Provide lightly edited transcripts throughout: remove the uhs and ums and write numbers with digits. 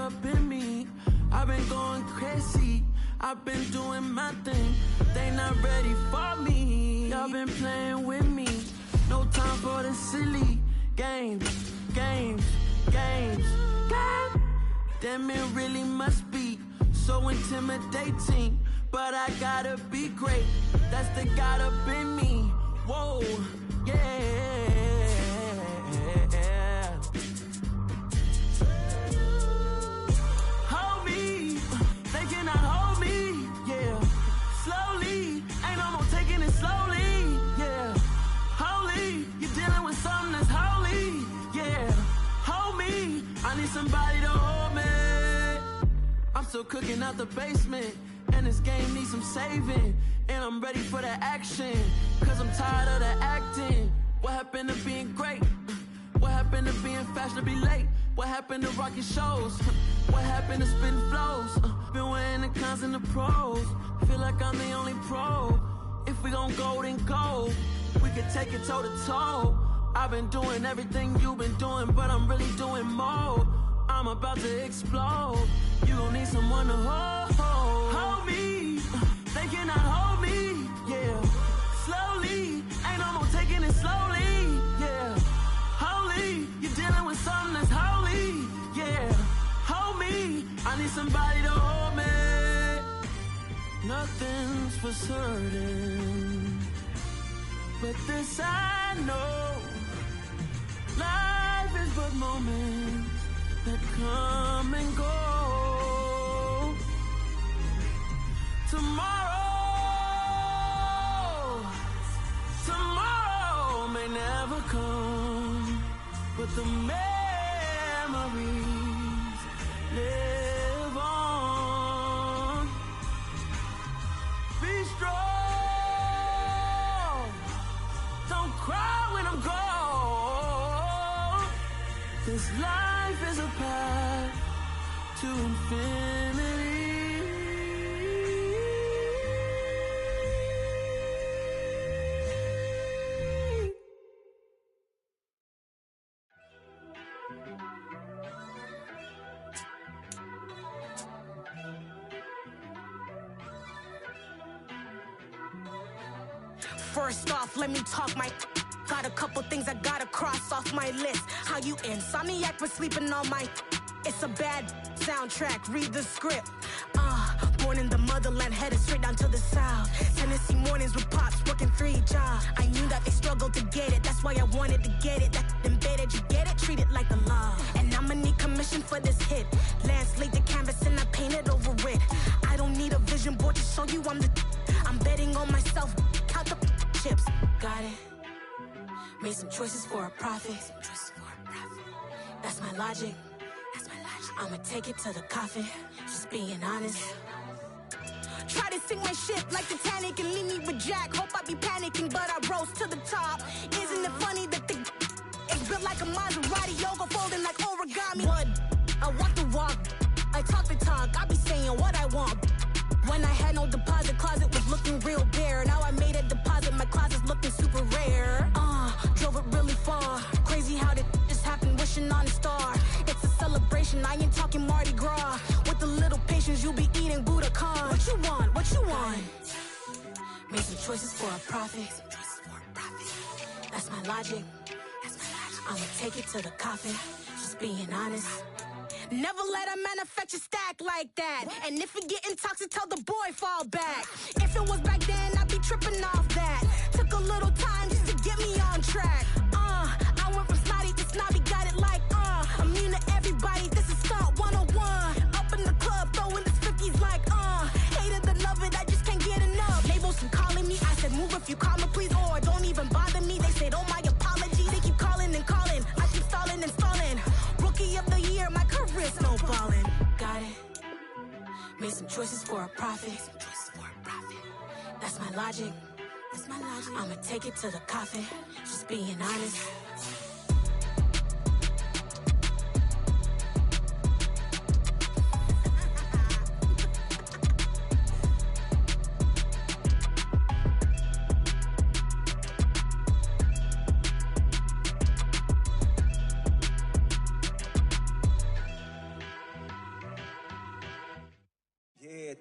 up in me. I've been going crazy, I've been doing my thing. They not ready for me, y'all been playing with me. No time for the silly games. Damn, it really must be so intimidating. But I gotta be great, that's the God up in me. Whoa, yeah. Hold me, they cannot hold me, yeah. Slowly, ain't no more taking it slowly, yeah. Holy, you're dealing with something that's holy, yeah. Hold me, I need somebody to hold me. I'm still cooking out the basement, and this game needs some saving. And I'm ready for the action, cause I'm tired of the acting. What happened to being great? What happened to being fashionably late? What happened to rocking shows? What happened to spitting flows? Been wearing the cons and the pros. Feel like I'm the only pro. If we gon' go, then go. We could take it toe to toe. I've been doing everything you've been doing, but I'm really doing more. I'm about to explode. You gon' need someone to hold me. They cannot hold me, yeah. Slowly, ain't no more taking it slowly, yeah. Holy, you're dealing with something that's holy, yeah. Hold me, I need somebody to hold me. Nothing's for certain, but this I know. Life is but moments that come and go. Tomorrow may never come, but the memories live on. Be strong, don't cry when I'm gone. This life is a path to infinity. First off, let me talk my. Got a couple things I gotta cross off my list. How you insomniac for sleeping on my. It's a bad soundtrack, read the script. Born in the motherland, headed straight down to the south. Tennessee mornings with pops, working 3 jobs. I knew that they struggled to get it, that's why I wanted to get it. That embedded, you get it, treat it like the law. And I'ma need commission for this hit. Lance laid the canvas and I painted over it. I don't need a vision board to show you I'm betting on myself, count the chips. Got it. Made some choices for a profit. That's my logic. I'ma take it to the coffin. Just being honest. Try to sink my ship like Titanic and leave me with Jack. Hope I be panicking, but I rose to the top. Isn't it funny that the it's built like a Maserati, yoga folding like origami? What? I walk the walk, I talk the talk. I be saying what I want. When I had no deposit, closet was looking real bare. Now I made a deposit, my closet's looking super rare. Drove it really far. Crazy how that just happened, wishing on a star. It's a celebration, I ain't talking Mardi Gras. With a little patience, you'll be eating Budokan. What you want? What you want? Made some choices for a profit. That's my logic. I'ma take it to the coffin. Just being honest. Never let a manufacture stack like that. And if it getting toxic, tell the boy fall back. If it was back then, I'd be tripping off that. Took a little time just to get me on track. I went from snotty to snobby, got it like immune to everybody, this is stunt 101. Up in the club, throwing the spookies like hate it or love it, I just can't get enough. Labels keep calling me, I said move if you call me please, or don't even bother me. They said oh my apologies, they keep calling and calling. I keep stalling and stalling. Rookie of the year, my career snowballing. Got it. Made some choices for a profit. That's my logic. I'ma take it to the coffin. Just being honest.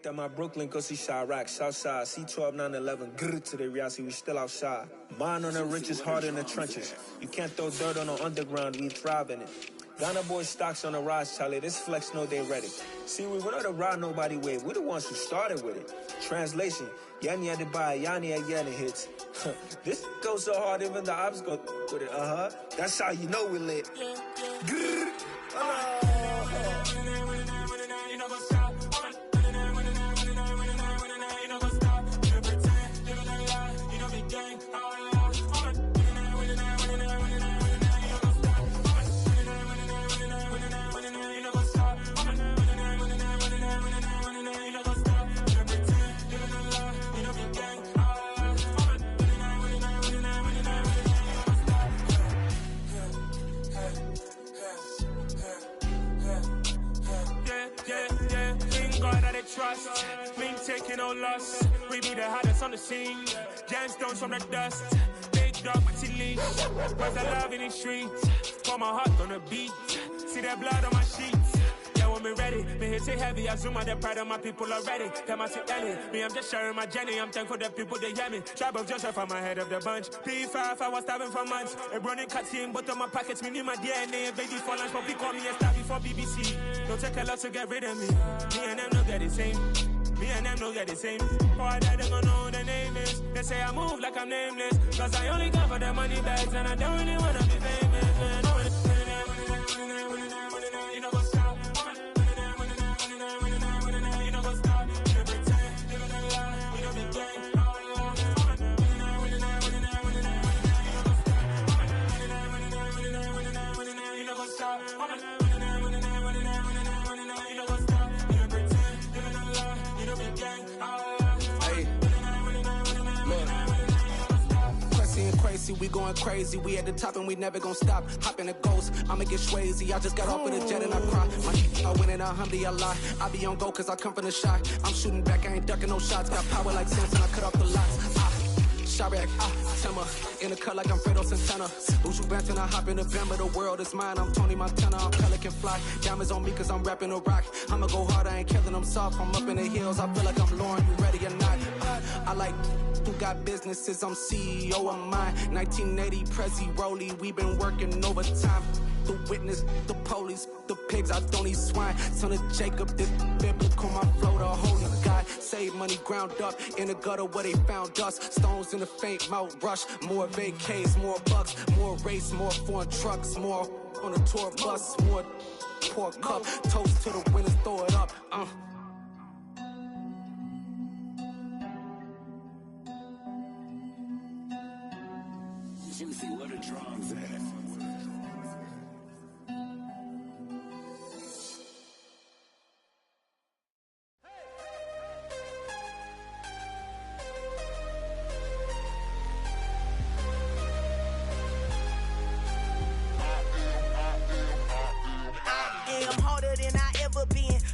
That my Brooklyn, go see Chirac, Southside, C12, 911, grrr to the Riasi, we still outside. Mine on the richest, hard in the trenches. You can't throw dirt on the underground, we thrive in it. Ghana boys stocks on the rise, Charlie, this flex know they ready. See, we not the ride nobody wave, we the ones who started with it. Translation, Yani had to buy, Yani had Yani hits. This goes so hard, even the ops go with it, That's how you know we lit. Grrr. Trust, we ain't taking no loss. We be the hottest on the scene. Gemstones from the dust. Big dog with leash. Where's the love in the streets? Pour my heart on the beat. See that blood on my sheets. Yeah, when me ready, me hit it heavy. I zoom out the pride of my people already. Them I see Ellie. Me, I'm just sharing my journey. I'm thankful the people they hear me. Tribe of Joseph, I'm ahead of the bunch. P5, I was starving for months. A running cut in, but on my pockets, me need my DNA. Baby for lunch, but we call me a star before BBC. Don't take a lot to get rid of me. Me and them no get the same. Me and them no get the same. Boy, that they gon' know the name is. They say I move like I'm nameless. Cause I only got for the money bags. And I don't really wanna be famous, man. You know what's up? You know what's up? You pretend, you know the lie. You know the game. You know what's up? Crazy, we going crazy. We at the top and we never gon' stop. Hop in a ghost, I'ma get swayzy. I just got off with a jet and I cry. I win in a Humvee, I lie. I be on go cause I come from the shot. I'm shooting back, I ain't ducking no shots. Got power like Samson, I cut off the lots. Chirac, Timber, in the cut like I'm Fredo Santana. Buju Banton, I hop in the Bama, the world is mine. I'm Tony Montana, I'm Pelican Fly. Diamonds on me cause I'm rapping a rock. I'ma go hard, I ain't killing them soft. I'm up in the hills, I feel like I'm Lauren, you ready or not? I like who got businesses, I'm CEO of mine. 1980 Prezi Rolly, we been working overtime. The witness, the police, the pigs, I don't eat swine. Son of Jacob, this biblical, my flow, the holy God. Save money ground up in the gutter where they found us. Stones in the faint mouth rush. More vacays, more bucks, more race, more foreign trucks, more on a tour bus, more pork cup. Toast to the winners, throw it up. Juicy, what a drums at.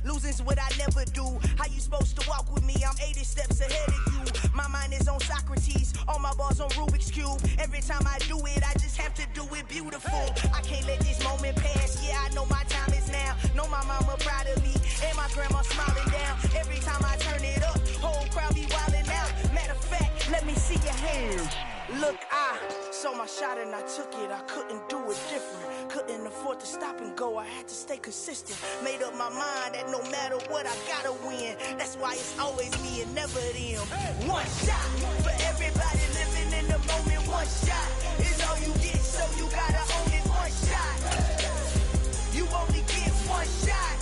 Losing's what I never do. How you supposed to walk with me? I'm 80 steps ahead of you. My mind is on Socrates, all my balls on Rubik's Cube. Every time I do it, I just have to do it beautiful. I can't let this moment pass. Yeah, I know my time is now. Know my mama proud of me, and my grandma smiling down. Every time I turn it up, whole crowd be wildin' out. Matter of fact, let me see your hands. Look, I saw my shot and I took it. I couldn't do it different. Couldn't afford to stop and go. I had to stay consistent. Made up my mind that no matter what, I gotta win. That's why it's always me and never them. One shot for everybody living in the moment. One shot is all you get, so you gotta own it. One shot. You only get one shot.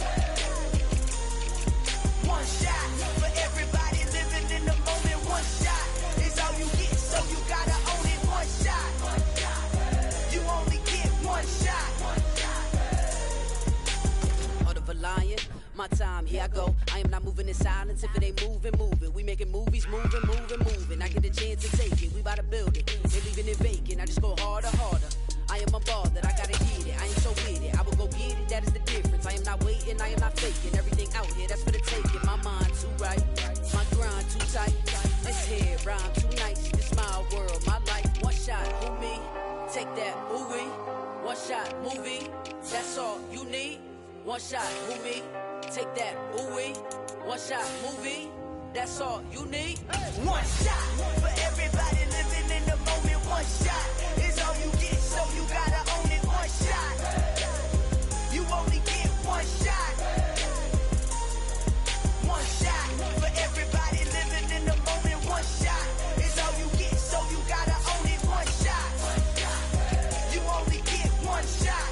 One shot for everybody living in the moment. One shot is all you get, so you gotta own it. One shot. You only get one shot. Of a lion, my time, here I go. I am not moving in silence. If it ain't moving, moving. We making movies, moving. I get a chance to take it. We bout to build it. They leaving it vacant. I just go harder. I am a ball that I gotta get it. I ain't so with it. I will go get it. That is the difference. I am not waiting. I am not faking. Everything out here, that's for the taking. My mind too right. My grind too tight. This head rhyme too nice. This my world, my life. One shot, who me? Take that, movie. One shot, movie. That's all you need. One shot, who me? take that, ooh-wee. One shot, movie, that's all you need. One shot for everybody living in the moment. One shot is all you get, so you gotta own it. One shot, you only get one shot. One shot for everybody living in the moment. One shot is all you get, so you gotta own it. One shot, you only get one shot.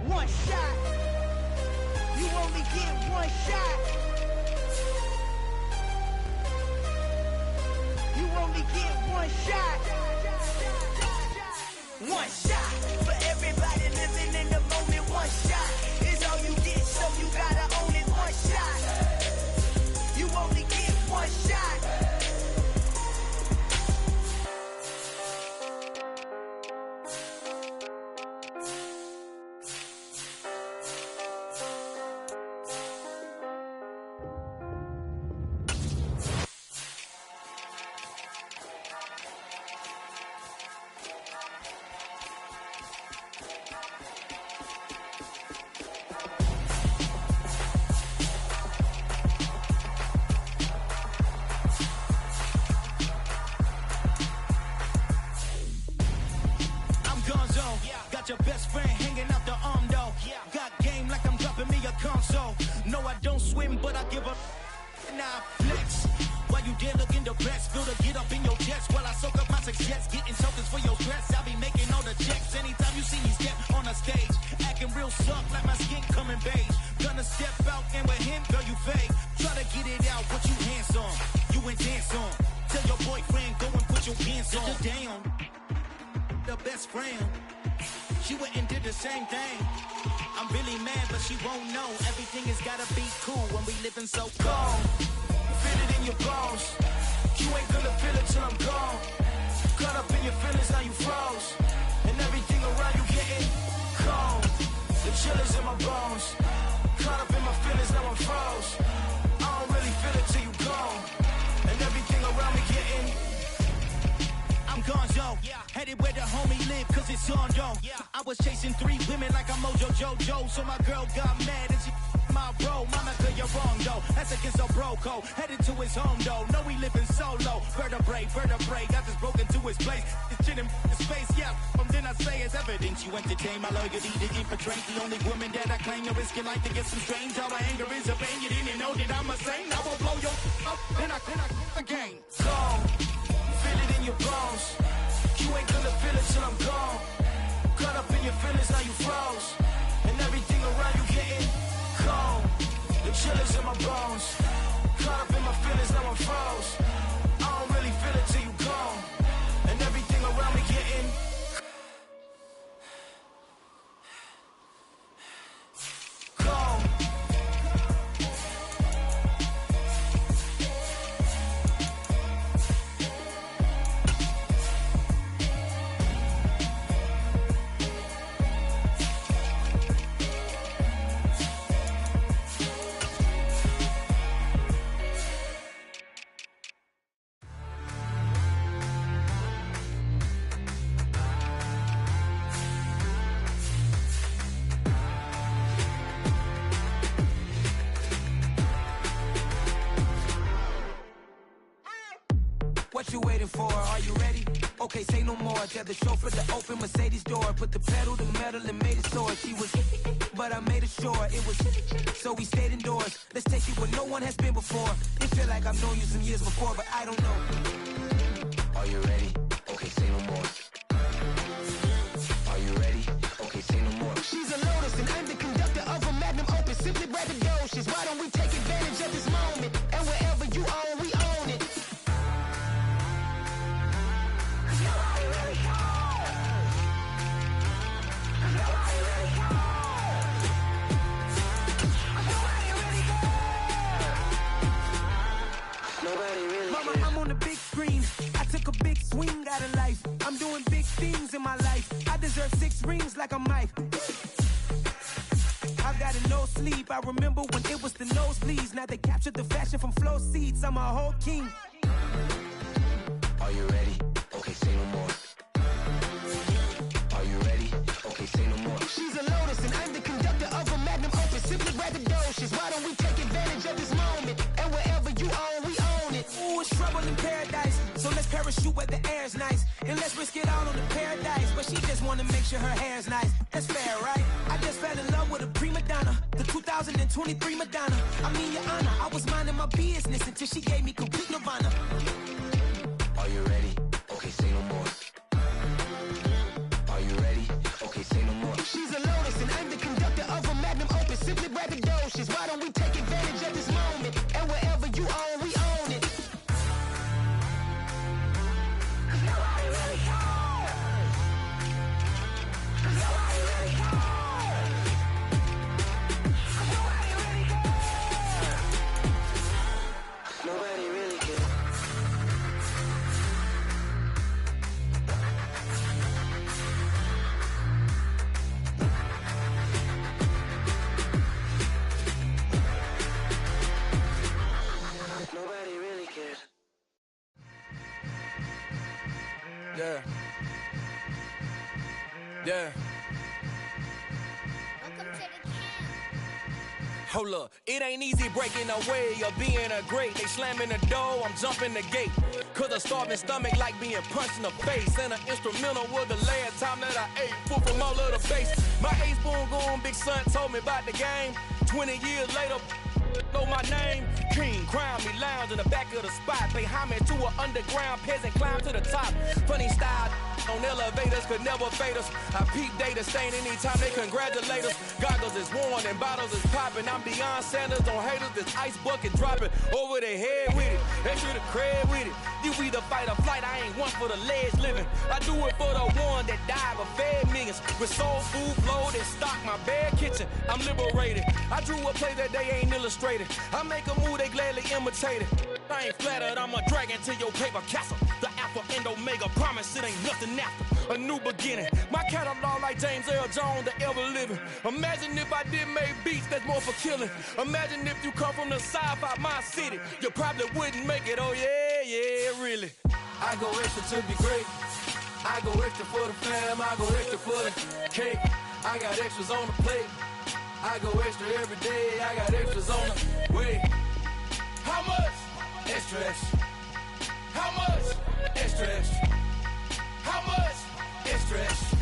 One shot. You only get one shot. You only get one shot. One shot for everybody living in the moment. One shot is all you get, so you gotta own it. One shot. You only get one shot. Got your best friend hanging out the arm though. Got game like I'm dropping me a console. No, I don't swim, but I give a now flex. While you there looking depressed, feel the get up in your chest while I soak up my success. Getting tokens for your stress, I'll be making all the checks. Anytime you see me step on a stage, acting real soft like my skin coming beige. Gonna step out and with him, girl, you fake. Try to get it out, put you hands on. You ain't dance on. Tell your boyfriend, go and put your pants on. Down. The best friend. She went and did the same thing. I'm really mad, but she won't know. Everything has gotta be cool when we living so cold. Feel it in your bones. You ain't gonna feel it till I'm gone. Caught up in your feelings, now you froze. And everything around you getting cold. The chillers in my bones. Caught up in my feelings, now I'm froze. I don't really feel it till you gone. And everything around me getting I'm gonzo, headed where the homie live, cause it's on though. I was chasing 3 women like I'm Mojo Jojo, so my girl got mad and she my bro. Mama, girl, you're wrong though, that's against a bro code. Headed to his home though, know we living solo. Vertebrae, got this broken to his place. This shit in his face, then I say it's evidence you entertain my loyalty to infiltrate. The only woman that I claim to risk your life to get some strange. All my anger is a pain, you didn't know that I'm a saint. I will blow your up, then I again. Gone. Feel it in your bones. You ain't gonna feel it till I'm gone. Caught up in your feelings, now you froze. And everything around you getting cold. The chillers in my bones. Caught up in my feelings, now I'm froze. I don't really feel it till you gone. And everything around me getting cold. What you waiting for? Are you ready? Okay, say no more. Tell the chauffeur to open Mercedes door. Put the pedal to metal and made it soar. She was, but I made it sure it was. So we stayed indoors. Let's take it where no one has been before. It feel like I've known you some years before, but I don't know. Are you ready? Okay, say no more. Are you ready? Okay, say no more. She's a Lotus and I'm the conductor of a Magnum Opus. Simply braggadocious. Why don't we take advantage of this moment? And wherever you own, we own it. Mama, I'm on the big screen. I took a big swing out of life. I'm doing big things in my life. I deserve 6 rings like a Mike. I've got got a no sleep. I remember when it was the nosebleeds. Now they captured the fashion from flow seats. I'm a whole king. Are you ready? Okay, say no more. Are you ready? Okay, say no more. She's a Lotus and I'm the conductor of a magnum opus. Simply braggadocious. Why don't we take advantage of this moment? And wherever you own, we own it. Ooh, it's trouble in paradise. So let's parachute where the air's nice. And let's risk it all on the paradise. But she just wanna make sure her hair's nice. That's fair, right? I just fell in love with a prima donna. The 2023 Madonna. I mean, your honor, I was minding my business until she gave me complete nirvana. Are you ready? Okay, say no more. Are you ready? Okay, say no more. She's a Lotus and I'm the conductor of a magnum opus. Simply braggadocious. Why don't we take advantage of this moment? And wherever you own, we own it. Nobody really cares. Nobody really cares. Nobody really cares. Nobody really cares. Nobody really cares. Yeah. Yeah. Hold up, it ain't easy breaking away or being a great. They slamming the door, I'm jumping the gate. Cause a starving stomach like being punched in the face. And an instrumental was the last time that I ate food from all of the bass. My ace spoon going, big son told me about the game. 20 years later, know my name. King, crown me, lounge in the back of the spot. Pay homage to an underground peasant, climb to the top. Funny style on elevators could never fade us. I peep data stain anytime they congratulate us. Goggles is worn and bottles is popping. I'm beyond Sanders on haters, this ice bucket dropping over their head with it. Extra the cred with it. You either fight or flight, I ain't one for the ledge living. I do it for the one that died but fed millions. With soul food flowed and stocked my bare kitchen. I'm liberated. I drew a play that they ain't illustrated. I make a move, they gladly imitate it. I ain't flattered, I'm a dragon to your paper castle. The Alpha and Omega, promise it ain't nothing after. A new beginning. My catalog like James Earl Jones, the ever living. Imagine if I did make beats that's more for killing. Imagine if you come from the sci-fi, my city. You probably wouldn't make it, oh yeah, really. I go extra to be great. I go extra for the fam, I go extra for the cake. I got extras on the plate. I go extra every day, I got extras on the way. How much? Extra, extra. How much? Extra, extra. How much? Extra, extra.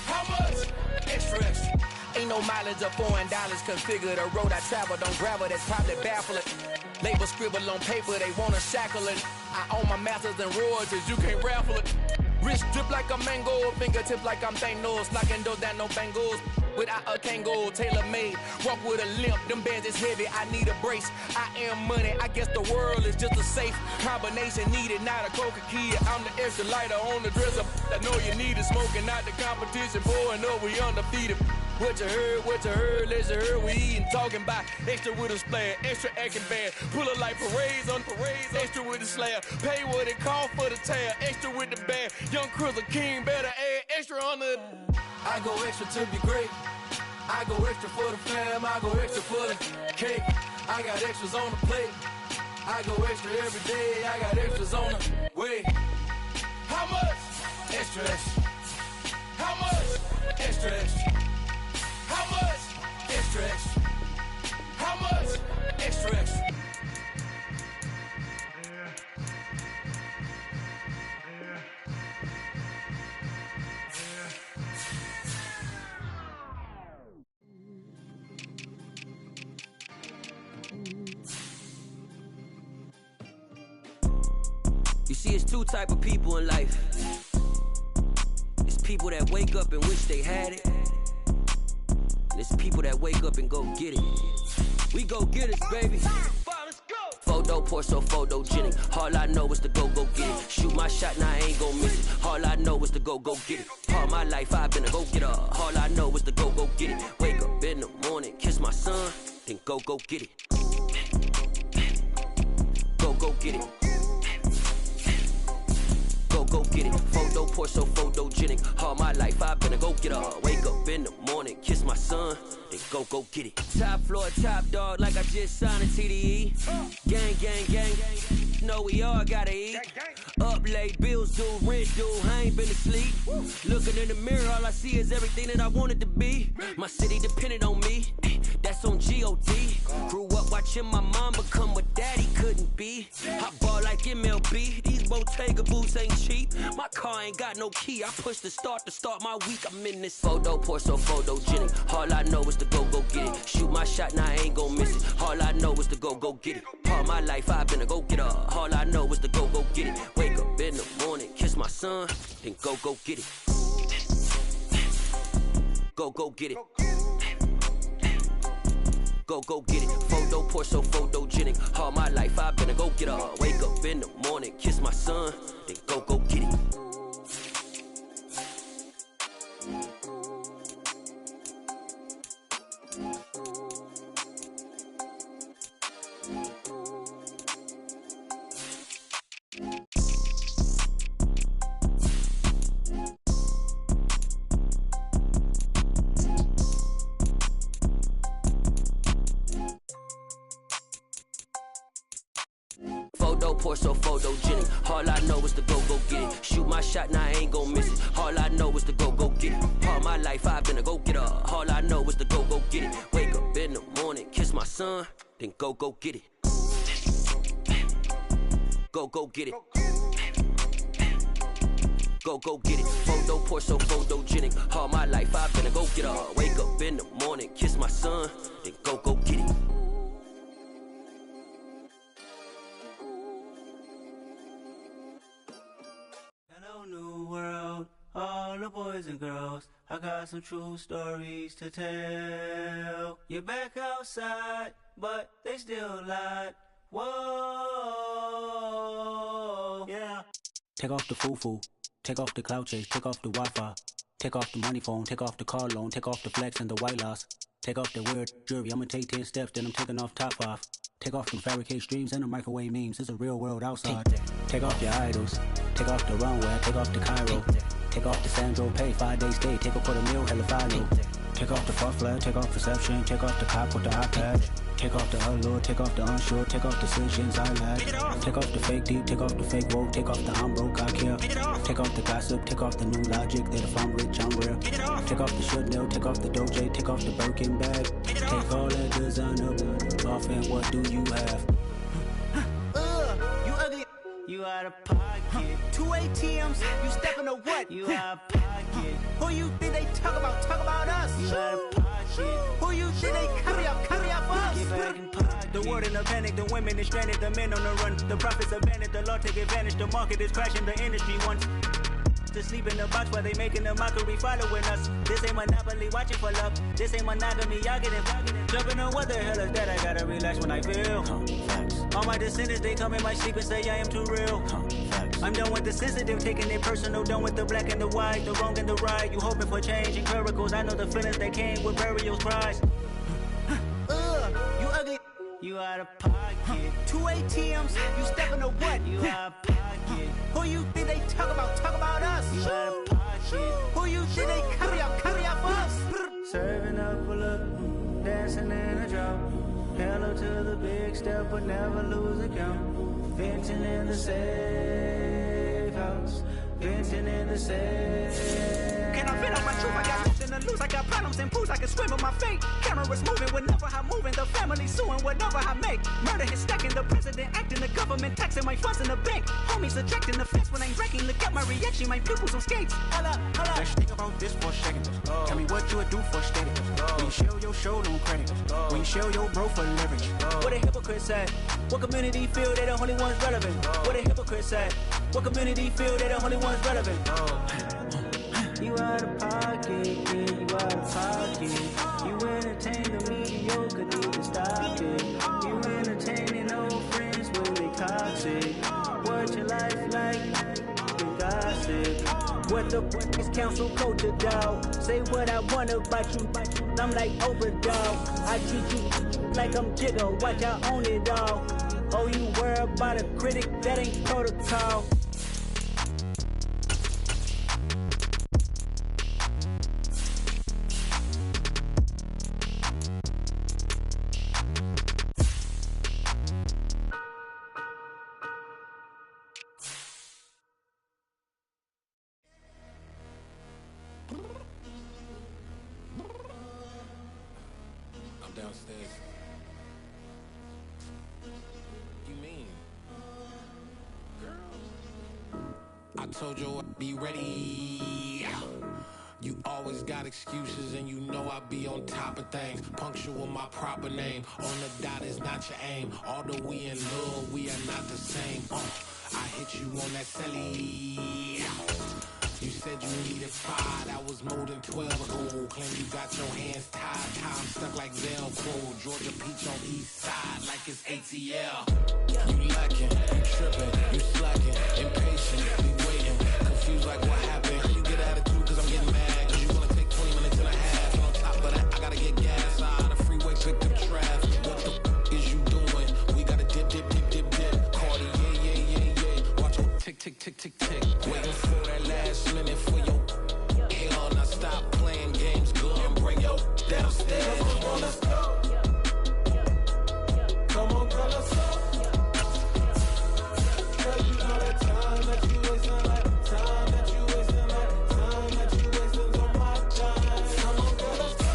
How much? Extra, extra. Ain't no mileage of $4 configure the road I travel. Don't gravel, that's probably baffling. Label scribble on paper, they wanna shackle it. I own my masters and royalties, you can't raffle it. Wrist drip like a mango, fingertips like I'm Thanos, knocking those down no bangles. Without a Kango, tailor-made, walk with a limp, them bands is heavy, I need a brace. I am money, I guess the world is just a safe combination needed, not a coca key. I'm the extra lighter on the dresser, I know you need it, smoking out the competition, pouring up, we undefeated. What you heard, let's you heard, we eatin', talking about extra with a splash, extra acting bad, pull it like parades on parades, extra with the slab, pay what it cost for the tab, extra with the bag, young Chris a king, better add extra on the. I go extra to be great. I go extra for the fam, I go extra for the cake. I got extras on the plate. I go extra every day, I got extras on the way. How much? Extra, extra. How much? Extra, extra. How much? Extra, extra. How much? Extra, extra. You see, it's two type of people in life. It's people that wake up and wish they had it. And it's people that wake up and go get it. We go get it, baby. Photo, pour so photogenic. All I know is to go get it. Shoot my shot, now I ain't gon' miss it. All I know is to go get it. All my life I've been a go-getter. All I know is to go get it. Wake up in the morning, kiss my son, then go get it. Go get it. Go go get it. Photo pour so photogenic. All my life I've been a go getter. Wake up in the morning, kiss my son, then go get it. Top floor, top dog, like I just signed a TDE. Gang, gang, gang, know we all gotta eat. Up late, bills due, rent due, I ain't been asleep. Looking in the mirror, all I see is everything that I wanted to be. My city depended on me, that's on G.O.D. Grew up watching my mom become what daddy couldn't be. I ball like MLB, these Bottega boots ain't cheap. My car ain't got no key, I push the start to start my week. I'm in this photo pour so photogenic. All I know is to go get it. Shoot my shot, now I ain't gon' miss it. All I know is to go get it. All my life I've been a go getter. All I know is to go get it. Wake up in the morning, kiss my son, then go get it. Go get it. Go get it. Photo pour so photogenic. All my life I've been a go getter. Wake up in the morning, kiss my son, then go get it. Photo pour so photogenic. All I know is to go get it. Shoot my shot, now I ain't gon' miss it. All I know is to go get it. All my life I've been a go getter. All I know is to go get it. Wake up in the morning, kiss my son, then go get it. Go get it. Go get it. Photo pour so photogenic. All my life I've been a go getter. Wake up in the morning, kiss my son, then go get it. Hello, new world, all the boys and girls. I got some true stories to tell. You're back outside, but they still lied. Whoa, yeah. Take off the foo-foo, take off the cloud chase, take off the Wi-Fi, take off the money phone, take off the car loan, take off the flex and the white loss. Take off the weird jewelry, I'ma take 10 steps, then I'm taking off top 5. Take off them fabricate streams and the microwave memes, it's a real world outside. Take off your idols, take off the runway, take off the Cairo. Take off the Sandro Pay, 5-day stay, take off for the meal, hella follow. Take off the far flag, take off perception, take off the cop with the iPad. Take off the allure, take off the unsure, take off decisions I lack. Take off the fake deep, take off the fake woke, take off the I'm broke, I care. Take off the gossip, take off the new logic that if I'm rich, I'm real. Take off the Chanel, take off the Doja, take off the Birkin bag. Take all that designer off and what do you have? You ugly, you out of pocket. 2 ATMs, you stepping to what? You out of pocket. Who you think they talk about us? You out of pocket. Who you think they carry up us? Get back in pocket. The world in a panic, the women is stranded, the men on the run. The profits abandoned, the law take advantage, the market is crashing, the industry wants to sleep in the box while they making a mockery following us. This ain't Monopoly, watching for love. This ain't monogamy, y'all getting jumping on what the hell is that? I gotta relax when I feel. All my descendants, they come in my sleep and say I am too real. I'm done with the sensitive, taking it personal, done with the black and the white, the wrong and the right. You hoping for change and miracles, I know the feelings that came with burial cries. You ugly, you out of pocket. 2 ATMs, you stepping to what? You out of pocket. Who you think they talk about us? You out of pocket. Who you think they carry up us? Serving up a look, dancing in a drop. Hello to the big step, but never lose a count. Venting in the safe house. Venting in the safe. Can I fit on my truth? I got nothing to lose. I got problems and pools. I can swim with my fate. Cameras moving whenever I'm moving. The family suing whatever I make. Murder is stacking. The president acting. The government taxing my funds in the bank. Homies ejecting the fence when I'm breaking. Look at my reaction. My pupils on skates. Hold up. Let's think about this for a second. Tell me what you would do for status. When you show your show, no credit. When you show your bro for leverage. What a hypocrite said. What community feel they the only ones relevant? What a hypocrite said. What community feel they the only ones relevant? You out of pocket, yeah, you out of pocket. You entertain the mediocre, need to stop it. You entertaining old friends when they toxic. What your life like? You gossip. What the fuck is council culture, dog? Say what I want about you. I'm like overdog. I treat you like I'm Jigga. Watch I own it all. Oh, you worry about a critic? That ain't protocol. downstairs. You mean? Girl. I told you I'd be ready. You always got excuses and you know I be on top of things. Punctual my proper name. On the dot is not your aim. Although we in love, we are not the same. I hit you on that celly. You said you needed 5, that was more than 12 ago. Claim you got your hands tied, time stuck like Velcro. Georgia Peach on east side like it's ATL. You lacking, you tripping, you slacking, impatient, we waiting, confused like what happened. You get attitude cause I'm getting mad, cause you wanna take 20 minutes and a half. And on top of that, I gotta get gas out of the freeway, picked up traffic. What the f is you doing? We gotta dip, dip, dip, dip, dip. Cardi, yeah. Watch your tick, tick, tick, tick, tick. Waiting for that last minute for your hell. Now stop playing games, girl, and bring your downstairs. Come on, let's go. Come on, girl, let's go. Girl, you know that time that you wasting, like time that you wasting, like time that you wasting on my time. Come on, girl, let's go.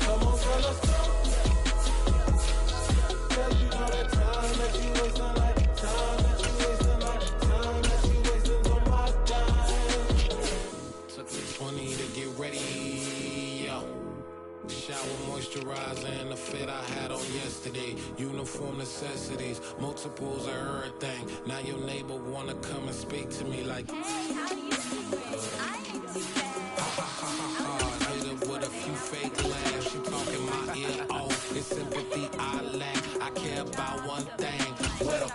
Come on, girl, let's go. Girl, you know that time that you wasting, like time that you wasting, like time that you wasting on my time. Took me 20 to get ready, yo. Shower moisturizer and the fit I had on yesterday. Uniform necessities, multiples of everything. Now your neighbor wanna come and speak to me like, hey, how do you speak English? I speak that. Hit her with a few fake laughs. She talking my ear off. It's sympathy I lack. I care about one thing. Well,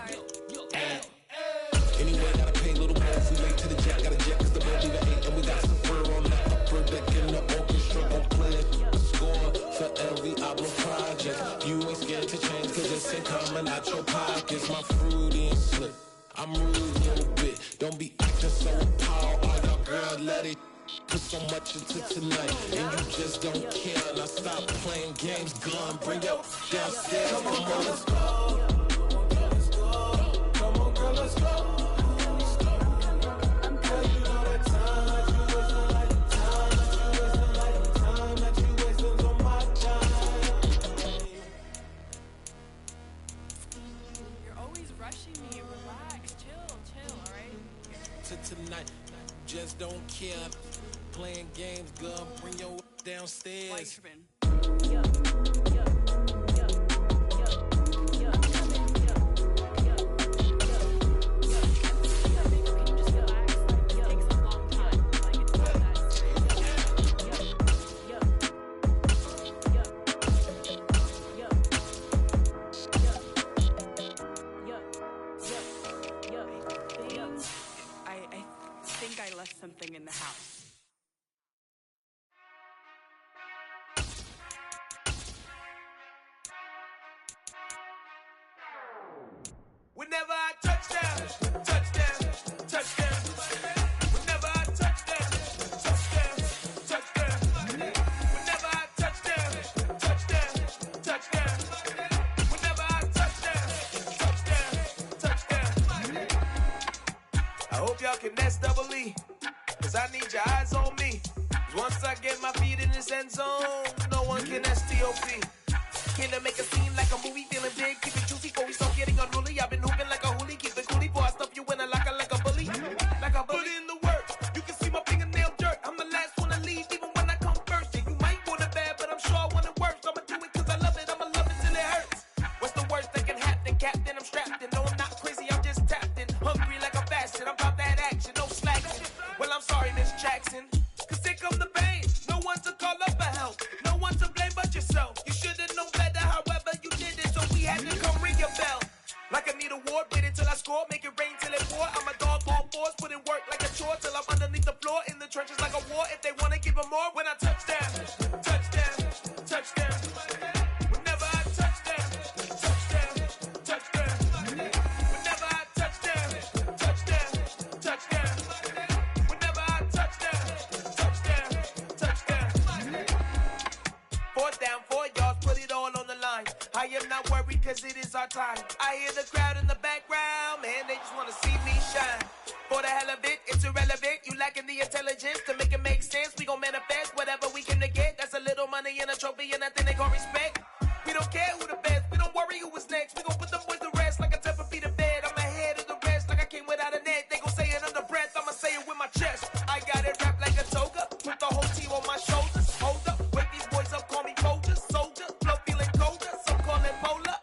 anyway, gotta pay a little more. If we late to the jet, gotta jet cause the boat leave at 8. And we got some fur on the upper deck in the orchestra. Gon' play a score for every album project. You ain't scared to change cause it's incoming out your pockets. My fruity and slip, I'm rude a little bit. Don't be acting so appalled. Oh, y'all girl, let it put so much into tonight. And you just don't care. Now stop playing games, gun, bring your downstairs. Come on, let's go. Come on, girl, let's go. Tonight, just don't care. Playing games, girl, bring your downstairs. Something in the house. Whenever I touchdown, touchdown, touchdown. Whenever I touchdown, touchdown, touchdown. Whenever I touchdown, touchdown, touchdown. Whenever I touchdown, touchdown, touchdown. I hope y'all can nest double E. Cause I need your eyes on me. Cause once I get my feet in this end zone, no one can STOP. Killer make a scene like a movie, feeling big, keep it juicy before we start getting unruly. I've been hooping like a hoolie, keep it coolie before I stuff you in a locker like a bully. Like a bully. Put in the work, you can see my fingernail dirt. I'm the last one to leave, even when I come first. And you might want it bad, but I'm sure I want it worse. I'ma do it cause I love it, I'ma love it till it hurts. What's the worst that can happen, Captain? I'm strapped in, no I'm not crazy, I'm just tapped in. Hungry like I'm fasting, I'm about that action, no slacking. Well, I'm sorry, Miss Jackson, cause here come the pain. No one to call up for help, no one to blame but yourself. You should've known better, however you did it, so we had to come ring your bell. Like I need a ward, wait until I score, make it rain till it pour. I'm a dog on force, put in work like a chore till I'm underneath the floor, in the trenches like a war. If they wanna give them more, when I touchdown, touchdown, touchdown. Whenever I touchdown, touchdown, touchdown. Whenever I touchdown, touchdown, touchdown. Whenever I touchdown, touchdown, touchdown. 4th down, 4 yards, put it all on the line. I am not worried because it is our time. I hear the crowd in the background, man, they just want to see me shine. For the hell of it, it's irrelevant. You lacking the intelligence to make it make sense. We gon' manifest whatever we came to get. That's a little money and a trophy and nothing they gon' respect. We don't care who the best, we don't worry who was next. We gon' put them boys to rest like a 10 feet of bed. I'm ahead of the rest like I came without a net. They gon' say it under breath, I'ma say it with my chest. I got it wrapped like a toga, put the whole team on my shoulders. Hold up, wake these boys up, call me Folger, soldier. Flow feeling colder, some call it polar.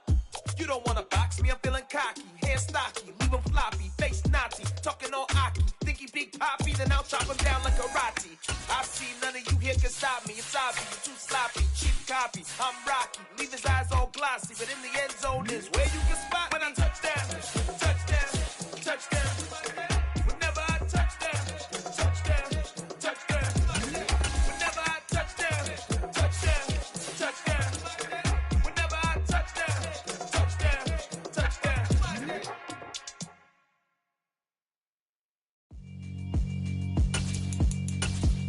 You don't wanna box me, I'm feeling cocky. Hair stocky, leave him floppy, face naughty. Talking all aki, think he big poppy, then I'll chop him down like karate. I see none of you here can stop me. It's obvious, you're too sloppy, cheap copy. I'm Rocky, leave his eyes all glossy, but in the end zone is where you can spot when I touchdown, touchdown, touchdown. Whenever I touchdown, touchdown, touchdown. Whenever I touchdown, touchdown, touchdown. Whenever I touchdown, touchdown, touchdown.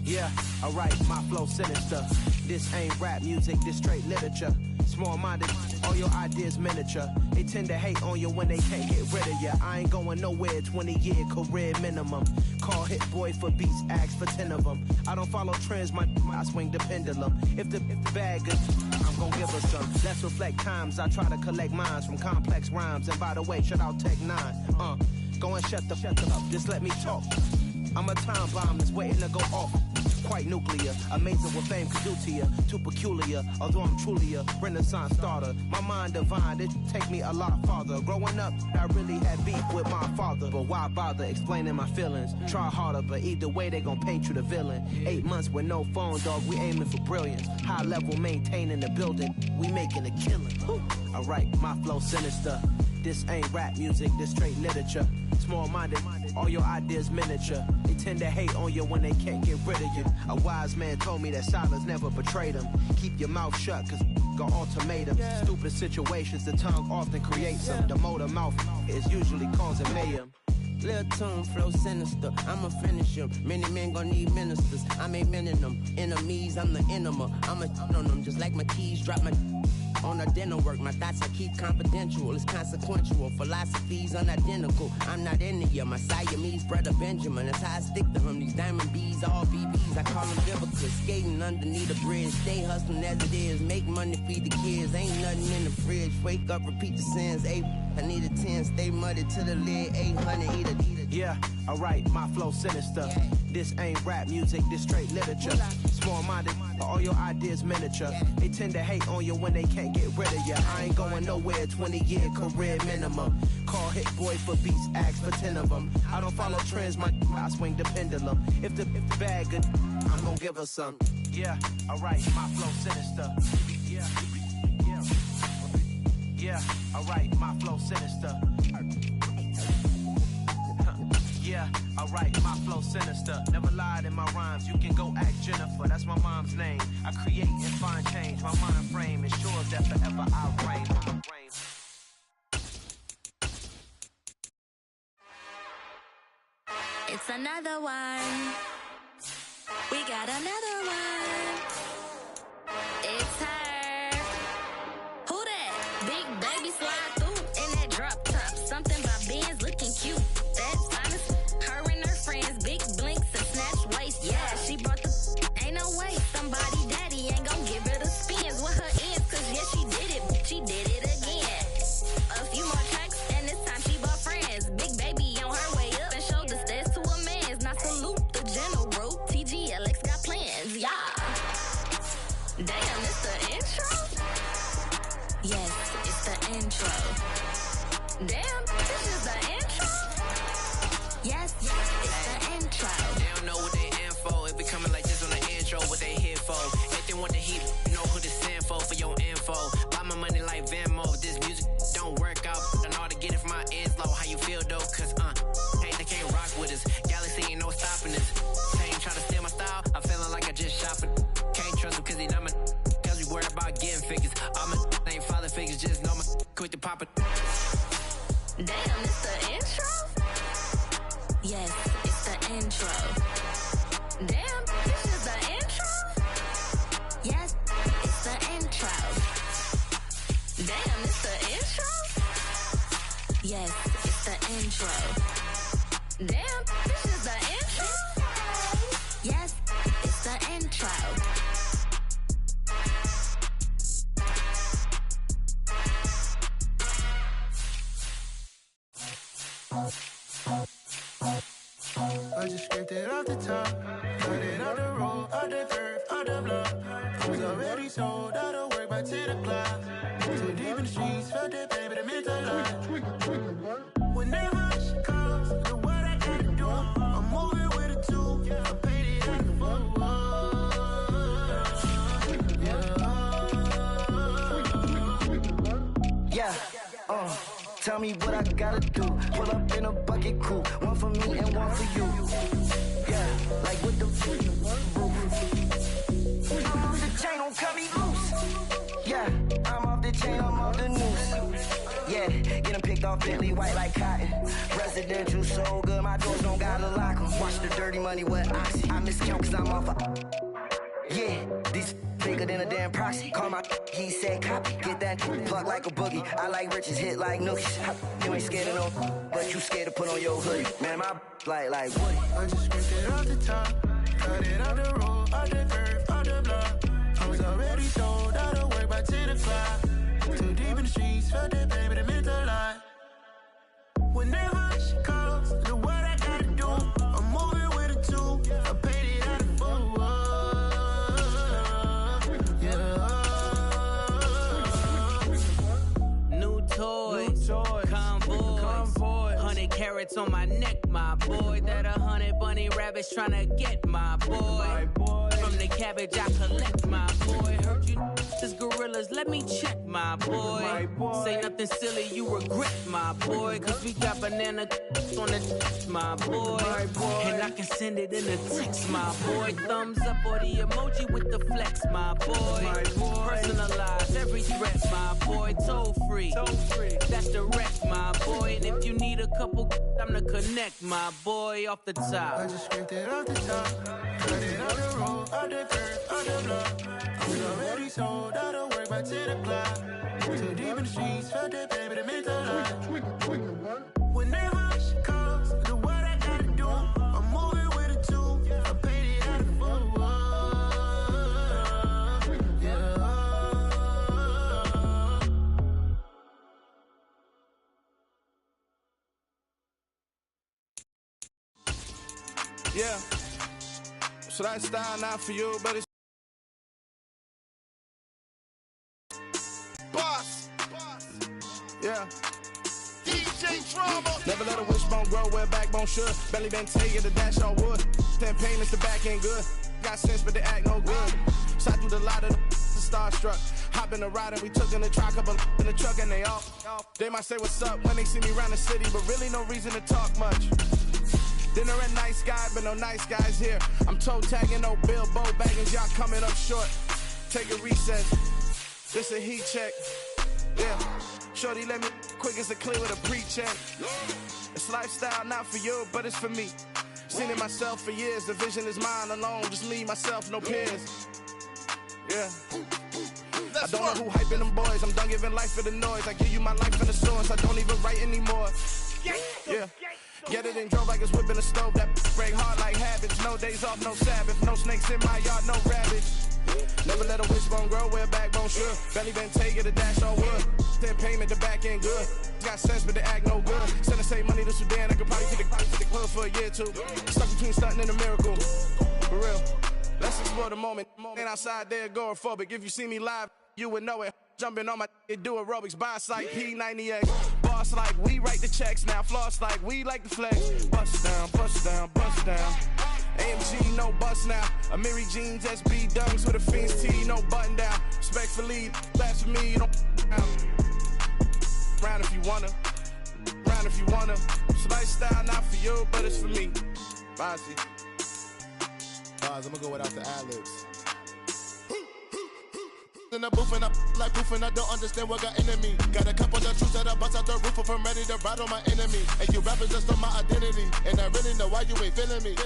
Yeah, alright, my flow sinister. This ain't rap music, this straight literature. Small-minded, all your ideas miniature. They tend to hate on you when they can't get rid of you. I ain't going nowhere, 20-year career minimum. Call Hit Boy for beats, ask for 10 of them. I don't follow trends, I swing the pendulum. If the bag good, I'm gon' give her some. Let's reflect times, I try to collect minds from complex rhymes. And by the way, shout out Tech 9. Go and shut the up, just let me talk. I'm a time bomb that's waiting to go off. Quite nuclear, amazing what fame can do to you. Too peculiar, although I'm truly a renaissance starter. My mind divine, it take me a lot farther. Growing up, I really had beef with my father. But why bother explaining my feelings? Try harder, but either way they gon' paint you the villain. 8 months with no phone, dog, we aiming for brilliance. High level maintaining the building, we making a killing. Alright, my flow sinister. This ain't rap music, this straight literature. Small-minded, all your ideas miniature. They tend to hate on you when they can't get rid of you. A wise man told me that silence never betrayed him. Keep your mouth shut, cause got ultimatums. Stupid situations, the tongue often creates them. The motor mouth is usually causing mayhem. Lil' tune, flow sinister, I'ma finish him. Many men gon' need ministers, I'm a men in them. Enemies, I'm the enema, I'ma on them. Just like my keys, drop my on a dinner work. My thoughts I keep confidential, it's consequential. Philosophies unidentical, I'm not into you. My Siamese brother Benjamin, that's how I stick to him. These diamond bees, all BBs, I call them Vivica. Skating underneath a bridge, stay hustling as it is. Make money, feed the kids, ain't nothing in the fridge. Wake up, repeat the sins, I need a 10, stay muddy to the lid, 800, eat a. Yeah, alright, my flow sinister. This ain't rap music, this straight literature. Small-minded, all your ideas miniature. They tend to hate on you when they can't get rid of you. I ain't going nowhere, 20-year career minimum. Call Hit Boy for beats, ask for 10 of them. I don't follow trends, I swing the pendulum. If the bag good, I'm gon' give her some. Yeah, alright, my flow sinister. Yeah, alright, my flow sinister. Yeah, alright, my flow sinister. Never lied in my rhymes, you can go ask Jennifer. That's my mom's name. I create and find change. My mind frame ensures that forever I reign. It's another one. We got another one. It's her. Who that? Big baby slide through in that drop top. Something about Benz looking cute. That's honest. Her and her friends, big blinks and snatch waist. Yeah, she brought the. Ain't no way somebody daddy ain't gon' give her the spins with her ends. Cause yeah, she did it. She did it again. A few more tracks and this time she bought friends. Big baby on her way up and showed the stairs to a man's. Now salute the general. TGLX got plans. Yeah. Damn, it's the intro? Yes, it's the intro. Damn, this is the intro? Yes, it's the intro. They don't know what they in for. It be coming like this on the intro, what they here for. If they want the heat, you know who to send for your info. Buy my money like Venmo. This music don't work out. I know how to get it from my ends low. How you feel though? Cause hey, they can't rock with us. Galaxy ain't no stopping us. Same try to steal my style. I'm feeling like I just shopping. Can't trust him cause he not my. Cause we worried about getting figures. All my ain't father figures. Just know my quit the pop it. Damn, it's the intro? Yes, it's the intro. Damn, this is the intro? Yes, it's the intro. Damn, it's the intro? Yes, it's the intro. Damn, this is the intro? Yes, it's the intro. I just scraped it off the top, cut it out the road, out the curve, out the block. I was already sold out of work by 10 o'clock. Too deep in the streets, felt that baby, the mental lie. Whenever she calls, the what I gotta do, I'm moving with a two. I paid it out the Yeah, tell me what I gotta do. Pull up in a bucket crew, one for me and one for you. Yeah, like what the roof. I'm off the chain, don't cut me loose. Yeah, I'm off the chain, I'm off the noose. Yeah, getting picked off Bentley white like cotton. Residential so good, my doors don't gotta lock 'em. Watch the dirty money with oxy. I miscount cause I'm off yeah, these bigger than a damn proxy. Call my he said copy. Get that plug like a boogie. I like riches, hit like nookies. You ain't scared of no, but you scared to put on your hoodie. Man, my like Woody. I just scraped it off the top, cut it out the road, out the curve, out the block. I was already sold out of work by 10 o'clock. Too deep in the streets, felt that baby, the mental lie. Whenever she calls, the what I gotta do, I'm moving with a two. I paid it out of full. Toys, convoy, 100 carats on my neck, my boy. That 100 bunny rabbits tryna get my boy. From the cabbage I collect, my boy. Heard you this gorillas, let me check, my boy. Say nothing silly, you regret, my boy. Cause we got banana on the my boy. And I can send it in a text, my boy. Thumbs up or the emoji with the flex, my boy. Personalize every threat, my boy. Toll free. That's direct, my boy. And if you need a couple, I'm the connect, my boy, off the top. I just scraped it off the top, cut it out the road, out the curve, out the block. I was already sold out of work by 10 o'clock. Too deep in the streets, felt that baby, the mental lie. Whenever she calls, the what I gotta do, I'm moving with a two. I paid it out of full. Yeah, so that style not for you, but it's boss. Yeah. DJ Drama. Never let a wishbone grow where backbone should. Belly been taking the dash on wood. 10 payments, the back ain't good. Got sense, but they act no good. Shot through the lot of the starstruck. Hop in the ride and we took in the truck, couple in the truck and they off. They might say what's up when they see me around the city, but really no reason to talk much. Dinner and nice guy, but no nice guys here. I'm toe tagging, no Bilbo baggins, y'all coming up short. Take a recess. This a heat check. Yeah. Shorty let me quick as a clear with a pre-check. It's lifestyle, not for you, but it's for me. Seen it myself for years. The vision is mine alone. Just me, myself, no peers. Yeah. I don't know who hyping them boys. I'm done giving life for the noise. I give you my life in the source. I don't even write anymore. Yeah. Get it and drove like it's whipping a stove. That break hard like habits. No days off, no Sabbath. No snakes in my yard, no rabbits. Never let a wishbone grow where backbone should. Belly been taking a dash on wood. 10 payment, the back ain't good. Got sense, but they act no good. Send the same money to Sudan. I could probably take the club for a year or two. Stuck between stunting and a miracle. For real. Let's explore the moment. Ain't outside there agoraphobic. If you see me live, you would know it. Jumping on my do aerobics, boss like P90X. Boss like we write the checks now. Floss like we like the flex. Bust down, bust down, bust down. AMG, no bust now. Amiri jeans, SB dunks with a Fiends T, no button down. Respectfully, that's for me, you don't round if you wanna. Round if you wanna. It's lifestyle, not for you, but it's for me. Bossy. Bars, I'm gonna go without the ad-libs. In the booth and I like proof and I don't understand what got into me. Got a couple of truths that I bust out the roof if I'm ready to ride on my enemy. And you rappers just on my identity. And I really know why you ain't feeling me.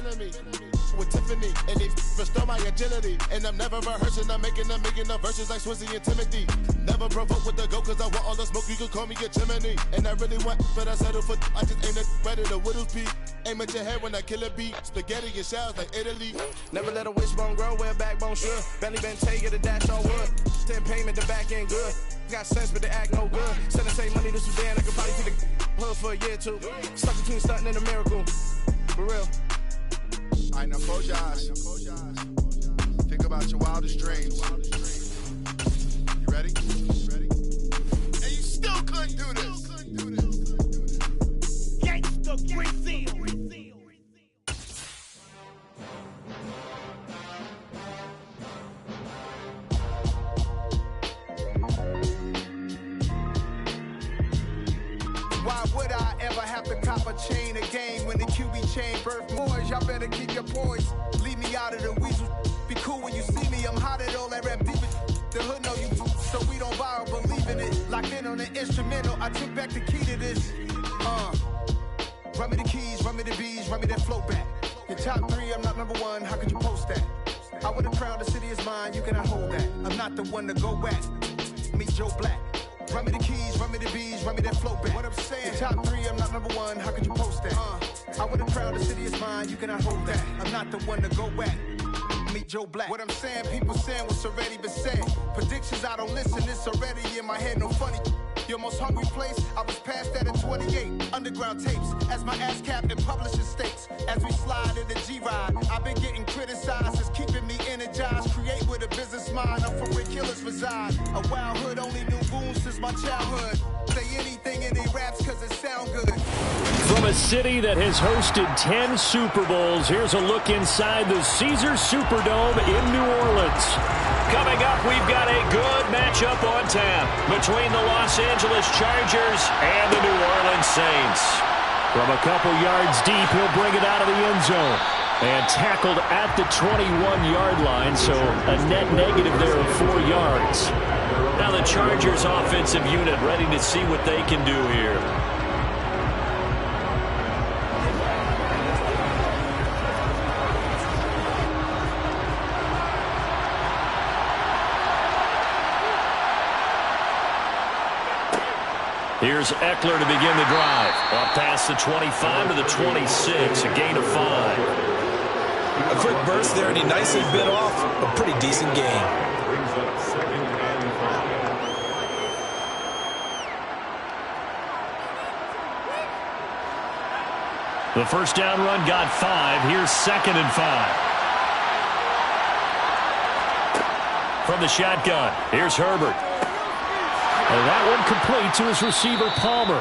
with Tiffany. And they restore my agility. And I'm never rehearsing, I'm making the verses like Swizzy and Timothy. Never provoke with the go, cause I want all the smoke, you can call me a chimney. And I really want, but I settle for, I just aim it better the Whittles beat. Aim at your head when I kill a beat. Spaghetti and shells like Italy. Never let a wishbone grow where a backbone should. Belly been take the dash on wood. 10 payment, the back end good. Got sense, but the act no good. Send and say money to Sudan, I could probably see the hood for a year or two. Stuck between stunting and a miracle. For real. I know, close your eyes. Think about your wildest dreams. You ready? And you still couldn't do this. Gangsta Brazil. Why would I ever have to cop a chain again when the QB chain birth boys? Y'all better keep your poise. Leave me out of the weasel. Be cool when you see me. I'm hot at all that rap deep. The hood know you, so we don't borrow, believe in it. Locked in on the instrumental. I took back the key to this. Run me the keys, run me the bees, run me that flow back. Your top 3, I'm not number 1. How could you post that? I would have crowned the city is mine. You cannot hold that. I'm not the one to go at. Meet Joe Black. Run me the keys, run me the bees, run me that flow back. What I'm saying, your top 3, I'm not number 1. How could you post that? I would have crowned the city is mine. You cannot hold that. I'm not the one to go at. Meet Joe Black. What I'm saying, people saying what's already been said. Predictions, I don't listen. It's already in my head. No funny. Your most hungry place, I was past that at 28. Underground tapes, as my ass cap in publishing states. As we slide in the G-Ride, I've been getting criticized. It's keeping me energized. Create with a business mind. I'm from where killers reside. A wild hood, only knew goons since my childhood. Say anything in they raps cause it sound good. From a city that has hosted 10 Super Bowls, here's a look inside the Caesars Superdome in New Orleans. Coming up, we've got a good matchup on tap between the Los Angeles Chargers and the New Orleans Saints. From a couple yards deep, he'll bring it out of the end zone. And tackled at the 21-yard line, so a net negative there of 4 yards. Now the Chargers offensive unit ready to see what they can do here. Here's Eckler to begin the drive. Up past the 25 to the 26, a gain of 5. A quick burst there, and he nicely bit off a pretty decent gain. The first down run got 5. Here's 2nd and 5. From the shotgun, here's Herbert. And that one complete to his receiver, Palmer.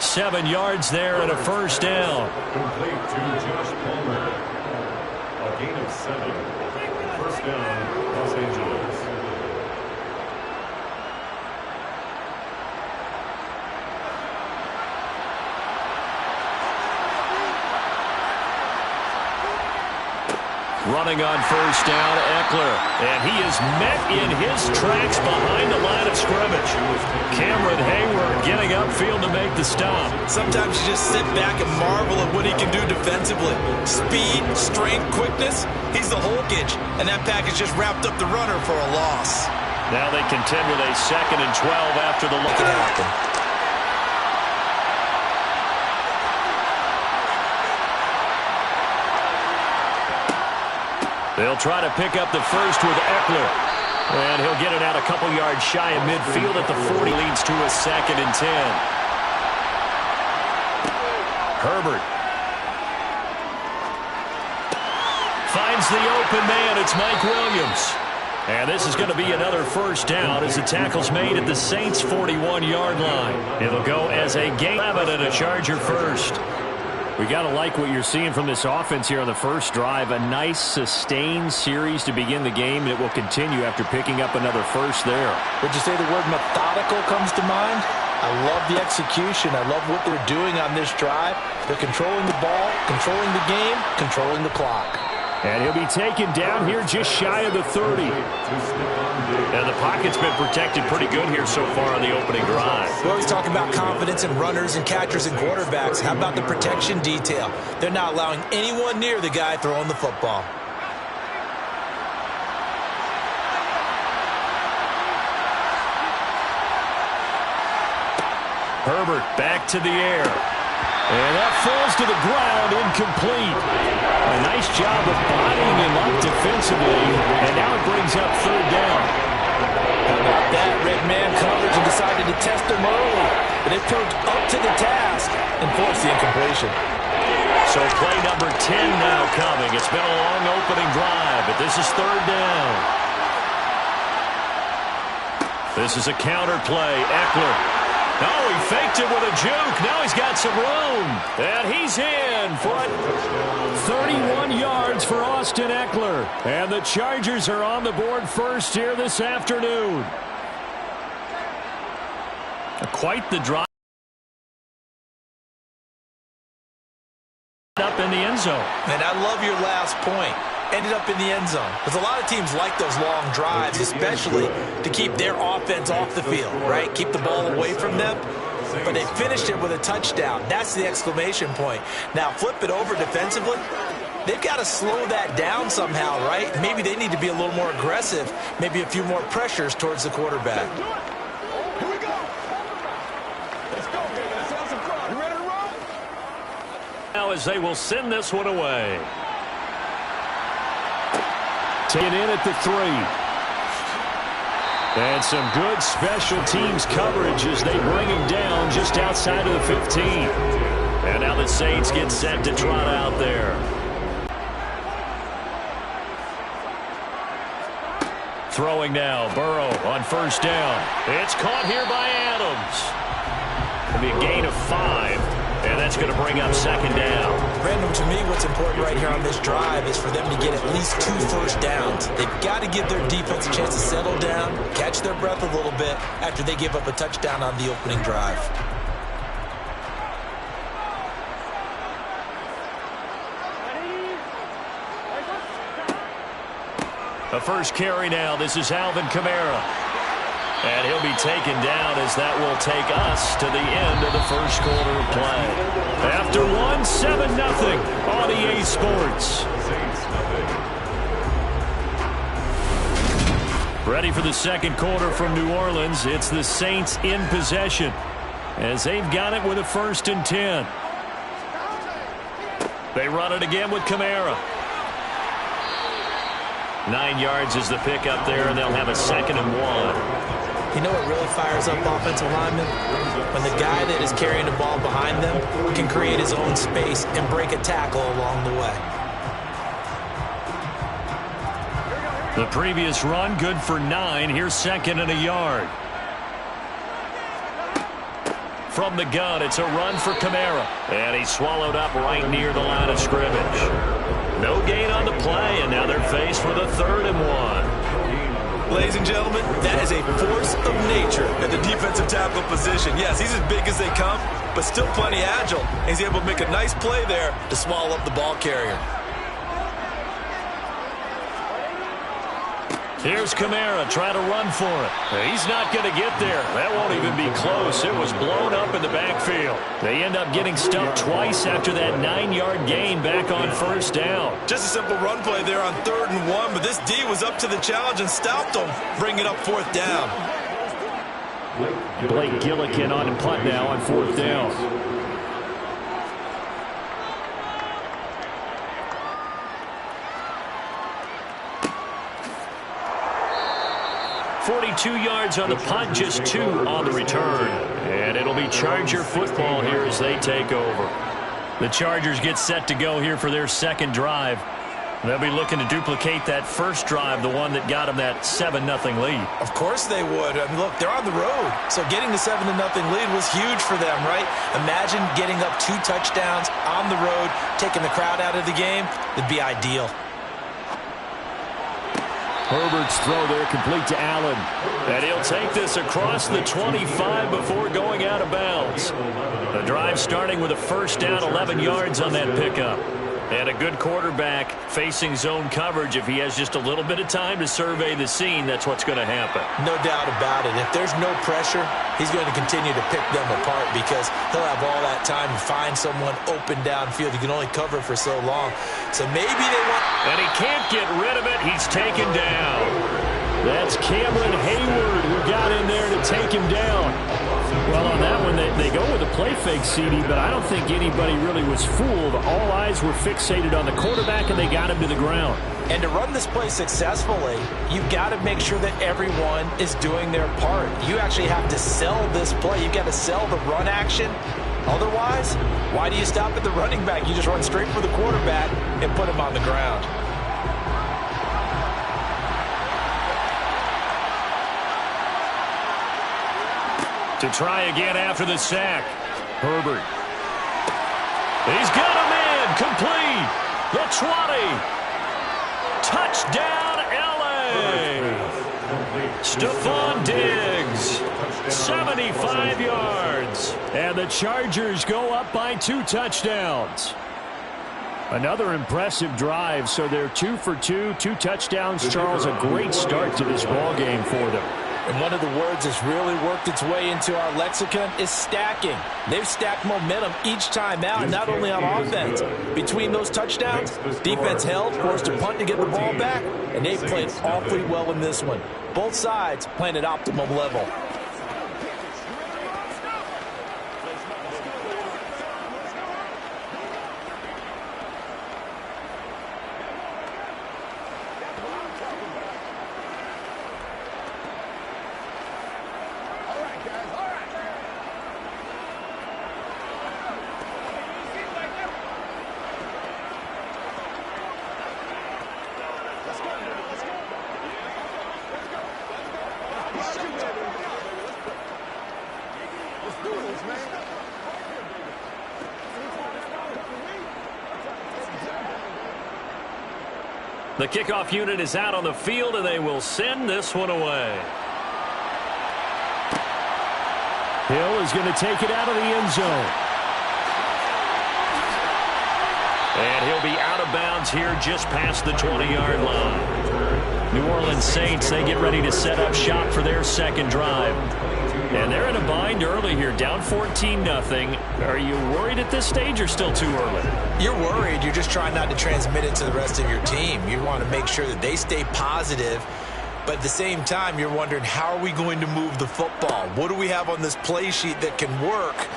7 yards there and a first down. Complete to Josh Palmer. A gain of 7. First down, Los Angeles. Running on first down, Eckler. And he is met in his tracks behind the line of scrimmage. Cameron Hayward getting upfield to make the stop. Sometimes you just sit back and marvel at what he can do defensively. Speed, strength, quickness. He's the whole package. And that package just wrapped up the runner for a loss. Now they contend with a 2nd and 12 after the look at happen. They'll try to pick up the first with Eckler. And he'll get it out a couple yards shy of midfield at the 40. Leads to a 2nd and 10. Herbert. Finds the open man. It's Mike Williams. And this is going to be another first down as the tackle's made at the Saints' 41-yard line. It'll go as a gain and a Charger first. We got to like what you're seeing from this offense here on the first drive. A nice, sustained series to begin the game, and it will continue after picking up another first there. Would you say the word methodical comes to mind? I love the execution. I love what they're doing on this drive. They're controlling the ball, controlling the game, controlling the clock. And he'll be taken down here just shy of the 30. And the pocket's been protected pretty good here so far on the opening drive. Well, he's talking about confidence in runners and catchers and quarterbacks. How about the protection detail? They're not allowing anyone near the guy throwing the football. Herbert back to the air. And that falls to the ground, incomplete. A nice job of bodying him up defensively, and now it brings up third down. How about that? Red man coverage and decided to test him early, but it proved up to the task and forced the incompletion. So play number 10 now coming. It's been a long opening drive, but this is third down. This is a counter play. Eckler. Oh, he faked it with a juke. Now he's got some room. And he's in for 31 yards for Austin Eckler. And the Chargers are on the board first here this afternoon. Quite the drive. Up in the end zone. And I love your last point. Ended up in the end zone. Because a lot of teams like those long drives, especially to keep their offense off the field, right? Keep the ball away from them. But they finished it with a touchdown. That's the exclamation point. Now flip it over defensively. They've got to slow that down somehow, right? Maybe they need to be a little more aggressive. Maybe a few more pressures towards the quarterback. Here we go. Let's go, baby. Let's have some fun. You ready to roll? Now as they will send this one away. Taken in at the 3. And some good special teams coverage as they bring him down just outside of the 15. And now the Saints get set to trot out there. Throwing now, Burrow on first down. It's caught here by Adams. It'll be a gain of 5. And that's going to bring up second down. Random, to me, what's important right here on this drive is for them to get at least 2 first downs. They've got to give their defense a chance to settle down, catch their breath a little bit after they give up a touchdown on the opening drive. The first carry now. This is Alvin Kamara. And he'll be taken down as that will take us to the end of the first quarter of play. After 1, 7-0 on EA Sports. Ready for the second quarter from New Orleans. It's the Saints in possession as they've got it with a 1st and 10. They run it again with Kamara. 9 yards is the pickup there, and they'll have a 2nd and 1. You know what really fires up offensive linemen? When the guy that is carrying the ball behind them can create his own space and break a tackle along the way. The previous run, good for 9. Here's 2nd and a yard. From the gun, it's a run for Kamara. And he's swallowed up right near the line of scrimmage. No gain on the play, and now they're faced with a 3rd and 1. Ladies and gentlemen, that is a force of nature at the defensive tackle position. Yes, he's as big as they come, but still plenty agile. He's able to make a nice play there to swallow up the ball carrier. Here's Kamara trying to run for it. He's not going to get there. That won't even be close. It was blown up in the backfield. They end up getting stuffed twice after that 9-yard gain back on first down. Just a simple run play there on 3rd and 1, but this D was up to the challenge and stopped them, bringing up 4th down. Blake Gillikin on the punt now on 4th down. 42 yards on the punt, just 2 on the return. And it'll be Charger football here as they take over. The Chargers get set to go here for their 2nd drive. They'll be looking to duplicate that first drive, the one that got them that 7-0 lead. Of course they would. I mean, look, they're on the road. So getting the 7-0 lead was huge for them, right? Imagine getting up 2 touchdowns on the road, taking the crowd out of the game. It'd be ideal. Herbert's throw there complete to Allen. And he'll take this across the 25 before going out of bounds. The drive starting with a first down, 11 yards on that pickup. And a good quarterback facing zone coverage. If he has just a little bit of time to survey the scene, that's what's going to happen. No doubt about it. If there's no pressure, he's going to continue to pick them apart because he'll have all that time to find someone open downfield. He can only cover for so long. So maybe they want... And he can't get rid of it. He's taken down. That's Cameron Hayward who got in there to take him down. Well, on that one, they go with a play fake, CD, but I don't think anybody really was fooled. All eyes were fixated on the quarterback, and they got him to the ground. And to run this play successfully, you've got to make sure that everyone is doing their part. You actually have to sell this play. You've got to sell the run action. Otherwise, why do you stop at the running back? You just run straight for the quarterback and put him on the ground. To try again after the sack. Herbert. He's got him in. Complete. The 20. Touchdown, L.A. Stephon Diggs. 75 yards. And the Chargers go up by 2 touchdowns. Another impressive drive. So they're 2 for 2. 2 touchdowns. Charles, a great start to this ball game for them. And one of the words that's really worked its way into our lexicon is stacking. They've stacked momentum each time out, not only on offense. Between those touchdowns, defense held, forced a punt to get the ball back, and they played awfully well in this one. Both sides playing at optimum level. The kickoff unit is out on the field, and they will send this one away. Hill is going to take it out of the end zone. And he'll be out of bounds here just past the 20-yard line. New Orleans Saints, they get ready to set up shop for their second drive. And they're in a bind early here, down 14-0. Are you worried at this stage or still too early? You're worried. You're just trying not to transmit it to the rest of your team. You want to make sure that they stay positive. But at the same time, you're wondering, how are we going to move the football? What do we have on this play sheet that can work?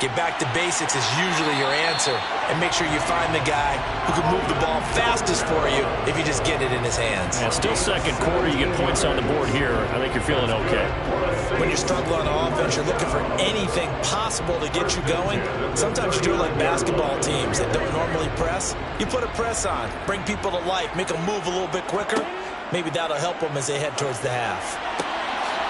Get back to basics is usually your answer. And make sure you find the guy who can move the ball fastest for you if you just get it in his hands. And still second quarter, you get points on the board here. I think you're feeling okay. When you're struggling on offense, you're looking for anything possible to get you going. Sometimes you do it like basketball teams that don't normally press. You put a press on, bring people to life, make them move a little bit quicker. Maybe that'll help them as they head towards the half.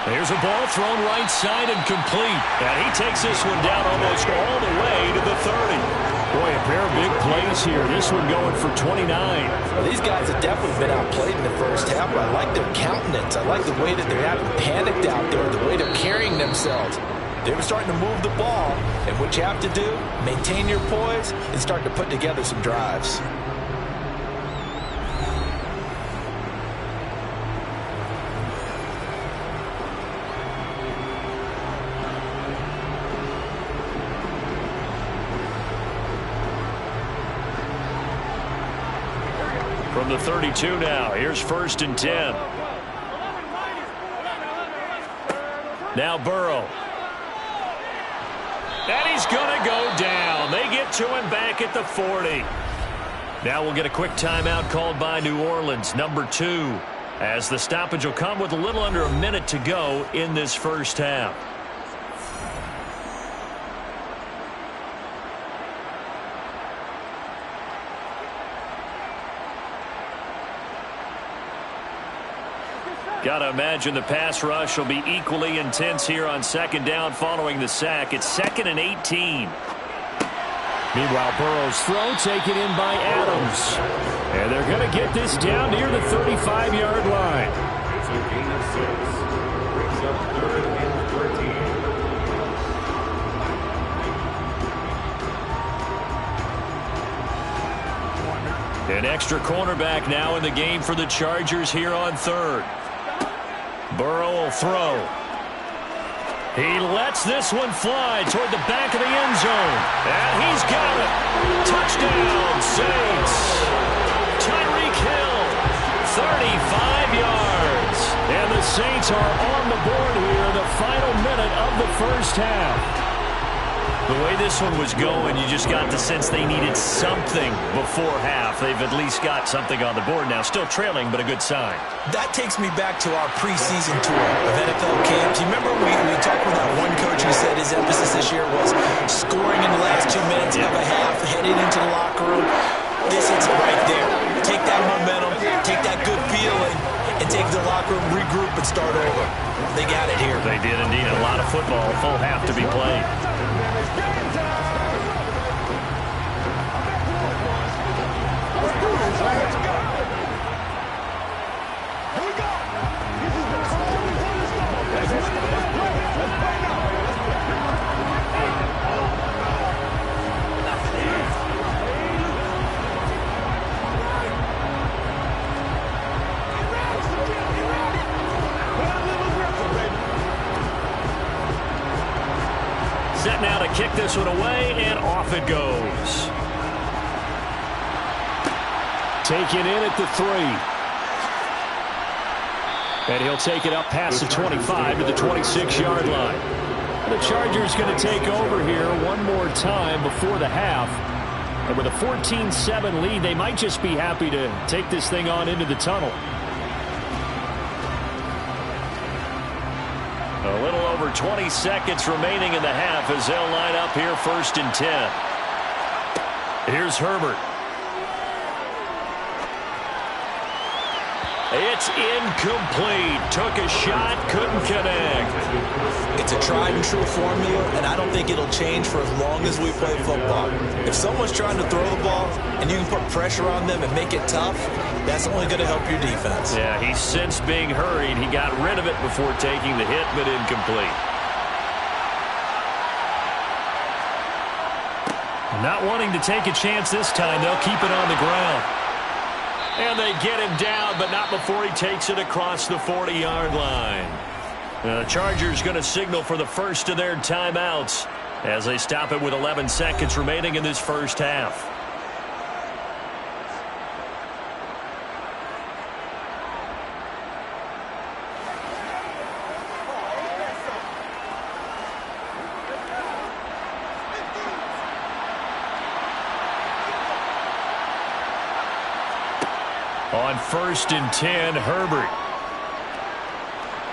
There's a ball thrown right side and complete. And he takes this one down almost all the way to the 30. Boy, a pair of big plays here. This one going for 29. Well, these guys have definitely been outplayed in the first half. I like their countenance. I like the way that they're having panicked out there, the way they're carrying themselves. They were starting to move the ball. And what you have to do, maintain your poise and start to put together some drives. From the 32 now, here's 1st and 10. Now Burrow. And he's going to go down. They get to him back at the 40. Now we'll get a quick timeout called by New Orleans, number 2, as the stoppage will come with a little under a minute to go in this first half. Got to imagine the pass rush will be equally intense here on second down following the sack. It's 2nd and 18. Meanwhile, Burrow's throw taken in by Adams. And they're going to get this down near the 35-yard line. It's a gain of 6. Brings up 3rd and 13. An extra cornerback now in the game for the Chargers here on third. Burrow will throw. He lets this one fly toward the back of the end zone. And he's got it. Touchdown, Saints. Tyreek Hill, 35 yards. And the Saints are on the board here in the final minute of the first half. The way this one was going, you just got the sense they needed something before half. They've at least got something on the board now. Still trailing, but a good sign. That takes me back to our preseason tour of NFL camps. You remember we talked with that one coach who said his emphasis this year was scoring in the last 2 minutes of a half, heading into the locker room. This is right there. Take that momentum, take that good feeling, and take the locker room, regroup, and start over. They got it here. They did indeed. A lot of football, full half to be played. Set now to kick this one away, and off it goes. Taken in at the 3. And he'll take it up past the 25 to the 26-yard line. The Chargers going to take over here one more time before the half. And with a 14-7 lead, they might just be happy to take this thing on into the tunnel. A little over 20 seconds remaining in the half as they'll line up here 1st and 10. Here's Herbert. It's incomplete. Took a shot, couldn't connect. It's a tried and true formula, and I don't think it'll change for as long as we play football. If someone's trying to throw the ball and you can put pressure on them and make it tough, that's only going to help your defense. Yeah, he's since being hurried. He got rid of it before taking the hit, but incomplete. Not wanting to take a chance this time, they'll keep it on the ground. And they get him down, but not before he takes it across the 40-yard line. The Chargers going to signal for the first of their timeouts as they stop it with 11 seconds remaining in this first half. On 1st and 10, Herbert.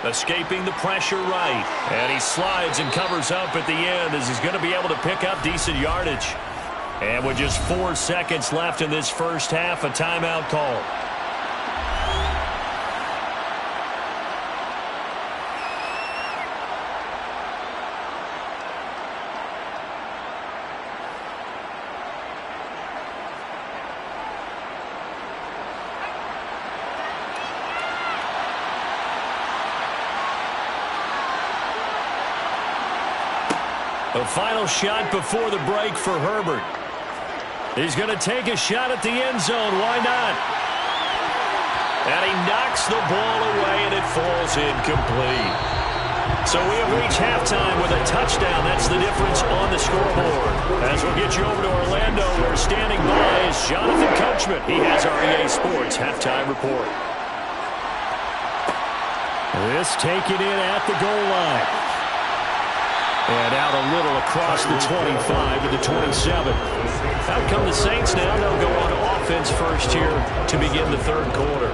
Escaping the pressure right. And he slides and covers up at the end as he's going to be able to pick up decent yardage. And with just 4 seconds left in this first half, a timeout call. The final shot before the break for Herbert. He's going to take a shot at the end zone. Why not? And he knocks the ball away, and it falls incomplete. So we have reached halftime with a touchdown. That's the difference on the scoreboard. As we'll get you over to Orlando, where standing by is Jonathan Coachman. He has our EA Sports halftime report. This taken in at the goal line. And out a little across the 25 to the 27. Out come the Saints now. They'll go on offense first here to begin the third quarter.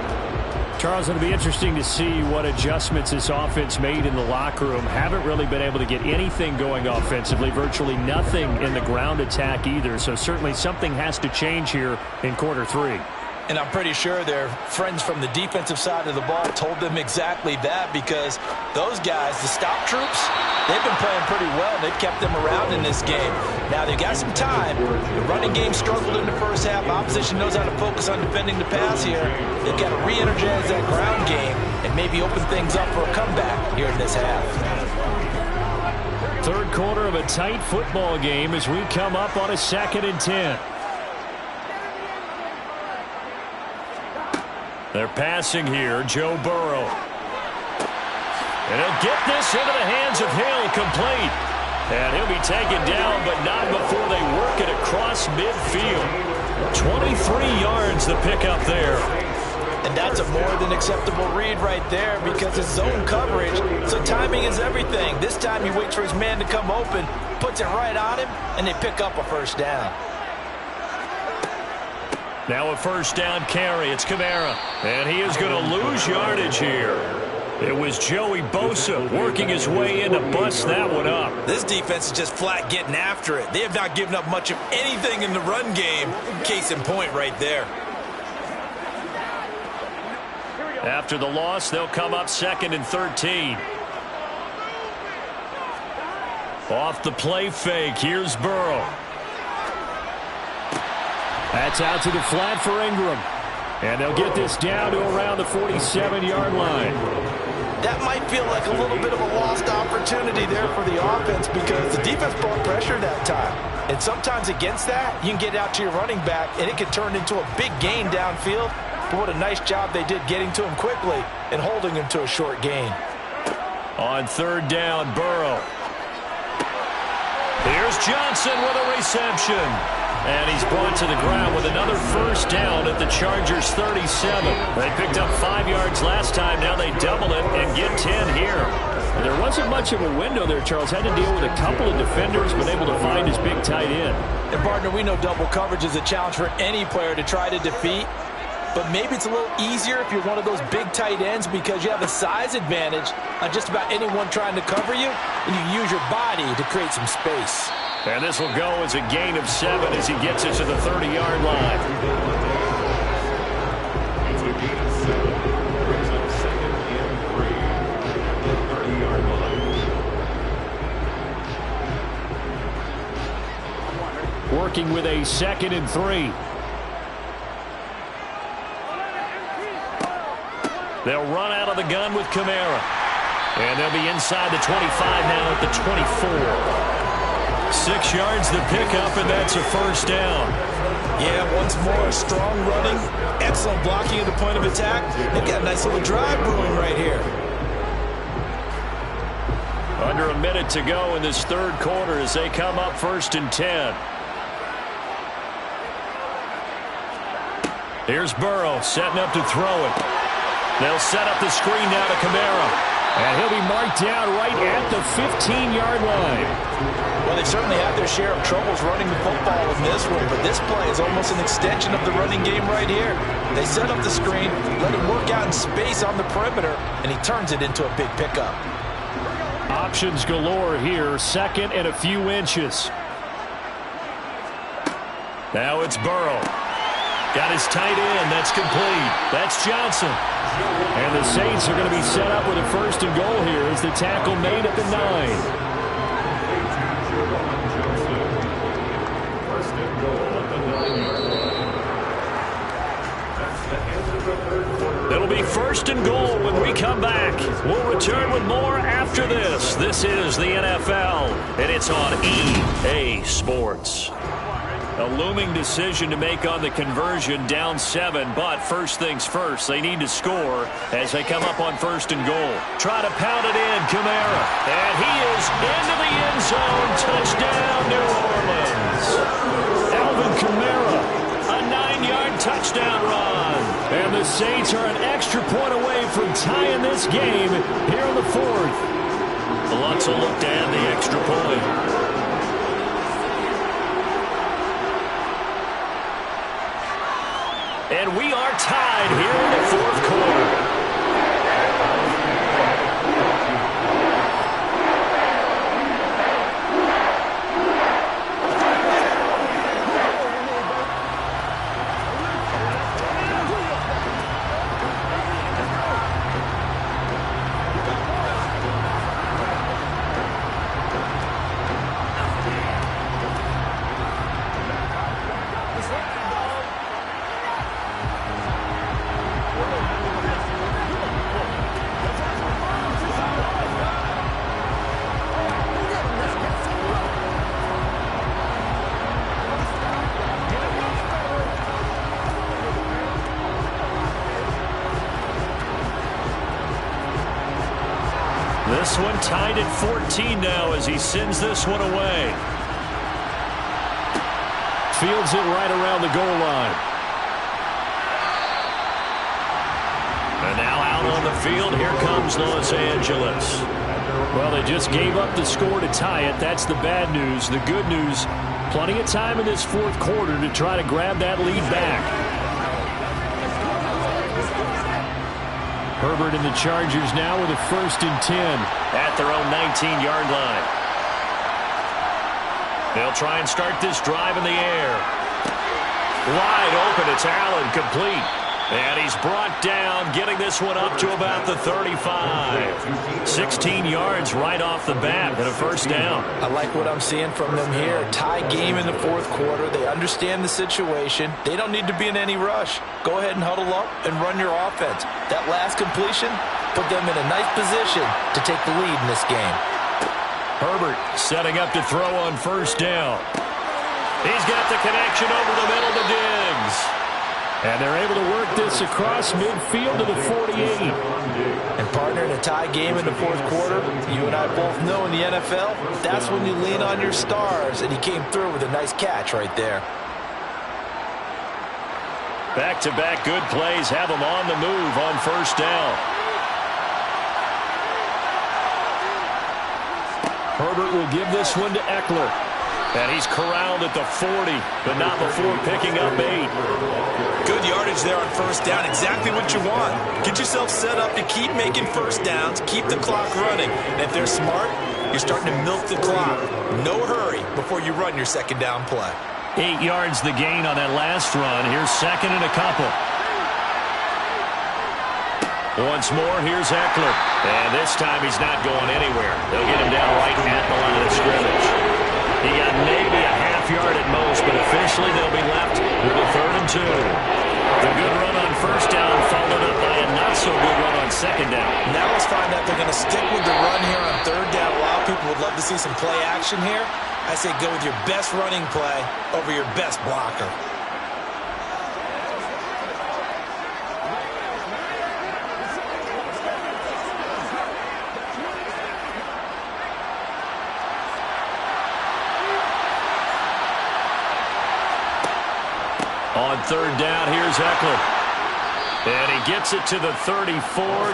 Charles, it'll be interesting to see what adjustments this offense made in the locker room. Haven't really been able to get anything going offensively. Virtually nothing in the ground attack either. So certainly something has to change here in quarter 3. And I'm pretty sure their friends from the defensive side of the ball told them exactly that, because those guys, the stop troops, they've been playing pretty well. They've kept them around in this game. Now, they've got some time. The running game struggled in the first half. Opposition knows how to focus on defending the pass here. They've got to re-energize that ground game and maybe open things up for a comeback here in this half. Third quarter of a tight football game as we come up on a 2nd and 10. They're passing here, Joe Burrow. And he'll get this into the hands of Hill, complete. And he'll be taken down, but not before they work it across midfield. 23 yards the pickup there. And that's a more than acceptable read right there because it's zone coverage, so timing is everything. This time he waits for his man to come open, puts it right on him, and they pick up a first down. Now a first down carry. It's Kamara. And he is going to lose yardage here. It was Joey Bosa working his way in to bust that one up. This defense is just flat getting after it. They have not given up much of anything in the run game. Case in point right there. After the loss, they'll come up 2nd and 13. Off the play fake, here's Burrow. That's out to the flat for Ingram. And they'll get this down to around the 47-yard line. That might feel like a little bit of a lost opportunity there for the offense because the defense brought pressure that time. And sometimes against that, you can get out to your running back, and it can turn into a big gain downfield. But what a nice job they did getting to him quickly and holding him to a short gain. On 3rd down, Burrow. Here's Johnson with a reception. And he's brought to the ground with another first down at the Chargers' 37. They picked up 5 yards last time. Now they double it and get 10 here. There wasn't much of a window there, Charles. Had to deal with a couple of defenders, but able to find his big tight end. And, partner, we know double coverage is a challenge for any player to try to defeat. But maybe it's a little easier if you're one of those big tight ends because you have a size advantage on just about anyone trying to cover you, and you can use your body to create some space. And this will go as a gain of 7 as he gets it to the 30-yard line. It's a gain of 7. Brings up 2nd and 3. The 30-yard line. Working with a 2nd and 3. They'll run out of the gun with Kamara. And they'll be inside the 25 now at the 24. 6 yards the pickup, and that's a first down. Yeah, once more, strong running, excellent blocking at the point of attack. They've got a nice little drive brewing right here. Under a minute to go in this 3rd quarter as they come up 1st and 10. Here's Burrow setting up to throw it. They'll set up the screen now to Kamara. And he'll be marked down right at the 15-yard line. Well, they certainly had their share of troubles running the football in this one, but this play is almost an extension of the running game right here. They set up the screen, let him work out in space on the perimeter, and he turns it into a big pickup. Options galore here, 2nd and a few inches. Now it's Burrow. Got his tight end. That's complete. That's Johnson. And the Saints are going to be set up with a 1st and goal here as the tackle made at the 9. First and goal at the 9-yard line. That's the end of the 3rd quarter. It'll be 1st and goal when we come back. We'll return with more after this. This is the NFL, and it's on EA Sports. A looming decision to make on the conversion, down 7, but first things first, they need to score as they come up on 1st and goal. Try to pound it in, Kamara, and he is into the end zone. Touchdown, New Orleans. Alvin Kamara, a 9-yard touchdown run. And the Saints are an extra point away from tying this game here in the 4th. Lots of look to add the extra point. And we are tied here in the 4th quarter. this one, tied at 14 now as he sends this one away. Fields it right around the goal line. And now out on the field, here comes Los Angeles. Well, they just gave up the score to tie it. That's the bad news. The good news, plenty of time in this fourth quarter to try to grab that lead back. Herbert and the Chargers now with a 1st and 10 at their own 19-yard line. They'll try and start this drive in the air. Wide open, it's Allen, complete. And he's brought down, getting this one up to about the 35. 16 yards right off the bat and a 1st down. I like what I'm seeing from them here. Tie game in the fourth quarter. They understand the situation. They don't need to be in any rush. Go ahead and huddle up and run your offense. That last completion put them in a nice position to take the lead in this game. Herbert setting up to throw on 1st down. He's got the connection over the middle to Diggs. And they're able to work this across midfield to the 48. And partner, in a tie game in the fourth quarter, you and I both know in the NFL, that's when you lean on your stars, and he came through with a nice catch right there. Back-to-back good plays have him on the move on 1st down. Herbert will give this one to Eckler. And he's corralled at the 40, but not before picking up 8. Good yardage there on 1st down. Exactly what you want. Get yourself set up to keep making 1st downs, keep the clock running. And if they're smart, you're starting to milk the clock. No hurry before you run your 2nd down play. 8 yards the gain on that last run. Here's 2nd and a couple. Once more, here's Eckler. And this time he's not going anywhere. They'll get him down right at the line of scrimmage. He got maybe a half yard at most, but officially they'll be left with a 3rd and 2. The good run on 1st down followed up by a not-so-good run on 2nd down. Now let's find out they're going to stick with the run here on 3rd down. A lot of people would love to see some play action here. I say go with your best running play over your best blocker. On 3rd down, here's Eckler. And he gets it to the 34.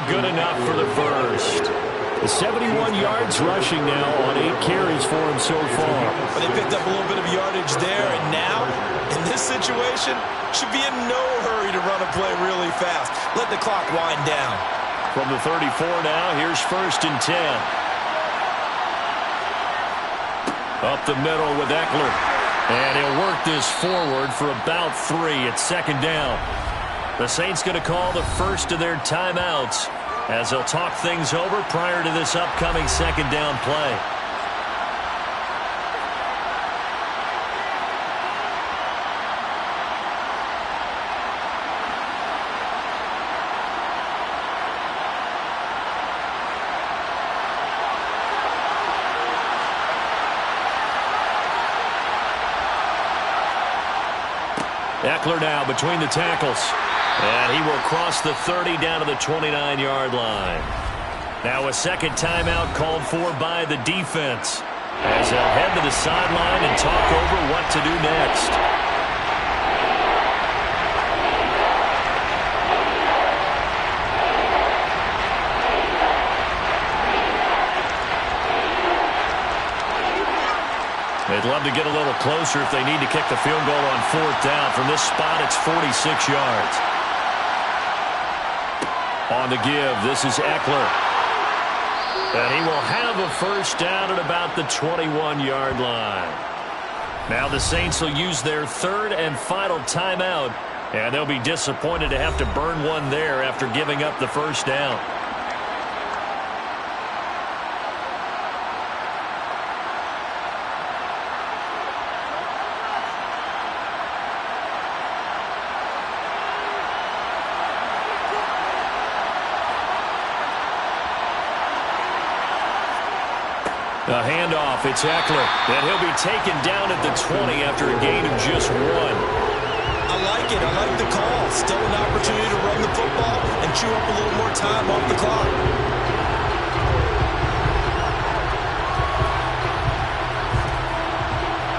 Good enough for the 1st. 71 yards rushing now on 8 carries for him so far. But they picked up a little bit of yardage there, and now, in this situation, should be in no hurry to run a play really fast. Let the clock wind down. From the 34 now, here's 1st and 10. Up the middle with Eckler. And he'll work this forward for about 3 at 2nd down. The Saints going to call the first of their timeouts as they'll talk things over prior to this upcoming 2nd down play. Eckler now between the tackles. And he will cross the 30 down to the 29-yard line. Now a 2nd timeout called for by the defense as they'll head to the sideline and talk over what to do next. They'd love to get a little closer if they need to kick the field goal on 4th down. From this spot, it's 46 yards. On the give, this is Eckler. And he will have a 1st down at about the 21-yard line. Now the Saints will use their 3rd and final timeout. And they'll be disappointed to have to burn one there after giving up the 1st down. A handoff, it's Eckler, and he'll be taken down at the 20 after a gain of just 1. I like it. I like the call. Still an opportunity to run the football and chew up a little more time off the clock.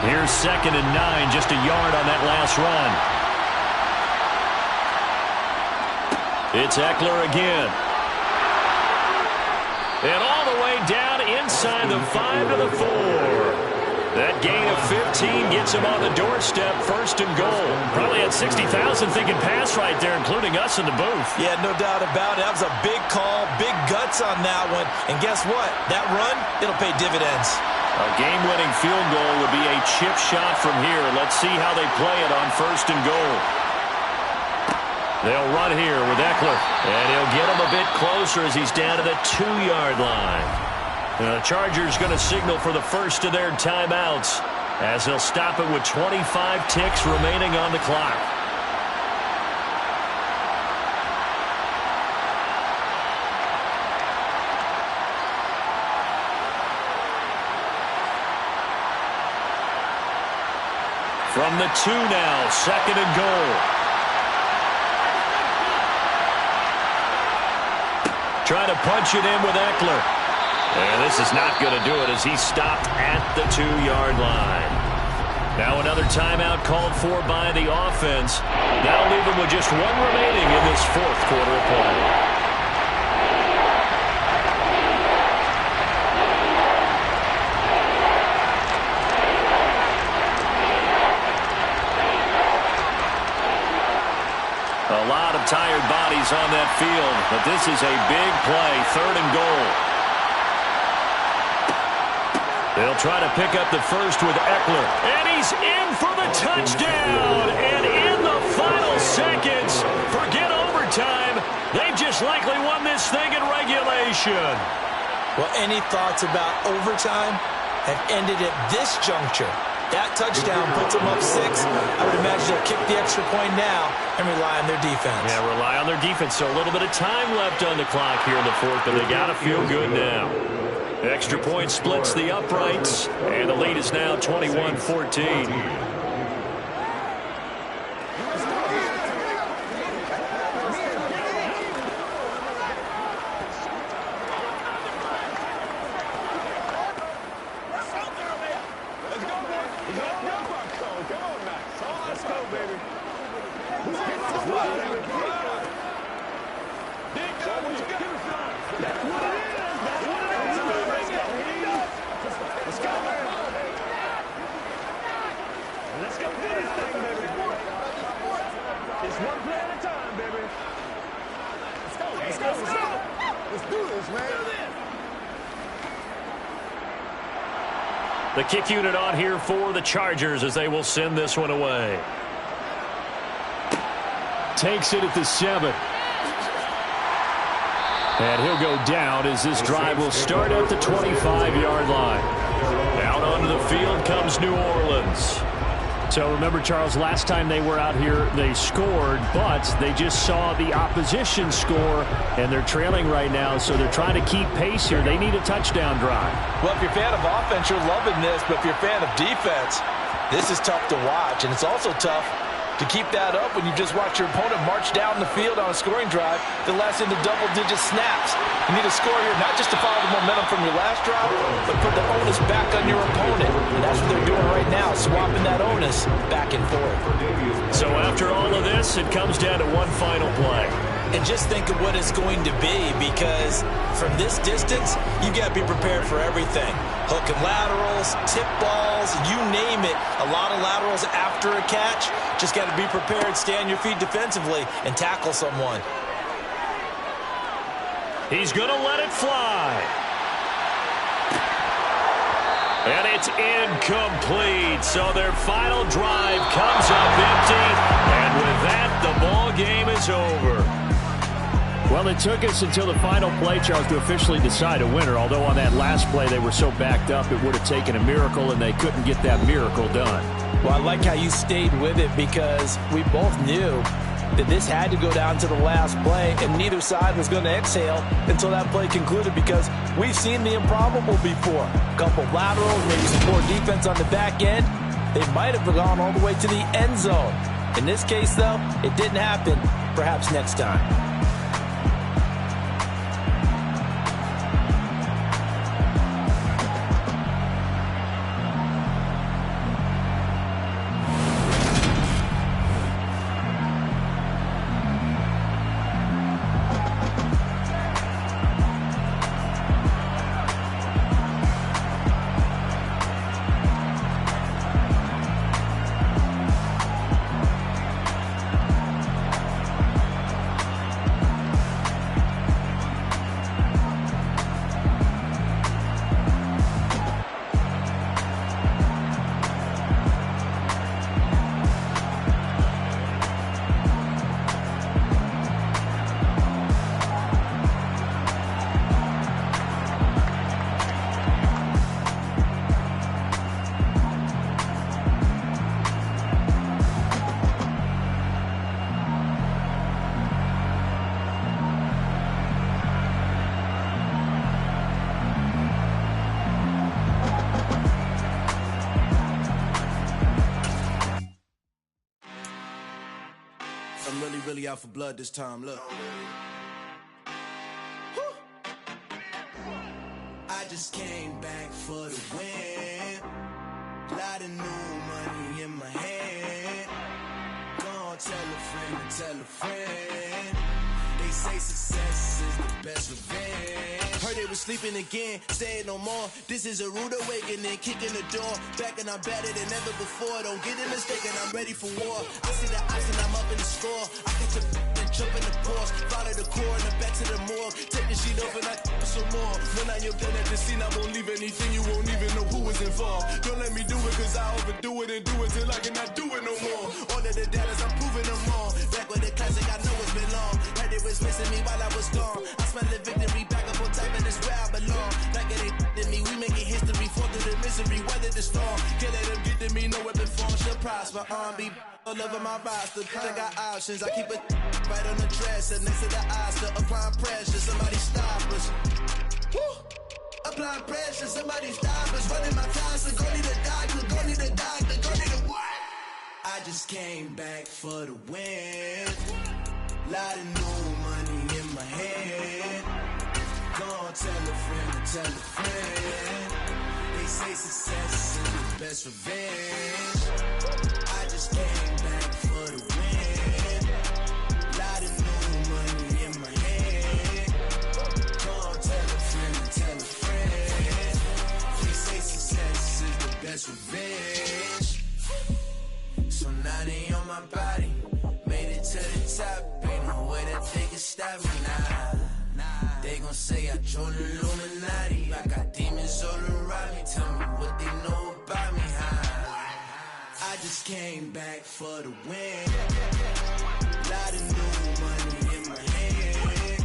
Here's 2nd and 9, just a yard on that last run. It's Eckler again. And all the way down inside the 5 to the 4. That gain of 15 gets him on the doorstep, 1st and goal. Probably had 60,000 thinking pass right there, including us in the booth. Yeah, no doubt about it. That was a big call, big guts on that one. And guess what? That run, it'll pay dividends. A game-winning field goal would be a chip shot from here. Let's see how they play it on 1st and goal. They'll run here with Eckler. And he'll get him a bit closer as he's down to the 2-yard line. The Chargers going to signal for the first of their timeouts as they'll stop it with 25 ticks remaining on the clock. From the 2 now, 2nd and goal. Trying to punch it in with Eckler. And this is not going to do it as he's stopped at the 2-yard line. Now another timeout called for by the offense. That'll leave them with just 1 remaining in this 4th quarter of play. A lot of tired bodies on that field, but this is a big play, 3rd and goal. They'll try to pick up the first with Eckler. And he's in for the touchdown. And in the final seconds, forget overtime. They've just likely won this thing in regulation. Well, any thoughts about overtime have ended at this juncture. That touchdown puts them up 6. I would imagine they'll kick the extra point now and rely on their defense. Yeah, rely on their defense. So a little bit of time left on the clock here in the 4th, but they got to feel good now. Extra point splits the uprights, and the lead is now 21-14. The kick unit on here for the Chargers as they will send this one away. Takes it at the 7. And he'll go down as this drive will start at the 25-yard line. Out onto the field comes New Orleans. So remember, Charles, last time they were out here, they scored, but they just saw the opposition score, and they're trailing right now, so they're trying to keep pace here. They need a touchdown drive. Well, if you're a fan of offense, you're loving this, but if you're a fan of defense, this is tough to watch, and it's also tough to keep that up when you just watch your opponent march down the field on a scoring drive that lasts into double-digit snaps. You need a score here, not just to follow the momentum from your last drive, but put the onus back on your opponent. And that's what they're doing right now, swapping that onus back and forth. So after all of this, it comes down to one final play. And just think of what it's going to be, because from this distance, you got to be prepared for everything. Hook and laterals, tip balls, you name it. A lot of laterals after a catch. Just got to be prepared, stay on your feet defensively, and tackle someone. He's going to let it fly. And it's incomplete. So their final drive comes up empty. And with that, the ball game is over. Well, it took us until the final play, Charles, to officially decide a winner. Although on that last play they were so backed up, it would have taken a miracle, and they couldn't get that miracle done. Well, I like how you stayed with it, because we both knew that this had to go down to the last play, and neither side was going to exhale until that play concluded, because we've seen the improbable before. A couple laterals, maybe some poor defense on the back end. They might have gone all the way to the end zone. In this case, though, it didn't happen. Perhaps next time. really out for blood this time, look. I just came back for the win. Lot of new money in my hand. Gonna tell a friend and tell a friend. They say success is the best revenge. Heard they was sleeping again, staying no more. This is a rude awakening, kicking the door. Back and I'm better than ever before. Don't get it mistaken, I'm ready for war. I see the ops and I'm up in the score. I catch a and jump in the Porsche. Follow the core and then back to the morgue. Take the sheet off and I some more. When I you're done at the scene, I won't leave anything. You won't even know who was involved. Don't let me do it cause I overdo it and do it till I cannot do it no more. All of the datas, I'm proving them wrong. Back with the classic, I know it's been long. Heard it was missing me while I was gone. I smell the victory back up on top and it's where I belong. Like it ain't to me, we making history. Fall through the misery, weather the storm. Can't let them get to me, no weapon form should prosper. Be all over my roster, I got options. I keep it right on the dresser, next to the Oscar. Applying pressure, somebody stop us. Woo! Applying pressure, somebody stop us. Running my time, so go need a doctor, go need a doctor, go need a what? I just came back for the win. Lot of new money in my hand. Gonna tell a friend and tell a friend. They say success is the best revenge. I just came back for the win. Lot of new money in my hand. Gonna tell a friend and tell a friend. They say success is the best revenge. So now they on my body. Made it to the top. Ain't no way that they can stop me now. They gon' say I joined the Illuminati. I got demons all around me. Tell me what they know about me, huh? I just came back for the win. Lot of new money in my hand.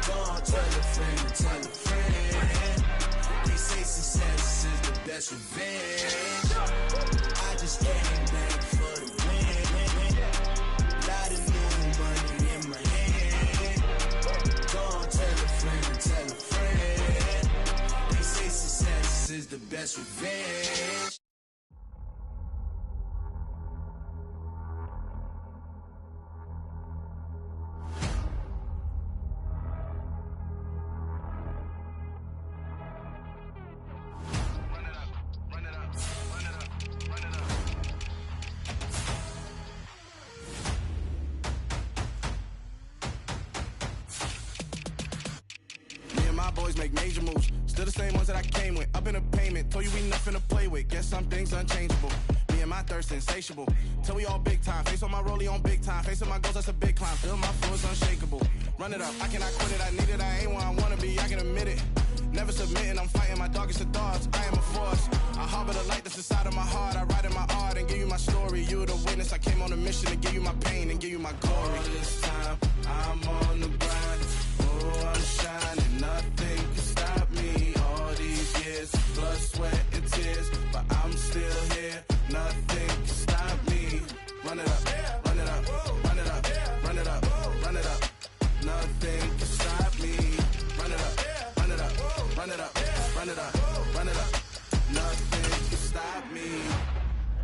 Gonna tell a friend and tell a friend. They say success is the best revenge. I just came back for the win. Lot of new money in my hand. Gonna tell a friend and tell a friend. They say success is the best revenge. Boys make major moves, still the same ones that I came with. Up in a payment, told you we nothing to play with. Guess some things unchangeable. Me and my thirst insatiable. Till we all big time. Face on my rollie on big time. Facing my goals, that's a big climb. Feel my flow is unshakable. Run it up, I cannot quit it. I need it, I ain't where I wanna be. I can admit it. Never submitting, I'm fighting my darkest of thoughts. I am a force. I harbor the light that's inside of my heart. I write in my art and give you my story. You the witness. I came on a mission to give you my pain and give you my glory. All this time, I'm on the grind. Oh, I'm shining. Nothing can stop me. All these years, blood, sweat, and tears, but I'm still here. Nothing can stop me. Run it up, run it up, run it up, run it up, run it up. Nothing can stop me. Run it up, run it up, run it up, run it up, run it up. Nothing can stop me.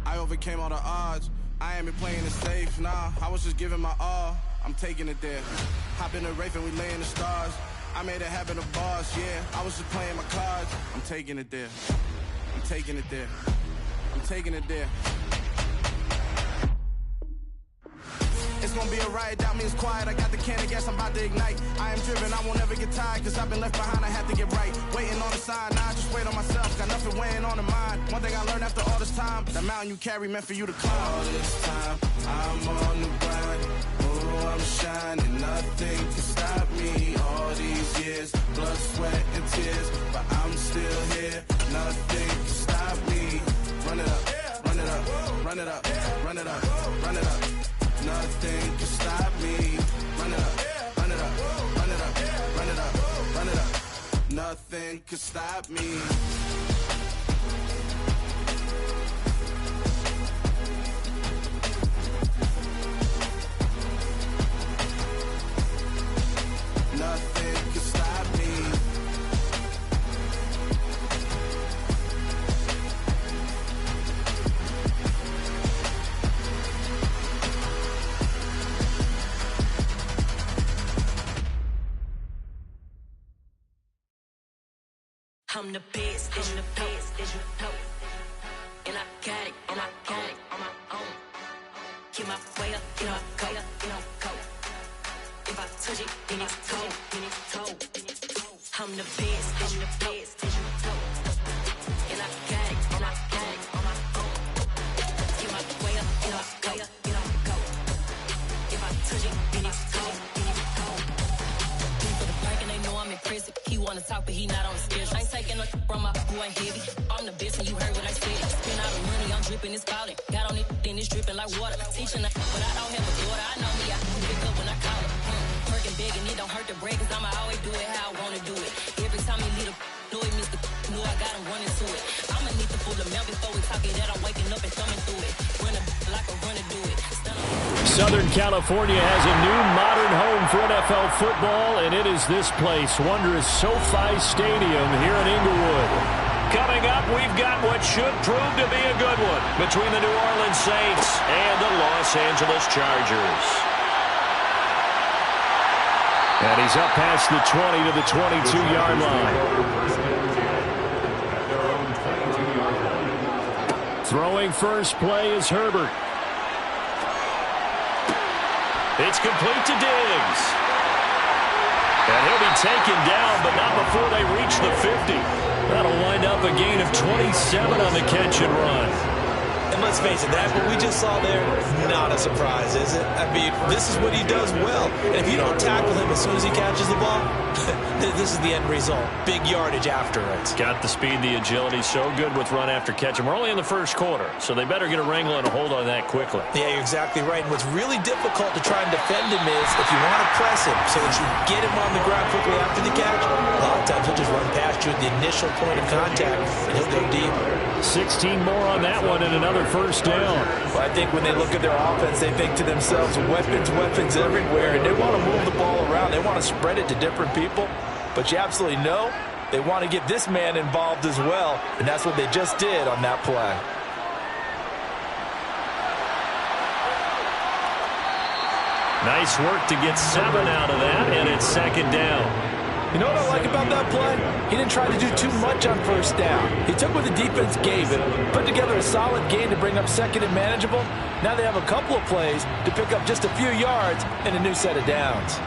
I overcame all the odds. I ain't been playing it safe, nah. I was just giving my all. I'm taking it there. Hop in the Wraith and we lay in the stars. I made it happen to bars, yeah. I was just playing my cards. I'm taking it there. I'm taking it there. I'm taking it there. It's gonna be a riot, doubt me it's quiet. I got the can of gas, I'm about to ignite. I am driven, I won't ever get tired, cause I've been left behind, I have to get right. Waiting on the sign, now I just wait on myself. Got nothing weighing on the mind. One thing I learned after all this time, the mountain you carry meant for you to climb. All this time, I'm on the grind. Oh, I'm shining, nothing can stop me. All these years, blood, sweat, and tears, but I'm still here. Nothing can stop me. Run it up, run it up, run it up, run it up, run it up. Nothing can stop me. Run it up, run it up, run it up, run it up, run it up. Nothing can stop me. Nothing can stop me. I'm the best, I'm the best, as you know. And I got it, and I got it on my own. Get my way up, get my go, get on go. If I touch it, then it's cold, then it's cold. I'm the best, I'm the best, as you know. And I got it, and I got it on my own. Get my way up, get my go, get on go. If I touch it, then it's cold, then it's cold. For the park and they know I'm impressive. He wanna talk, but he not on the schedule. I ain't taking no from my boy heavy. I'm the best, and you heard what I said. Spend all the money, I'm dripping, it's falling. Got on it, then it's dripping like water. Teaching, but I don't have a daughter. I know me, I can pick up when I call it. Working big, and it don't hurt to break, cause I'ma always do it how I wanna do it. Every time he lead a know it, Mr. Knew I got him running to it. I'ma need to pull the mouth before we talk it that I'm waking up and thumbing through it. Run like a runner do it. Southern California has a new modern home for NFL football, and it is this place, wondrous SoFi Stadium here in Inglewood. Coming up, we've got what should prove to be a good one between the New Orleans Saints and the Los Angeles Chargers. And he's up past the 20 to the 22-yard line. Throwing first play is Herbert. It's complete to Diggs. And he'll be taken down, but not before they reach the 50. That'll wind up a gain of 27 on the catch and run. And let's face it, that what we just saw there, not a surprise, is it? I mean, this is what he does well. And if you don't tackle him as soon as he catches the ball, this is the end result. Big yardage after it. Got the speed, the agility, so good with run after catch. And we're only in the first quarter, so they better get a wrangle and a hold on that quickly. Yeah, you're exactly right. And what's really difficult to try and defend him is if you want to press him so that you get him on the ground quickly after the catch, a lot of times he'll just run past you at the initial point of contact, and he'll go deep. 16 more on that one and another first down. Well, I think when they look at their offense, they think to themselves, weapons, weapons everywhere, and they want to move the ball around. They want to spread it to different people, but you absolutely know they want to get this man involved as well, and that's what they just did on that play. Nice work to get 7 out of that, and it's second down. You know what I like about that play? He didn't try to do too much on first down. He took what the defense gave him, put together a solid gain to bring up second and manageable. Now they have a couple of plays to pick up just a few yards and a new set of downs.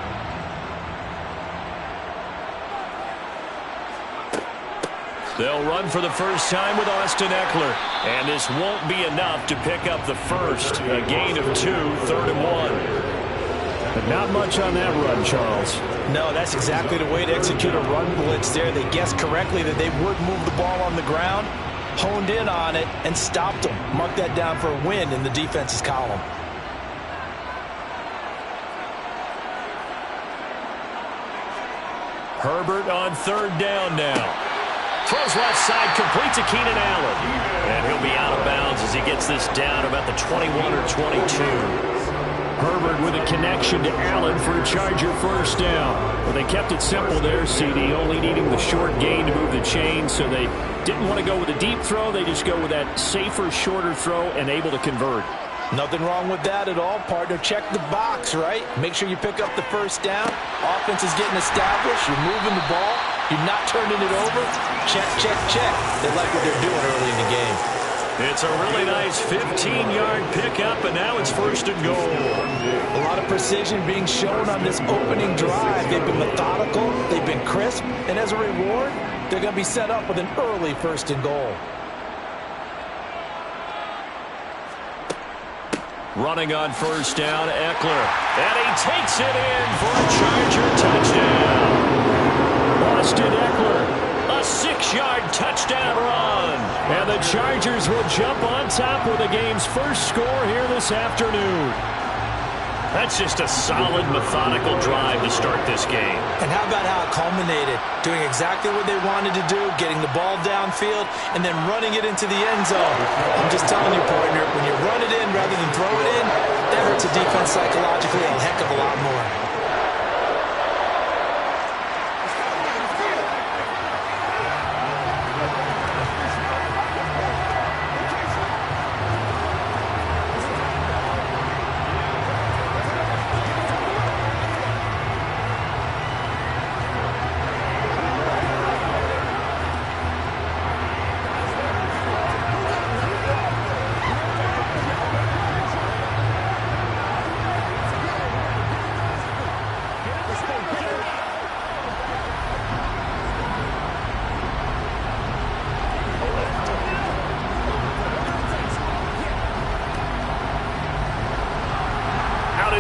They'll run for the first time with Austin Eckler. And this won't be enough to pick up the first. A gain of 2, 3rd and 1. But not much on that run, Charles. No, that's exactly the way to execute a run blitz there. They guessed correctly that they would move the ball on the ground, honed in on it, and stopped them. Mark that down for a win in the defense's column. Herbert on 3rd down now. Throws left side, complete to Keenan Allen. And he'll be out of bounds as he gets this down about the 21 or 22. Herbert with a connection to Allen for a Charger first down. Well, they kept it simple there, CD, only needing the short gain to move the chain, so they didn't want to go with a deep throw. They just go with that safer, shorter throw and able to convert. Nothing wrong with that at all, partner. Check the box, right? Make sure you pick up the first down. Offense is getting established. You're moving the ball. You're not turning it over. Check, check, check. They like what they're doing early in the game. It's a really nice 15-yard pickup, and now it's 1st and goal. A lot of precision being shown on this opening drive. They've been methodical, they've been crisp, and as a reward, they're going to be set up with an early 1st and goal. Running on first down, Eckler. And he takes it in for a Charger touchdown. Austin Eckler. A 6-yard touchdown run. And the Chargers will jump on top with the game's first score here this afternoon. That's just a solid, methodical drive to start this game. And how about how it culminated? Doing exactly what they wanted to do, getting the ball downfield, and then running it into the end zone. I'm just telling you, partner, when you run it in rather than throw it in, that hurts a defense psychologically a heck of a lot more.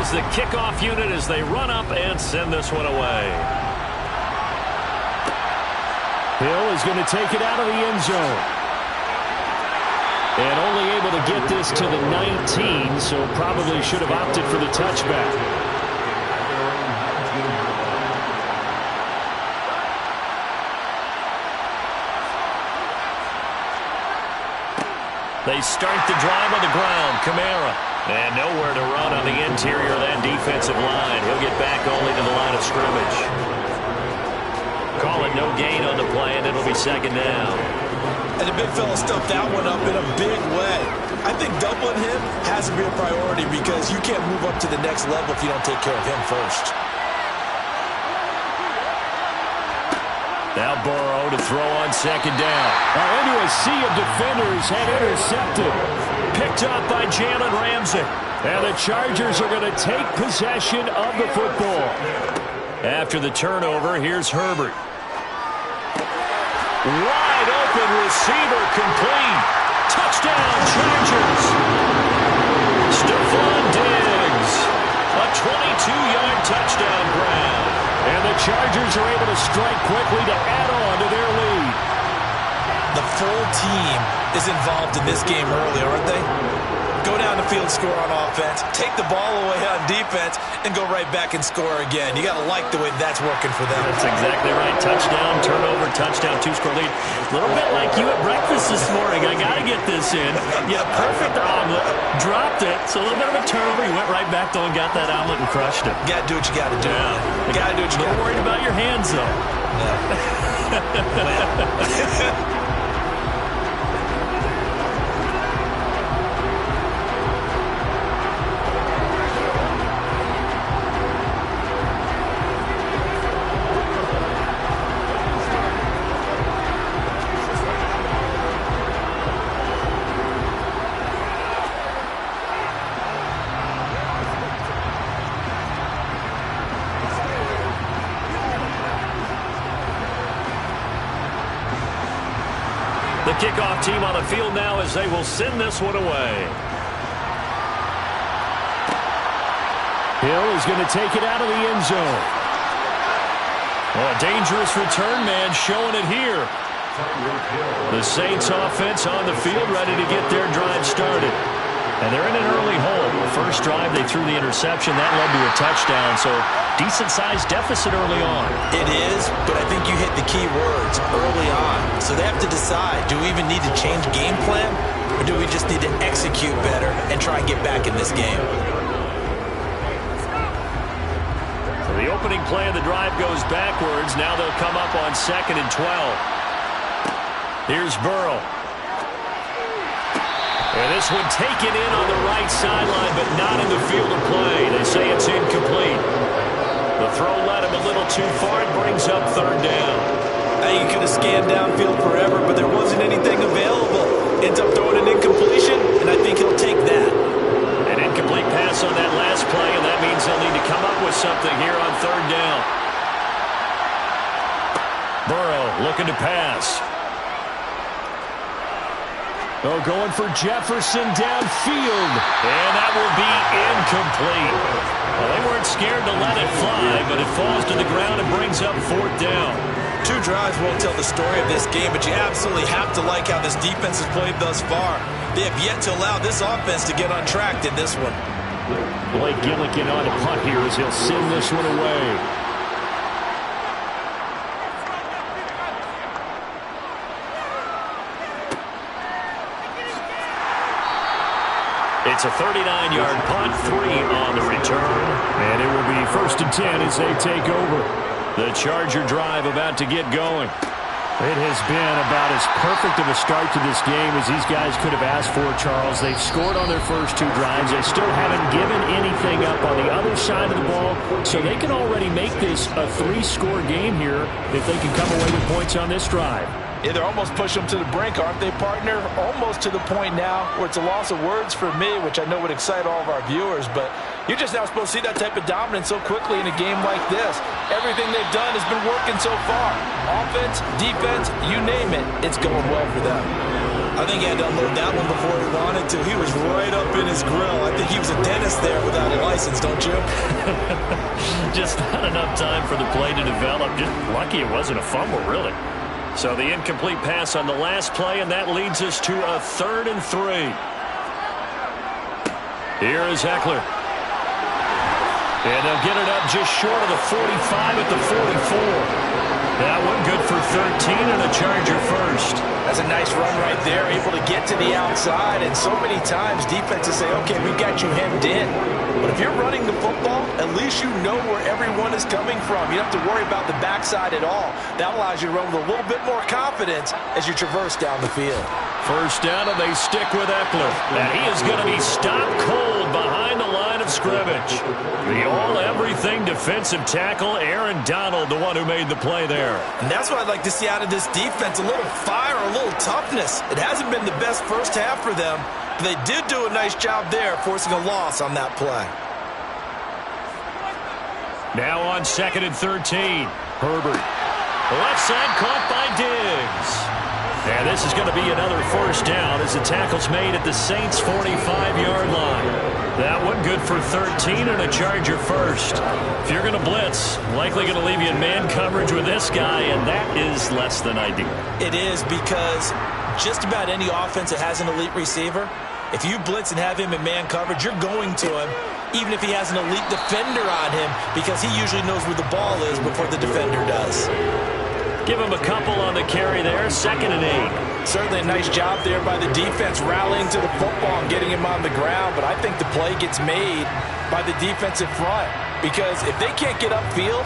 is the kickoff unit as they run up and send this one away. Hill is going to take it out of the end zone. And only able to get this to the 19, so probably should have opted for the touchback. They start the drive on the ground. Kamara. And nowhere to run on the interior of that defensive line. He'll get back only to the line of scrimmage. Call it no gain on the play, and it'll be second down. And the big fella stuffed that one up in a big way. I think doubling him has to be a priority because you can't move up to the next level if you don't take care of him first. Now Burrow to throw on second down. Into a sea of defenders and intercepted. Picked up by Jalen Ramsey. And the Chargers are going to take possession of the football. After the turnover, here's Herbert. Wide open receiver complete. Touchdown, Chargers. Stephon Diggs. A 22-yard touchdown grab. And the Chargers are able to strike quickly to add on to their lead. The full team is involved in this game early, aren't they? Go down the field, score on offense, take the ball away on defense, and go right back and score again. You got to like the way that's working for them. That's exactly right. Touchdown, turnover, touchdown, two-score lead. A little bit like you at breakfast this morning. I got to get this in. Yeah, perfect omelet. Dropped it. So a little bit of a turnover. You went right back though and got that omelet and crushed it. You got to do what you got to do. Yeah. You got to do what you got to do. Don't worry about your hands, though. Yeah. The kickoff team on the field now as they will send this one away. Hill is going to take it out of the end zone. Oh, a dangerous return man showing it here. The Saints offense on the field ready to get their drive started. And they're in an early hole. First drive, they threw the interception. That led to a touchdown, so decent-sized deficit early on. It is, but I think you hit the key words early on. So they have to decide, do we even need to change game plan, or do we just need to execute better and try and get back in this game? So the opening play of the drive goes backwards. Now they'll come up on 2nd and 12. Here's Burrow. And this one taken in on the right sideline, but not in the field of play. They say it's incomplete. The throw led him a little too far. It brings up 3rd down. You could have scanned downfield forever, but there wasn't anything available. Ends up throwing an incompletion, and I think he'll take that. An incomplete pass on that last play, and that means they'll need to come up with something here on 3rd down. Burrow looking to pass. Oh, going for Jefferson downfield. And that will be incomplete. Well, they weren't scared to let it fly, but it falls to the ground and brings up 4th down. 2 drives won't tell the story of this game, but you absolutely have to like how this defense has played thus far. They have yet to allow this offense to get untracked in this one. Blake Gillikin on a punt here as he'll send this one away. It's a 39-yard punt, 3 on the return. And it will be 1st and 10 as they take over. The Charger drive about to get going. It has been about as perfect of a start to this game as these guys could have asked for, Charles. They've scored on their first 2 drives. They still haven't given anything up on the other side of the ball, so they can already make this a 3-score game here if they can come away with points on this drive. Yeah, they're almost pushing them to the brink, aren't they, partner? Almost to the point now where it's a loss of words for me, which I know would excite all of our viewers, but you're just now supposed to see that type of dominance so quickly in a game like this. Everything they've done has been working so far. Offense, defense, you name it, it's going well for them. I think he had to unload that one before he wanted to. He was right up in his grill. I think he was a dentist there without a license, don't you? Just not enough time for the play to develop. Just lucky it wasn't a fumble, really. So the incomplete pass on the last play, and that leads us to a 3rd and 3. Here is Eckler. And they'll get it up just short of the 45 at the 44. That one good for 13 and a Charger first. That's a nice run right there, able to get to the outside. And so many times defenses say, okay, we've got you hemmed in. But if you're running the football, at least you know where everyone is coming from. You don't have to worry about the backside at all. That allows you to run with a little bit more confidence as you traverse down the field. First down, and they stick with Eckler. And he is going to be stopped cold behind the line of scrimmage. The all-everything defensive tackle, Aaron Donald, the one who made the play there. And that's what I'd like to see out of this defense, a little fire, a little toughness. It hasn't been the best first half for them, but they did do a nice job there, forcing a loss on that play. Now on 2nd and 13, Herbert. Left side caught by Diggs. And this is going to be another first down as the tackle's made at the Saints' 45-yard line. That one good for 13 and a Charger first. If you're going to blitz, likely going to leave you in man coverage with this guy, and that is less than ideal. It is, because just about any offense that has an elite receiver, if you blitz and have him in man coverage, you're going to him, even if he has an elite defender on him, because he usually knows where the ball is before the defender does. Give him a couple on the carry there, 2nd and 8. Certainly a nice job there by the defense rallying to the football and getting him on the ground, but I think the play gets made by the defensive front, because if they can't get upfield,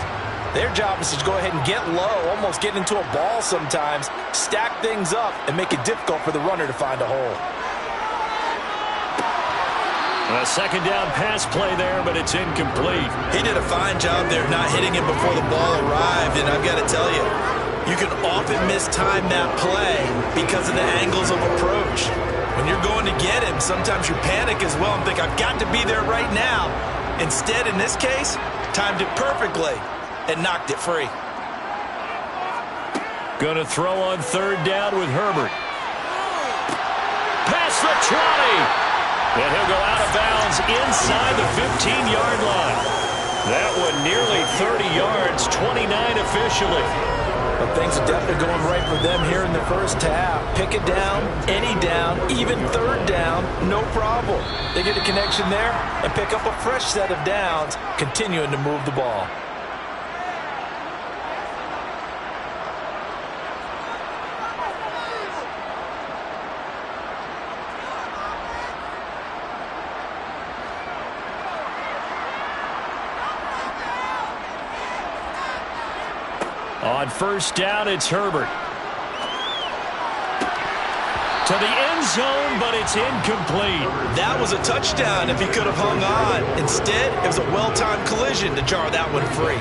their job is to go ahead and get low, almost get into a ball sometimes, stack things up, and make it difficult for the runner to find a hole. A 2nd down pass play there, but it's incomplete. He did a fine job there not hitting him before the ball arrived, and I've got to tell you, you can often mistime that play because of the angles of approach. When you're going to get him, sometimes you panic as well and think, I've got to be there right now. Instead, in this case, timed it perfectly and knocked it free. Going to throw on 3rd down with Herbert. Pass the 20. And he'll go out of bounds inside the 15-yard line. That one nearly 30 yards, 29 officially. But things are definitely going right for them here in the first half. Pick it down, any down, even 3rd down, no problem. They get a connection there and pick up a fresh set of downs, continuing to move the ball. On 1st down, it's Herbert. To the end zone, but it's incomplete. That was a touchdown if he could have hung on. Instead, it was a well-timed collision to jar that one free.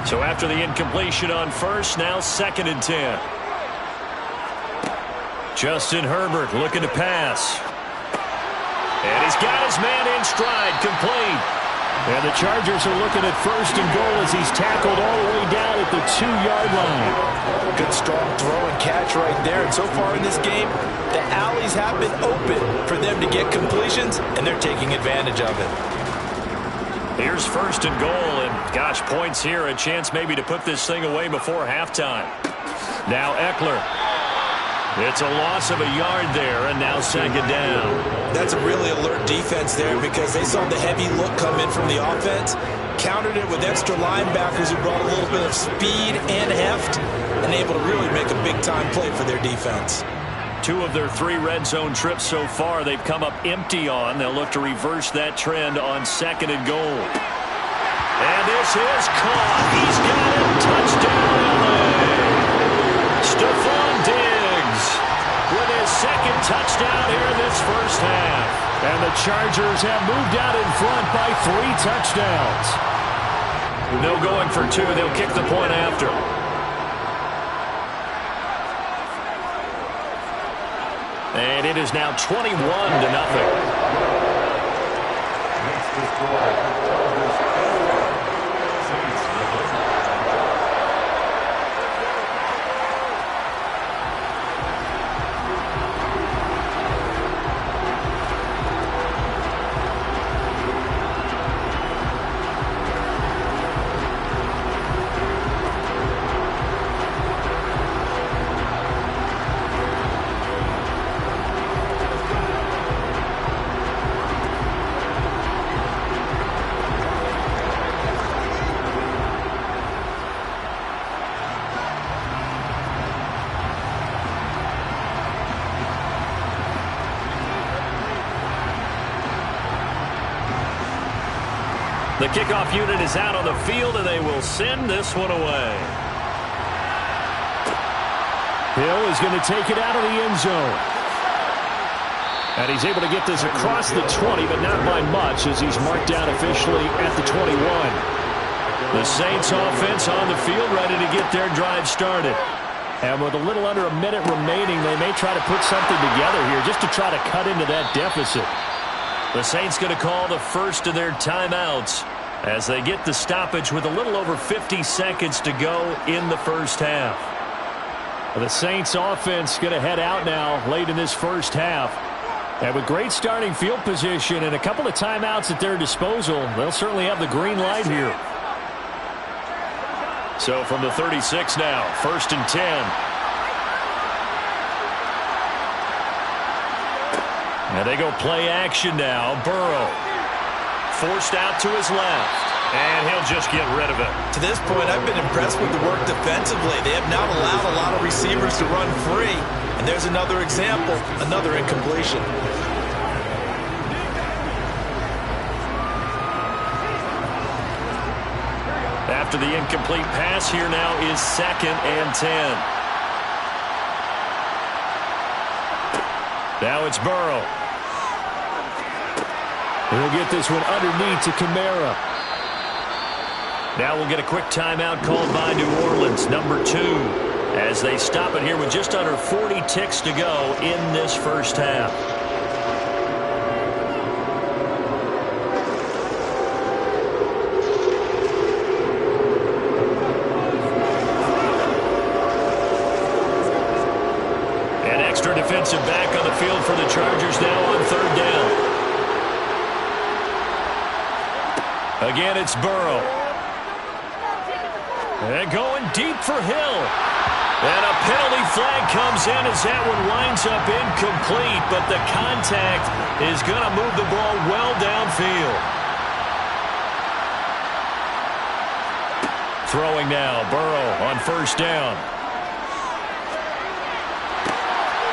So after the incompletion on 1st, now 2nd and 10. Justin Herbert looking to pass. And he's got his man in stride, complete. And the Chargers are looking at 1st and goal as he's tackled all the way down at the 2-yard line. Good strong throw and catch right there. And so far in this game, the alleys have been open for them to get completions, and they're taking advantage of it. Here's 1st and goal, and gosh, points here, a chance maybe to put this thing away before halftime. Now Eckler. It's a loss of a yard there, and now 2nd down. That's a really alert defense there because they saw the heavy look come in from the offense, countered it with extra linebackers who brought a little bit of speed and heft, and able to really make a big-time play for their defense. 2 of their 3 red zone trips so far they've come up empty on. They'll look to reverse that trend on 2nd and goal. And this is caught. He's got it. Touchdown, LA. Stephon Diggs with his 2nd touchdown here in this first half. And the Chargers have moved out in front by 3 touchdowns. No going for 2. They'll kick the point after. And it is now 21-0. The kickoff unit is out on the field, and they will send this one away. Hill is going to take it out of the end zone. And he's able to get this across the 20, but not by much, as he's marked down officially at the 21. The Saints offense on the field, ready to get their drive started. And with a little under a minute remaining, they may try to put something together here just to try to cut into that deficit. The Saints going to call the first of their timeouts as they get the stoppage with a little over 50 seconds to go in the first half. The Saints offense going to head out now late in this first half. And with great starting field position and a couple of timeouts at their disposal, they'll certainly have the green light here. So from the 36 now, 1st and 10. And they go play action now. Burrow forced out to his left. And he'll just get rid of it. To this point, I've been impressed with the work defensively. They have not allowed a lot of receivers to run free. And there's another example, another incompletion. After the incomplete pass, here now is 2nd and 10. Now it's Burrow. He'll get this one underneath to Kamara. Now we'll get a quick timeout called by New Orleans, number 2, as they stop it here with just under 40 ticks to go in this first half. An extra defensive back on the field for the Chargers now on 3rd down. Again, it's Burrow. And going deep for Hill. And a penalty flag comes in as that one winds up incomplete, but the contact is going to move the ball well downfield. Throwing now, Burrow on 1st down.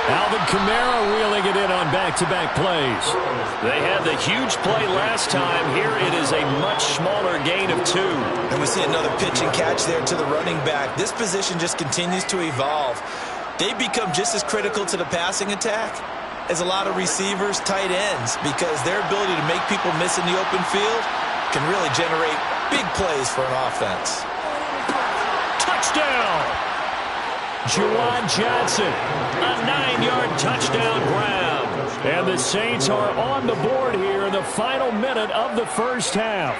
Alvin Kamara reeling it in on back-to-back plays. They had the huge play last time. Here it is a much smaller gain of 2. And we see another pitch and catch there to the running back. This position just continues to evolve. They become just as critical to the passing attack as a lot of receivers, tight ends, because their ability to make people miss in the open field can really generate big plays for an offense. Touchdown! Juwan Johnson, a 9-yard touchdown grab. And the Saints are on the board here in the final minute of the first half.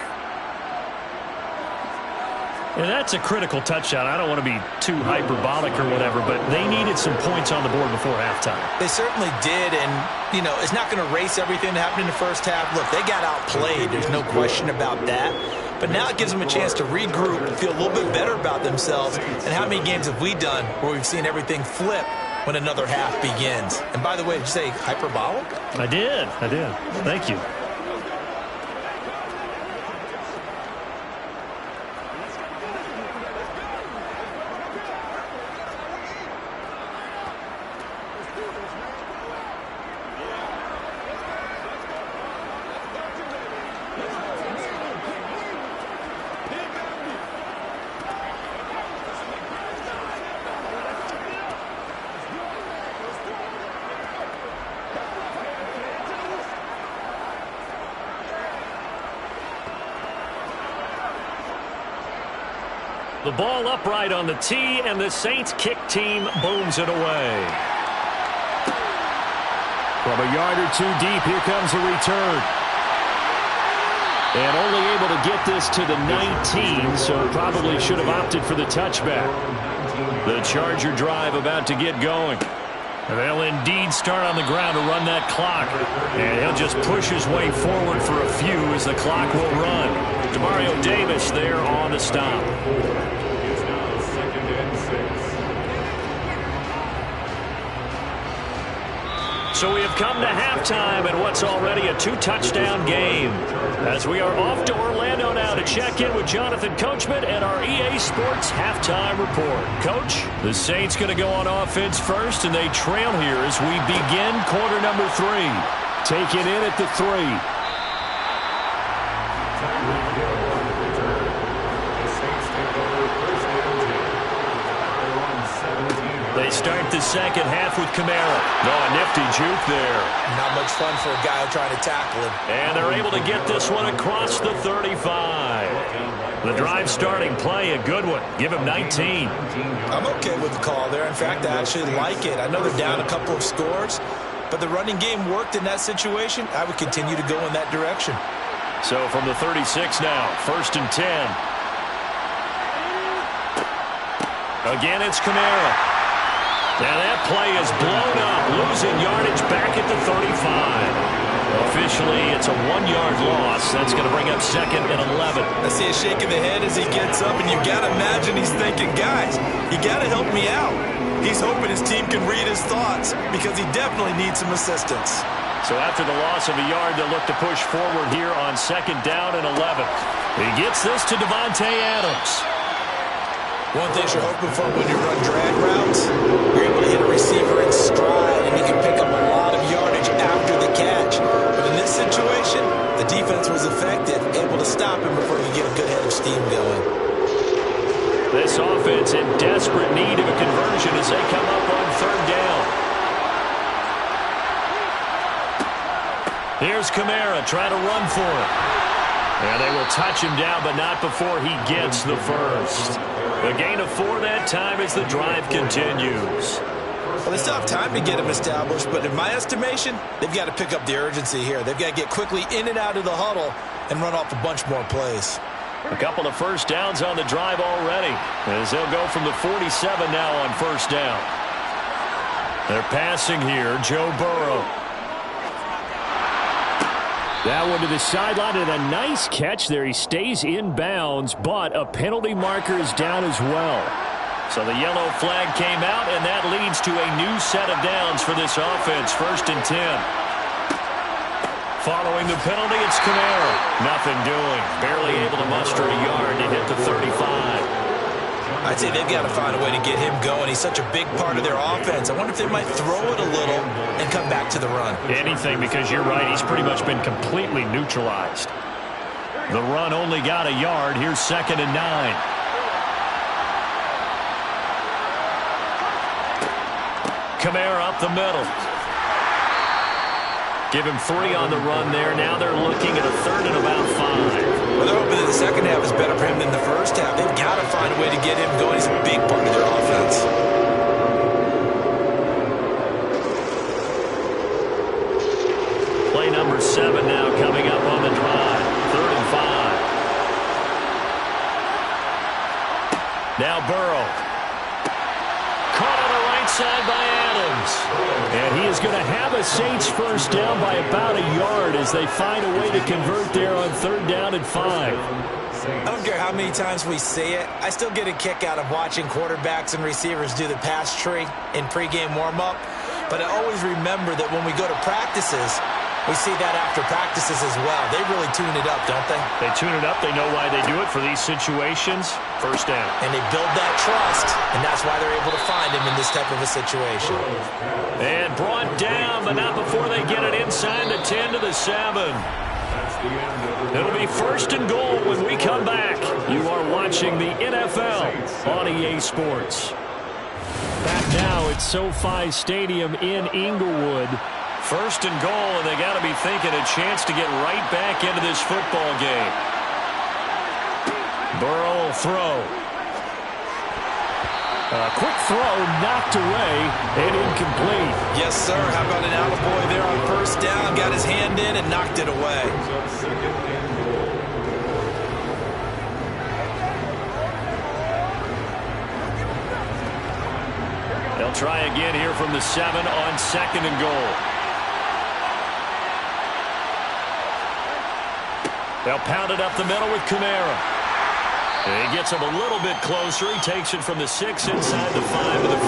And that's a critical touchdown. I don't want to be too hyperbolic or whatever, but they needed some points on the board before halftime. They certainly did, and, you know, it's not going to erase everything that happened in the first half. Look, they got outplayed. There's no question about that. But now it gives them a chance to regroup and feel a little bit better about themselves. And how many games have we done where we've seen everything flip when another half begins? And by the way, did you say hyperbolic? I did. Thank you. The ball upright on the tee, and the Saints kick team booms it away. From a yard or 2 deep, here comes the return. And only able to get this to the 19, so probably should have opted for the touchback. The Charger drive about to get going. They'll indeed start on the ground to run that clock. And he'll just push his way forward for a few as the clock will run. Demario Davis there on the stop. So we have come to halftime in what's already a 2-touchdown game. As we are off to Orlando now to check in with Jonathan Coachman and our EA Sports Halftime Report. Coach, the Saints going to go on offense first, and they trail here as we begin quarter number 3. Take it in at the 3. start the second half with Kamara. No, a nifty juke there. Not much fun for a guy trying to tackle him. And they're able to get this one across the 35. The drive starting play, a good one. Give him 19. I'm okay with the call there. In fact, I actually like it. I know they're down a couple of scores, but the running game worked in that situation. I would continue to go in that direction. So from the 36 now, 1st and 10. Again, it's Kamara. Now that play is blown up, losing yardage back at the 35. Officially, it's a 1-yard loss. That's going to bring up 2nd and 11. I see a shake of the head as he gets up, and you've got to imagine he's thinking, guys, you got to help me out. He's hoping his team can read his thoughts because he definitely needs some assistance. So after the loss of a yard, they'll look to push forward here on 2nd down and 11. He gets this to Davante Adams. One thing you're hoping for when you run drag routes, you're able to hit a receiver in stride, and he can pick up a lot of yardage after the catch. But in this situation, the defense was effective, able to stop him before he could get a good head of steam going. This offense in desperate need of a conversion as they come up on 3rd down. Here's Kamara trying to run for it. And they will touch him down, but not before he gets the first. A gain of 4 that time as the drive continues. Well, they still have time to get him established, but in my estimation, they've got to pick up the urgency here. They've got to get quickly in and out of the huddle and run off a bunch more plays. A couple of first downs on the drive already, as they'll go from the 47 now on 1st down. They're passing here, Joe Burrow. That one to the sideline, and a nice catch there. He stays in bounds, but a penalty marker is down as well. So the yellow flag came out, and that leads to a new set of downs for this offense. 1st and 10. Following the penalty, it's Kamara. Nothing doing. Barely able to muster a yard to hit the 35. I'd say they've got to find a way to get him going. He's such a big part of their offense. I wonder if they might throw it a little and come back to the run. Anything, because you're right. He's pretty much been completely neutralized. The run only got a yard. Here's 2nd and 9. Kamara up the middle. Give him 3 on the run there. Now they're looking at a 3rd and about 5. Well, they're hoping that the second half is better for him than the first half. They've got to find a way to get him going. He's a big part of their offense. Play number 7 now coming up on the drive. 3rd and 5. Now Burrow. Caught on the right side by Adams. And he is going to have a Saints first down by about a yard as they find a way to convert there on 3rd down and 5. I don't care how many times we say it. I still get a kick out of watching quarterbacks and receivers do the pass tree in pregame warm-up. But I always remember that when we go to practices, we see that after practices as well. They really tune it up, don't they? They tune it up. They know why they do it for these situations. First down. And they build that trust, and that's why they're able to find him in this type of a situation. And brought down, but not before they get it inside the 10 to the 7. It'll be 1st and goal when we come back. You are watching the NFL on EA Sports. Back now at SoFi Stadium in Inglewood. 1st and goal, and they got to be thinking a chance to get right back into this football game. Burrow will throw. A quick throw knocked away and incomplete. Yes, sir. How about an attaboy there on 1st down? Got his hand in and knocked it away. They'll try again here from the 7 on 2nd and goal. They'll pound it up the middle with Kamara. And he gets him a little bit closer. He takes it from the 6 inside the 5 to the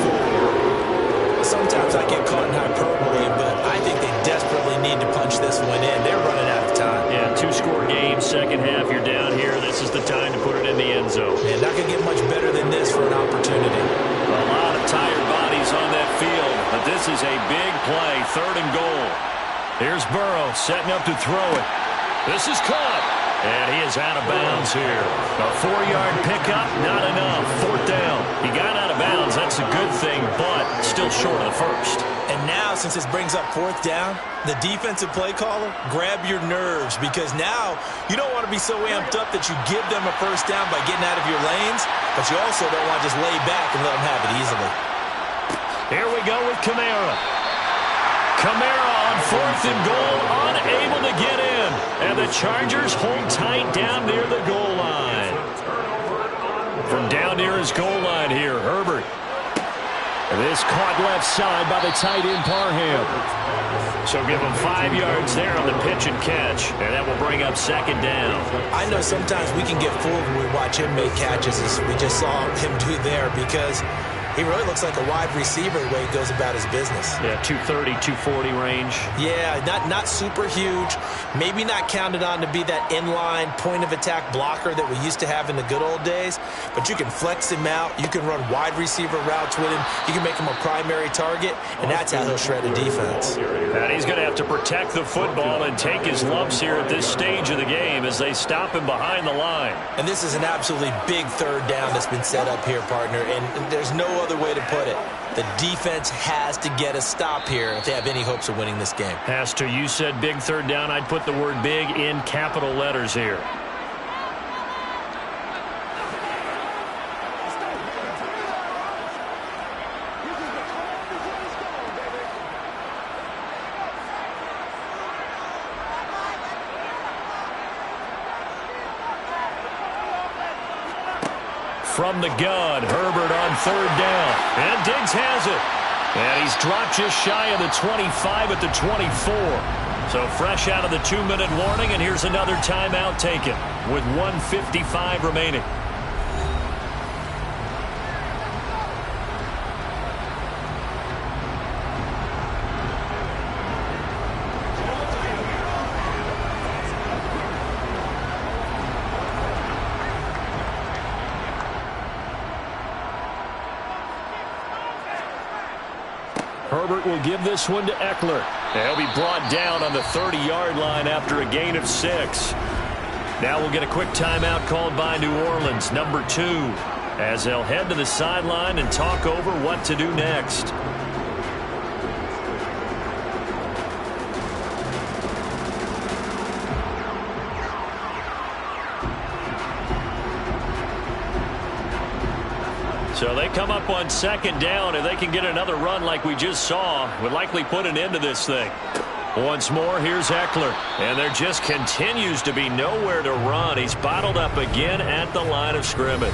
4. Sometimes I get caught in hyperbole, but I think they desperately need to punch this one in. They're running out of time. Yeah, 2-score game, second half. You're down here. This is the time to put it in the end zone. And not going to get much better than this for an opportunity. A lot of tired bodies on that field, but this is a big play. 3rd and goal. Here's Burrow setting up to throw it. This is caught, and he is out of bounds here. A 4-yard pickup, not enough. 4th down. He got out of bounds. That's a good thing, but short of the first. And now, since this brings up fourth down, the defensive play caller, grab your nerves, because now you don't want to be so amped up that you give them a first down by getting out of your lanes, but you also don't want to just lay back and let them have it easily. Here we go with Kamara. Kamara on 4th and goal, unable to get in. And the Chargers hold tight down near the goal line. From down near his goal line here, Herbert. This caught left side by the tight end Parham. So give him 5 yards there on the pitch and catch, and that will bring up 2nd down. I know sometimes we can get fooled when we watch him make catches, as we just saw him do there, because he really looks like a wide receiver the way he goes about his business. Yeah, 230, 240 range. Yeah, not super huge. Maybe not counted on to be that inline point-of-attack blocker that we used to have in the good old days. But you can flex him out. You can run wide receiver routes with him. You can make him a primary target, and that's how he'll shred a defense. And he's going to have to protect the football and take his lumps here at this stage of the game as they stop him behind the line. And this is an absolutely big 3rd down that's been set up here, partner, and there's no other way to put it. The defense has to get a stop here if they have any hopes of winning this game. Pastor, you said big 3rd down. I'd put the word big in capital letters here. From the gun, Herbert on 3rd down. And Diggs has it. And he's dropped just shy of the 25 at the 24. So fresh out of the 2-minute warning, and here's another timeout taken with 1:55 remaining. Herbert will give this one to Eckler. He'll be brought down on the 30-yard line after a gain of 6. Now we'll get a quick timeout called by New Orleans, number 2, as they'll head to the sideline and talk over what to do next. So they come up on 2nd down. If they can get another run like we just saw, would likely put an end to this thing. Once more, here's Eckler. And there just continues to be nowhere to run. He's bottled up again at the line of scrimmage.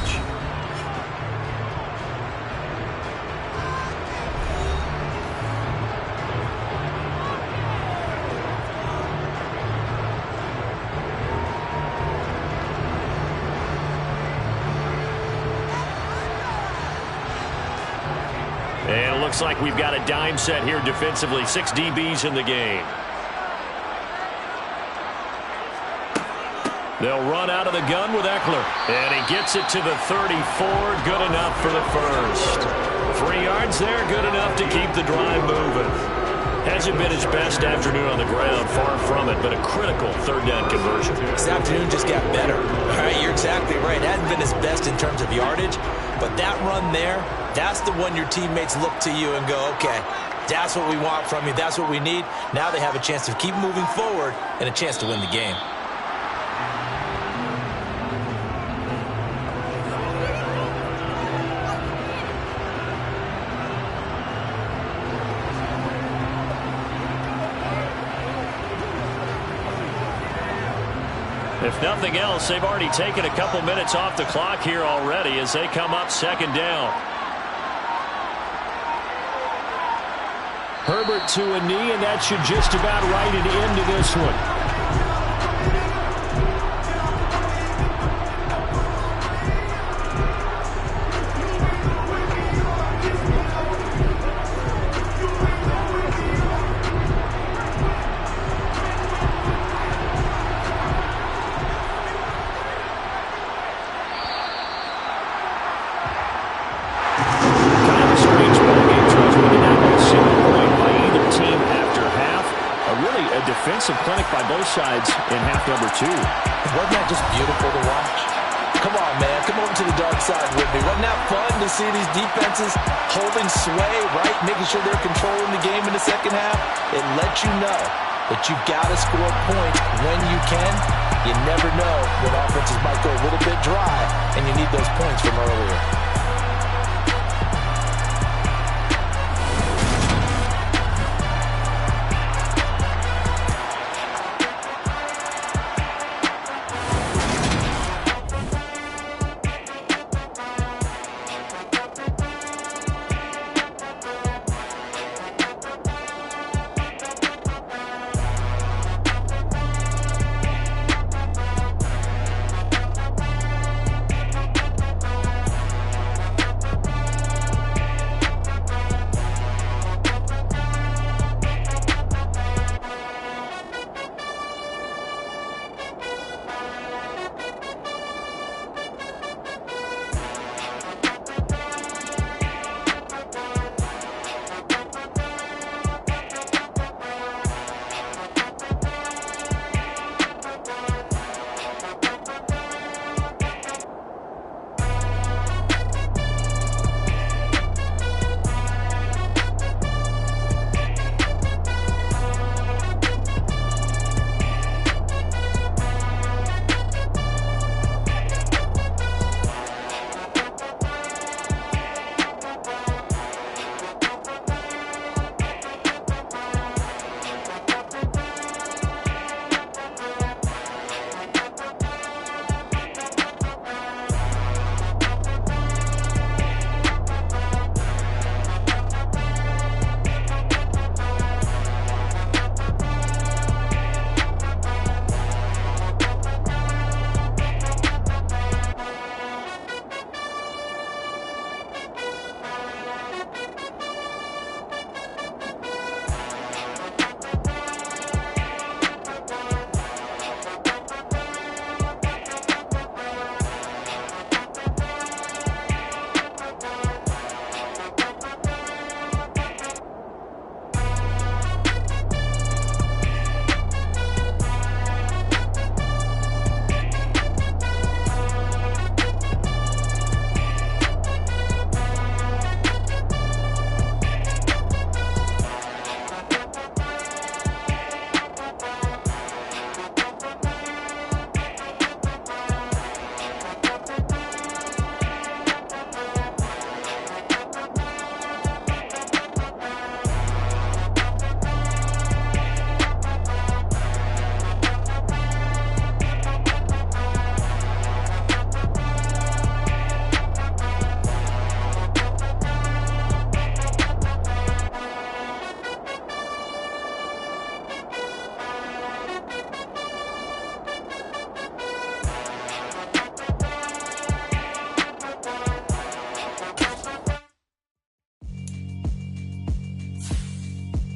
And it looks like we've got a dime set here defensively. 6 DBs in the game. They'll run out of the gun with Eckler. And he gets it to the 34. Good enough for the first. 3 yards there. Good enough to keep the drive moving. Hasn't been his best afternoon on the ground. Far from it, but a critical 3rd down conversion. This afternoon just got better. All right, you're exactly right. It hasn't been his best in terms of yardage, but that run there, that's the one your teammates look to you and go, okay, that's what we want from you. That's what we need. Now they have a chance to keep moving forward and a chance to win the game. If nothing else, they've already taken a couple minutes off the clock here already as they come up 2nd down. Herbert to a knee, and that should just about write it into this one. Defensive clinic by both sides in half number 2. Wasn't that just beautiful to watch? Come on, man. Come over to the dark side with me. Wasn't that fun to see these defenses holding sway, right? Making sure they're controlling the game in the second half. It lets you know that you got to score points when you can. You never know when offenses might go a little bit dry, and you need those points from earlier.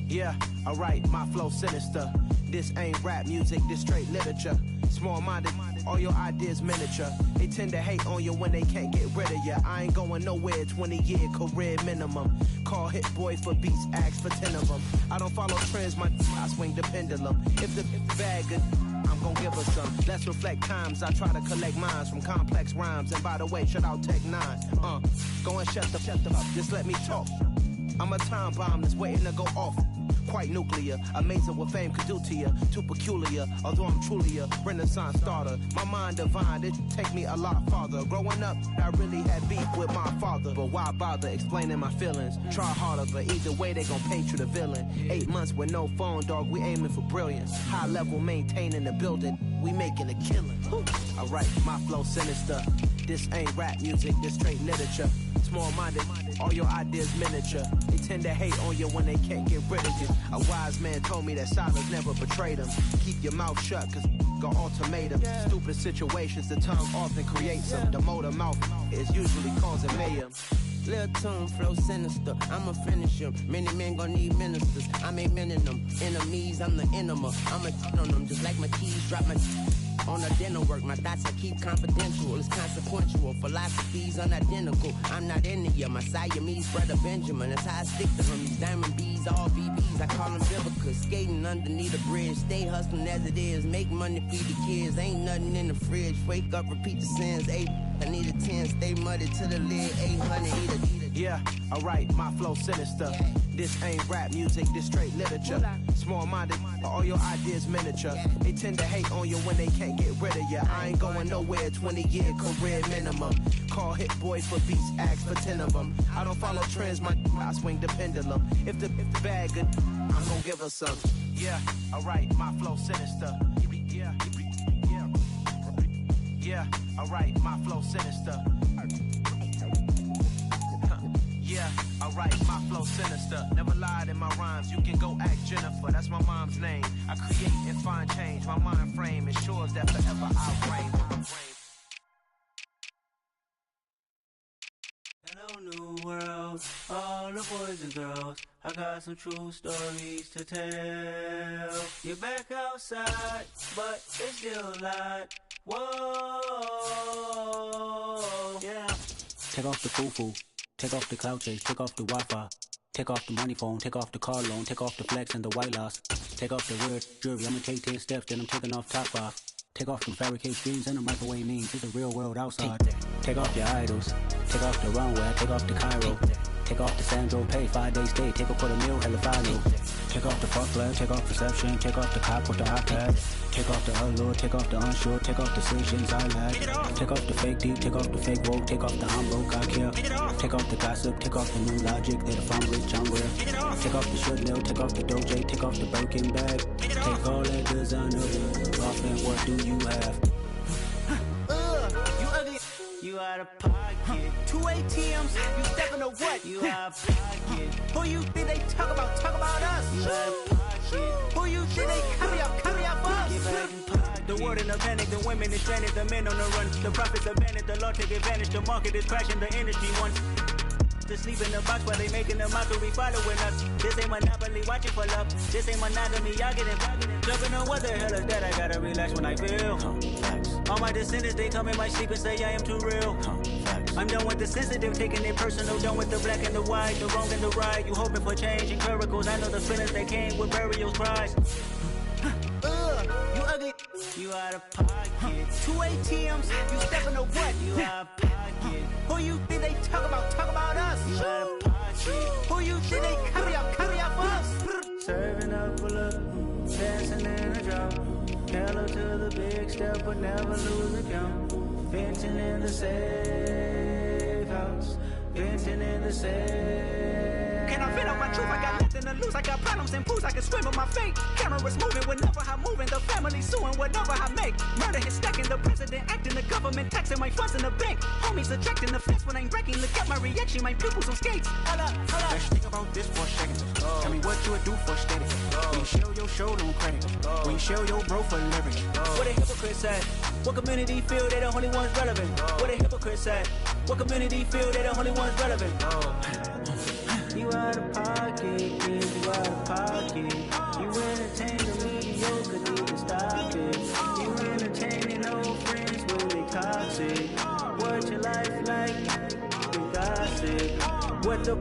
Yeah, alright, my flow sinister. This ain't rap music, this straight literature. Small-minded, all your ideas miniature. They tend to hate on you when they can't get rid of you. I ain't going nowhere, 20-year career minimum. Call Hit Boy for beats, ask for 10 of them. I don't follow trends, I swing the pendulum. If the bag good, I'm gon' give her some. Let's reflect times, I try to collect minds from complex rhymes. And by the way, shout out Tech 9. Go and shut the up, just let me talk. I'm a time bomb that's waiting to go off. Quite nuclear, amazing what fame could do to you. Too peculiar, although I'm truly a renaissance starter. My mind divine, it take me a lot farther. Growing up, I really had beef with my father. But why bother explaining my feelings? Try harder, but either way they gon' paint you the villain. 8 months with no phone, dog, we aiming for brilliance. High level maintaining the building, we making a killing. Alright, my flow sinister. This ain't rap music, this straight literature. Small-minded, all your ideas miniature. They tend to hate on you when they can't get rid of you. A wise man told me that silence never betrayed him. Keep your mouth shut, cause got ultimatum. Stupid situations, the tongue often creates them. The motor mouth is usually causing mayhem. Lil' tune, flow sinister, I'ma finish him. Many men gon' need ministers, I ain't mending them. Enemies, I'm the enema, I'ma on them. Just like my keys, drop my On the dental work, my thoughts I keep confidential. It's consequential. Philosophies unidentical. I'm not into you. My Siamese brother Benjamin. That's how I stick to him. These diamond bees, all BBs. I call them biblicals. Skating underneath a bridge. Stay hustling as it is. Make money, feed the kids. Ain't nothing in the fridge. Wake up, repeat the sins. 8, I need a 10. Stay muddy to the lid. 800, eat a. Yeah, alright, my flow sinister. This ain't rap music, this straight literature. Small-minded, all your ideas miniature. They tend to hate on you when they can't get rid of you. I ain't going nowhere, 20-year career minimum. Call hit boys for beats, ask for 10 of them. I don't follow trends, I swing the pendulum. If the bag good, I'm gonna give her some. Yeah, alright, my flow sinister. Yeah, alright, my flow sinister. Yeah, alright, my flow sinister. Never lied in my rhymes. You can go ask Jennifer, that's my mom's name. I create and find change. My mind frame ensures that forever I'll reign. Hello, new world, all the boys and girls. I got some true stories to tell. You're back outside, but it's still light. Whoa, yeah. Take off the foo-foo. Take off the cloud chase, take off the Wi-Fi. Take off the money phone, take off the car loan, take off the flex and the white loss. Take off the weird jewelry, I'ma take 10 steps, then I'm taking off top off. Take off them fabricated dreams and the microwave memes, it's the real world outside. Take off your idols, take off the runway, take off the Cairo. Take off the Sandro Pay, 5-day stay, take a $250,000, hella follow. Take off the fuck flag, take off perception, take off the cop with the iPad. Take off the allure, take off the unsure, take off the decisions I lack. Take off the fake deep, take off the fake woke, take off the I'm broke, I care. Take off the gossip, take off the new logic, that if I'm rich, I'm real. Take off the should know, take off the Doja, take off the Birkin bag. Take all that designer off and what do you have? You ugly. You out of pocket. 2 ATMs, you stepping to what? You out of pocket. Who you think they talk about us? You out of pocket. Who you think they carry up us? The world in a panic, the women is stranded, the men on the run. The profits abandoned, the law take advantage, the market is crashing, the industry wants to sleep in the box while they making a mockery following us. This ain't Monopoly, watching for love. This ain't monogamy, y'all getting jumping on what the hell is that? I gotta relax when I feel. All my descendants, they come in my sleep and say I am too real. I'm done with the sensitive, taking it personal. Done with the black and the white, the wrong and the right. You hoping for change and miracles. I know the feelings they came with burials, cries. You ugly. You out of pocket. 2 ATMs, you stepping to what? You out of pocket. Who you think they talk about us? You out of pocket. Who you think they carry up us? Serving up a look, dancing in a drop. Hello to the big step, but never lose the count. Venting in the safe house. Venting in the safe. Can I vent out my truth? I got nothing to lose. I got problems and booze. I can swim with my fate. Cameras moving whenever I'm moving. The family suing whatever I make. Murder is stacking. The president acting. The government taxing my funds in the bank. Homies attracting the fence when I'm breaking. Look at my reaction. My pupils on skates. Hold up. Let's think about this for a second. Tell me what you would do for steady. When you show your show, no credit. When you show your bro for leverage. What a hypocrite said. What community feel they the only ones relevant? What a hypocrite said. What community feel they the only ones relevant? You out of pocket, kid, you out of pocket. You entertain the mediocre, need to stop it. You entertaining old friends when they toxic. What your life like? You gossip. What the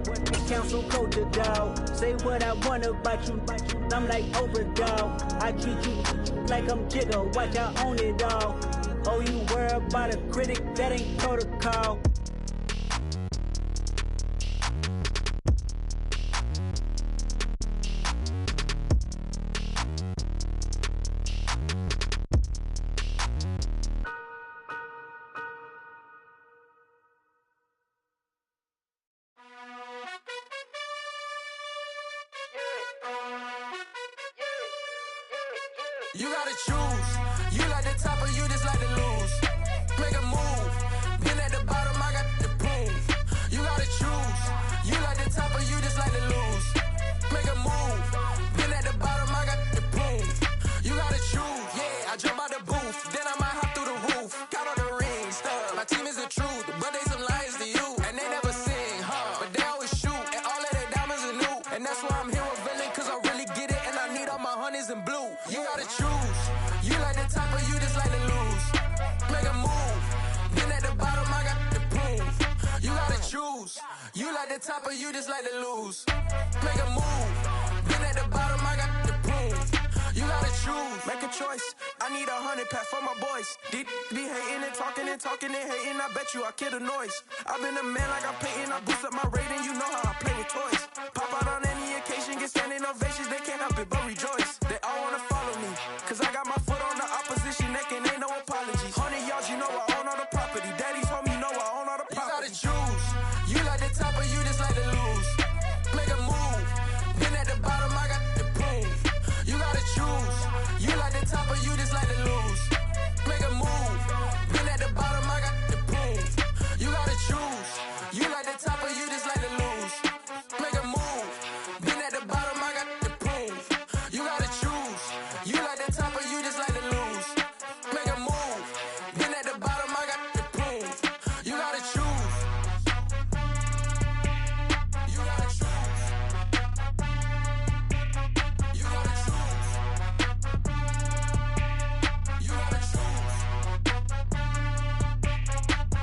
council culture dog? Say what I want about you. I'm like overdog. I treat you like I'm Jigga. Watch I own it all. Oh, you worry about a critic? That ain't protocol. You gotta choose. You like the top or you just like to lose. Make a move. Been at the bottom, I got the proof. You gotta choose. You like the top or you just like to lose. Make a move. Been at the bottom, I got the proof. You gotta choose. Yeah, I jump out the booth. Then I might hop through the roof. Count all the rings. My team is the truth, but they some liars to you. And they never sing, but they always shoot. And all of their diamonds are new. And that's why I'm here with villain, cause I really get it. And I need all my honeys in blue. You gotta choose. You You like the top or you just like to lose? Make a move. Been at the bottom, I got the proof. You gotta choose. Make a choice. I need 100 pack for my boys. Be hating and talking and hating. I bet you I kill the noise. I've been a man like I'm painting. I boost up my rating. You know how I play with toys. Pop out on any occasion, get standing ovations. They can't help it but rejoice. They all wanna follow me, cause I got my foot on the opposition neck and ain't no apologies. 100 yards, you know I own all the property. Daddy's home, you know I own all the property. You gotta choose. You like the top or you just like to lose? Make a move. Been at the bottom, I got the proof. You gotta choose. You like the top or you just like to lose? Make a move. Been at the bottom, I got the proof. You gotta choose. You like the top or you just like to lose? Make a move. Been at the bottom, I got the proof. You gotta choose. You like the top or you just like to lose? Make a move. Been at the bottom, I got the proof. You gotta choose. You gotta choose. You gotta choose. You gotta choose.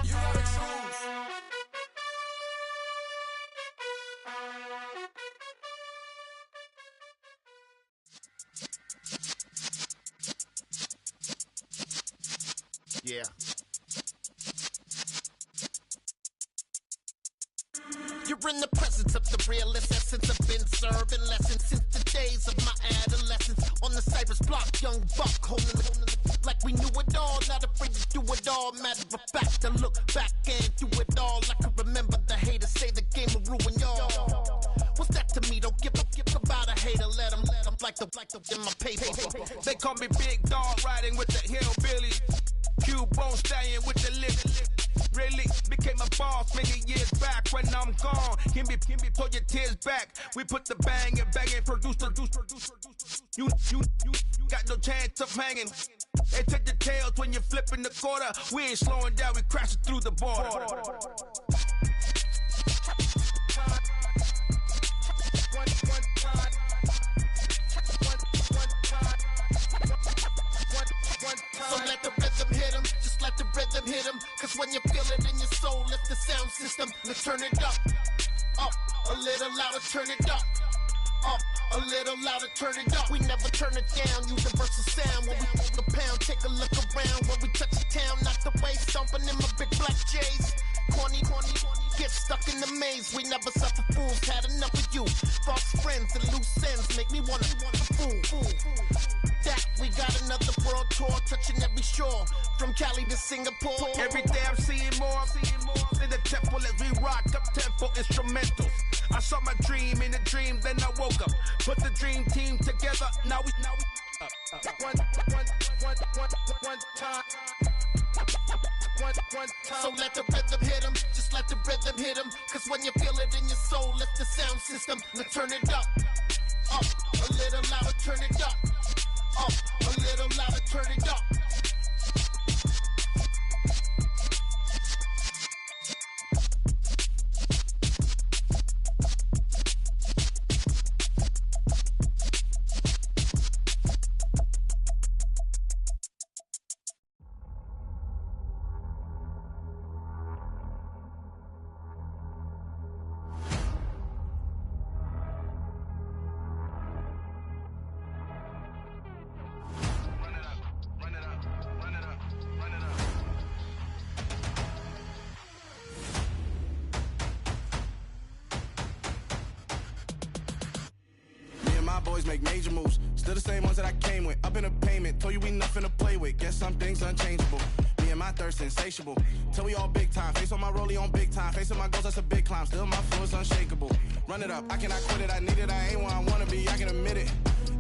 You gotta choose. Yeah. You're in the presence of the realest essence. I've been serving lessons since the days of my adolescence. On the Cypress block, young buck holding it like we knew it all. Not afraid to do it all. Matter of fact, I look back and do it all. I can remember the haters say the game will ruin y'all. What's that to me? Don't give about a hater. Let them like the in my paper. They call me Big Dog, riding with the hillbillies. Q-Bone stallion with the lip. Really became a boss many years back. When I'm gone, can be pull your tears back. We put the bang and produce. You got no chance of hanging. They take the tails when you're flipping the quarter. We ain't slowing down, we crashing through the border. So let the rhythm hit him, just let the rhythm hit him. Cause when you feel it in your soul, lift the sound system. Let's turn it up, a little louder, turn it up, a little louder, turn it up. We never turn it down, universal sound. When we hold the pound, take a look around. When we touch the town, knock the way, stomping in my big black J's. Corny, get stuck in the maze. We never suffer fools, had enough of you. False friends and loose ends make me wanna fool. That we got another world tour, touching every shore, from Cali to Singapore. Every day I'm seeing more. In the temple as we rock up tempo instrumentals. I saw my dream in a dream, then I woke up. Put the dream team together. Now we one time. So let the rhythm hit him, just let the rhythm hit him. Cause when you feel it in your soul, lift the sound system. Let's turn it up, a little louder, turn it up, a little louder, turn it up. Boys make major moves, still the same ones that I came with. Up in a payment, told you we nothing to play with. Guess some things unchangeable. Me and my thirst insatiable. Till we all big time. Face on my rollie on big time. Facing my goals, that's a big climb. Still my flow is unshakable. Run it up, I cannot quit it. I need it, I ain't where I wanna be. I can admit it.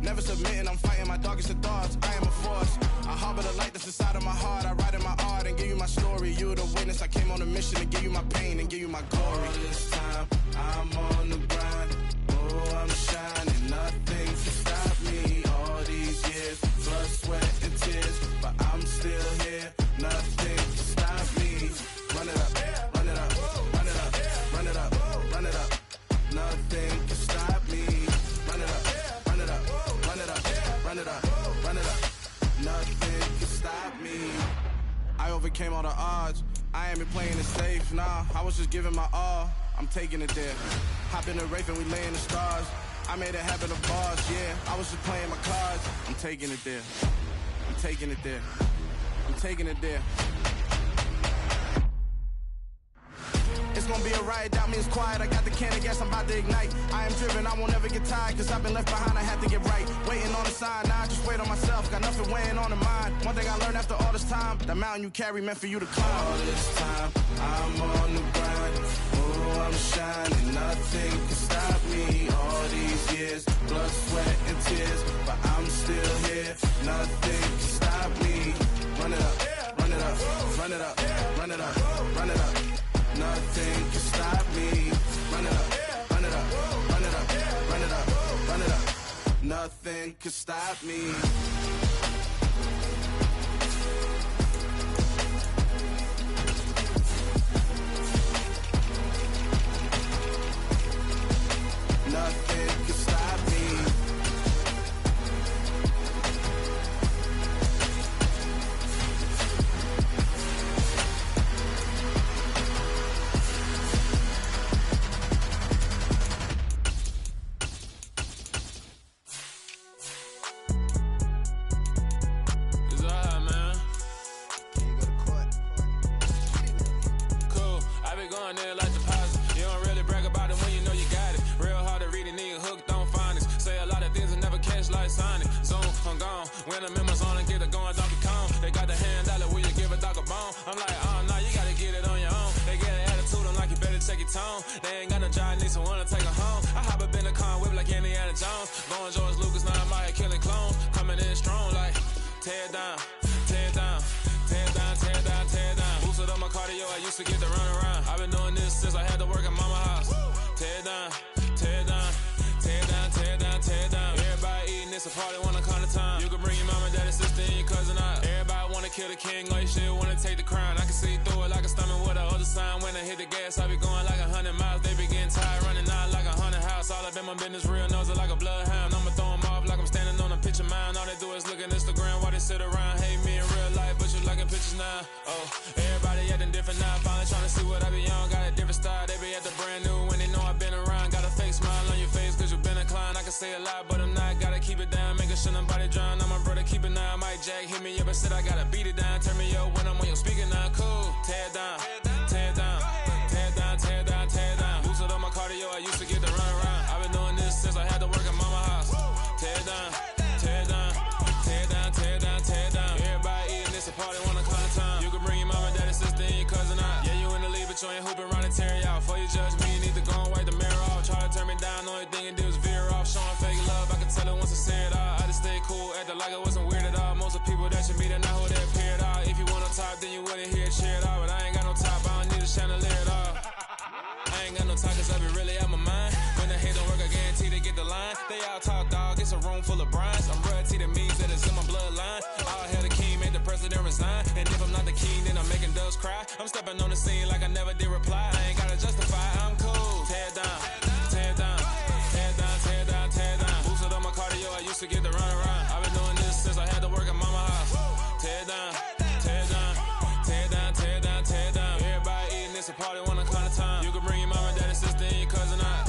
Never submitting, I'm fighting my darkest of thoughts. I am a force. I harbor the light that's inside of my heart. I write in my art and give you my story. You the witness. I came on a mission to give you my pain and give you my glory. All this time, I'm on the grind. Oh, I'm shining. Nothing to stop me. All these years, blood, sweat, and tears. But I'm still here. Nothing to stop me. Run it up, run it up, run it up, run it up, run it up. Nothing can stop me. Run it up, run it up, run it up, run it up, run it up. Nothing can stop me. I overcame all the odds. I ain't been playing it safe, nah. I was just giving my all. I'm taking it there. Hop in the Wraith and we lay in the stars. I made a habit of bars, yeah. I was just playing my cards. I'm taking it there. I'm taking it there. I'm taking it there. It's gonna be a riot, doubt me it's quiet. I got the can of gas, I'm about to ignite. I am driven, I won't ever get tired, cause I've been left behind, I had to get right. Waiting on the sign, now I just wait on myself. Got nothing weighing on the mind. One thing I learned after all this time, the mountain you carry meant for you to climb. All this time, I'm on the grind. Oh, I'm shining, nothing can stop me. All these years, blood, sweat, and tears, but I'm still here. Nothing can stop me. Run it up, run it up, run it up, run it up, run it up. Nothing can stop me. Run it up, run it up, run it up, run it up, run it up. Nothing can stop me. Nothing can stop me. When I'm in my zone and get it going, Donkey Kong. They got the hand dollar, will you give a dog a bone? I'm like, oh no, you gotta get it on your own. They get an attitude, I'm like, you better check your tone. They ain't got no job, need someone to take her home. I hop up in the car, whip like Indiana Jones. Going George Lucas, now I'm out here killing clones. Coming in strong like, tear down, tear down, tear down, tear down, tear down. Boosted up my cardio, I used to get to run around. I've been doing this since I had to work at mama house. Tear down, tear down, tear down, tear down, tear down. Everybody eating, it's a party, wanna come to time. You can bring your mama, daddy, sister, and your cousin out. Everybody wanna kill the king, like shit, wanna take the crown. I can see through it like a stomach with a other sign. When I hit the gas, I be going like 100 miles. They be getting tired, running out like 100 house. All up in my business, real nose like a bloodhound. I'ma throw them off like I'm standing on a picture mound. All they do is look at Instagram while they sit around. Hate me in real life, but you liking pictures now. Oh, everybody acting different now. Finally trying to see what I be on. Got a different style, they be at the brand new when they know I've been around. Got a fake smile on your face, cause you been inclined. I can say a lot, but I'm not. Gotta keep it down, making sure nobody drown. I'm my brother, keep it now. Mike Jack hit me up and said I gotta beat it down. Turn me up when I'm on your speaker now. Cool, tear down, tear down, tear down, tear down, tear down. Boosted up my cardio, I used to get to run around. I've been doing this since I had to work at mama house. Tear down, tear down, tear down, tear down, tear down. Everybody eating, it's a party, wanna climb time. You can bring your mama, daddy, sister, and your cousin out. Yeah, you in the lead, but you ain't hooping around and tearing out. Before you judge me, you need to go and wipe the mirror off. Try to turn me down, only thing you did was veer off. Showing fake love, I can tell it once I say it all. I just stay cool, acting like it wasn't weird at all. Most of the people that you meet are not who they appear at all. If you want on top, then you wouldn't hear it cheer at all. But I ain't got no top, I don't need a chandelier at all. I ain't got no talk, cause I be really out my mind. When the hate don't work, I guarantee they get the line. They all talk, dog, it's a room full of brines. I'm royalty that means that it's in my bloodline. All hail the king, made the president resign. And if I'm not the king, then I'm making doves cry. I'm stepping on the scene like I never did reply. I ain't gotta justify, I'm cool. Tear down, tear down, tear down, tear down, tear down. Boosted up my cardio, I used to get to run around. I've been doing this since I had to work at mama house. Tear down, tear down, tear down, tear down, tear down. Everybody eating, it's a party, wanna climb the time. You can bring your mama, daddy, sister, and your cousin out.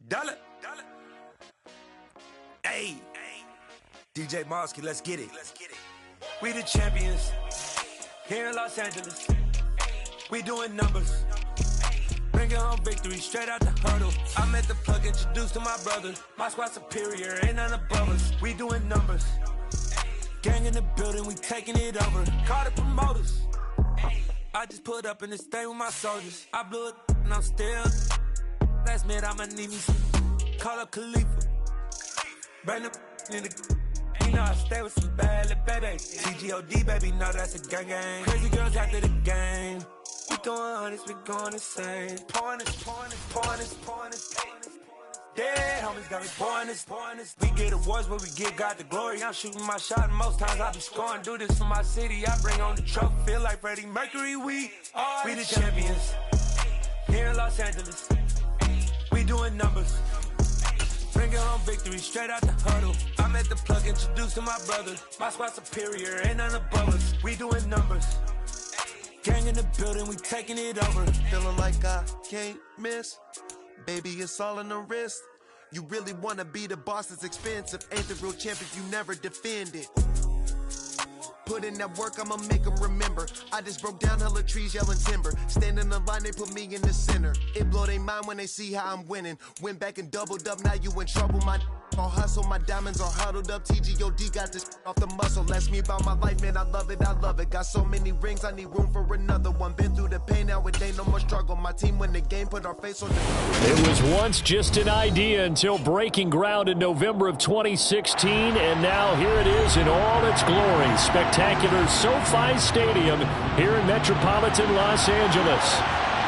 Dollar. Hey, DJ Mosky, let's get it. We the champions here in Los Angeles. We doing numbers. Bringing home victory straight out the hurdle. I'm at the plug, introduced to my brother. My squad superior, ain't none above us. We doing numbers. Gang in the building, we taking it over. Call the promoters. I just put up in this thing with my soldiers. I blew it and I'm still. Last minute I'ma need me some. Call up Khalifa. Bring the in the. You know I stay with some bad little babies. TGOD baby, know that's a gang gang. Crazy girls after the game. We throwing hundreds, we going insane. Pouring this. Dead homies got me pouring this. We get awards, but we give God the glory. I'm shooting my shot, and most times I be scoring. Do this for my city, I bring on the trophy. Feel like Freddie Mercury, we the champions. Here in Los Angeles, we doing numbers. Bringing home victory straight out the huddle. I'm at the plug, introduced to my brother. My squad superior, ain't none above us. We doing numbers. Gang in the building, we taking it over. Feeling like I can't miss. Baby, it's all in the wrist. You really wanna be the boss, that's expensive. Ain't the real champ if you never defend it. Put in that work, I'ma make them remember. I just broke down hella trees, yelling timber. Stand in the line, they put me in the center. It blow their mind when they see how I'm winning. Went back and doubled up, now you in trouble. My all hustle, my diamonds are huddled up. TGOD got this off the muscle. Ask me about my life, man, I love it. Got so many rings, I need room for another one. Been through the pain, now it ain't no more struggle. My team win the game, put our face on the cover. It was once just an idea until breaking ground in November of 2016, and now here it is in all its glory. Spectacular SoFi Stadium here in metropolitan Los Angeles.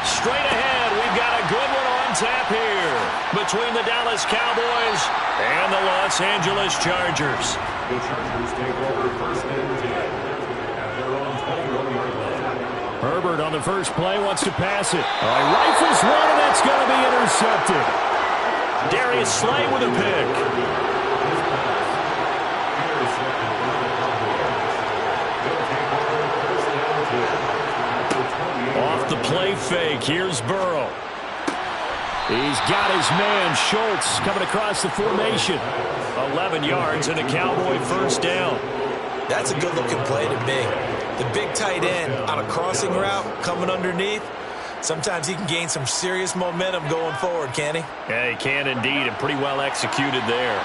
Straight ahead, we've got a good one on tap here between the Dallas Cowboys and the Los Angeles Chargers. The Chargers take over first and 10 at their own 20-yard line. Herbert on the first play wants to pass it. Rifles one, and that's going to be intercepted. Darius Slay with a pick. Off the play fake, here's Burrow. He's got his man, Schultz, coming across the formation. 11 yards and a Cowboy first down. That's a good-looking play to me. The big tight end on a crossing route coming underneath. Sometimes he can gain some serious momentum going forward, can he? Yeah, he can indeed, and pretty well executed there.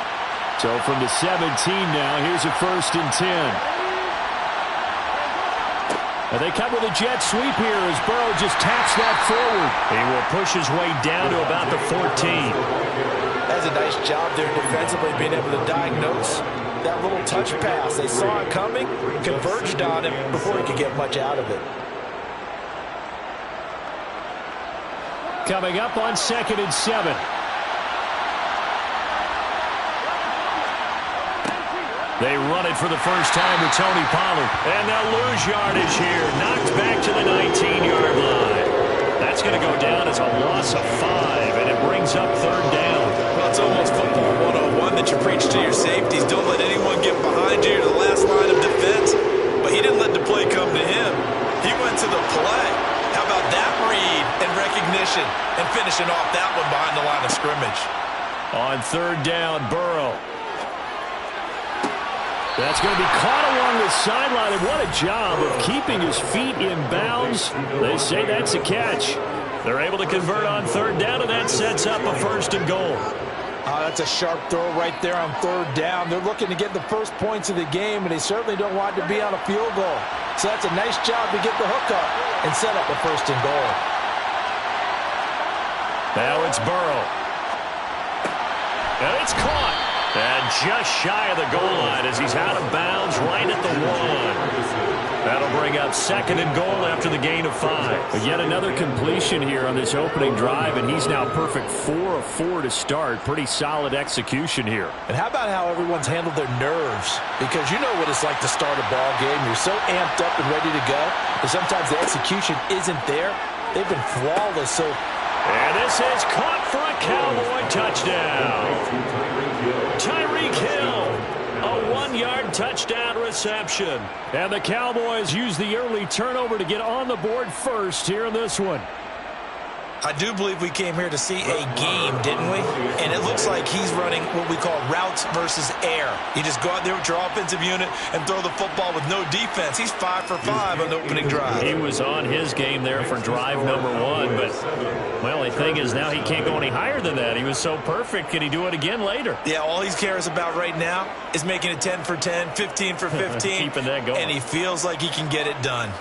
So from the 17 now, here's a first and 10. And they come with a jet sweep here as Burrow just taps that forward. He will push his way down to about the 14. That's a nice job there defensively, being able to diagnose that little touch pass. They saw it coming, converged on him before he could get much out of it. Coming up on 2nd and 7. They run it for the first time with Tony Pollard. And they'll lose yardage here. Knocked back to the 19-yard line. That's going to go down as a loss of 5, and it brings up 3rd down. Well, it's almost football 101 that you preach to your safeties. Don't let anyone get behind you to the last line of defense. But he didn't let the play come to him. He went to the play. How about that read and recognition and finishing off that one behind the line of scrimmage? On 3rd down, Burrow. That's going to be caught along the sideline, and what a job of keeping his feet in bounds. They say that's a catch. They're able to convert on 3rd down, and that sets up a 1st and goal. That's a sharp throw right there on 3rd down. They're looking to get the first points of the game, and they certainly don't want to be on a field goal. So that's a nice job to get the hook up and set up a 1st and goal. Now it's Burrow. And it's caught. And just shy of the goal line as he's out of bounds right at the 1. That'll bring up 2nd and goal after the gain of 5. But yet another completion here on this opening drive, and he's now perfect 4 of 4 to start. Pretty solid execution here. And how about how everyone's handled their nerves? Because you know what it's like to start a ball game. You're so amped up and ready to go, but sometimes the execution isn't there. They've been flawless. So, and this is caught for a Cowboy touchdown. Tyreek Hill, a 1-yard touchdown reception. And the Cowboys use the early turnover to get on the board first here in this one. I do believe we came here to see a game, didn't we? And it looks like he's running what we call routes versus air. You just go out there with your offensive unit and throw the football with no defense. He's 5 for 5 on the opening drive. He was on his game there for drive number 1, but, well, the thing is now he can't go any higher than that. He was so perfect. Can he do it again later? Yeah, all he cares about right now is making it 10 for 10, 15 for 15. Keeping that going. And he feels like he can get it done.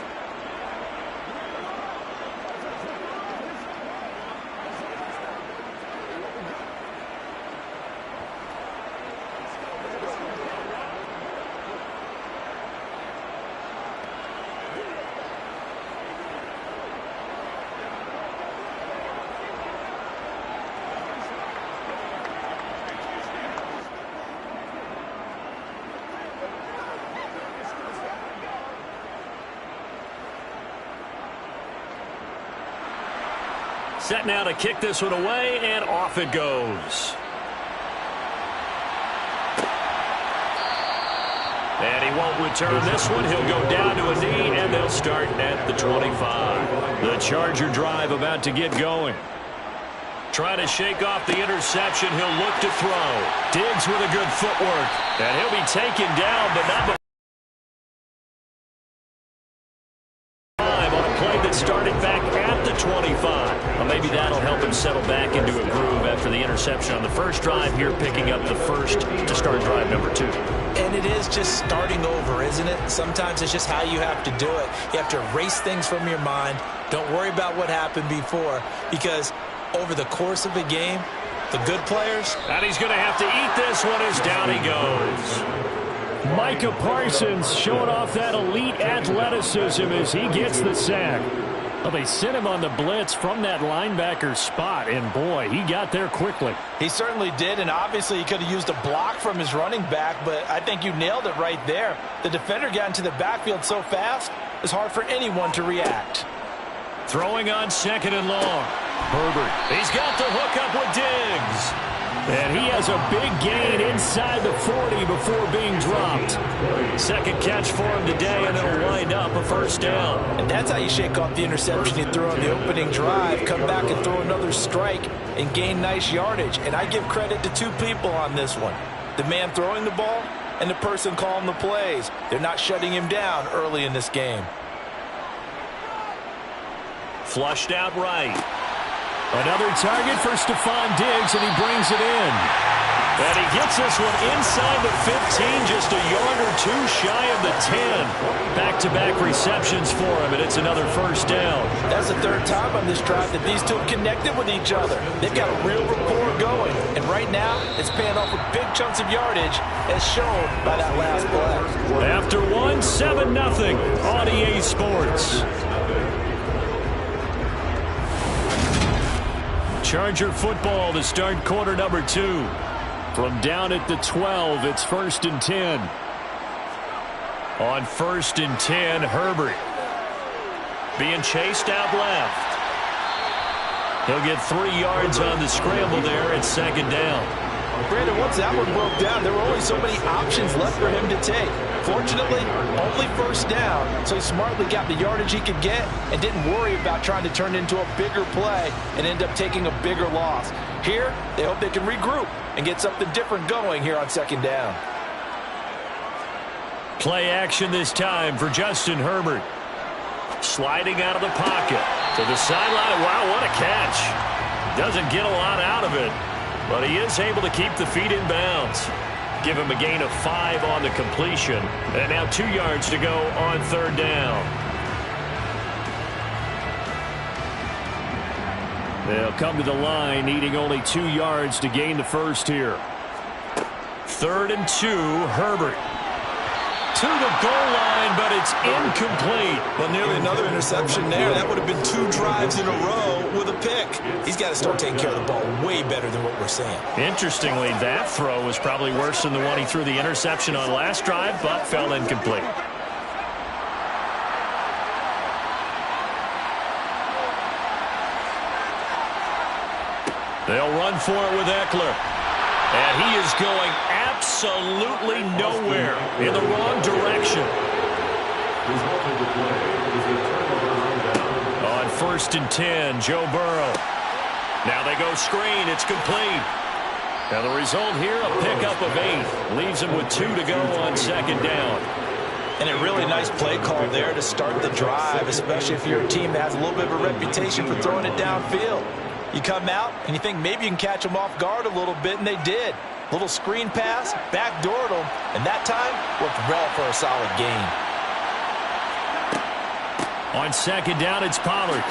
Set now to kick this one away, and off it goes. And he won't return this one. He'll go down to a knee, and they'll start at the 25. The Charger drive about to get going. Trying to shake off the interception. He'll look to throw. Diggs with a good footwork. And he'll be taken down, but not before. Started back at the 25. Well, maybe that'll help him settle back into a groove after the interception on the first drive. Here picking up the first to start drive number 2. And it is just starting over, isn't it? Sometimes it's just how you have to do it. You have to erase things from your mind. Don't worry about what happened before, because over the course of a game, the good players... And he's going to have to eat this one as down he goes. Micah Parsons showing off that elite athleticism as he gets the sack. Well, they sent him on the blitz from that linebacker spot, and boy, he got there quickly. He certainly did, and obviously he could have used a block from his running back, but I think you nailed it right there. The defender got into the backfield so fast, it's hard for anyone to react. Throwing on 2nd and long. Herbert, he's got the hook up with Diggs. And he has a big gain inside the 40 before being dropped. Second catch for him today, and it'll wind up a first down. And that's how you shake off the interception you threw on the opening drive, come back and throw another strike and gain nice yardage. And I give credit to 2 people on this one. The man throwing the ball and the person calling the plays. They're not shutting him down early in this game. Flushed out right. Another target for Stephon Diggs, and he brings it in. And he gets this one inside the 15, just a yard or 2 shy of the 10. Back-to-back receptions for him, and it's another first down. That's the 3rd time on this drive that these 2 have connected with each other. They've got a real rapport going, and right now it's paying off with big chunks of yardage, as shown by that last play. After 1, 7-0 on EA Sports. Charger football to start quarter number 2. From down at the 12, it's 1st and 10. On 1st and 10, Herbert being chased out left. He'll get 3 yards on the scramble there at 2nd down. Brandon, once that one broke down, there were only so many options left for him to take. Fortunately, only first down, so he smartly got the yardage he could get and didn't worry about trying to turn it into a bigger play and end up taking a bigger loss. Here, they hope they can regroup and get something different going here on 2nd down. Play action this time for Justin Herbert. Sliding out of the pocket to the sideline. Wow, what a catch. Doesn't get a lot out of it, but he is able to keep the feet in bounds. Give him a gain of 5 on the completion. And now 2 yards to go on 3rd down. They'll come to the line, needing only 2 yards to gain the first here. 3rd and 2, Herbert. To the goal line, but it's incomplete. Well, nearly another interception there. That would have been 2 drives in a row with a pick. He's got to start taking care of the ball way better than what we're seeing. Interestingly, that throw was probably worse than the one he threw the interception on last drive, but fell incomplete. They'll run for it with Eckler. And he is going absolutely nowhere in the wrong direction. On On 1st and 10, Joe Burrow. Now they go screen. It's complete. Now the result here, a pickup of 8. Leaves them with 2 to go on 2nd down. And a really nice play call there to start the drive, especially if you're a team that has a little bit of a reputation for throwing it downfield. You come out and you think maybe you can catch them off guard a little bit, and they did. Little screen pass, backdoored them, and that time worked well for a solid gain. On 2nd down, it's Pollard.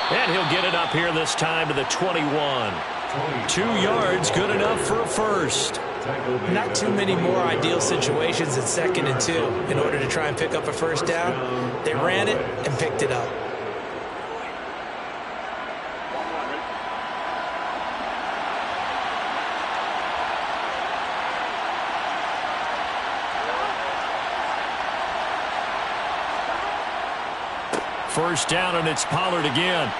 And he'll get it up here this time to the 21. 2 yards, good enough for a first. Not too many more ideal situations at 2nd and 2 in order to try and pick up a first down. They ran it and picked it up. First down, and it's Pollard again.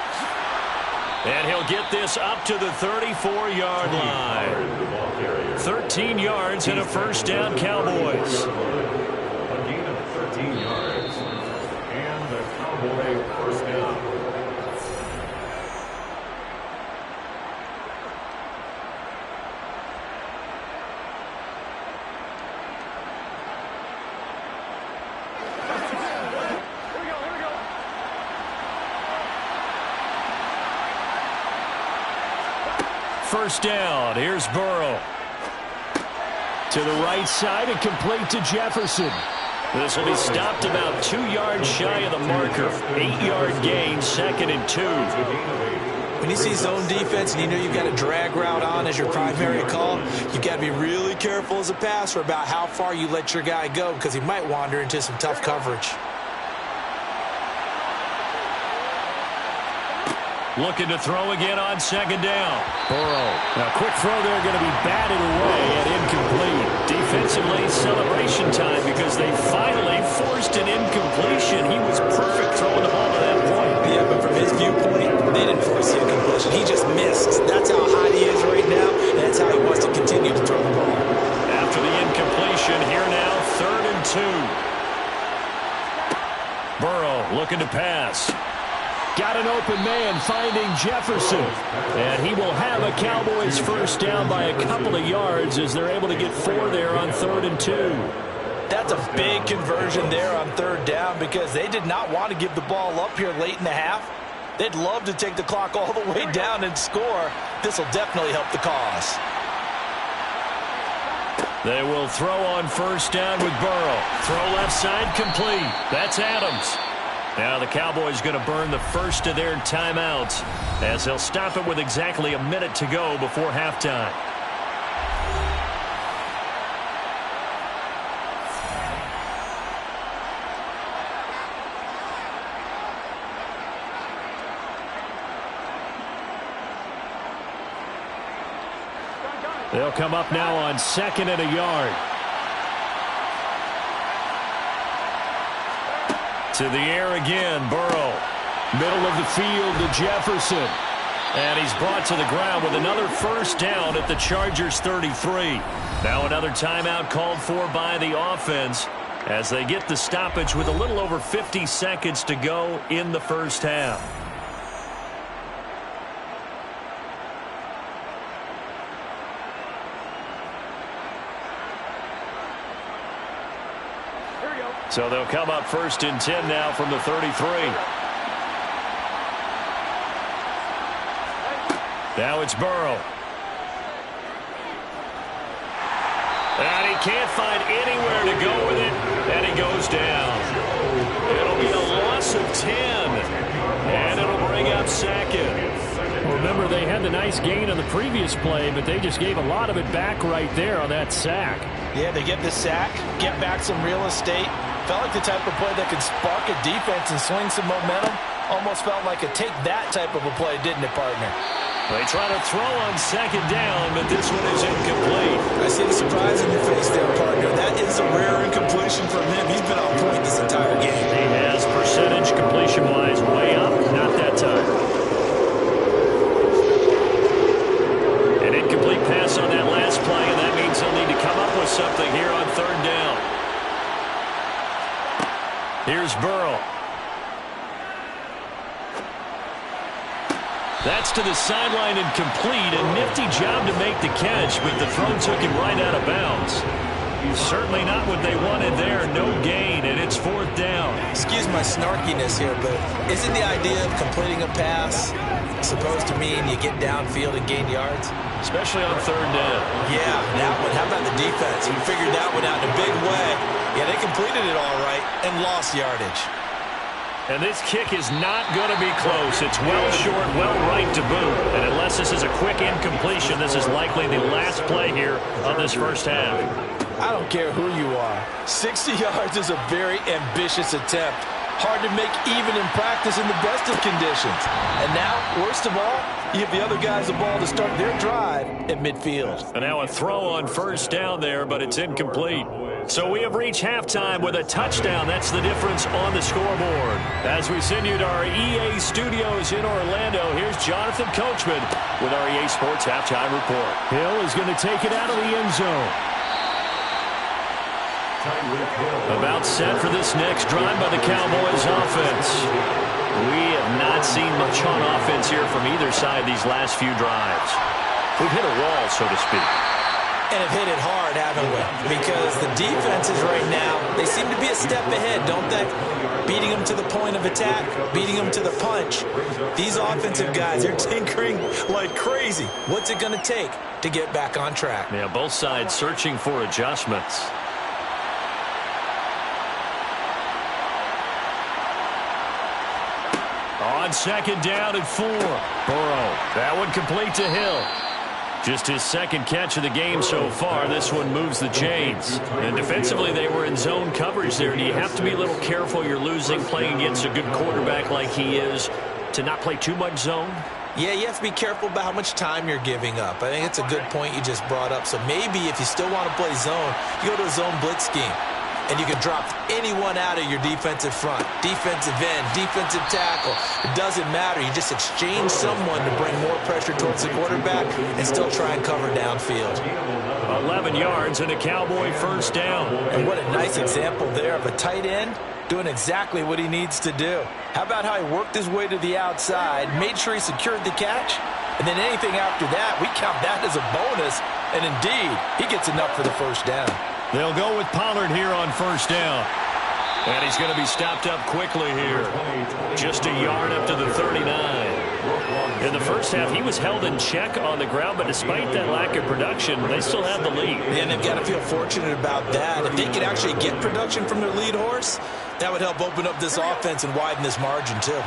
And he'll get this up to the 34-yard line. 13 yards and a first down, Cowboys. A gain of 13 yards. And the Cowboy first down. First down. Here's Burrow. To the right side and complete to Jefferson. This will be stopped about 2 yards shy of the marker. 8-yard gain, 2nd and 2. When you see zone defense and you know you've got a drag route on as your primary call, you've got to be really careful as a passer about how far you let your guy go because he might wander into some tough coverage. Looking to throw again on 2nd down. Burrow. Now, quick throw there, going to be batted away and incomplete. Defensively, celebration time because they finally forced an incompletion. He was perfect throwing the ball to that point. Yeah, but from his viewpoint, they didn't force the incompletion. He just missed. That's how hot he is right now, and that's how he wants to continue to throw the ball. After the incompletion, here now, 3rd and 2. Burrow looking to pass. Got an open man finding Jefferson. And he will have a Cowboys first down by a couple of yards as they're able to get 4 there on 3rd and 2. That's a big conversion there on 3rd down because they did not want to give the ball up here late in the half. They'd love to take the clock all the way down and score. This will definitely help the cause. They will throw on first down with Burrow. Throw left side complete. That's Adams. Now the Cowboys going to burn the first of their timeouts as they'll stop it with exactly a minute to go before halftime. They'll come up now on 2nd and a yard. To the air again, Burrow. Middle of the field to Jefferson. And he's brought to the ground with another first down at the Chargers' 33. Now another timeout called for by the offense as they get the stoppage with a little over 50 seconds to go in the first half. So they'll come up 1st and 10 now from the 33. Now it's Burrow. And he can't find anywhere to go with it, and he goes down. It'll be a loss of 10, and it'll bring up 2nd. Remember, they had the nice gain on the previous play, but they just gave a lot of it back right there on that sack. Yeah, they get the sack, get back some real estate. Felt like the type of play that could spark a defense and swing some momentum. Almost felt like a take-that type of a play, didn't it, partner? They try to throw on 2nd down, but this one is incomplete. I see the surprise in your face there, partner. That is a rare incompletion from him. He's been on point this entire game. He has percentage completion-wise way up. Not that time. An incomplete pass on that last play, and that means he'll need to come up with something here on 3rd down. Here's Burrow. That's to the sideline and complete. A nifty job to make the catch, but the throw took him right out of bounds. Certainly not what they wanted there. No gain, and it's 4th down. Excuse my snarkiness here, but isn't the idea of completing a pass supposed to mean you get downfield and gain yards? Especially on 3rd down. Yeah, that one. How about the defense? We figured that one out in a big way. Yeah, they completed it all right and lost yardage. And this kick is not going to be close. It's well short, well right to boot. And unless this is a quick incompletion, this is likely the last play here of this first half. I don't care who you are. 60 yards is a very ambitious attempt. Hard to make even in practice in the best of conditions. And now, worst of all, you give the other guys the ball to start their drive at midfield. And now a throw on 1st down there, but it's incomplete. So we have reached halftime with a touchdown. That's the difference on the scoreboard. As we send you to our EA studios in Orlando, here's Jonathan Coachman with our EA Sports Halftime Report. Hill is going to take it out of the end zone. About set for this next drive by the Cowboys offense. We have not seen much on offense here from either side these last few drives. We've hit a wall, so to speak. And have hit it hard, haven't we? Because the defenses right now, they seem to be a step ahead, don't they? Beating them to the point of attack, beating them to the punch. These offensive guys are tinkering like crazy. What's it going to take to get back on track? Yeah, both sides searching for adjustments. On 2nd down and 4. Burrow. That one complete to Hill. Just his 2nd catch of the game so far. This one moves the chains. And defensively, they were in zone coverage there. Do you have to be a little careful? You're losing, playing against a good quarterback like he is, to not play too much zone? Yeah, you have to be careful about how much time you're giving up. I think it's a good point you just brought up. So maybe if you still want to play zone, you go to a zone blitz scheme. And you can drop anyone out of your defensive front, defensive end, defensive tackle. It doesn't matter. You just exchange someone to bring more pressure towards the quarterback and still try and cover downfield. 11 yards and a Cowboy 1st down. And what a nice example there of a tight end doing exactly what he needs to do. How about how he worked his way to the outside, made sure he secured the catch, and then anything after that, we count that as a bonus. And indeed, he gets enough for the 1st down. They'll go with Pollard here on 1st down. And he's going to be stopped up quickly here. Just a yard up to the 39. In the first half, he was held in check on the ground, but despite that lack of production, they still have the lead. And they've got to feel fortunate about that. If they could actually get production from their lead horse, that would help open up this offense and widen this margin, too.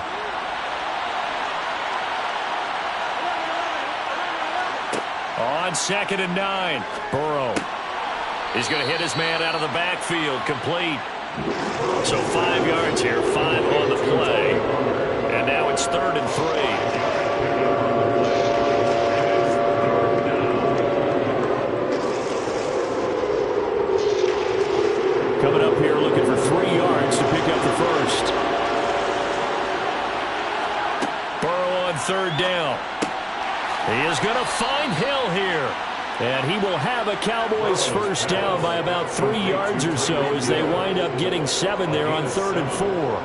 On 2nd and 9, Burrow. He's going to hit his man out of the backfield, complete. So 5 yards here, 5 on the play. And now it's 3rd and 3. Coming up here looking for 3 yards to pick up the 1st. Burrow on 3rd down. He is going to find Hill here. And he will have a Cowboys 1st down by about 3 yards or so as they wind up getting 7 there on 3rd and 4.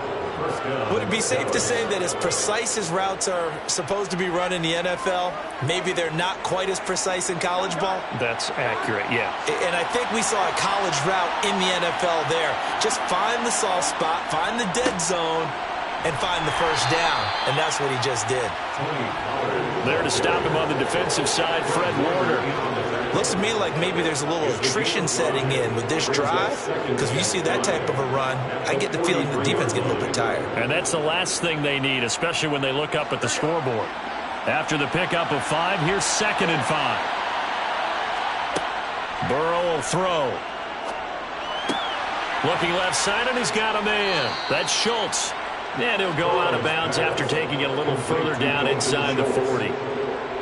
Would it be safe to say that as precise as routes are supposed to be run in the NFL, maybe they're not quite as precise in college ball? That's accurate, yeah. And I think we saw a college route in the NFL there. Just find the soft spot, find the dead zone, and find the 1st down. And that's what he just did. There to stop him on the defensive side, Fred Warner. Looks to me like maybe there's a little attrition setting in with this drive, because when you see that type of a run, I get the feeling the defense getting a little bit tired. And that's the last thing they need, especially when they look up at the scoreboard. After the pickup of 5, here's 2nd and 5. Burrow will throw. Looking left side, and he's got a man. That's Schultz. And he'll go out of bounds after taking it a little further down inside the 40.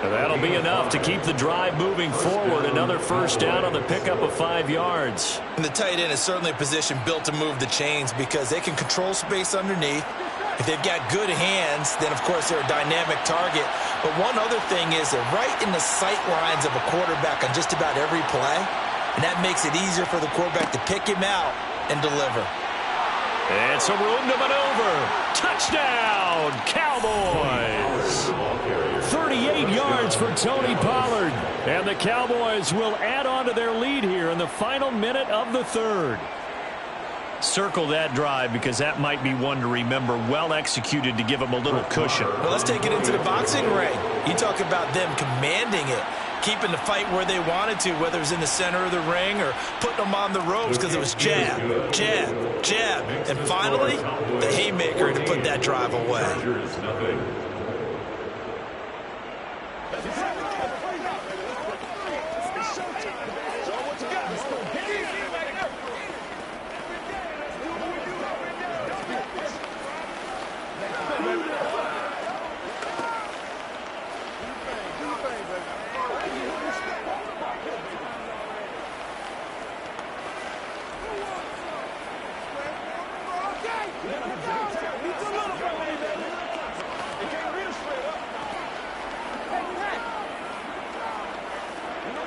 And that'll be enough to keep the drive moving forward. Another 1st down on the pickup of 5 yards. And the tight end is certainly a position built to move the chains because they can control space underneath. If they've got good hands, then, of course, they're a dynamic target. But one other thing is they're right in the sight lines of a quarterback on just about every play. And that makes it easier for the quarterback to pick him out and deliver. It's a room to maneuver. Touchdown, Cowboys. 38 yards for Tony Pollard. And the Cowboys will add on to their lead here in the final minute of the third. Circle that drive because that might be one to remember. Well executed to give them a little cushion. Well, let's take it into the boxing ring. You talk about them commanding it, keeping the fight where they wanted to, whether it was in the center of the ring or putting them on the ropes because it was jab, jab, jab. And finally, the haymaker to put that drive away.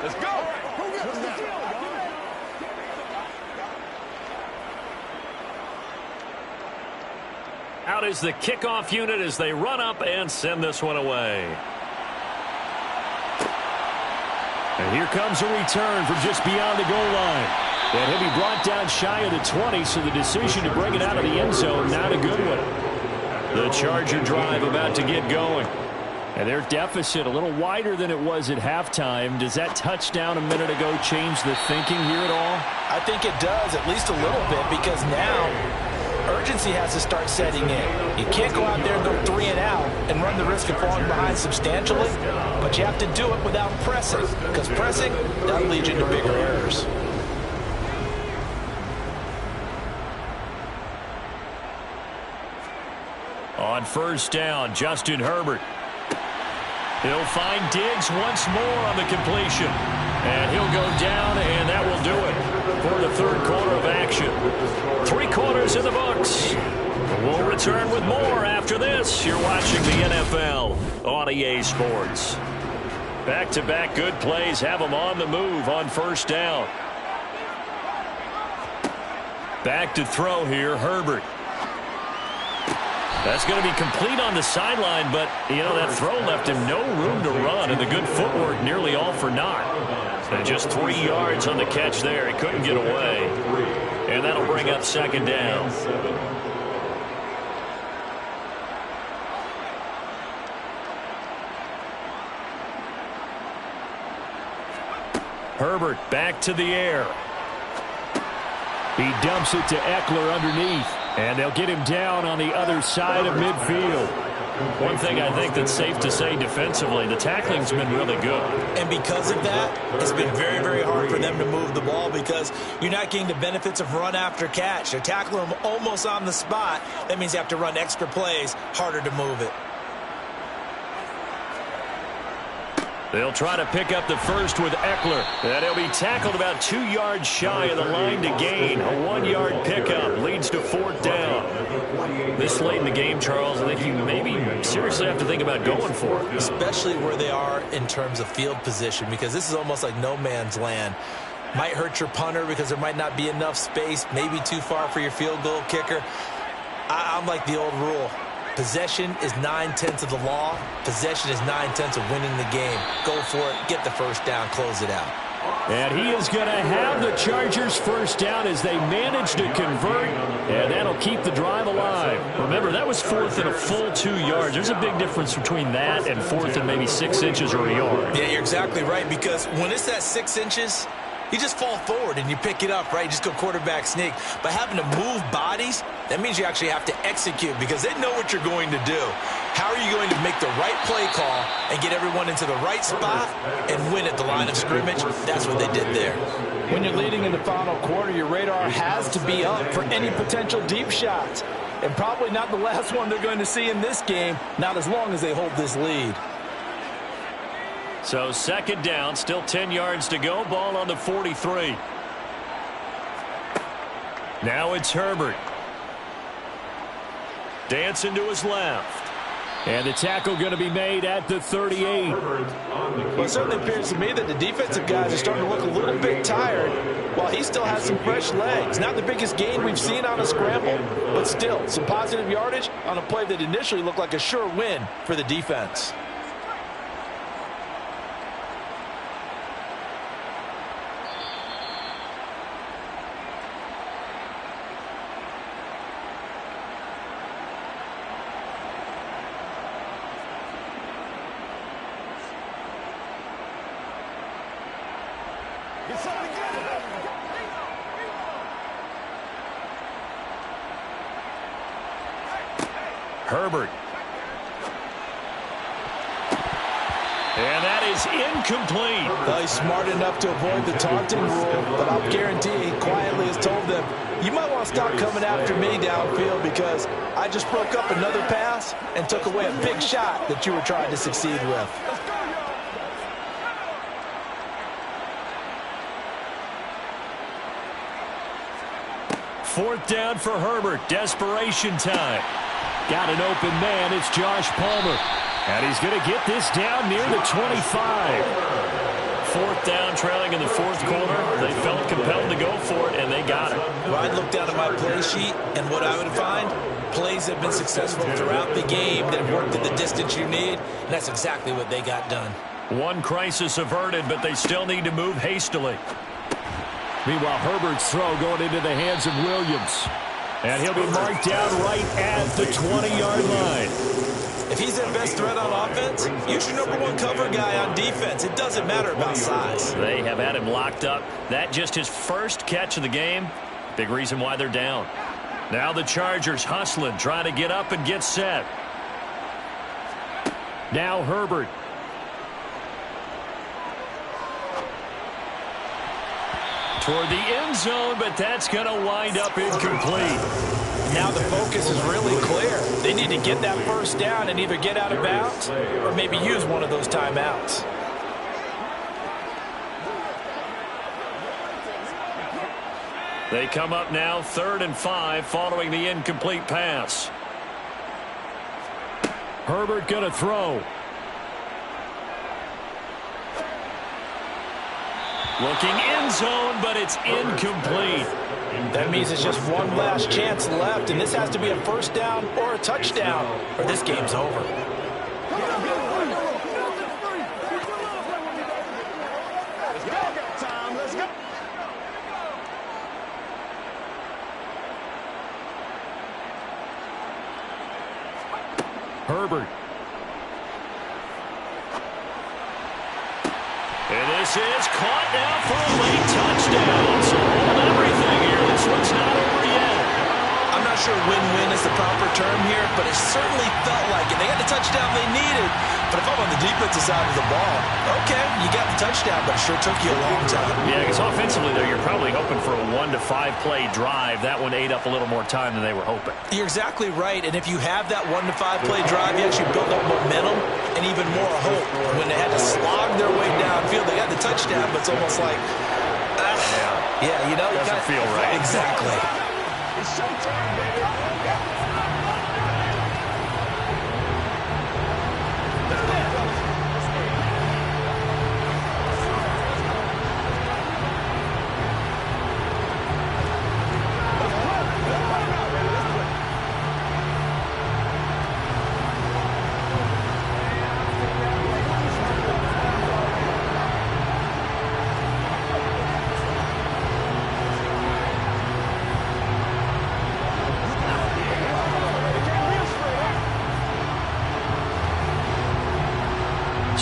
Let's go. Out is the kickoff unit as they run up and send this one away. And here comes a return from just beyond the goal line. And he'll be brought down shy of the 20, so the decision to bring it out of the end zone, not a good one. The Charger drive about to get going. And their deficit a little wider than it was at halftime. Does that touchdown a minute ago change the thinking here at all? I think it does, at least a little bit, because now urgency has to start setting in. You can't go out there and go 3 and out and run the risk of falling behind substantially, but you have to do it without pressing, because pressing, that'll lead you into bigger errors. On first down, Justin Herbert. He'll find Diggs once more on the completion. And he'll go down, and that will do it for the third quarter of action. 3 quarters in the books. We'll return with more after this. You're watching the NFL on EA Sports. Back-to-back good plays have them on the move on first down. Back to throw here, Herbert. That's going to be complete on the sideline, but, you know, that throw left him no room to run, and the good footwork nearly all for naught. And just 3 yards on the catch there. He couldn't get away. And that'll bring up second down. Herbert back to the air. He dumps it to Eckler underneath. And they'll get him down on the other side of midfield. One thing I think that's safe to say defensively, the tackling's been really good. And because of that, it's been very, very hard for them to move the ball because you're not getting the benefits of run after catch. They're tackling them almost on the spot. That means you have to run extra plays, harder to move it. They'll try to pick up the first with Eckler. And he'll be tackled about 2 yards shy of the line to gain. A 1-yard pickup leads to fourth down. This late in the game, Charles, I think you maybe seriously have to think about going for it. Especially where they are in terms of field position, because this is almost like no man's land. Might hurt your punter because there might not be enough space, maybe too far for your field goal kicker. I'm like the old rule. Possession is 9/10 of the law. Possession is 9/10 of winning the game. Go for it. Get the first down. Close it out. And he is going to have the Chargers first down as they manage to convert, and that'll keep the drive alive. Remember, that was fourth and a full 2 yards. There's a big difference between that and fourth and maybe 6 inches or a yard. Yeah, you're exactly right, because when it's at 6 inches, you just fall forward and you pick it up, right? You just go quarterback sneak. But having to move bodies, that means you actually have to execute because they know what you're going to do. How are you going to make the right play call and get everyone into the right spot and win at the line of scrimmage? That's what they did there. When you're leading in the final quarter, your radar has to be up for any potential deep shots. And probably not the last one they're going to see in this game, not as long as they hold this lead. So second down, still 10 yards to go. Ball on the 43. Now it's Herbert. Dancing to his left. And the tackle going to be made at the 38. Well, it certainly appears to me that the defensive guys are starting to look a little bit tired while he still has some fresh legs. Not the biggest gain we've seen on a scramble, but still some positive yardage on a play that initially looked like a sure win for the defense. Herbert. And that is incomplete. Well, he's smart enough to avoid the taunting rule, but I'll guarantee he quietly has told them, you might want to stop coming after me downfield because I just broke up another pass and took away a big shot that you were trying to succeed with. Fourth down for Herbert. Desperation time. Got an open man. It's Josh Palmer. And he's going to get this down near the 25. Fourth down, trailing in the fourth quarter. They felt compelled to go for it, and they got it. Well, I'd look down at my play sheet, and what I would find, plays have been successful throughout the game that have worked at the distance you need, and that's exactly what they got done. One crisis averted, but they still need to move hastily. Meanwhile, Herbert's throw going into the hands of Williams. And he'll be marked down right at the 20-yard line. If he's their best threat on offense, use your number one cover guy on defense. It doesn't matter about size. They have had him locked up. That just his first catch of the game. Big reason why they're down. Now the Chargers hustling, trying to get up and get set. Now Herbert. Toward the end zone, but that's going to wind up incomplete. Now the focus is really clear. They need to get that first down and either get out of bounds or maybe use one of those timeouts. They come up now 3rd and 5 following the incomplete pass. Herbert going to throw. Looking end zone, but it's incomplete. That means it's just one last chance left, and this has to be a first down or a touchdown, or this game's over. Herbert. And this is caught now for a late touchdown. So hold everything here. This one's not over yet. I'm not sure win-win is the proper term here, but it certainly felt like it. They got the touchdown they needed, but if I'm on the defensive side of the ball, okay, you got the touchdown, but it sure took you a long time. Yeah, because offensively, though, you're probably hoping for a 1 to 5 play drive. That one ate up a little more time than they were hoping. You're exactly right, and if you have that 1 to 5 play drive, you actually build up momentum and even more hope. When they had to slog their way downfield, they got the touchdown, but it's almost like, yeah, you know, doesn't feel right. Exactly. It's showtime, baby.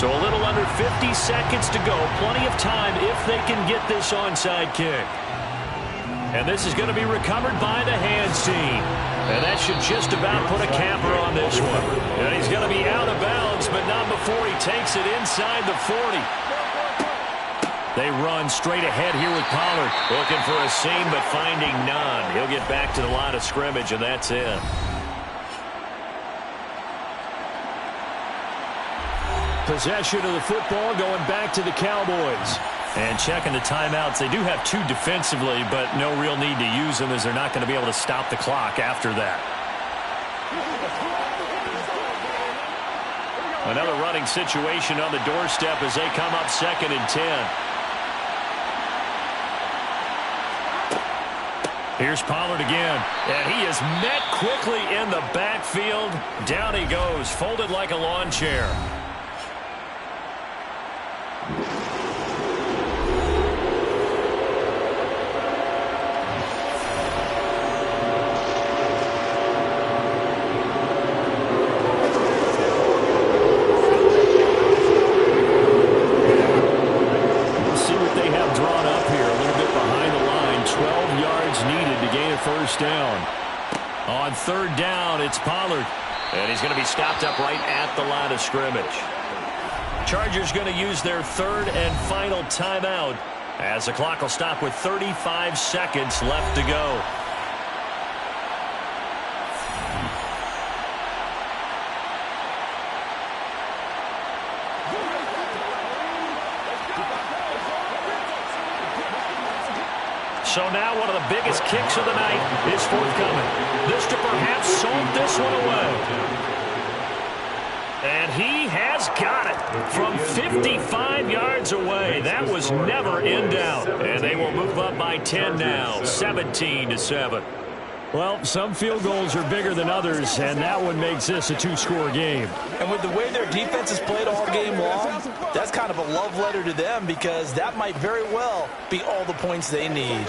So a little under 50 seconds to go. Plenty of time if they can get this onside kick. And this is going to be recovered by the hands team. And that should just about put a capper on this one. And he's going to be out of bounds, but not before he takes it inside the 40. They run straight ahead here with Pollard. Looking for a seam, but finding none. He'll get back to the line of scrimmage, and that's it. Possession of the football going back to the Cowboys. And checking the timeouts. They do have 2 defensively, but no real need to use them as they're not going to be able to stop the clock after that. Another running situation on the doorstep as they come up 2nd and 10. Here's Pollard again, and he is met quickly in the backfield. Down he goes, folded like a lawn chair. We'll see what they have drawn up yards needed to gain a first down. On third down, it's Pollard. And he's going to be stopped up right at the line of scrimmage. Chargers going to use their third and final timeout as the clock will stop with 35 seconds left to go. So now one of the biggest kicks of the night is forthcoming. This to perhaps salt this one away. And he has got it from 55 yards away. That was never in doubt. And they will move up by 10 now, 17-7. Well, some field goals are bigger than others, and that one makes this a two-score game. And with the way their defense has played all game long, that's kind of a love letter to them because that might very well be all the points they need.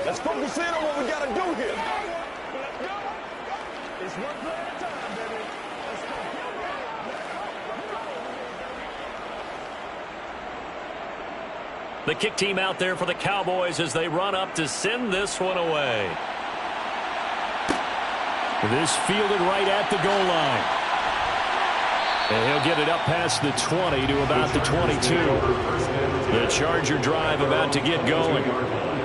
Let's focus in on what we got to do here. It's one play at a time, baby. The kick team out there for the Cowboys as they run up to send this one away. This fielded right at the goal line. And he'll get it up past the 20 to about the 22. The Charger drive about to get going.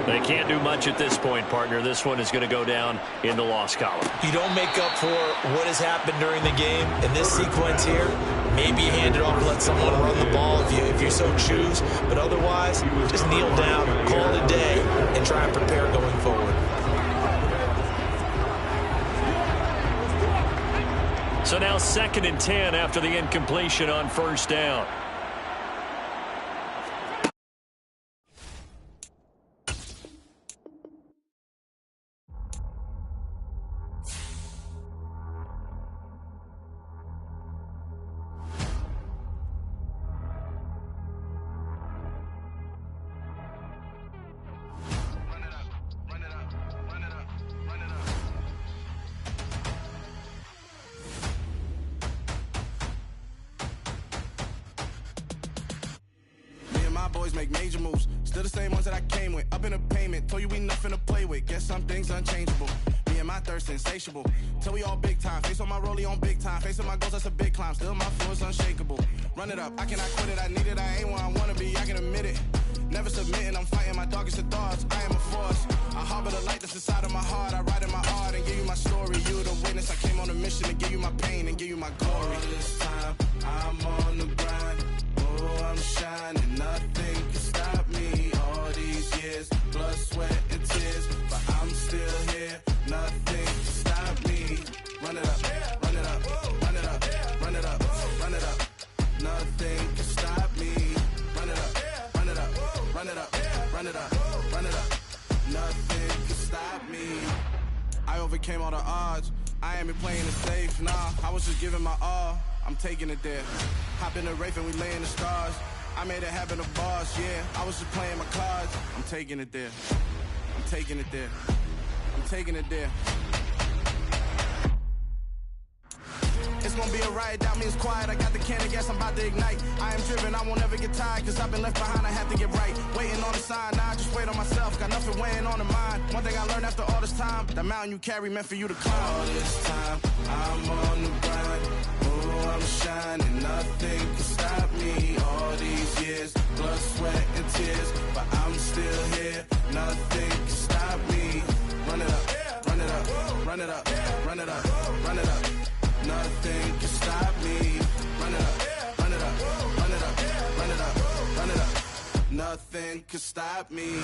They can't do much at this point, partner. This one is going to go down in the loss column. You don't make up for what has happened during the game. In this sequence here, maybe hand it off, let someone run the ball if you so choose. But otherwise, just kneel down, call it a day, and try and prepare going forward. So now 2nd and 10 after the incompletion on first down. Make major moves, still the same ones that I came with. Up in a payment, told you we nothing to play with. Guess some things unchangeable. Me and my thirst insatiable. Till we all big time. Face on my rollie on big time. Face on my goals, that's a big climb. Still my flow is unshakable. Run it up, I cannot quit it. I need it, I ain't where I wanna be. I can admit it. Never submitting, I'm fighting my darkest of thoughts. I am a force. I harbor the light that's inside of my heart. I write in my art and give you my story. You the witness. I came on a mission to give you my pain and give you my glory. All this time, I'm on the grind. Oh, I'm shining. Nothing can stop me. All these years, blood, sweat, and tears. But I'm still here. Nothing can stop me. Run it up, run it up, run it up, run it up, run it up. Nothing can stop me. Run it up, run it up, run it up, run it up, run it up. Nothing can stop me. I overcame all the odds. I ain't been playing it safe, nah. I was just giving my all. I'm taking it there. Hop in the Wraith and we lay in the stars. I made it happen to boss, yeah. I was just playing my cards. I'm taking it there. I'm taking it there. I'm taking it there. It's gonna be a riot, doubt me it's quiet. I got the can of gas, I'm about to ignite. I am driven, I won't ever get tired, cause I've been left behind, I have to get right. Waiting on the sign, now I just wait on myself, got nothing weighing on the mind. One thing I learned after all this time, the mountain you carry meant for you to climb. All this time, I'm on the grind. Oh, I'm shining, nothing can stop me. All these years, blood, sweat, and tears, but I'm still here. Nothing can stop me. Run it up, run it up, run it up, run it up, run it up. Nothing can stop me. Run it up, run it up, run it up, run it up, run it up. Nothing can stop me.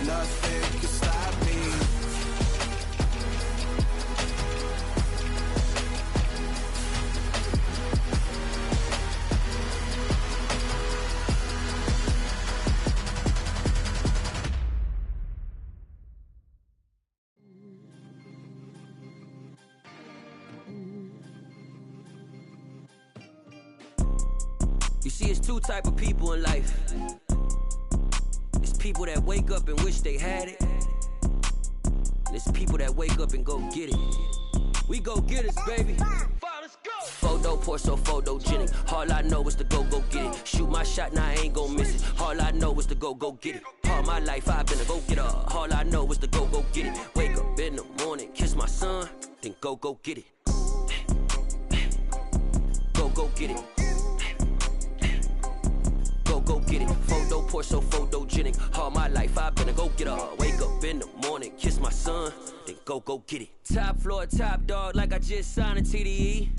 Nothing can stop me. see, it's two type of people in life. It's people that wake up and wish they had it. And it's people that wake up and go get it. We go get it, baby. Photo pour so photogenic. All I know is to go get it. Shoot my shot, now I ain't gon' miss it. All I know is to go get it. All my life I've been a go-getter. All I know is to go get it. Wake up in the morning, kiss my son, then go get it. Go get it. Go get it. Photo pour so photogenic. All my life I've been a go-getter. Wake up in the morning, kiss my son, then go get it. Top floor, top dog, like I just signed a TDE.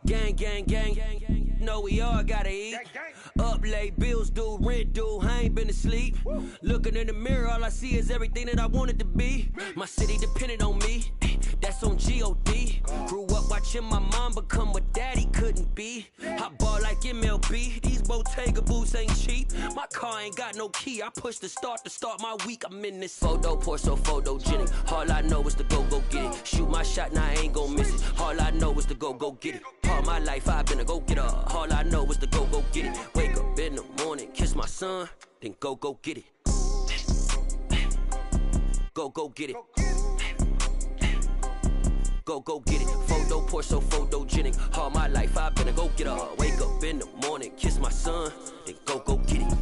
Gang. Know we all gotta eat. Up late, bills due, rent due, I ain't been asleep. Looking in the mirror, all I see is everything that I wanted to be. My city depended on me, that's on G.O.D. Grew up watching my mom become what daddy couldn't be. I ball like MLB, these Bottega boots ain't cheap. My car ain't got no key, I push the start to start my week. I'm in this photo pour so photogenic. All I know is to go get it. Shoot my shot, now I ain't gon' miss it. All I know is to go get it. All my life I've been a go-getter. All I know is to go get it. Wake up in the morning, kiss my son, then go get it. Go get it. Go get it. Photo pour so photogenic. All my life I've been a go-getter. Wake up in the morning, kiss my son, then go get it.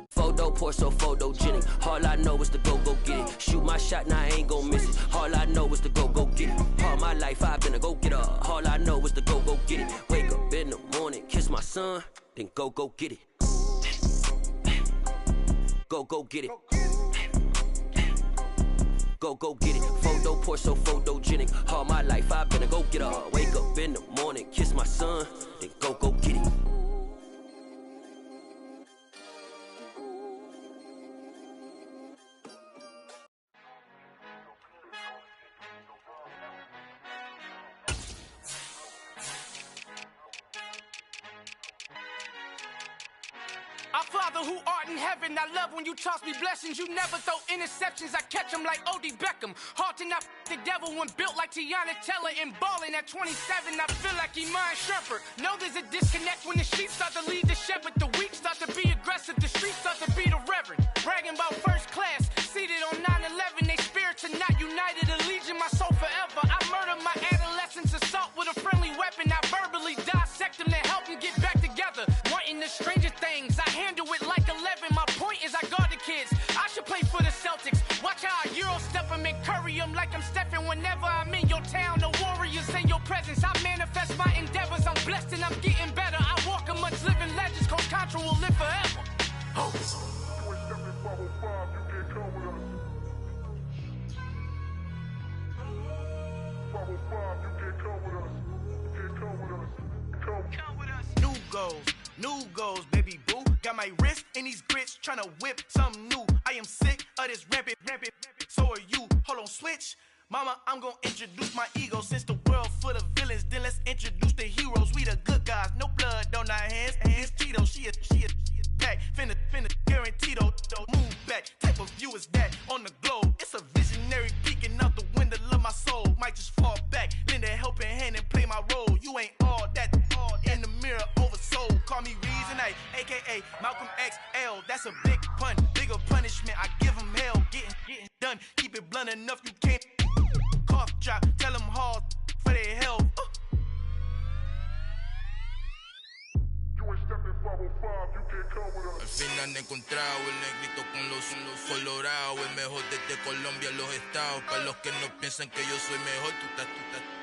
Photo pour so photogenic. All I know is to go get it. Shoot my shot, now I ain't gon' miss it. All I know is to go get it. All my life I've been a go-getter. All I know is to go get it. Wake up in the morning, kiss my son, then go get it. Go get it. Go get it. Photo pour so photogenic. All my life I've been a go-getter. Wake up in the morning, kiss my son, then go get it. Our Father who art in heaven, I love when you toss me blessings. You never throw interceptions, I catch them like O.D. Beckham. Hard to not the devil when built like Tiana Teller and balling at 27. I feel like Iman Shumpert. Know there's a disconnect when the sheep start to lead the shepherd. The weak start to be aggressive, the streets start to be the reverend. Bragging about first class, seated on 9/11. They spirits are not united, a legion, my soul forever. I murder my adolescence, assault with a friendly weapon. I verbally dissect them to help them get back together. Wanting the stranger things, I handle it like 11. My point is I guard the kids. I should play for the Celtics. Watch how I Euro step them and curry them like I'm Stephen. Whenever I'm in your town, the Warriors in your presence. I manifest my endeavors. I'm blessed and I'm getting better. I walk amongst living legends. Coach Contra will live forever. New goals, baby boo. Got my wrist in these grits, tryna whip something new. I am sick of this rampant. So are you. Hold on, switch. Mama, I'm gonna introduce my ego. Since the world full of villains, then let's introduce the heroes. We the good guys, no blood on our hands. Hands Tito, she a pack. Finna, guaranteed don't move back. Type of view is that on the globe? It's a visionary peeking out the window of my soul. Might just fall back, lend a helping hand and play my role. You ain't all that in the mirror oversold. Call me Reason A, aka Malcolm XL. That's a big pun, bigger punishment. I give him hell, getting done. Keep it blunt enough, you can't cough drop. Tell them hard for their health. Al fin han encontrado el negrito con los colorados, el mejor desde Colombia, los estados. Para los que no piensan que yo soy mejor,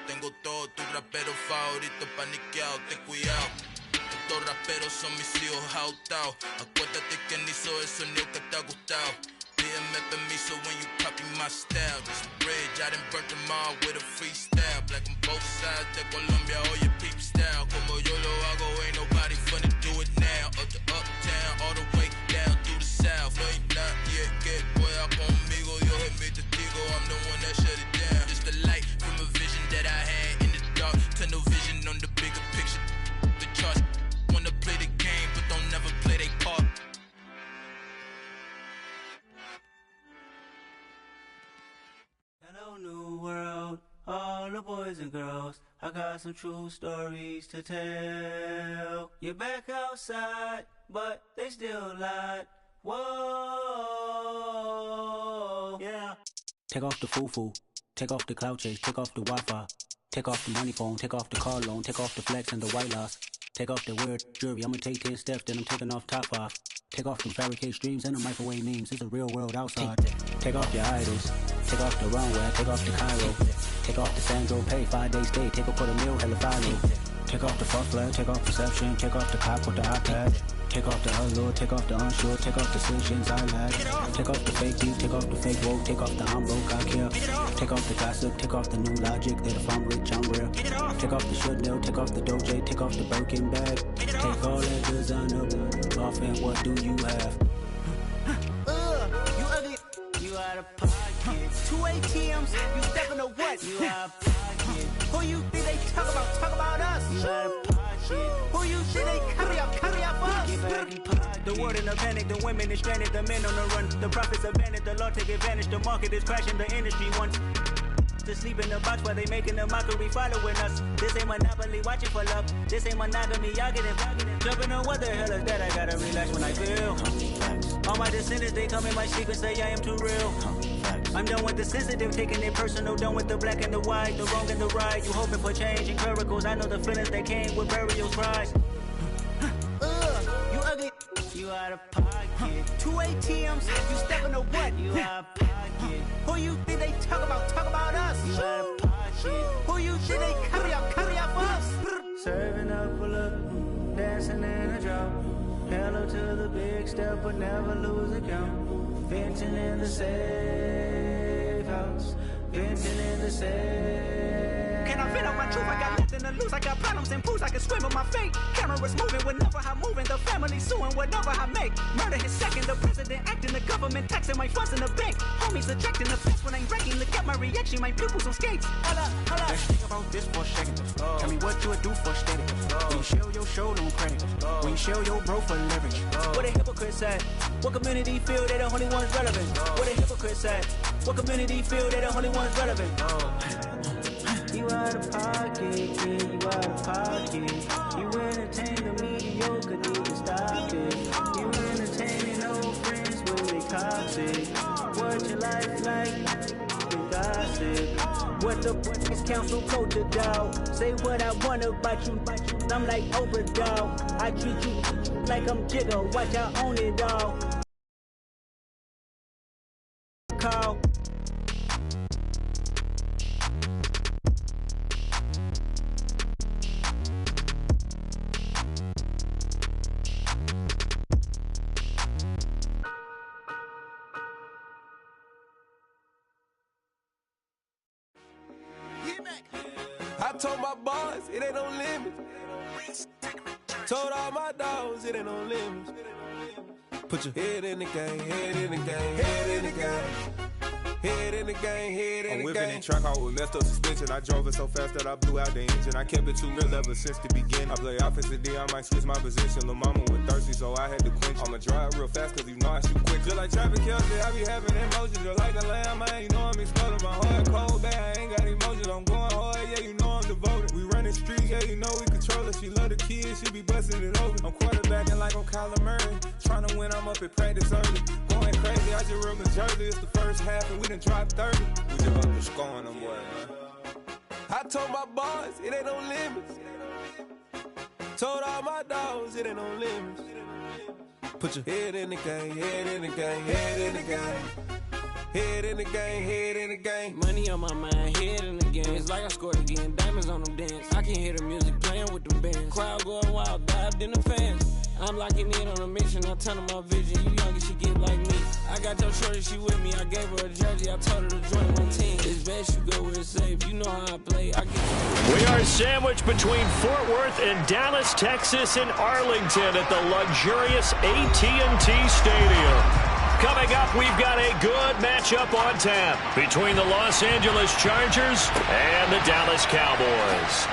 tengo todo, tu rapero favorito paniqueado, ten cuidado. Estos raperos son mis hijos jautados. Acuérdate quién hizo el sonido que te ha gustado. Pídeme permiso when you copy my style. This bridge, I done burnt them all with a freestyle. Black on both sides de Colombia, oye peep style. Como yo lo hago, ain't nobody finna do it now. Up to uptown, all the way down through the south. No, ain't not yet, get well. got some true stories to tell. You're back outside, but they still lied. Whoa, yeah. Take off the foo-foo, take off the cloud chase, take off the Wi-Fi, take off the money phone, take off the car loan, take off the flex and the white loss, take off the weird jewelry, I'ma take 10 steps, then I'm taking off top 5. Take off them fabricate streams and the microwave memes, it's a real world outside. Take off your idols, take off the runway, take off the Cairo, take off the Sandro Pay, 5-day stay, take off for the meal, hella follow. Take off the fuck flag, take off perception, take off the cop with the iPad. Take off the allure, take off the unsure, take off decisions I lack. Take off the fake deep, take off the fake woke, take off the I'm broke, I care. Take off the gossip, take off the new logic that if I'm rich, I'm real. Take off the should know, take off the Doja, take off the Birkin bag. Take all that designer off and what do you have? You ugly, you out of pocket. 2 ATMs, you stepping to what? You out of pocket. Who you think they talk about us? You out of pocket. Who you think they carry up us? Get back in pocket. The world in a panic, the women is stranded, the men on the run. The profits abandoned, the law take advantage, the market is crashing, the industry wants to sleep in the box while they making a mockery following us. This ain't monopoly, watching for love. This ain't monogamy, y'all get involved. Jumping on what the hell is that? I gotta relax when I feel. All my descendants, they come in my sleep and say I am too real. I'm done with the sensitive, taking it personal. Done with the black and the white, the wrong and the right. You hoping for change and miracles. I know the feelings that came with burial cries. You ugly, you out of pocket. 2 ATMs, you stepping to what? You out of pocket. Who you think they talk about us? You out of pocket. Who you think they carry up us? Serving up a look, dancing in a drought. Hello to the big step, but never lose a count. Venting in the safe house. Venting in the safe. Can I vent out my truth? I got nothing to lose. I got problems and pools. I can swim with my fate. Cameras moving whenever I'm moving. The family suing whatever I make. Murder his second. The president acting. The government taxing my funds in the bank. Homies ejecting the fence when I'm wrecking. Look at my reaction. My pupils on skates. Hold up. Let's think about this for a second. Tell me what you would do for steady. When you show your show on credit. When you show your bro for leverage. What a hypocrite said. What community feel they the only ones relevant? What a hypocrite said. What community feel they the only ones relevant? You out of pocket, yeah, you out of pocket. You entertain the mediocre, need to stop it. You entertaining old friends when they toxic. What your life like? The gossip. What the is council culture, dog? Say what I want about you. I'm like Oprah, dog. I treat you like I'm Jigga. Watch I own it all. Call. I told my boys it ain't no limits. Told all my dogs it ain't no limits. Put your head in the game, head in the game, head in the game. Head in the game, head in the game. I'm whipping in track out with messed up suspension. I drove it so fast that I blew out the engine. I kept it too real ever since the beginning. I play offensive D, I might switch my position. Lil' mama was thirsty, so I had to quench. I'ma drive real fast, cause you know I shoot quick. Just like Travis Kelce, I be having emotions. Just like the lamb, man, you know I'm exploding. My heart cold, bad, I ain't got emotions. I'm going hard, yeah, you know I'm devoted. We running streets, yeah, you know we control it. She love the kids, she be busting it over. I'm quarterbacking like I'm Kyler Murray. Trying to win, I'm up at practice early. Going crazy, I just real Jersey. It's the first half and we done dropped 30. We just up to scoring them, boy, man. I told my boys it ain't no limits. Told all my dogs it ain't no limits. Put your head in the game, head in the game, head in the game. Head in the game, head in the game. Money on my mind, head in the game. It's like I scored again, diamonds on them dance. I can hear the music playing with them bands. Crowd going wild, dived in the fans. I'm locking in on a mission, I tell them my vision. You young and she get like me. I got your shorty, she with me. I gave her a jersey, I told her to join my team. It's best you go where it's safe. You know how I play. I get We are sandwiched between Fort Worth and Dallas, Texas, and Arlington at the luxurious AT&T Stadium. Coming up, we've got a good matchup on tap between the Los Angeles Chargers and the Dallas Cowboys.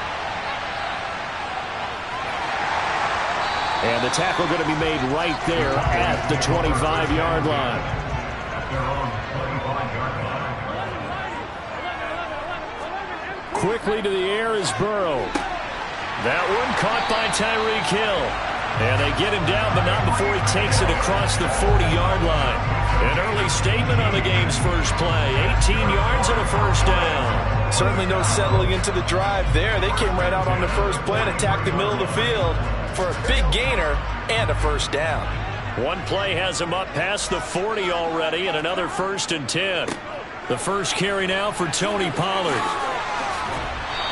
And the tackle going to be made right there at the 25-yard line. quickly to the air is Burrow. That one caught by Tyreek Hill. And they get him down, but not before he takes it across the 40-yard line. An early statement on the game's first play. 18 yards and a first down. Certainly no settling into the drive there. They came right out on the first play and attacked the middle of the field for a big gainer and a first down. One play has him up past the 40 already, and another 1st and 10. The first carry now for Tony Pollard.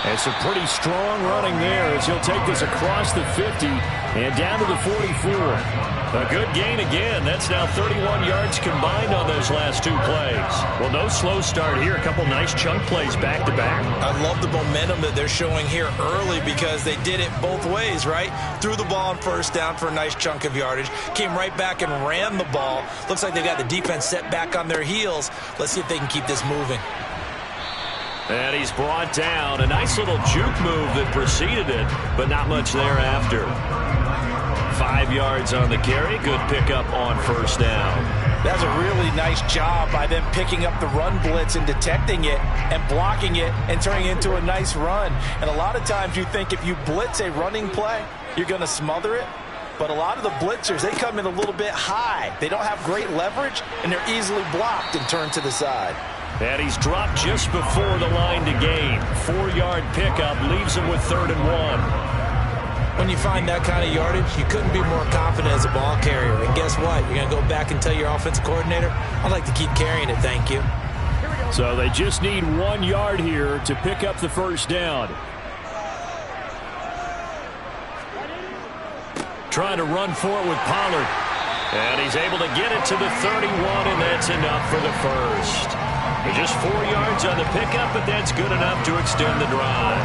And some pretty strong running there as he'll take this across the 50 and down to the 44. A good gain again. That's now 31 yards combined on those last 2 plays. Well, no slow start here. A couple nice chunk plays back-to-back. I love the momentum that they're showing here early because they did it both ways, right? Threw the ball on first down for a nice chunk of yardage. Came right back and ran the ball. Looks like they got the defense set back on their heels. Let's see if they can keep this moving. And he's brought down. A nice little juke move that preceded it, but not much thereafter. 5 yards on the carry. Good pickup on first down. That's a really nice job by them picking up the run blitz and detecting it and blocking it and turning it into a nice run. And a lot of times you think if you blitz a running play, you're going to smother it. But a lot of the blitzers, they come in a little bit high. They don't have great leverage, and they're easily blocked and turned to the side. And he's dropped just before the line to gain. 4-yard pickup leaves him with 3rd and 1. When you find that kind of yardage, you couldn't be more confident as a ball carrier. And guess what? You're going to go back and tell your offensive coordinator, I'd like to keep carrying it, thank you. So they just need 1 yard here to pick up the first down. Trying to run for it with Pollard. And he's able to get it to the 31, and that's enough for the first. Just 4 yards on the pickup, but that's good enough to extend the drive.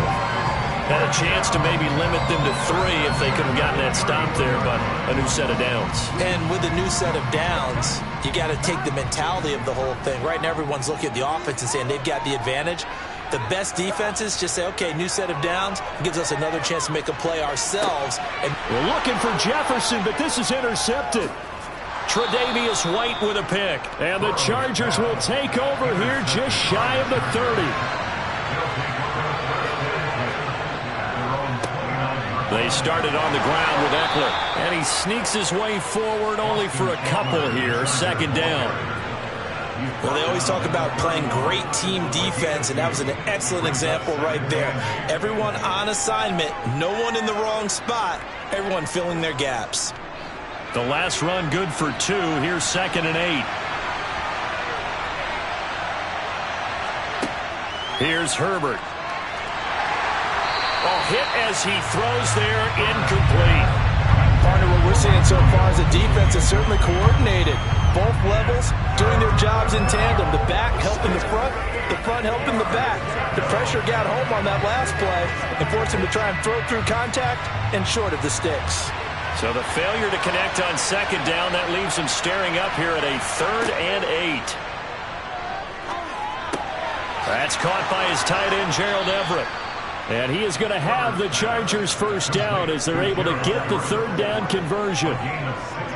Had a chance to maybe limit them to 3 if they could have gotten that stop there, but a new set of downs. And with a new set of downs, you got to take the mentality of the whole thing. Right now, everyone's looking at the offense and saying they've got the advantage. The best defenses just say, okay, new set of downs. It gives us another chance to make a play ourselves. And we're looking for Jefferson, but this is intercepted. Tre'Davious White with a pick. And the Chargers will take over here just shy of the 30. They started on the ground with Eckler. And he sneaks his way forward only for a couple here. 2nd down. Well, they always talk about playing great team defense, and that was an excellent example right there. Everyone on assignment, no one in the wrong spot, everyone filling their gaps. The last run good for 2. Here's 2nd and 8. Here's Herbert. Oh, hit as he throws there, incomplete. Partner, what we're seeing so far is a defense that's certainly coordinated. Both levels doing their jobs in tandem. The back helping the front helping the back. The pressure got home on that last play and forced him to try and throw through contact and short of the sticks. So the failure to connect on 2nd down, that leaves him staring up here at a 3rd and 8. That's caught by his tight end, Gerald Everett. And he is going to have the Chargers first down as they're able to get the 3rd down conversion.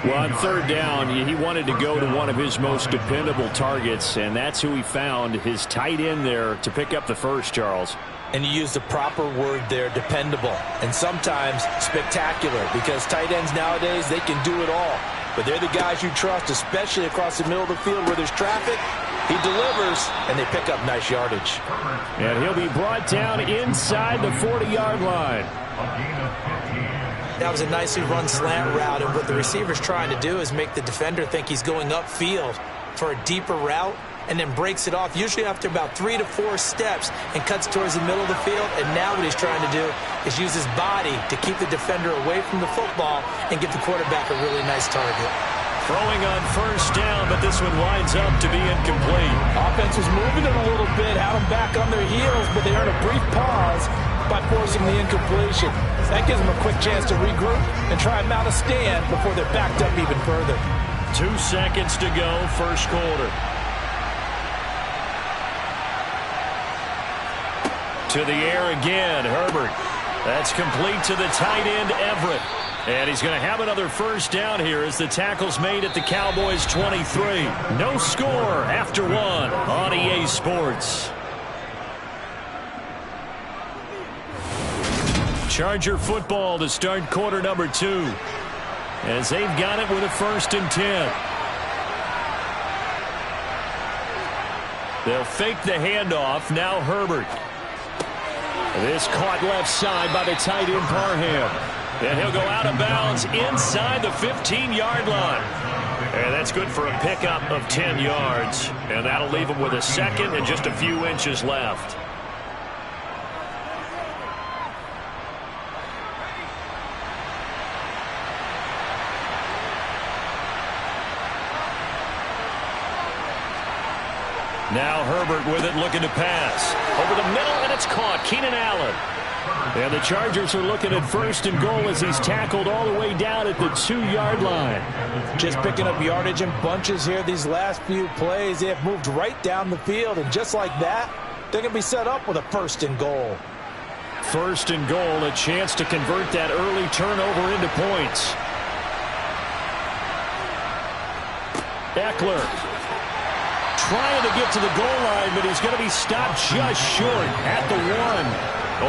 Well, on 3rd down, he wanted to go to one of his most dependable targets, and that's who he found, his tight end there, to pick up the first, Charles. And you use the proper word there, dependable, and sometimes spectacular, because tight ends nowadays, they can do it all. But they're the guys you trust, especially across the middle of the field where there's traffic. He delivers, and they pick up nice yardage. And he'll be brought down inside the 40-yard line. That was a nicely run slant route, and what the receiver's trying to do is make the defender think he's going upfield for a deeper route, and then breaks it off, usually after about 3 to 4 steps, and cuts towards the middle of the field. And now what he's trying to do is use his body to keep the defender away from the football and give the quarterback a really nice target. Throwing on first down, but this one winds up to be incomplete. Offense was moving it a little bit, had them back on their heels, but they earned a brief pause by forcing the incompletion. That gives them a quick chance to regroup and try and mount a stand before they're backed up even further. 2 seconds to go, first quarter. To the air again, Herbert. That's complete to the tight end, Everett. And he's going to have another first down here as the tackle's made at the Cowboys' 23. No score after 1 on EA Sports. Charger football to start quarter number 2. As they've got it with a 1st and 10. They'll fake the handoff. Now Herbert. This caught left side by the tight end Parham. And he'll go out of bounds inside the 15-yard line. And that's good for a pickup of 10 yards. And that'll leave him with a 2nd and just a few inches left. Now Herbert with it, looking to pass. Over the middle, and it's caught. Keenan Allen. And the Chargers are looking at 1st and goal as he's tackled all the way down at the 2-yard line. Just picking up yardage in bunches here these last few plays. They have moved right down the field, and just like that, they're going to be set up with a 1st and goal. 1st and goal, a chance to convert that early turnover into points. Eckler trying to get to the goal line, but he's going to be stopped just short at the 1.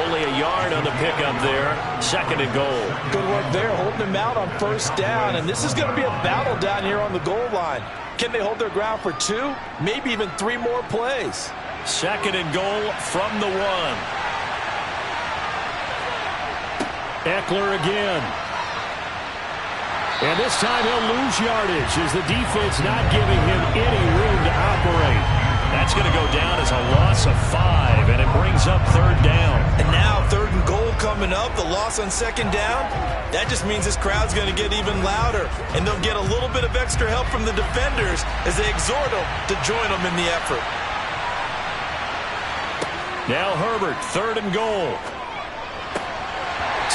Only a yard on the pickup there. 2nd and goal. Good work there, holding him out on 1st down. And this is going to be a battle down here on the goal line. Can they hold their ground for 2, maybe even 3 more plays? 2nd and goal from the 1. Eckler again. And this time he'll lose yardage as the defense not giving him any room to operate. That's going to go down as a loss of 5, and it brings up 3rd down. And now 3rd and goal coming up, the loss on 2nd down. That just means this crowd's going to get even louder, and they'll get a little bit of extra help from the defenders as they exhort them to join them in the effort. Now Herbert, 3rd and goal.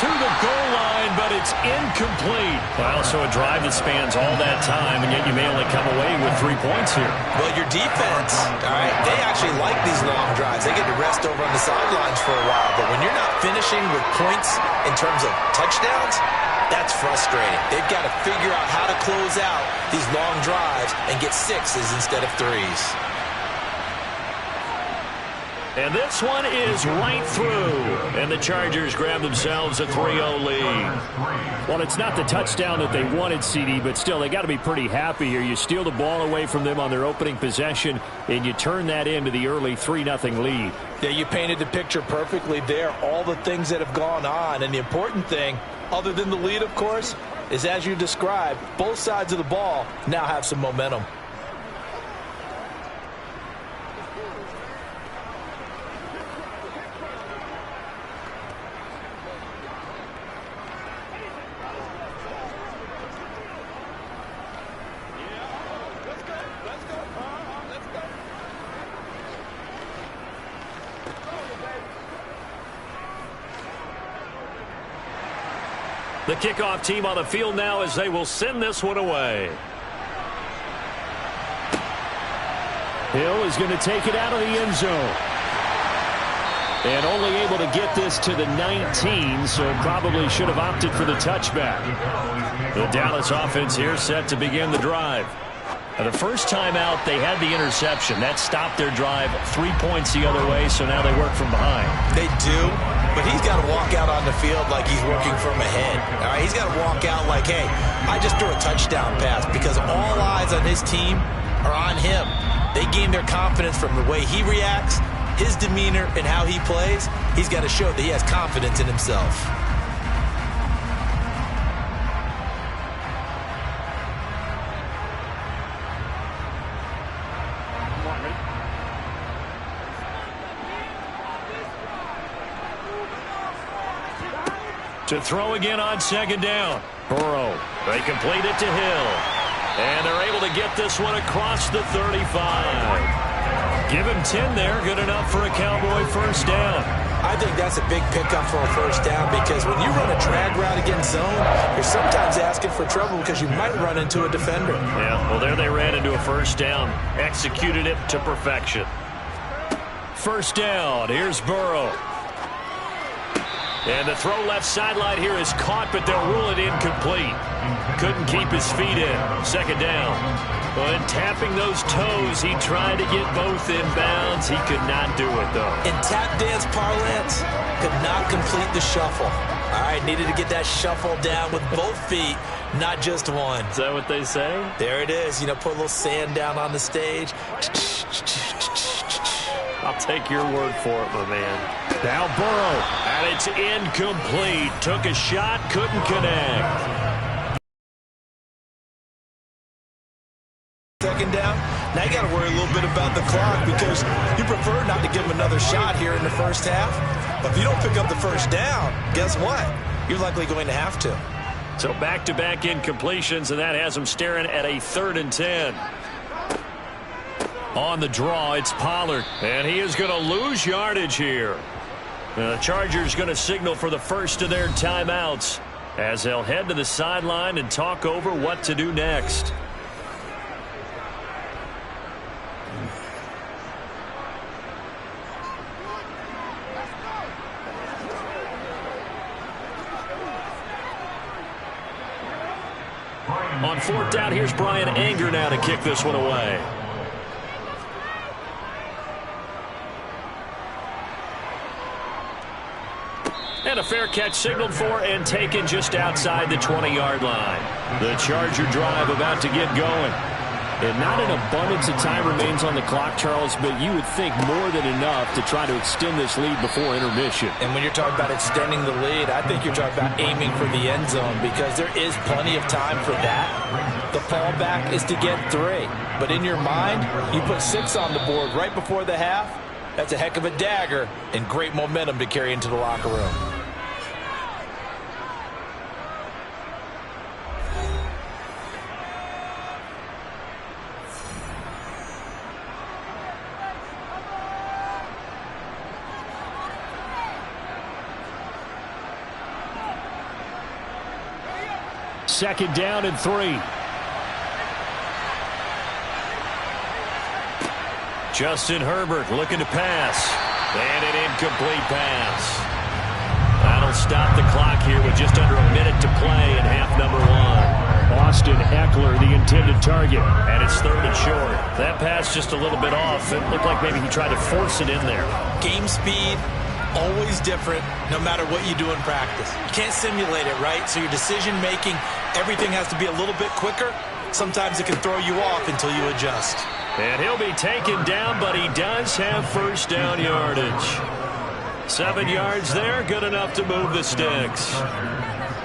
To the goal line, but it's incomplete. Well, so a drive that spans all that time, and yet you may only come away with 3 points here. Well, your defense, all right, they actually like these long drives. They get to rest over on the sidelines for a while, but when you're not finishing with points in terms of touchdowns, that's frustrating. They've got to figure out how to close out these long drives and get 6s instead of 3s. And this one is right through. And the Chargers grab themselves a 3-0 lead. Well, it's not the touchdown that they wanted, CD, but still, they got to be pretty happy here. You steal the ball away from them on their opening possession, and you turn that into the early 3-0 lead. Yeah, you painted the picture perfectly there. All the things that have gone on. And the important thing, other than the lead, of course, is as you described, both sides of the ball now have some momentum. The kickoff team on the field now as they will send this one away. Hill is going to take it out of the end zone. And only able to get this to the 19, so probably should have opted for the touchback. The Dallas offense here set to begin the drive. The first time out, they had the interception. That stopped their drive 3 points the other way, so now they work from behind. They do, but he's got to walk out on the field like he's working from ahead. All right, he's got to walk out like, hey, I just threw a touchdown pass, because all eyes on his team are on him. They gain their confidence from the way he reacts, his demeanor, and how he plays. He's got to show that he has confidence in himself. To throw again on second down. Burrow. They complete it to Hill. And they're able to get this one across the 35. Give him 10 there. Good enough for a Cowboy first down. I think that's a big pickup for a first down, because when you run a drag route against zone, you're sometimes asking for trouble because you might run into a defender. Yeah, well, there they ran into a first down. Executed it to perfection. First down. Here's Burrow. And the throw left sideline here is caught, but they'll rule it incomplete. Couldn't keep his feet in. Second down. But tapping those toes, he tried to get both in bounds. He could not do it, though. In tap dance parlance, could not complete the shuffle. right? Needed to get that shuffle down with both feet, not just one. Is that what they say? There it is. You know, put a little sand down on the stage. I'll take your word for it, my man. Now Burrow, and it's incomplete. Took a shot, couldn't connect. Second down. Now you got to worry a little bit about the clock because you prefer not to give him another shot here in the first half. But if you don't pick up the first down, guess what? You're likely going to have to. So back-to-back incompletions, and that has him staring at a 3rd and 10. On the draw, it's Pollard, and he is going to lose yardage here. The Chargers going to signal for the first of their timeouts as they'll head to the sideline and talk over what to do next. On 4th down, here's Brian Anger now to kick this one away. And a fair catch signaled for and taken just outside the 20-yard line. The Charger drive about to get going. And not an abundance of time remains on the clock, Charles, but you would think more than enough to try to extend this lead before intermission. And when you're talking about extending the lead, I think you're talking about aiming for the end zone because there is plenty of time for that. The fallback is to get 3. But in your mind, you put 6 on the board right before the half. That's a heck of a dagger and great momentum to carry into the locker room. Second down and 3. Justin Herbert looking to pass. And an incomplete pass. That'll stop the clock here with just under a minute to play in half number 1. Austin Eckler, the intended target. And it's 3rd and short. That pass just a little bit off. It looked like maybe he tried to force it in there. Game speed, always different no matter what you do in practice. You can't simulate it, right? So your decision-making, everything has to be a little bit quicker. Sometimes it can throw you off until you adjust. And he'll be taken down, but he does have first down yardage. 7 yards there, good enough to move the sticks.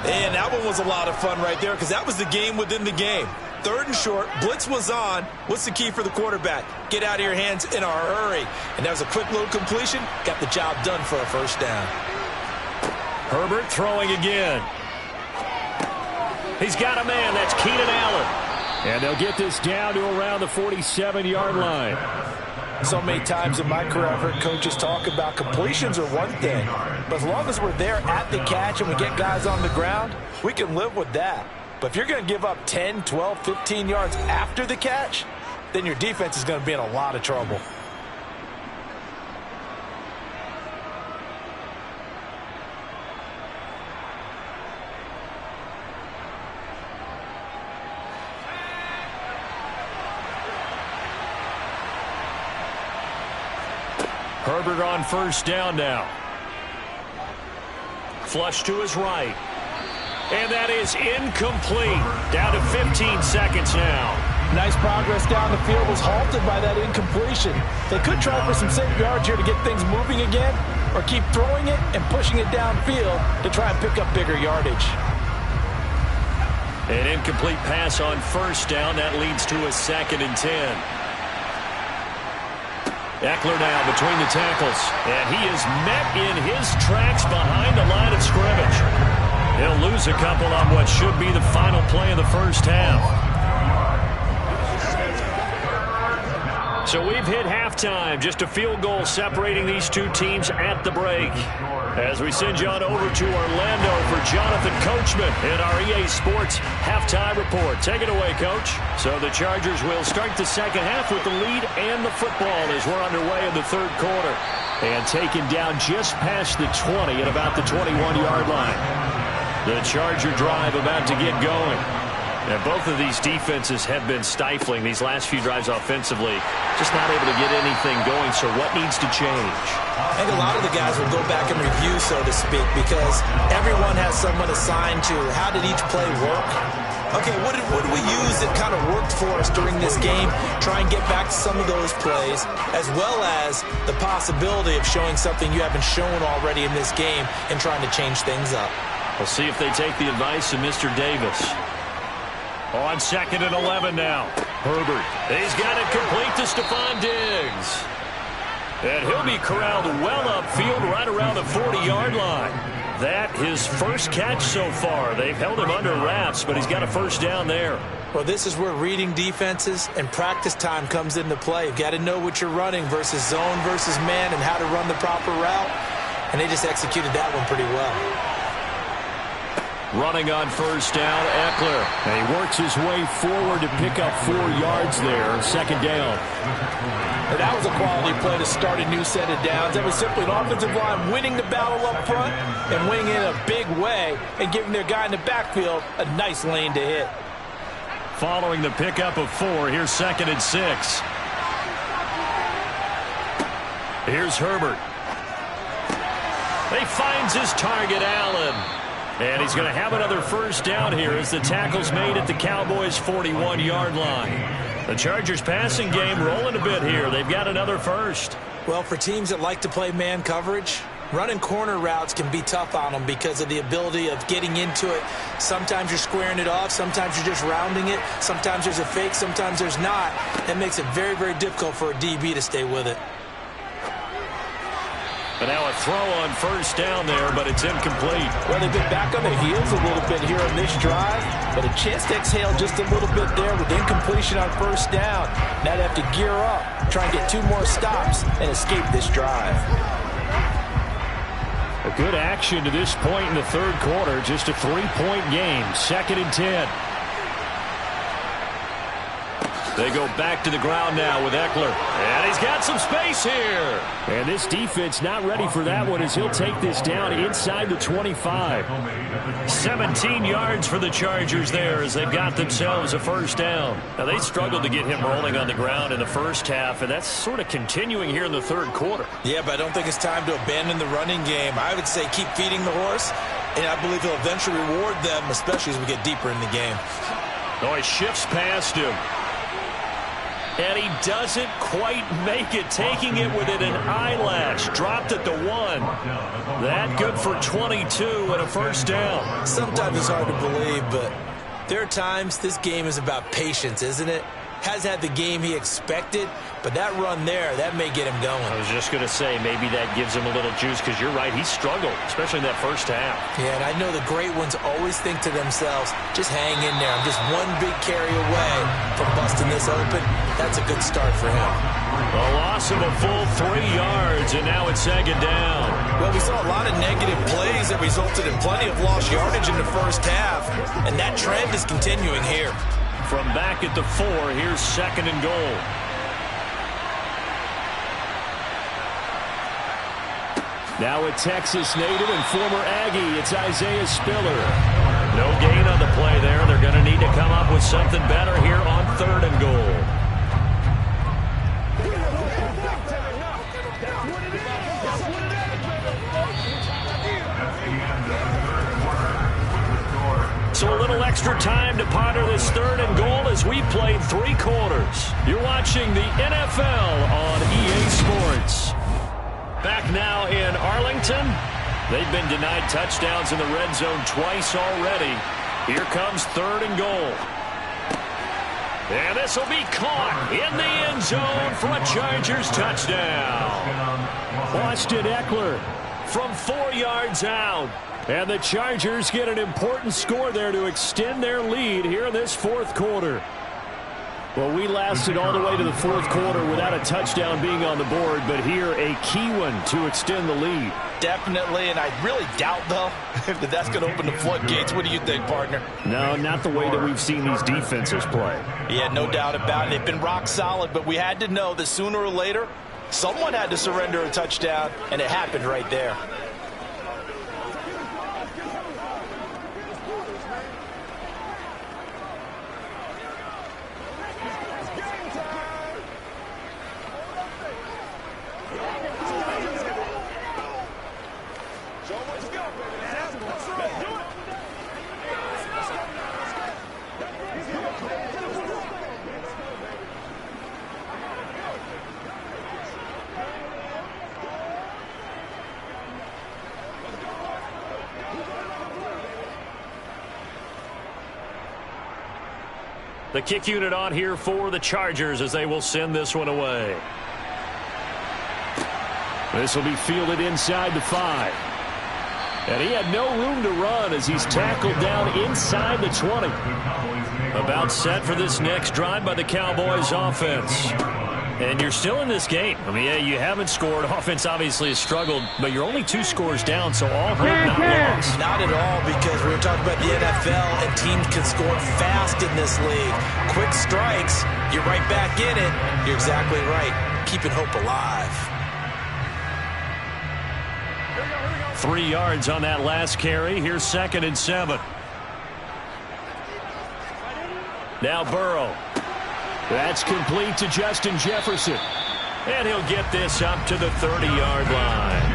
And that one was a lot of fun right there because that was the game within the game. 3rd and short, blitz was on. What's the key for the quarterback? Get out of your hands in a hurry. And that was a quick little completion. Got the job done for a first down. Herbert throwing again. He's got a man. That's Keenan Allen. And they'll get this down to around the 47-yard line. So many times in my career, I've heard coaches talk about completions are one thing. But as long as we're there at the catch and we get guys on the ground, we can live with that. But if you're going to give up 10, 12, 15 yards after the catch, then your defense is going to be in a lot of trouble. Herbert on first down now. Flush to his right. And that is incomplete. Down to 15 seconds now. Nice progress down the field was halted by that incompletion. They could try for some safe yards here to get things moving again, or keep throwing it and pushing it downfield to try and pick up bigger yardage. An incomplete pass on first down. That leads to a 2nd and 10. Eckler now between the tackles, and he is met in his tracks behind the line of scrimmage. He'll lose a couple on what should be the final play of the first half. So we've hit halftime, just a field goal separating these two teams at the break. As we send you on over to Orlando for Jonathan Coachman in our EA Sports Halftime Report. Take it away, Coach. So the Chargers will start the second half with the lead and the football as we're underway in the 3rd quarter. And taken down just past the 20 at about the 21-yard line. The Charger drive about to get going. And both of these defenses have been stifling these last few drives offensively. Just not able to get anything going, so what needs to change? I think a lot of the guys will go back and review, so to speak, because everyone has someone assigned to how did each play work. Okay, what did we use that kind of worked for us during this game? Try and get back to some of those plays, as well as the possibility of showing something you haven't shown already in this game and trying to change things up. We'll see if they take the advice of Mr. Davis. On 2nd and 11 now. Herbert. He's got it complete to Stephon Diggs. And he'll be corralled well upfield right around the 40-yard line. That his first catch so far. They've held him under wraps, but he's got a first down there. Well, this is where reading defenses and practice time comes into play. You've got to know what you're running versus zone versus man and how to run the proper route. And they just executed that one pretty well. Running on first down, Eckler. And he works his way forward to pick up 4 yards there. Second down. And that was a quality play to start a new set of downs. That was simply an offensive line winning the battle up front and winning in a big way and giving their guy in the backfield a nice lane to hit. Following the pickup of 4, here's 2nd and 6. Here's Herbert. He finds his target, Allen. And he's going to have another first down here as the tackle's made at the Cowboys' 41-yard line. The Chargers passing game rolling a bit here. They've got another first. Well, for teams that like to play man coverage, running corner routes can be tough on them because of the ability of getting into it. Sometimes you're squaring it off. Sometimes you're just rounding it. Sometimes there's a fake. Sometimes there's not. That makes it very, very difficult for a DB to stay with it. But now a throw on first down there, but it's incomplete. Well, they've been back on their heels a little bit here on this drive, but a chance to exhale just a little bit there with incompletion on first down. Now they have to gear up, try and get 2 more stops, and escape this drive. A good action to this point in the third quarter. Just a 3-point game. 2nd and 10. They go back to the ground now with Eckler. And he's got some space here. And this defense not ready for that one as he'll take this down inside the 25. 17 yards for the Chargers there as they've got themselves a first down. Now, they struggled to get him rolling on the ground in the first half, and that's sort of continuing here in the third quarter. Yeah, but I don't think it's time to abandon the running game. I would say keep feeding the horse, and I believe he'll eventually reward them, especially as we get deeper in the game. Oh, he shifts past him. And he doesn't quite make it, taking it within an eyelash. Dropped at the 1. That good for 22 and a first down. Sometimes it's hard to believe, but there are times this game is about patience, isn't it? Hasn't had the game he expected, but that run there, that may get him going. I was just going to say, maybe that gives him a little juice, because you're right, he struggled, especially in that first half. Yeah, and I know the great ones always think to themselves, just hang in there. I'm just one big carry away from busting this open. That's a good start for him. A loss of a full 3 yards, and now it's 2nd down. Well, we saw a lot of negative plays that resulted in plenty of lost yardage in the first half, and that trend is continuing here. From back at the 4, here's 2nd and goal. Now a Texas native and former Aggie, it's Isaiah Spiller. No gain on the play there. They're going to need to come up with something better here on 3rd and goal. So a little extra time to ponder this 3rd and goal as we played 3 quarters. You're watching the NFL on EA Sports. Back now in Arlington. They've been denied touchdowns in the red zone twice already. Here comes 3rd and goal. And this will be caught in the end zone for a Chargers touchdown. Austin Eckler from 4 yards out. And the Chargers get an important score there to extend their lead here in this 4th quarter. Well, we lasted all the way to the 4th quarter without a touchdown being on the board, but here a key one to extend the lead. Definitely, and I really doubt, though, if that's going to open the floodgates. What do you think, partner? No, not the way that we've seen these defenses play. Yeah, no doubt about it. They've been rock solid, but we had to know that sooner or later, someone had to surrender a touchdown, and it happened right there. The kick unit on here for the Chargers as they will send this one away. This will be fielded inside the 5. And he had no room to run as he's tackled down inside the 20. About set for this next drive by the Cowboys offense. And you're still in this game. I mean, yeah, you haven't scored. Offense obviously has struggled, but you're only 2 scores down, so all hope not lost. Not at all, because we were talking about the NFL, and teams can score fast in this league. Quick strikes, you're right back in it. You're exactly right. Keeping hope alive. 3 yards on that last carry. Here's 2nd and 7. Now Burrow. That's complete to Justin Jefferson. And he'll get this up to the 30-yard line.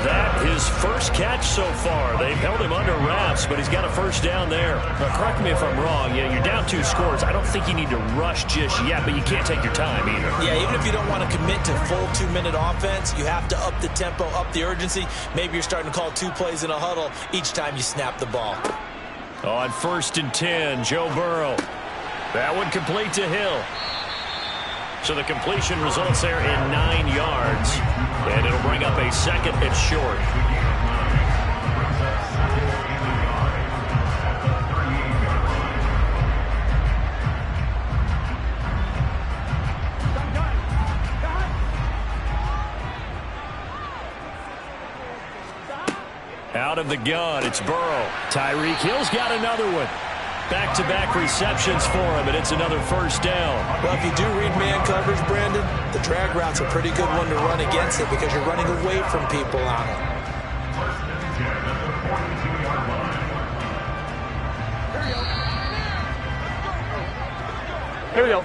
That his first catch so far. They've held him under wraps, but he's got a first down there. Now, correct me if I'm wrong. Yeah, you're down 2 scores. I don't think you need to rush just yet, but you can't take your time either. Yeah, even if you don't want to commit to full 2-minute offense, you have to up the tempo, up the urgency. Maybe you're starting to call 2 plays in a huddle each time you snap the ball. On 1st and 10, Joe Burrow. That one complete to Hill. So the completion results there in 9 yards. And it'll bring up a 2nd and short. Out of the gun, it's Burrow. Tyreek Hill's got another one. Back-to-back receptions for him, and it's another first down. Well, if you do read man coverage, Brandon, the drag route's a pretty good one to run against it because you're running away from people on it. Here we go.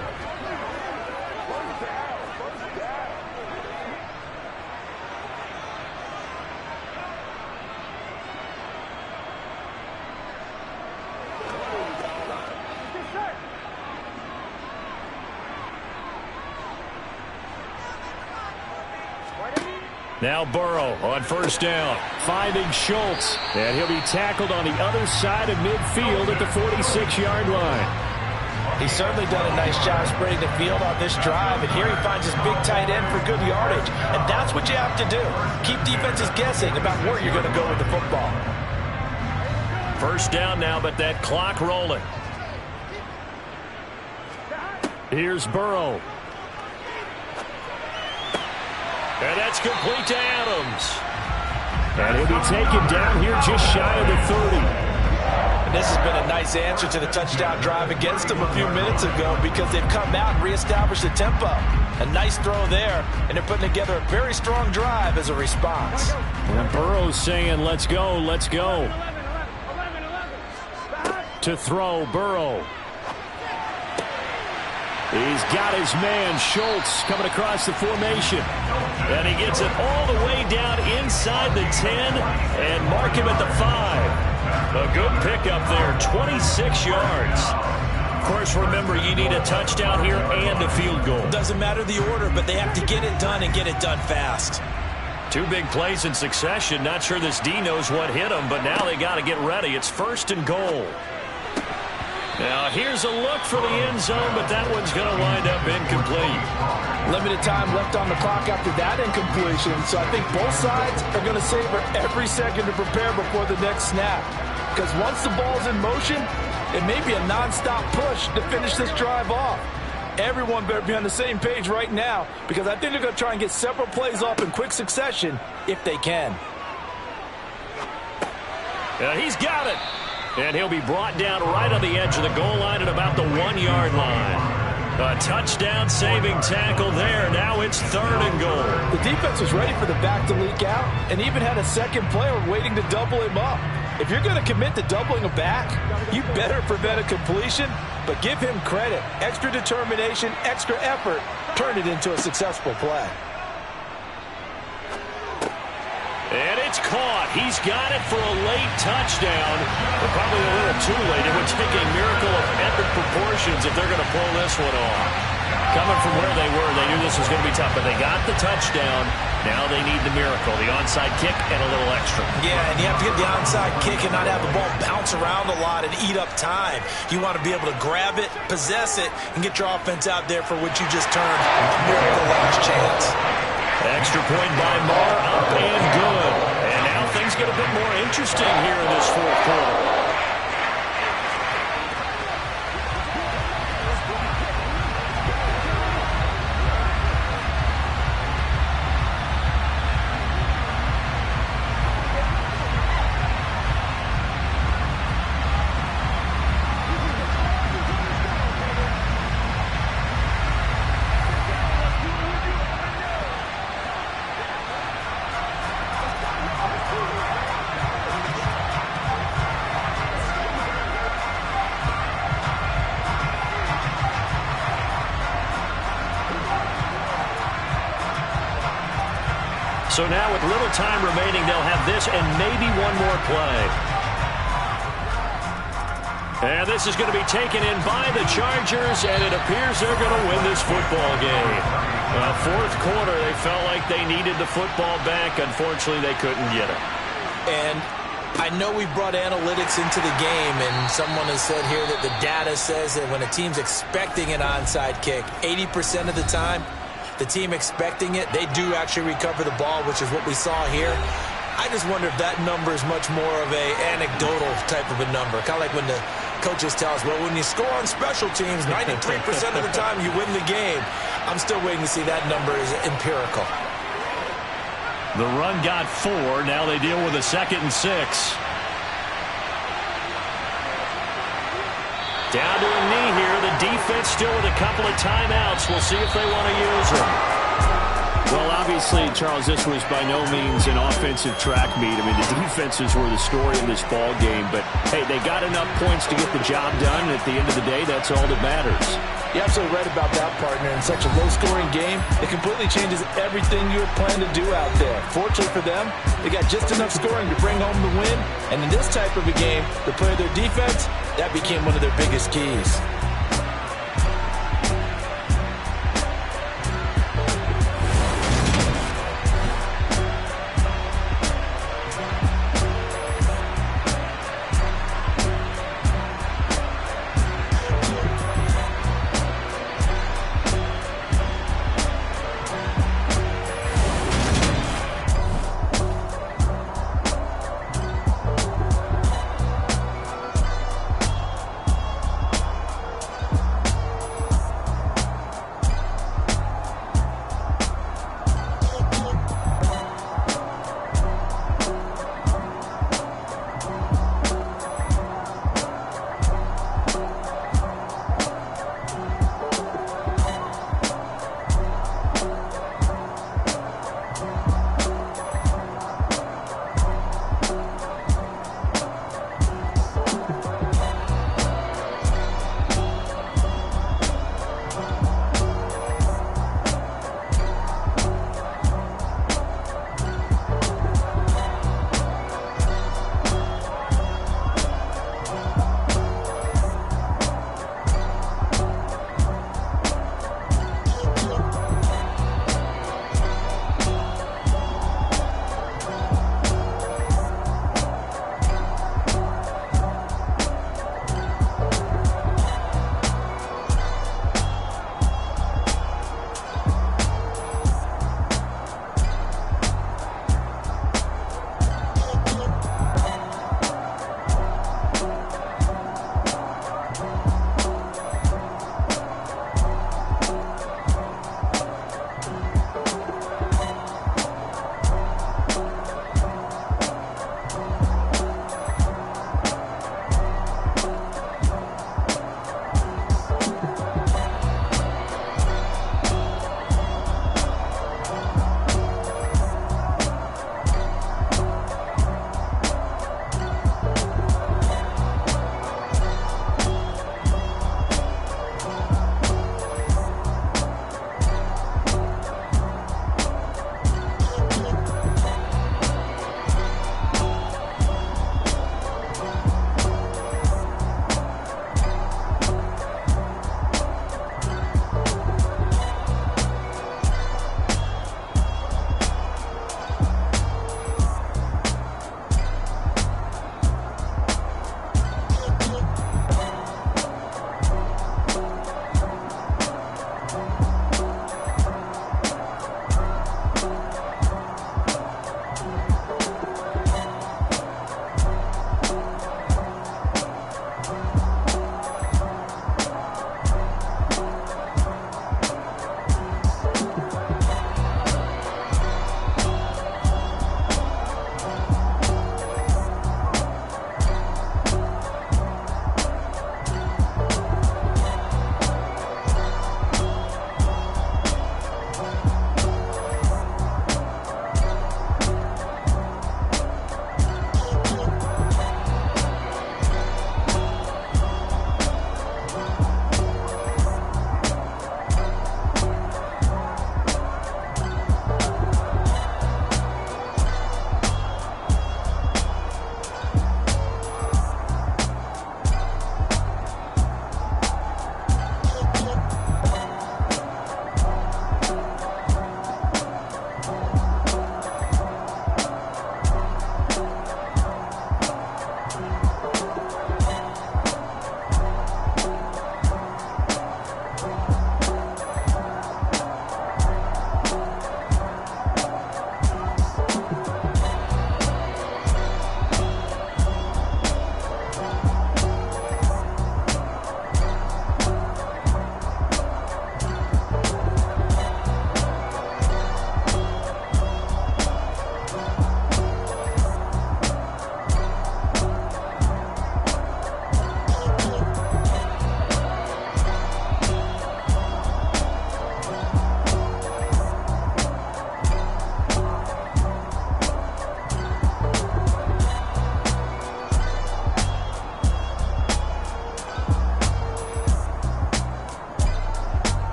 Now Burrow on first down, finding Schultz, and he'll be tackled on the other side of midfield at the 46-yard line. He's certainly done a nice job spreading the field on this drive, and here he finds his big tight end for good yardage, and that's what you have to do. Keep defenses guessing about where you're going to go with the football. First down now, but that clock rolling. Here's Burrow. And that's complete to Adams. And he'll be taken down here just shy of the 30. And this has been a nice answer to the touchdown drive against them a few minutes ago because they've come out and reestablished the tempo. A nice throw there, and they're putting together a very strong drive as a response. And Burrow's saying, let's go, let's go. To throw, Burrow. He's got his man, Schultz, coming across the formation. And he gets it all the way down inside the 10 and mark him at the 5. A good pickup there, 26 yards. Of course, remember, you need a touchdown here and a field goal. Doesn't matter the order, but they have to get it done and get it done fast. 2 big plays in succession. Not sure this D knows what hit him, but now they got to get ready. It's 1st and goal. Now, here's a look for the end zone, but that one's going to wind up incomplete. Limited time left on the clock after that incompletion, so I think both sides are going to savor every second to prepare before the next snap. Because once the ball's in motion, it may be a nonstop push to finish this drive off. Everyone better be on the same page right now, because I think they're going to try and get several plays off in quick succession if they can. Yeah, he's got it. And he'll be brought down right on the edge of the goal line at about the 1-yard line. A touchdown-saving tackle there. Now it's 3rd and goal. The defense was ready for the back to leak out and even had a second player waiting to double him up. If you're going to commit to doubling a back, you better prevent a completion, but give him credit. Extra determination, extra effort turned it into a successful play. And it's caught. He's got it for a late touchdown, but probably a little too late. It would take a miracle of epic proportions if they're going to pull this one off. Coming from where they were, they knew this was going to be tough, but they got the touchdown. Now they need the miracle, the onside kick and a little extra. Yeah, and you have to get the onside kick and not have the ball bounce around a lot and eat up time. You want to be able to grab it, possess it, and get your offense out there for what you just termed a miracle last chance. Extra point by Marr, up and good. And now things get a bit more interesting here in this fourth quarter. So now with little time remaining, they'll have this and maybe one more play. And this is going to be taken in by the Chargers, and it appears they're going to win this football game. Fourth quarter, they felt like they needed the football back. Unfortunately, they couldn't get it. And I know we brought analytics into the game, and someone has said here that the data says that when a team's expecting an onside kick, 80% of the time, the team expecting it, they do actually recover the ball, which is what we saw here. I just wonder if that number is much more of a anecdotal type of a number. Kind of like when the coaches tell us, well, when you score on special teams, 93% of the time you win the game. I'm still waiting to see that number is empirical. The run got 4. Now they deal with a 2nd and 6. Down to a knee here. The defense still with a couple of timeouts. We'll see if they want to use them. Well, obviously, Charles, this was by no means an offensive track meet. I mean, the defenses were the story in this ball game. But, hey, they got enough points to get the job done. And at the end of the day, that's all that matters. You're absolutely right about that, partner. In such a low-scoring game, it completely changes everything you had planned to do out there. Fortunately for them, they got just enough scoring to bring home the win. And in this type of a game, to play their defense, that became one of their biggest keys.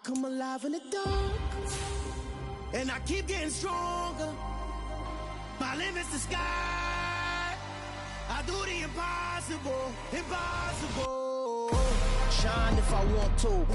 come alive in the dark, and I keep getting stronger. My limit's the sky. I do the impossible, impossible. Shine if I want to.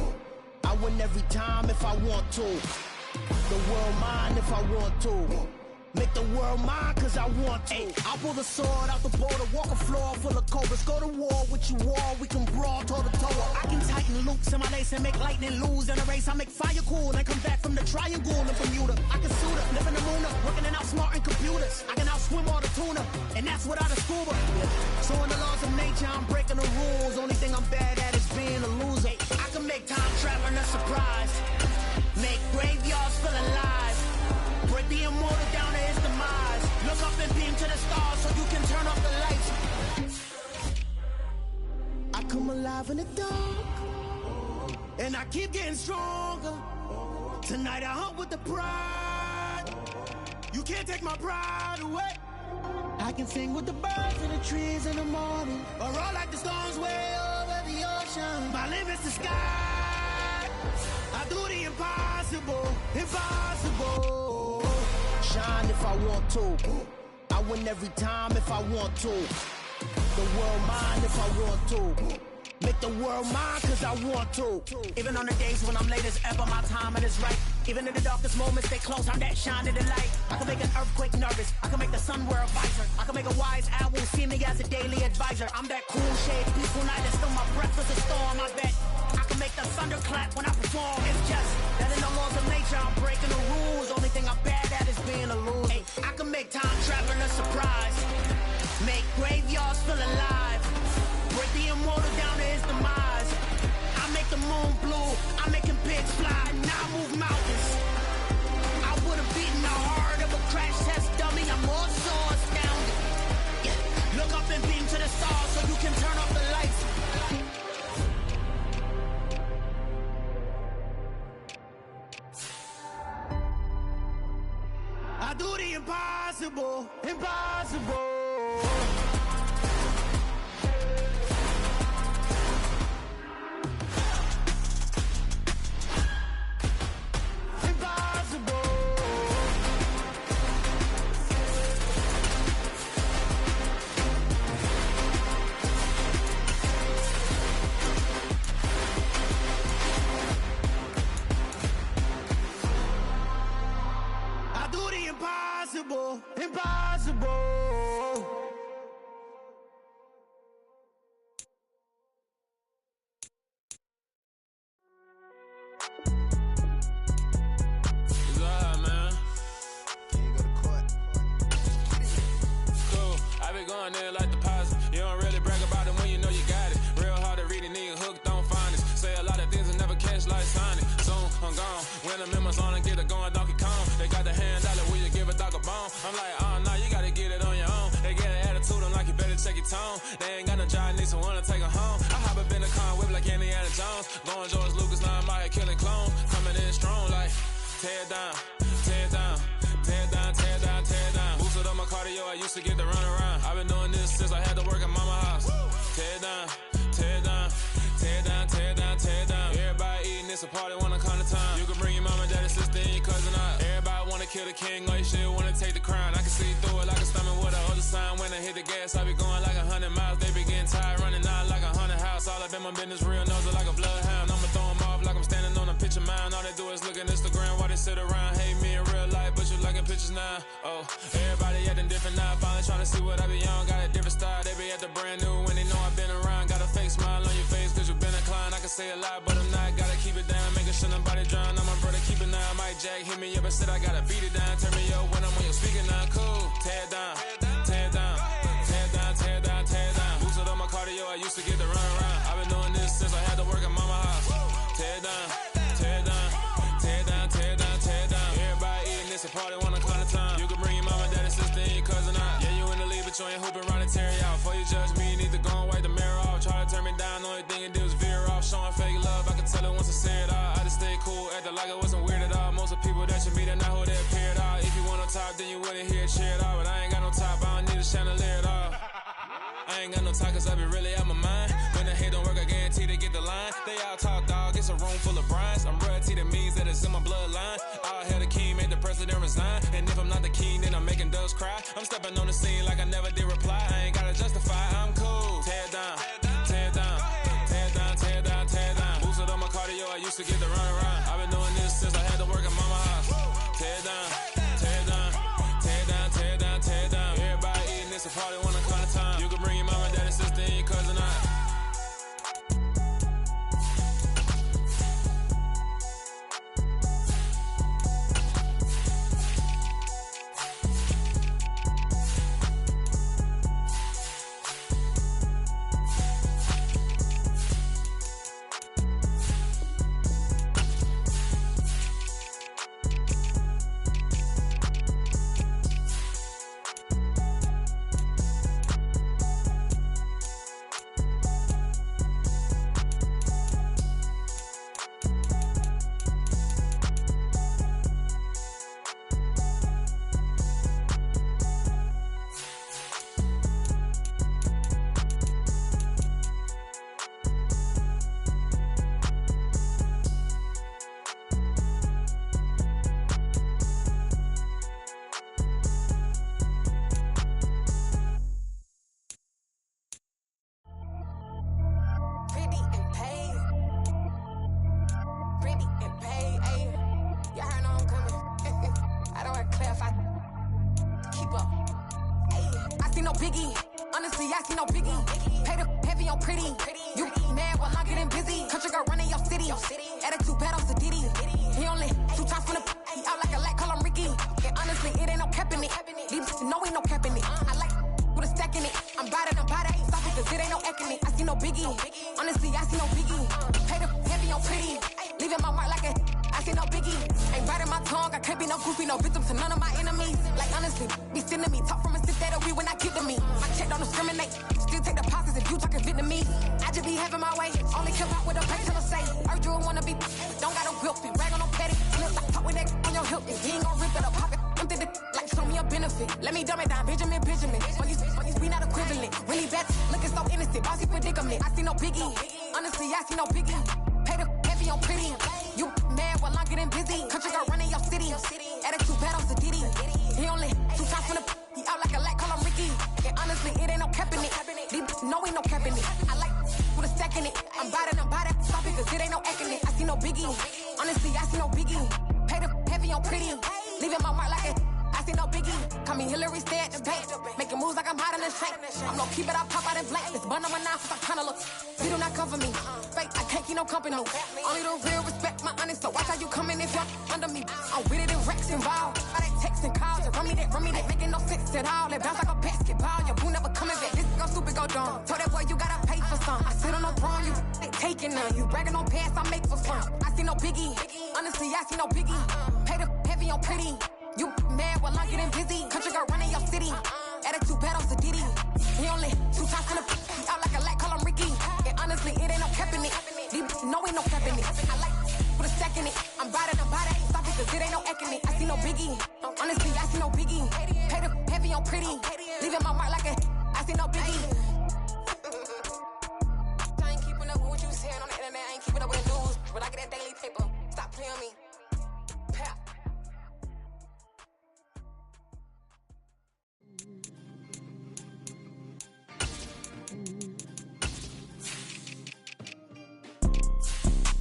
I win every time if I want to. The world mine if I want to. Make the world mine cause I want to. I'll pull the sword out the border, walk a floor full of cobras. Go to war with you all, we can brawl toe to toe. I can tighten loops in my lace and make lightning lose in a race. I make fire cool and come back from the triangle in Bermuda. I can suit up, live in the moon up, working and outsmarting computers. I can outswim all the tuna, and that's without a scuba. So in the laws of nature, I'm breaking the rules. Only thing I'm bad at is being a loser. I can make time traveling a surprise, make graveyards feel alive. Break the immortal down to his demise. Look up and beam to the stars so you can turn off the lights. I come alive in the dark, and I keep getting stronger. Tonight I hunt with the pride. You can't take my pride away. I can sing with the birds and the trees in the morning, or roll like the storms way over the ocean. My limit's the sky. I do the impossible, impossible. Shine if I want to. I win every time if I want to. The world mine if I want to. Make the world mine cause I want to. Even on the days when I'm late as ever, my timing is right. Even in the darkest moments, stay close, I'm that shining the light. I can make an earthquake nervous, I can make the sun wear a visor. I can make a wise owl see me as a daily advisor. I'm that cool shade, peaceful night, and still my breath is a storm, I bet. I can make the thunder clap when I perform. It's just that in the laws of nature, I'm breaking the rules. Only thing I'm bad at is being a loser. Hey, I can make time traveling a surprise, make graveyards feel alive. Break the immortal down to his demise. I make the moon blue, I'm making pigs fly, now I move mountains. I would've beaten the heart of a crash test dummy, I'm more so astounded. Yeah. Look up and beam to the stars so you can turn off the lights. I do the impossible, impossible. Impossible, impossible. It's alright, man. Can you go to court? Cool, I be going there like deposit. You don't really brag about it when you know you got it. Real hard to read it, nigga hooked, don't find it. Say a lot of things and never catch like sign it. Soon, I'm gone. When the memos on and get it going, Donkey Kong. They got the hand dollar, will you give a dog a bone? I'm like, oh, no, you gotta get it on your own. They get an attitude, I'm like, you better check your tone. They ain't got no job, need someone to take her home. I hop up in the car, whip like Indiana Jones. Going George Lucas, now I'm out here killing clones. Coming in strong like, tear down, tear down, tear down, tear down, tear down. Boosted up my cardio, I used to get to run around. I've been doing this since I had to work at mama house. Tear down, tear down, tear down, tear down, tear down. Everybody eating, it's a party, wanna come to time. You can bring your mama, daddy, sister, and your cousin out. Everybody wanna kill the king, or you shit wanna take the crown. I can see through it like a stomach with a other sign. When I hit the gas, I be going like 100 miles. They be getting tired, running out like 100 house. All up in my business, real nose like a bloodhound. I'ma throw them off like I'm standing on a picture mound. All they do is look at Instagram while they sit around. Hate me in real life, but you liking pictures now. Oh, everybody acting different now. Finally trying to see what I be on. Got a different style, they be at the brand new when they know I've been around. Got a fake smile on your face, cause you been inclined. I can say a lot, but I'm not. Gotta keep it down, making sure nobody drown. I'm my brother, keep it down. Mike Jack hit me up and said I gotta beat it down. Turn me up when I'm on your speaker now. Cool, tear down, tear down, tear down, tear down, tear down. Boosted up my cardio, I used to get to run around. I've been doing this since I had to work at mama house. Tear down, tear down, tear down, tear down, tear down. Everybody eating, it's a party, wanna climb the time. You can bring your mama, daddy, sister, and your cousin out. Yeah, you in the lead, but you ain't hooping around and tear out. Before you judge me, you need to go and wipe the mirror off. Try to turn me down, only thing you do is veer off. Showing fake love, I can tell it once I say it all. I just stay cool, acting like I wasn't weird at all. Most of the people that you meet are not who they appear at all. If you want on top, then you wouldn't hear it cheer at all. But I ain't got no top, I don't need a chandelier at all. I ain't got no talk, cause I be really out my mind. When the hate don't work, I guarantee they get the line. They all talk, dog, it's a room room full of brides. I'm royalty, that means that it's in my bloodline. All hail the king, made the president resign. And if I'm not the king, then I'm making doves cry. I'm stepping on the scene like I never did reply. I ain't gotta justify, I'm cool. Tear down, tear down, tear down, tear down, tear down. Boosted on my cardio, I used to get the run around. I've been doing this since I had to work at mama house. Tear down, tear down, tear down, tear down, tear down. Everybody eating, it's a party when I count of time. You can bring your mama, daddy, sister, and your cousin out.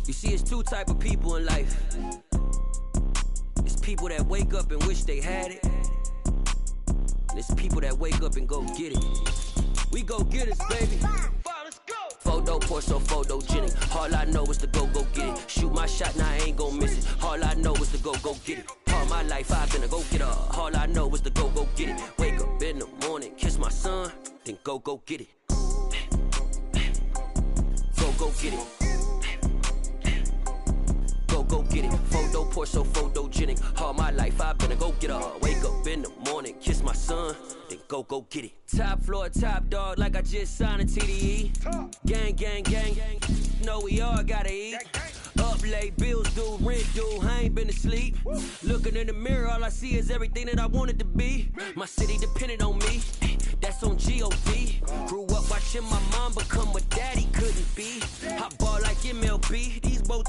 You see, it's two type of people in life. It's people that wake up and wish they had it. And it's people that wake up and go get it. We go get it, baby. Photo, Porsche, photogenic. All I know is to go get it. Shoot my shot, now I ain't gon' miss it. All I know is to go get it. All my life I've been a go getter. All I know is to go get it. Wake up in the morning, kiss my son, then go get it. Go get it. Go get it. Photo, Porsche, photogenic. All my life I've been a go getter. Wake up in the morning, kiss my son, then go get it. Top floor, top dog, like I just signed a TDE. Gang, gang, gang. Know we all gotta eat. Up late, bills due, rent due, I ain't been asleep. Looking in the mirror, all I see is everything that I wanted to be. My city depended on me, that's on G.O.D. Grew up watching my mom become what daddy couldn't be. I ball like MLB, these bow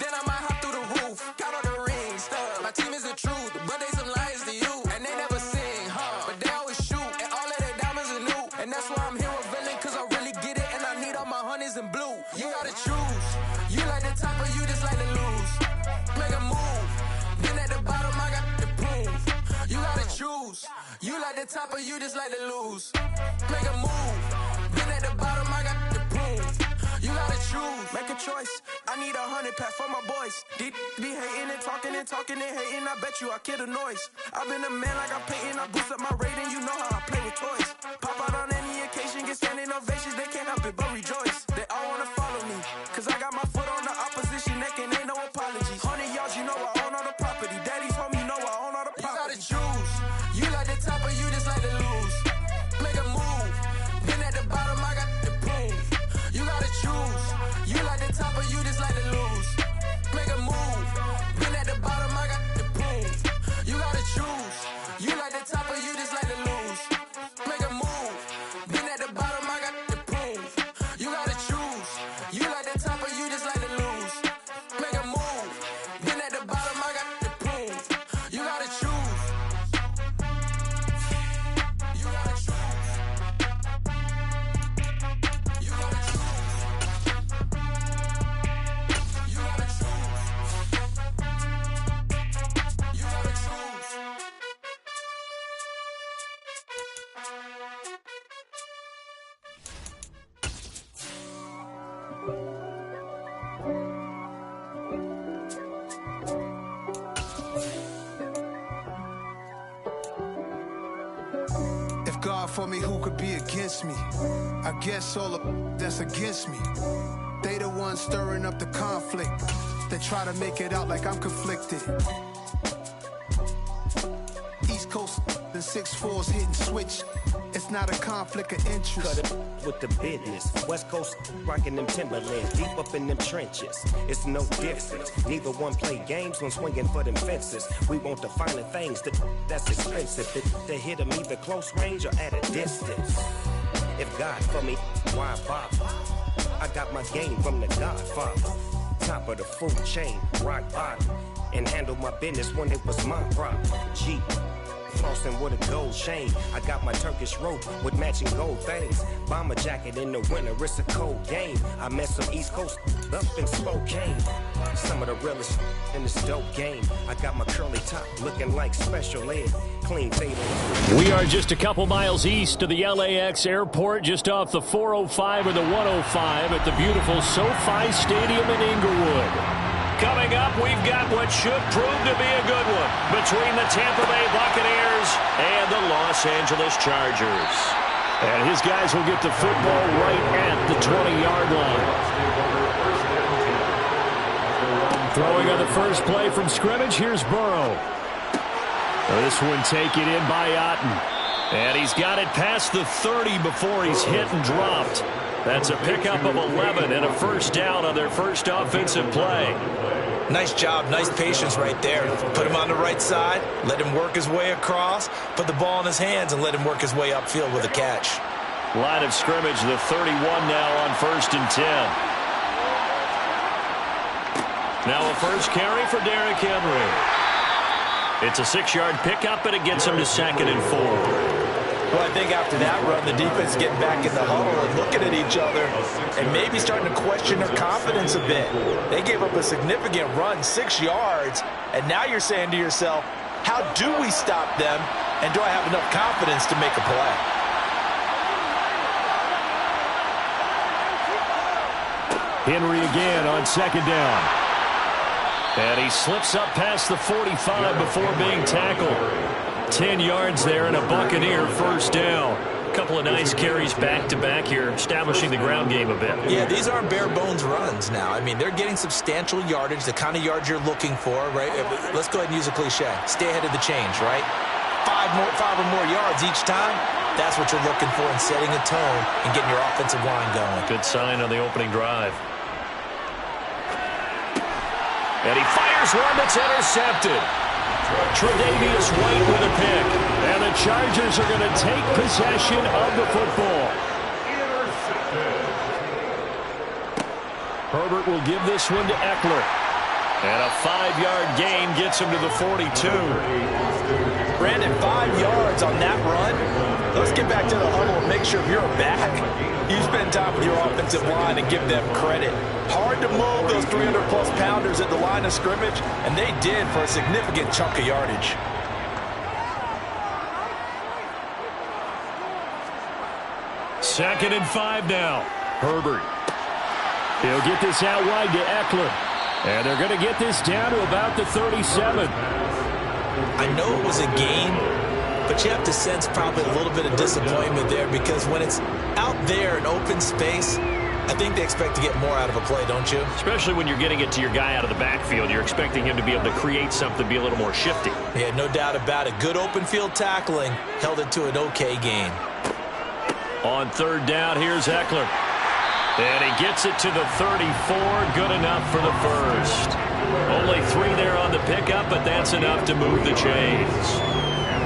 then I might hop through the roof. Count on the rings, stuff. My team is the truth, but they some liars to you. And they never sing, but they always shoot. And all of their diamonds are new. And that's why I'm here revealing, cause I really get it. And I need all my honeys in blue. You gotta choose. You like the top or you just like to lose. Make a move. Then at the bottom, I got the proof. You gotta choose. You like the top or you just like to lose. Make a move. Then at the bottom, I got the proof. You gotta choose. Make a choice. I need 100 pack for my boys. Deep be hating and talking and hating. I bet you I kill the noise. I've been a man like I'm Peyton. I boost up my rating. You know how I play with toys. Pop out on any occasion, get standing ovations. They can't help it but rejoice. They all wanna follow me, cause I got my foot on the opposition neck and ain't no apologies. 100 yards, you know I own all the property. Daddy's home, you know I own all the property. You gotta choose. You like the top or you just like to lose. Make a move. Then at the bottom, I got the proof. You gotta choose. You like the top or you just like to lose. Make a move. Then at the bottom, I got the proof. You gotta choose. You like the top or you just like to lose. Make a move. Then at the bottom, I got the proof. You gotta choose. You like the top or you just like to lose. Make a move. Then at the bottom, I got the proof. You gotta choose. You gotta choose. You gotta choose. You gotta choose. You gotta choose. If God for me, who could be against me? I guess all of that's against me. They the ones stirring up the conflict. They try to make it out like I'm conflicted. East Coast and 6'4's hitting switch. It's not a conflict of interest. Cut it with the business. West Coast rocking them Timberlands, deep up in them trenches. It's no difference. Neither one play games when swinging for them fences. We want the finer things that's expensive. To hit them either close range or at a distance. If God for me, why bother? I got my game from the Godfather. Top of the food chain, rock bottom. And handle my business when it was my problem. G. Flossing with a gold chain. I got my Turkish rope with matching gold things. Bomber jacket in the winter, it's a cold game. I met some East Coast up in Spokane. Some of the realest in this dope game. I got my curly top looking like special ed. Clean fade. We are just a couple miles east of the LAX airport, just off the 405 or the 105 at the beautiful SoFi Stadium in Inglewood. Coming up, we've got what should prove to be a good one between the Tampa Bay Buccaneers and the Los Angeles Chargers. And his guys will get the football right at the 20-yard line. Throwing on the first play from scrimmage, here's Burrow. This one taken in by Otten. And he's got it past the 30 before he's hit and dropped. That's a pickup of 11 and a first down on their first offensive play. Nice job, nice patience right there. Put him on the right side, let him work his way across, put the ball in his hands, and let him work his way upfield with a catch. Line of scrimmage, the 31 now on 1st and 10. Now a first carry for Derrick Henry. It's a 6-yard pickup, and it gets him to 2nd and 4. Well, I think after that run, the defense getting back in the huddle and looking at each other and maybe starting to question their confidence a bit. They gave up a significant run, 6 yards, and now you're saying to yourself, how do we stop them, and do I have enough confidence to make a play? Henry again on 2nd down. And he slips up past the 45 before being tackled. 10 yards there and a Buccaneer first down. A couple of nice carries back-to-back here, establishing the ground game a bit. Yeah, these aren't bare-bones runs now. I mean, they're getting substantial yardage, the kind of yards you're looking for, right? Let's go ahead and use a cliche. Stay ahead of the change, right? 5 or more yards each time. That's what you're looking for in setting a tone and getting your offensive line going. Good sign on the opening drive. And he fires one that's intercepted. Tre'Davious White with a pick. And the Chargers are going to take possession of the football. Herbert will give this one to Eckler. And a 5-yard gain gets him to the 42. Brandon, 5 yards on that run. Let's get back to the huddle and make sure you're back. You spend time with your offensive line and give them credit. Hard to move those 300-plus pounders at the line of scrimmage, and they did for a significant chunk of yardage. Second and 5 now. Herbert. He'll get this out wide to Eckler. And they're going to get this down to about the 37. I know it was a gain, but you have to sense probably a little bit of disappointment there because when it's out there in open space, I think they expect to get more out of a play, don't you? Especially when you're getting it to your guy out of the backfield. You're expecting him to be able to create something, be a little more shifty. Yeah, no doubt about it. Good open field tackling held it to an okay gain. On third down, here's Eckler. And he gets it to the 34. Good enough for the first. Only 3 there on the pickup, but that's enough to move the chains.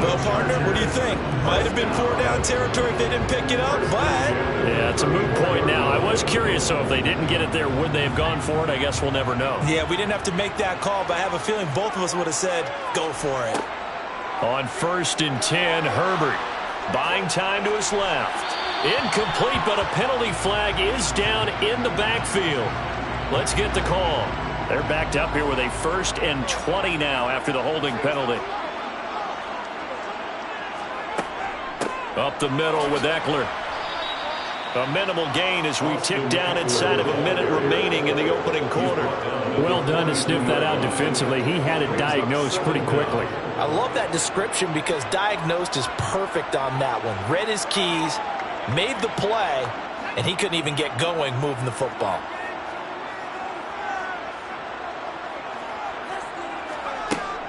Well, partner, what do you think? Might have been 4-down territory if they didn't pick it up, but... Yeah, it's a moot point now. I was curious, so if they didn't get it there, would they have gone for it? I guess we'll never know. Yeah, we didn't have to make that call, but I have a feeling both of us would have said, go for it. On 1st and 10, Herbert. Buying time to his left. Incomplete, but a penalty flag is down in the backfield. Let's get the call. They're backed up here with a 1st and 20 now after the holding penalty. Up the middle with Eckler. A minimal gain as we tick down inside of a minute remaining in the opening quarter. Well done to sniff that out defensively. He had it diagnosed pretty quickly. I love that description because diagnosed is perfect on that one. Read his keys, made the play, and he couldn't even get going moving the football.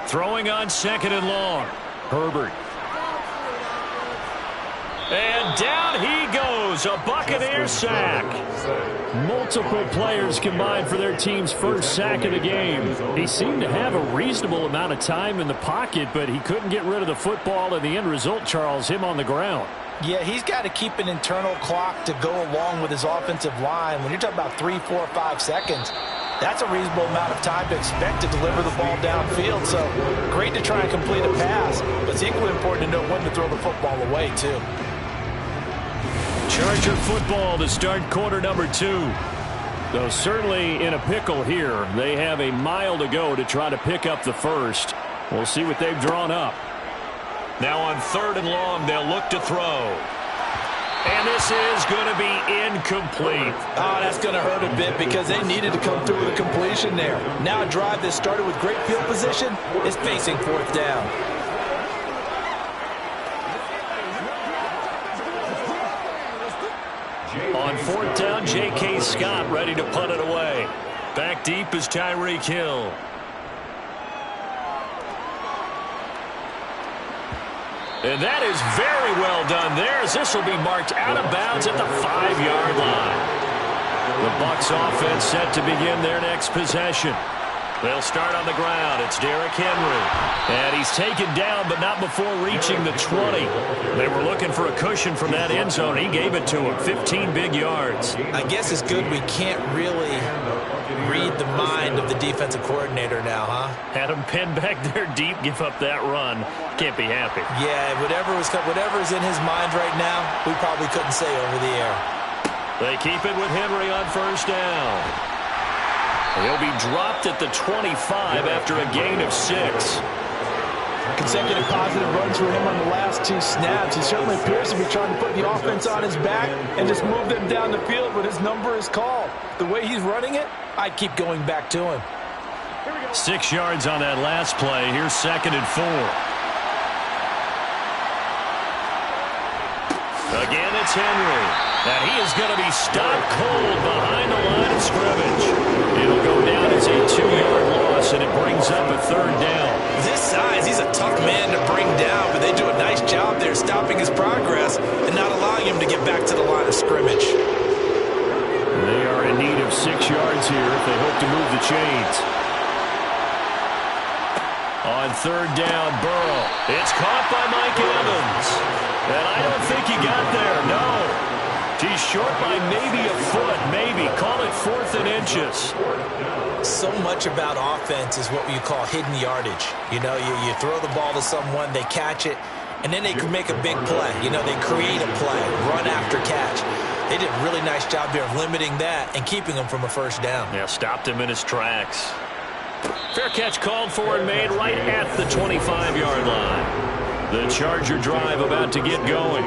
Throwing on 2nd and long. Herbert. And down he goes. A Buccaneer sack. Multiple players combined for their team's first sack of the game. He seemed to have a reasonable amount of time in the pocket, but he couldn't get rid of the football, and the end result, Charles, him on the ground. Yeah, he's got to keep an internal clock to go along with his offensive line. When you're talking about 3, 4, 5 seconds, that's a reasonable amount of time to expect to deliver the ball downfield. So great to try and complete a pass, but it's equally important to know when to throw the football away, too. Charger football to start quarter number 2. Though certainly in a pickle here. They have a mile to go to try to pick up the first. We'll see what they've drawn up. Now on 3rd and long, they'll look to throw. And this is going to be incomplete. Oh, that's going to hurt a bit because they needed to come through with a completion there. Now a drive that started with great field position is facing 4th down. On 4th down, J.K. Scott ready to punt it away. Back deep is Tyreek Hill. And that is very well done there, as this will be marked out of bounds at the 5-yard line. The Bucs offense set to begin their next possession. They'll start on the ground. It's Derrick Henry. And he's taken down, but not before reaching the 20. They were looking for a cushion from that end zone. He gave it to him. 15 big yards. I guess it's good we can't really read the mind of the defensive coordinator now, huh? Had him pinned back there deep, give up that run. Can't be happy. Yeah, whatever's in his mind right now, we probably couldn't say over the air. They keep it with Henry on 1st down. He'll be dropped at the 25 after a gain of 6. Consecutive positive runs for him on the last 2 snaps. He certainly appears to be trying to put the offense on his back and just move them down the field when his number is called. The way he's running it, I'd keep going back to him. 6 yards on that last play. Here's 2nd and 4. Again, it's Henry. And he is going to be stopped cold behind the line of scrimmage. It'll go down as a 2-yard loss, and it brings up a 3rd down. This size, he's a tough man to bring down, but they do a nice job there stopping his progress and not allowing him to get back to the line of scrimmage. They are in need of 6 yards here if they hope to move the chains. On 3rd down, Burrow. It's caught by Mike Evans. And I don't think he got there, no. He's short by maybe a foot, maybe. Call it 4th and inches. So much about offense is what you call hidden yardage. You know, you throw the ball to someone, they catch it, and then they can make a big play. You know, they create a play, run after catch. They did a really nice job there of limiting that and keeping him from a first down. Yeah, stopped him in his tracks. Fair catch called for and made right at the 25-yard line. The Charger drive about to get going.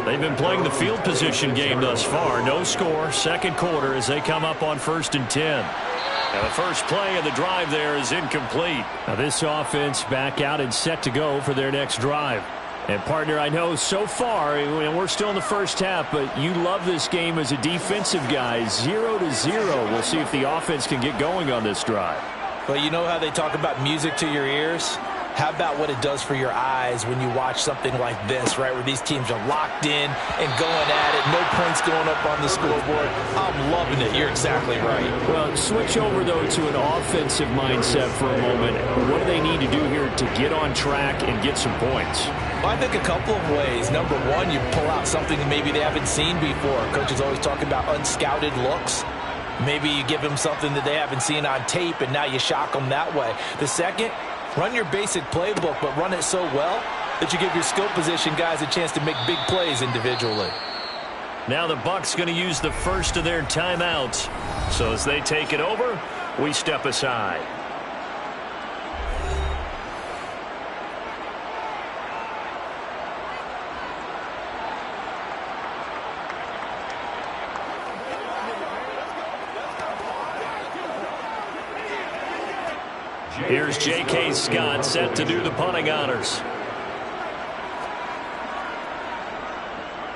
They've been playing the field position game thus far. No score, second quarter as they come up on 1st and 10. And the first play of the drive there is incomplete. Now this offense back out and set to go for their next drive. And, partner, I know so far, and we're still in the first half, but you love this game as a defensive guy. 0-0. We'll see if the offense can get going on this drive. Well, you know how they talk about music to your ears? How about what it does for your eyes when you watch something like this, right, where these teams are locked in and going at it, no points going up on the scoreboard? I'm loving it. You're exactly right. Well, switch over, though, to an offensive mindset for a moment. What do they need to do here to get on track and get some points? Well, I think a couple of ways. Number one, you pull out something that maybe they haven't seen before. Coaches always talk about unscouted looks. Maybe you give them something that they haven't seen on tape, and now you shock them that way. The second, run your basic playbook, but run it so well that you give your skill position guys a chance to make big plays individually. Now the Bucs going to use the first of their timeouts. So as they take it over, we step aside. Here's J.K. Scott set to do the punting honors.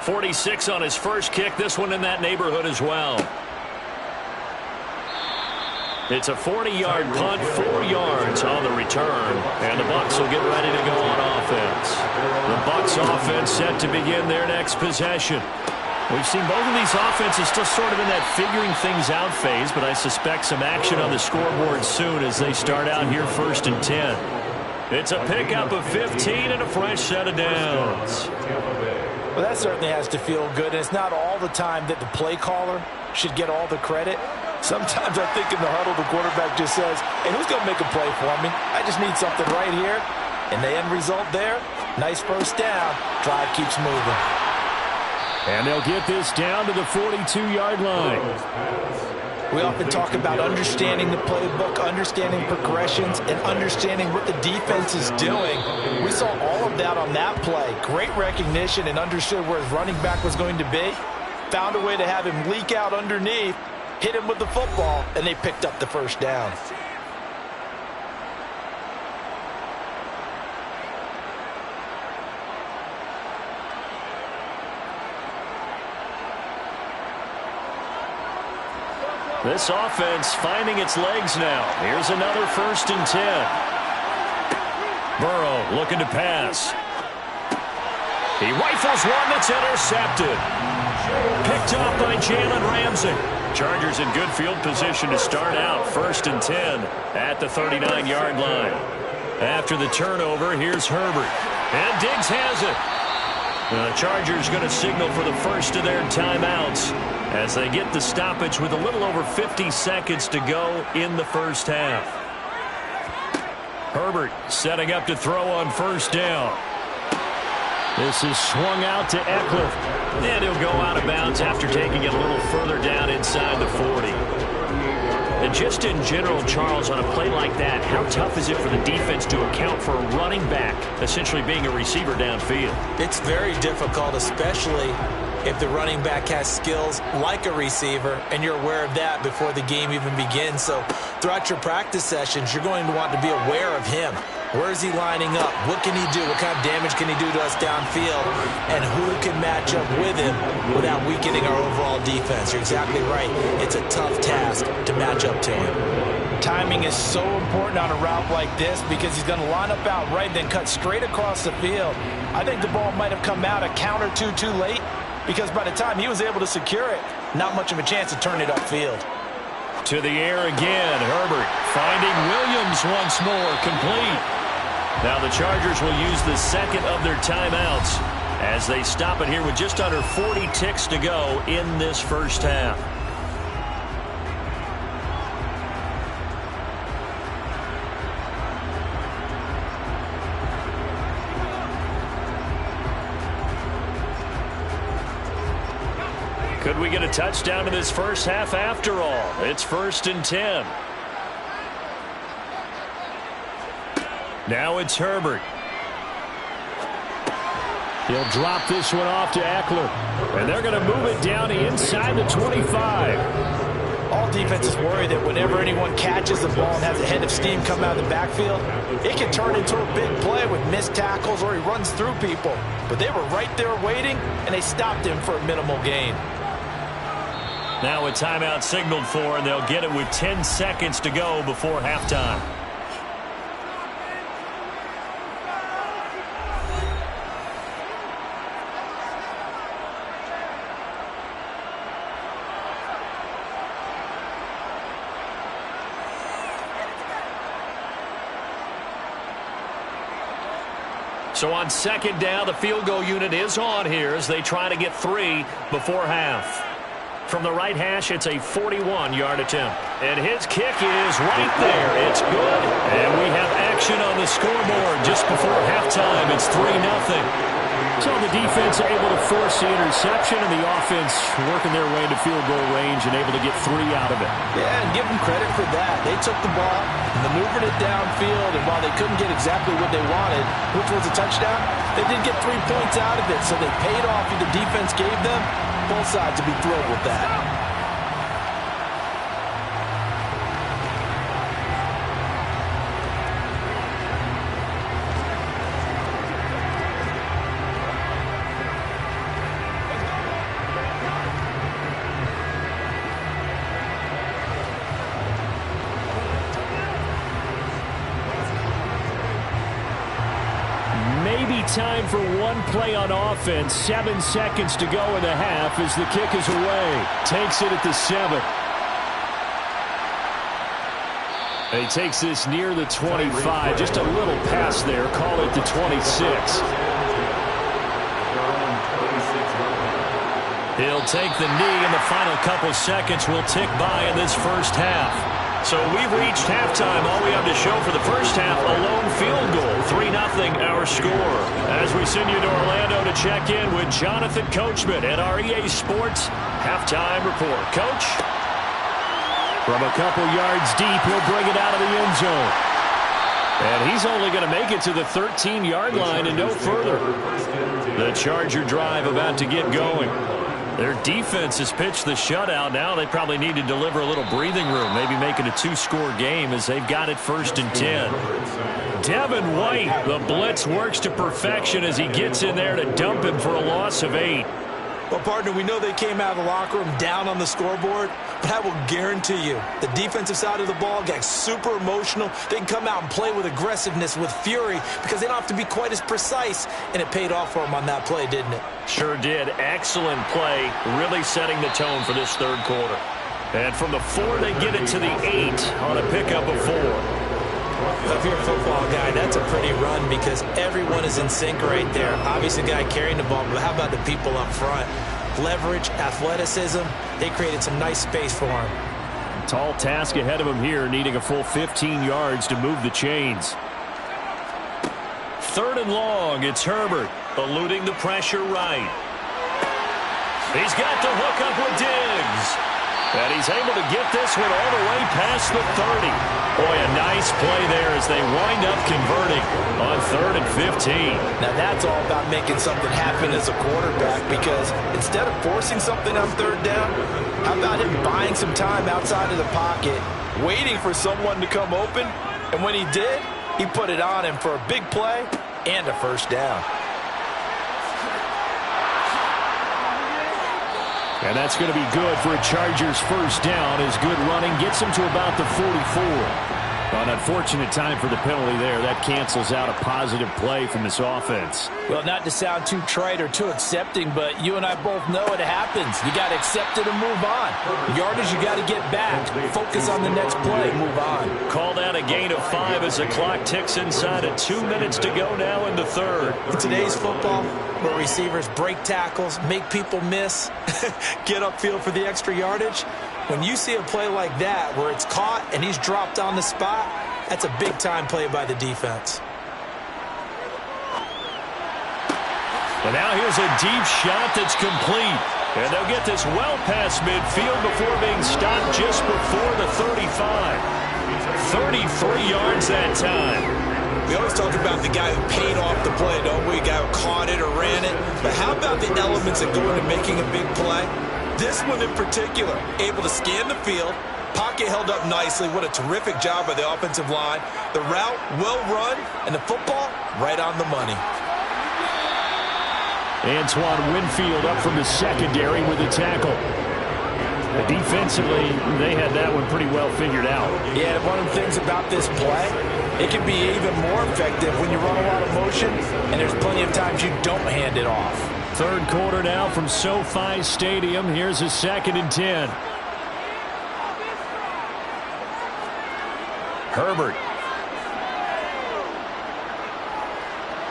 46 on his first kick. This one in that neighborhood as well. It's a 40-yard punt, 4 yards on the return. And the Bucs will get ready to go on offense. The Bucs offense set to begin their next possession. We've seen both of these offenses still sort of in that figuring things out phase, but I suspect some action on the scoreboard soon as they start out here 1st and 10. It's a pickup of 15 and a fresh set of downs. Well, that certainly has to feel good, and it's not all the time that the play caller should get all the credit. Sometimes I think in the huddle, the quarterback just says, hey, who's going to make a play for me? I just need something right here. And the end result there, nice first down. Drive keeps moving. And they'll get this down to the 42-yard line. We often talk about understanding the playbook, understanding progressions, and understanding what the defense is doing. We saw all of that on that play. Great recognition and understood where his running back was going to be. Found a way to have him leak out underneath, hit him with the football, and they picked up the first down. This offense finding its legs now. Here's another 1st and 10. Burrow looking to pass. He rifles one that's intercepted. Picked up by Jalen Ramsey. Chargers in good field position to start out 1st and 10 at the 39-yard line. After the turnover, here's Herbert. And Diggs has it. The Chargers going to signal for the first of their timeouts as they get the stoppage with a little over 50 seconds to go in the first half. Herbert setting up to throw on 1st down. This is swung out to Eckler. And he'll go out of bounds after taking it a little further down inside the 40. And just in general, Charles, on a play like that, how tough is it for the defense to account for a running back essentially being a receiver downfield? It's very difficult, especially if the running back has skills like a receiver, and you're aware of that before the game even begins. So throughout your practice sessions, you're going to want to be aware of him. Where is he lining up? What can he do? What kind of damage can he do to us downfield? And who can match up with him without weakening our overall defense? You're exactly right. It's a tough task to match up to him. Timing is so important on a route like this because he's going to line up out right, then cut straight across the field. I think the ball might have come out a count or two too late because by the time he was able to secure it, not much of a chance to turn it upfield. To the air again, Herbert finding Williams once more, complete. Now the Chargers will use the second of their timeouts as they stop it here with just under 40 ticks to go in this first half. Could we get a touchdown in this first half after all? It's 1st and 10. Now it's Herbert. He'll drop this one off to Eckler. And they're going to move it down inside the 25. All defenses worry that whenever anyone catches the ball and has a head of steam come out of the backfield, it can turn into a big play with missed tackles or he runs through people. But they were right there waiting, and they stopped him for a minimal gain. Now a timeout signaled for, and they'll get it with 10 seconds to go before halftime. So on 2nd down, the field goal unit is on here as they try to get 3 before half. From the right hash, it's a 41-yard attempt. And his kick is right there. It's good. And we have action on the scoreboard just before halftime. It's 3-0. So the defense able to force the interception, and the offense working their way into field goal range and able to get 3 out of it. Yeah, and give them credit for that. They took the ball, maneuvered it downfield, and while they couldn't get exactly what they wanted, which was a touchdown, they did get 3 points out of it, so they paid off what the defense gave them. Both sides to be thrilled with that. Time for one play on offense. 7 seconds to go in the half as the kick is away. Takes it at the 7. He takes this near the 25. Just a little pass there. Call it the 26. He'll take the knee, and the final couple seconds will tick by in this first half. So we've reached halftime. All we have to show for the first half, a lone field goal. 3-0 our score. As we send you to Orlando to check in with Jonathan Coachman at our EA Sports Halftime Report. Coach? From a couple yards deep, he'll bring it out of the end zone. And he's only going to make it to the 13-yard line and no further. The Charger drive about to get going. Their defense has pitched the shutout. Now they probably need to deliver a little breathing room, maybe make it a 2-score game as they've got it 1st and 10. Devin White, the blitz works to perfection as he gets in there to dump him for a loss of 8. Well, partner, we know they came out of the locker room down on the scoreboard, but I will guarantee you the defensive side of the ball got super emotional. They can come out and play with aggressiveness, with fury, because they don't have to be quite as precise, and it paid off for them on that play, didn't it? Sure did. Excellent play, really setting the tone for this third quarter. And from the 4, they get it to the 8 on a pickup of 4. If you're a football guy, that's a pretty run because everyone is in sync right there. Obviously, the guy carrying the ball, but how about the people up front? Leverage, athleticism, they created some nice space for him. Tall task ahead of him here, needing a full 15 yards to move the chains. 3rd and long, it's Herbert, eluding the pressure right. He's got the hook up with Diggs. And he's able to get this one all the way past the 30. Boy, a nice play there as they wind up converting on 3rd and 15. Now that's all about making something happen as a quarterback because instead of forcing something on 3rd down, how about him buying some time outside of the pocket, waiting for someone to come open, and when he did, he put it on him for a big play and a 1st down. And that's going to be good for a Chargers 1st down as good running gets him to about the 44. Well, an unfortunate time for the penalty there. That cancels out a positive play from this offense. Well, not to sound too trite or too accepting, but you and I both know it happens. You got to accept it and move on. Yardage, you got to get back. Focus on the next play. Move on. Call that a gain of 5 as the clock ticks inside of 2 minutes to go now in the third. In today's football, where receivers break tackles, make people miss, get upfield for the extra yardage, when you see a play like that where it's caught and he's dropped on the spot, that's a big-time play by the defense. But now here's a deep shot that's complete. And they'll get this well past midfield before being stopped just before the 35. 33 yards that time. We always talk about the guy who paid off the play, don't we? The guy who caught it or ran it. But how about the elements that go into making a big play? This one in particular, able to scan the field, pocket held up nicely. What a terrific job by the offensive line. The route, well run, and the football, right on the money. Antoine Winfield up from the secondary with a tackle. Defensively, they had that one pretty well figured out. Yeah, one of the things about this play, it can be even more effective when you run a lot of motion, and there's plenty of times you don't hand it off. Third quarter now from SoFi Stadium. Here's a 2nd and 10. Herbert.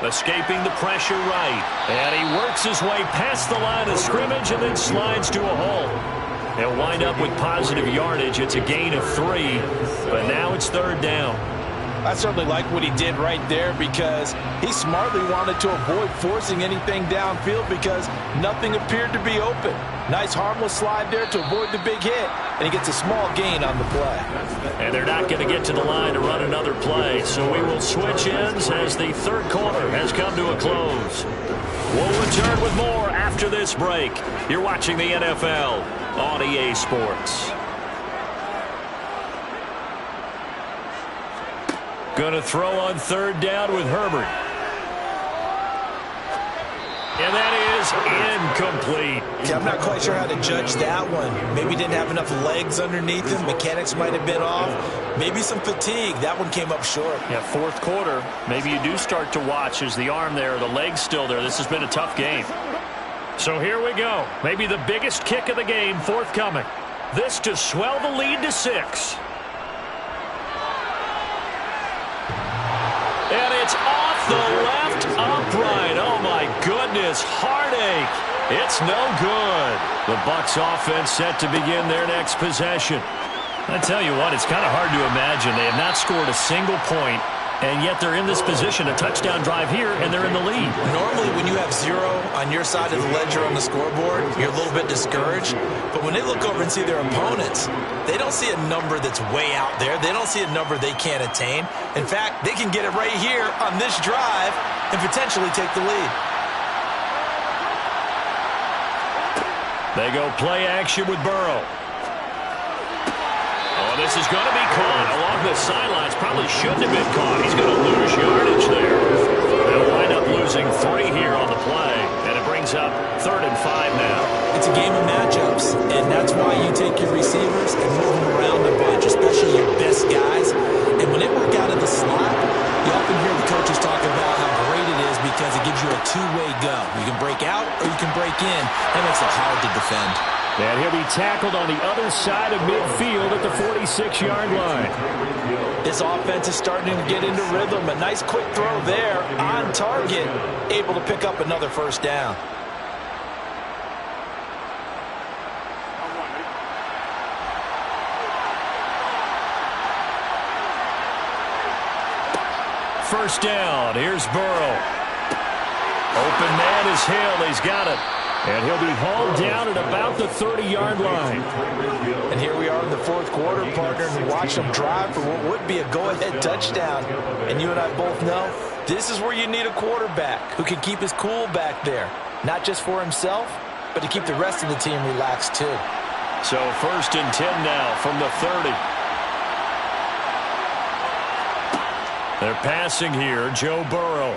Escaping the pressure right. And he works his way past the line of scrimmage and then slides to a halt. They'll wind up with positive yardage. It's a gain of 3. But now it's 3rd down. I certainly like what he did right there because he smartly wanted to avoid forcing anything downfield because nothing appeared to be open. Nice harmless slide there to avoid the big hit, and he gets a small gain on the play. And they're not going to get to the line to run another play, so we will switch ends as the third quarter has come to a close. We'll return with more after this break. You're watching the NFL on EA Sports. Going to throw on 3rd down with Herbert. And that is incomplete. Yeah, I'm not quite sure how to judge that one. Maybe didn't have enough legs underneath him. Mechanics might have been off. Maybe some fatigue. That one came up short. Yeah, 4th quarter. Maybe you do start to watch as the arm there, the leg's still there. This has been a tough game. So here we go. Maybe the biggest kick of the game forthcoming. This to swell the lead to 6. And it's off the left upright. Oh, my goodness. Heartache. It's no good. The Bucs offense set to begin their next possession. I tell you what, it's kind of hard to imagine. They have not scored a single point, and yet they're in this position, a touchdown drive here, and they're in the lead. Normally, when you have 0 on your side of the ledger on the scoreboard, you're a little bit discouraged. But when they look over and see their opponents, they don't see a number that's way out there. They don't see a number they can't attain. In fact, they can get it right here on this drive and potentially take the lead. They go play action with Burrow. Oh, this is going to be caught along the sidelines. Probably shouldn't have been caught. He's going to lose yardage there. They'll wind up losing 3 here on the play, and it brings up 3rd and 5 now. It's a game of matchups, and that's why you take your receivers and move them around a bunch, especially your best guys. And when they work out of the slot, you often hear the coaches talk about how great it is because it gives you a two-way go. You can break out or you can break in. That makes it hard to defend. And he'll be tackled on the other side of midfield at the 46-yard line. This offense is starting to get into rhythm. A nice quick throw there on target, able to pick up another 1st down. First down. Here's Burrow. Open man is Hill. He's got it. And he'll be hauled down at about the 30-yard line. And here we are in the 4th quarter, partner, and watch them drive for what would be a go-ahead touchdown. And you and I both know this is where you need a quarterback who can keep his cool back there. Not just for himself, but to keep the rest of the team relaxed too. So 1st and 10 now from the 30. They're passing here, Joe Burrow.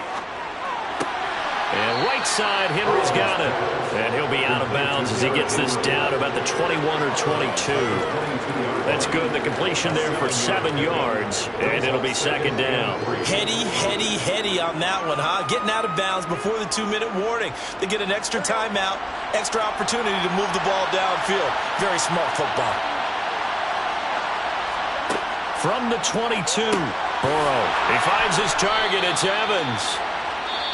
And right side, Henry's got it. And he'll be out of bounds as he gets this down about the 21 or 22. That's good. The completion there for 7 yards. And it'll be second down. Heady on that one, huh? Getting out of bounds before the 2-minute warning. They get an extra timeout, extra opportunity to move the ball downfield. Very smart football. From the 22, Burrow. He finds his target. It's Evans.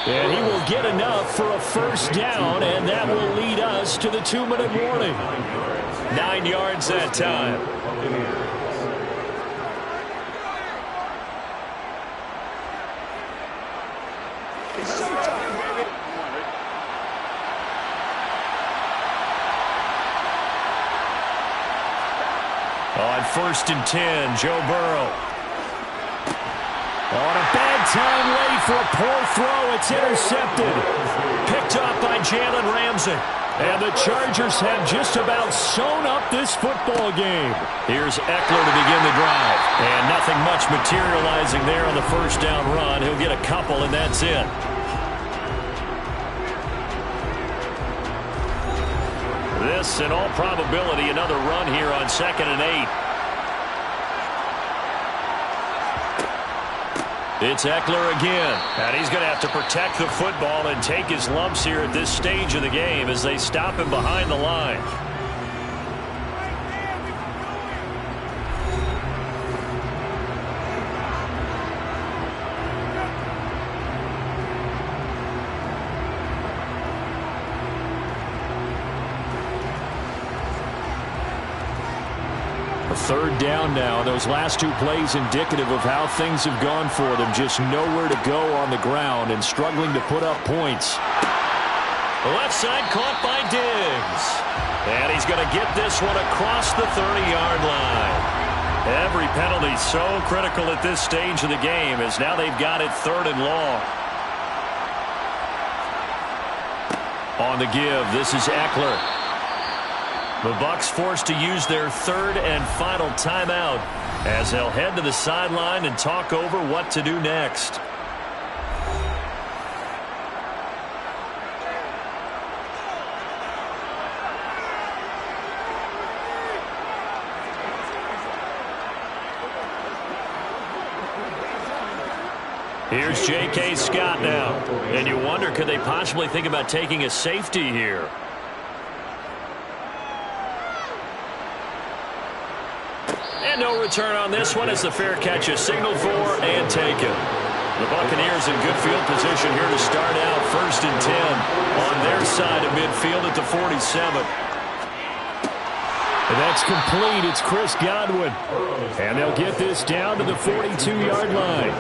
And he will get enough for a first down, and that will lead us to the 2-minute warning. 9 yards that time. On 1st and 10, Joe Burrow. On a bad time late for a poor throw. It's intercepted. Picked up by Jalen Ramsey. And the Chargers have just about sewn up this football game. Here's Eckler to begin the drive. And nothing much materializing there on the first down run. He'll get a couple, and that's it. This, in all probability, another run here on 2nd and 8. It's Eckler again, and he's going to have to protect the football and take his lumps here at this stage of the game as they stop him behind the line. Third down now. Those last 2 plays indicative of how things have gone for them. Just nowhere to go on the ground and struggling to put up points. The left side caught by Diggs. And he's going to get this one across the 30-yard line. Every penalty so critical at this stage of the game as now they've got it 3rd and long. On the give, this is Eckler. The Bucs forced to use their 3rd and final timeout as they'll head to the sideline and talk over what to do next. Here's J.K. Scott now. And you wonder, could they possibly think about taking a safety here? And no return on this one as the fair catch is signaled for and taken. The Buccaneers in good field position here to start out 1st and 10 on their side of midfield at the 47. And that's complete. It's Chris Godwin. And they'll get this down to the 42-yard line.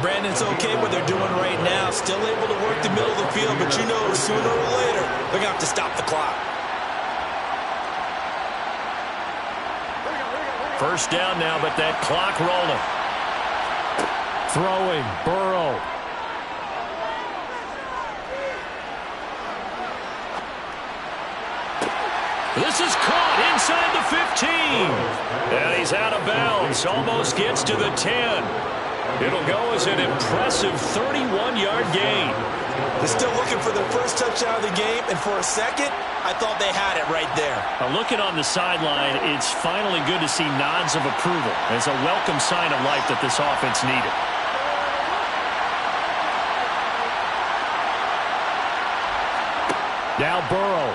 Brandon, it's okay what they're doing right now. Still able to work the middle of the field, but you know sooner or later they're going to have to stop the clock. First down now, but that clock rolling. Throwing, Burrow. This is caught inside the 15. And he's out of bounds. Almost gets to the 10. It'll go as an impressive 31-yard gain. They're still looking for their first touchdown of the game, and for a second, I thought they had it right there. Looking on the sideline, it's finally good to see nods of approval. It's a welcome sign of life that this offense needed. Now Burrow.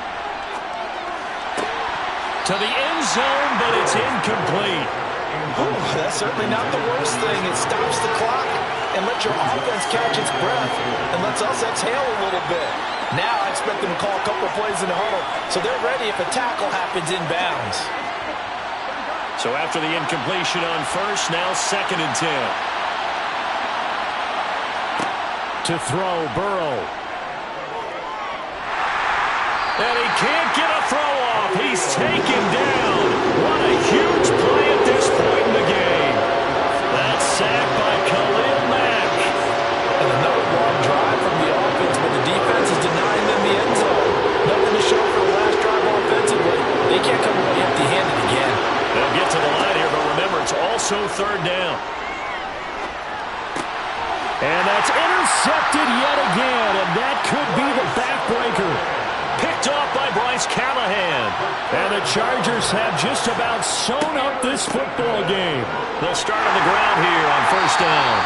To the end zone, but it's incomplete. Ooh, that's certainly not the worst thing. It stops the clock and lets your offense catch its breath and lets us exhale a little bit. Now I expect them to call a couple of plays in the huddle so they're ready if a tackle happens inbounds. So after the incompletion on first, now 2nd and 10. To throw, Burrow. And he can't get a throw off. He's taken down. What a huge play at this point in the game. That's sacked by Khalil Mack. And another long drive from the offense, but the defense is denying them the end zone. Nothing to show for the last drive offensively. They can't come away empty-handed again. They'll get to the line here, but remember, it's also 3rd down. And that's intercepted. intercepted yet again, and that could be the backbreaker. Picked off by Bryce Callahan. And the Chargers have just about sewn up this football game. They'll start on the ground here on first down.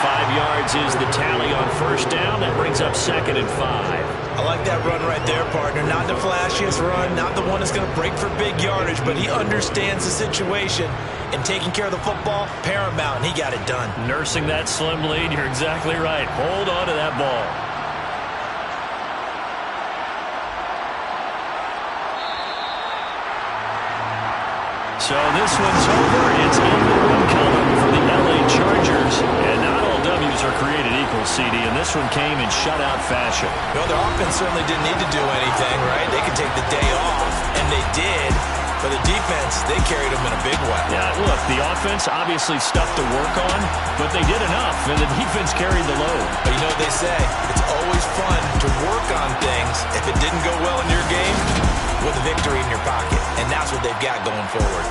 5 yards is the tally on first down. That brings up 2nd and 5. I like that run right there, partner. Not the flashiest run, not the one that's going to break for big yardage, but he understands the situation, and taking care of the football, paramount, and he got it done. Nursing that slim lead, you're exactly right. Hold on to that ball. So this one's over. It's in the win column for the LA Chargers. And not all W's are created equal, CD, and this one came in shutout fashion. Well, their offense certainly didn't need to do anything, right? They could take the day off, and they did. But the defense, they carried them in a big way. Yeah, look, the offense obviously stuff to work on, but they did enough, and the defense carried the load. But you know what they say, it's always fun to work on things. If it didn't go well in your game, with a victory in your pocket. And that's what they've got going forward.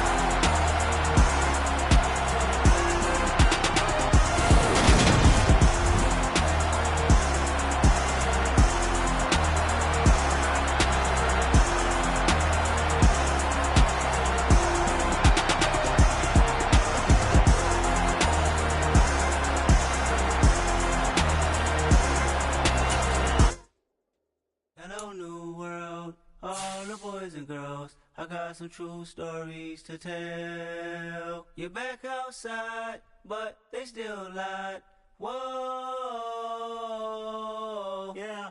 I got some true stories to tell. You're back outside, but they still lied. Whoa, yeah.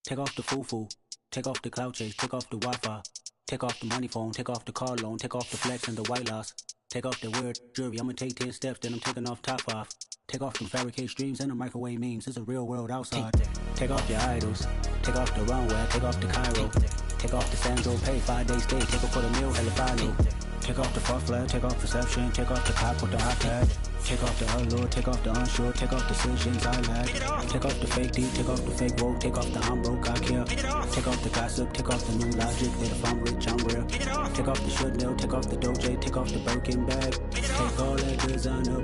Take off the foo-foo, take off the cloud chase, take off the Wi-Fi, take off the money phone, take off the car loan, take off the flex and the white loss, take off the weird jewelry. I'ma take 10 steps, then I'm taking off top off. Take off them fabricate streams and the microwave memes. It's a real world outside. Take off your idols, take off the runway, take off the Cairo. Take off the Sandro, pay 5 days stay, take off for the meal, Elefano. Take off the fuck flag, take off perception, take off the cop with the iPad. Take off the allure, take off the unsure, take off decisions I lag. Take off the fake deep, take off the fake woke, take off the I'm broke, I care. Take off the gossip, take off the new logic, that if I'm rich, I'm real. Take off the should know, take off the Doja, take off the Birkin bag. Take all that designer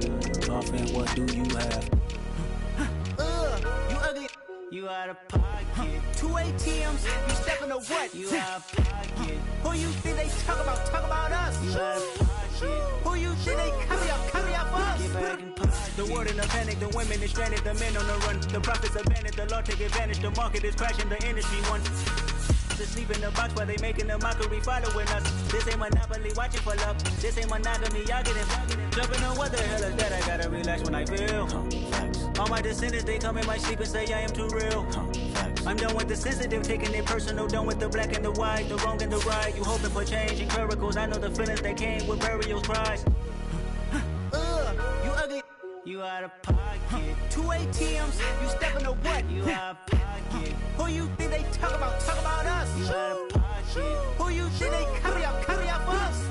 off and what do you have? You ugly. You out of pocket. 2 ATMs, you stepping to what? You out of pocket. Who you think they talk about? Talk about us. You out of pocket. Who you think they carry up us? Get back in pocket. The world in a panic, the women is stranded, the men on the run. The profits abandoned, the law take advantage. The market is crashing, the industry won. To sleep in the box while they making a mockery following us. This ain't Monopoly, watching for love. This ain't monogamy, y'all get it. Jumping on what the hell is that? I gotta relax when I feel. All my descendants, they come in my sleep and say I am too real. I'm done with the sensitive, taking it personal. Done with the black and the white, the wrong and the right. You hoping for change and miracles. I know the feelings that came with burial cries. You ugly. You out of pocket. 2 ATMs, you stepping to what? You out of pocket. Who you think they talk about? Talk about us. You out of pocket. Who you think they carry up us?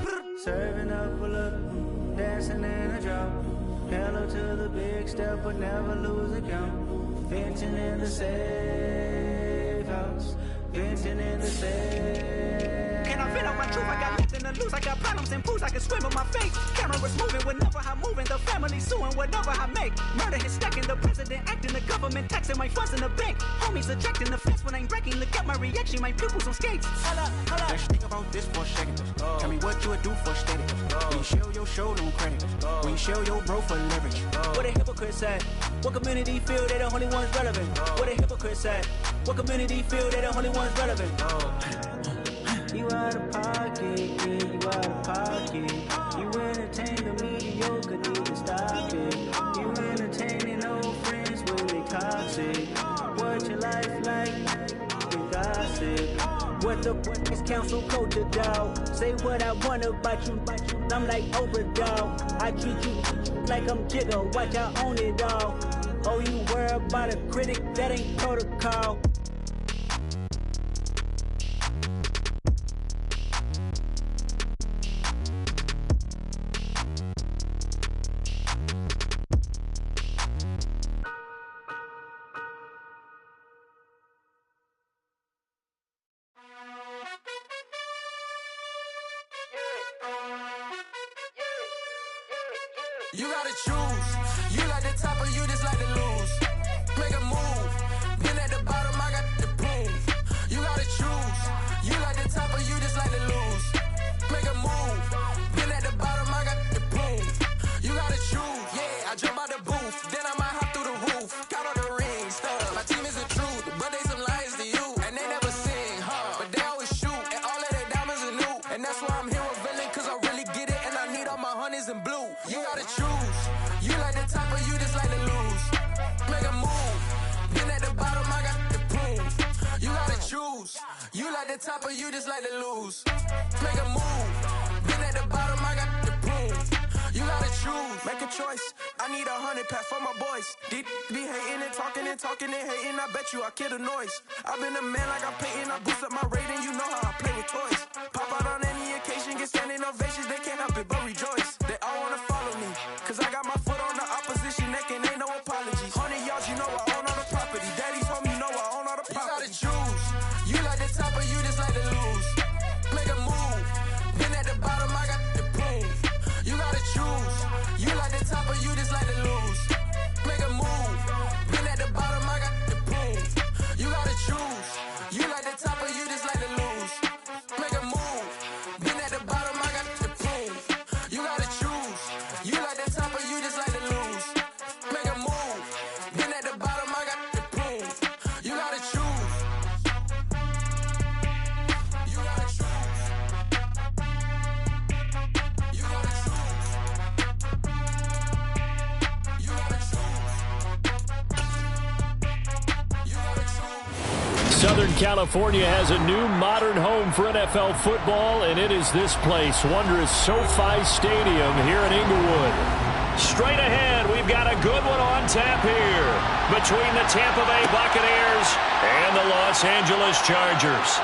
Serving up a look, dancing in a drop. Hello to the big step, but never lose a count. Venting in the safe house. Venting in the safe. Can I vent out my truth? I got nothing to lose. I got problems and pools. I can swim in my face. Cameras moving whenever I'm moving. The family suing whatever I make. Murder is stacking. The president acting. The government taxing my funds in the bank. Homies ejecting the fence when I'm breaking. Look at my reaction. My pupils on skates. Holla. Let's think about this for a second. Tell me what you would do for steady. When you show your show no credit. When you show your bro for leverage. What a hypocrite said. What community feel they the only ones relevant? What a hypocrite said. What community feel they the only ones relevant? You out of pocket, yeah, you out of pocket. You entertain the mediocre, need to stop it. You entertaining old friends when they toxic. What your life like? You gossip. What the is council culture, dog? Say what I want about you, I'm like overdog. I treat you like I'm Jigga, watch I own it all. Oh, you worry about a critic, that ain't protocol. You gotta choose. You like the top or you just like to lose. You like the top or you just like to lose? Make a move. Been at the bottom, I got the prove. You gotta choose. Make a choice. I need 100 pack for my boys. Be hating and talking and hating. I bet you I kill the noise. I've been a man like I'm Peyton. I boost up my rating. You know how I play with toys. Pop out on any occasion, get standing ovations. They can't help it but rejoice. They all wanna follow me, cause I got my foot on the opposition neck and ain't no apologies. 100 yards, you know I own all the property. Daddy's home, you know I own all the property. You gotta choose. You like the top or you just like to lose? Make a move. Been at the bottom, I got the prove. You gotta choose. You like the top or you just like to lose? Make a move. Been at the bottom, I got the prove. You gotta choose. You like the top or you just like to lose? Make a move. Been at the bottom, I got the prove. You gotta choose. You like the top or you just like to lose? Make a move. Been at the bottom, I got the prove. You gotta choose. You gotta choose. You gotta choose. You gotta choose. You gotta choose. Southern California has a new modern home for NFL football, and it is this place, wondrous SoFi Stadium here in Inglewood. Straight ahead, we've got a good one on tap here between the Tampa Bay Buccaneers and the Los Angeles Chargers.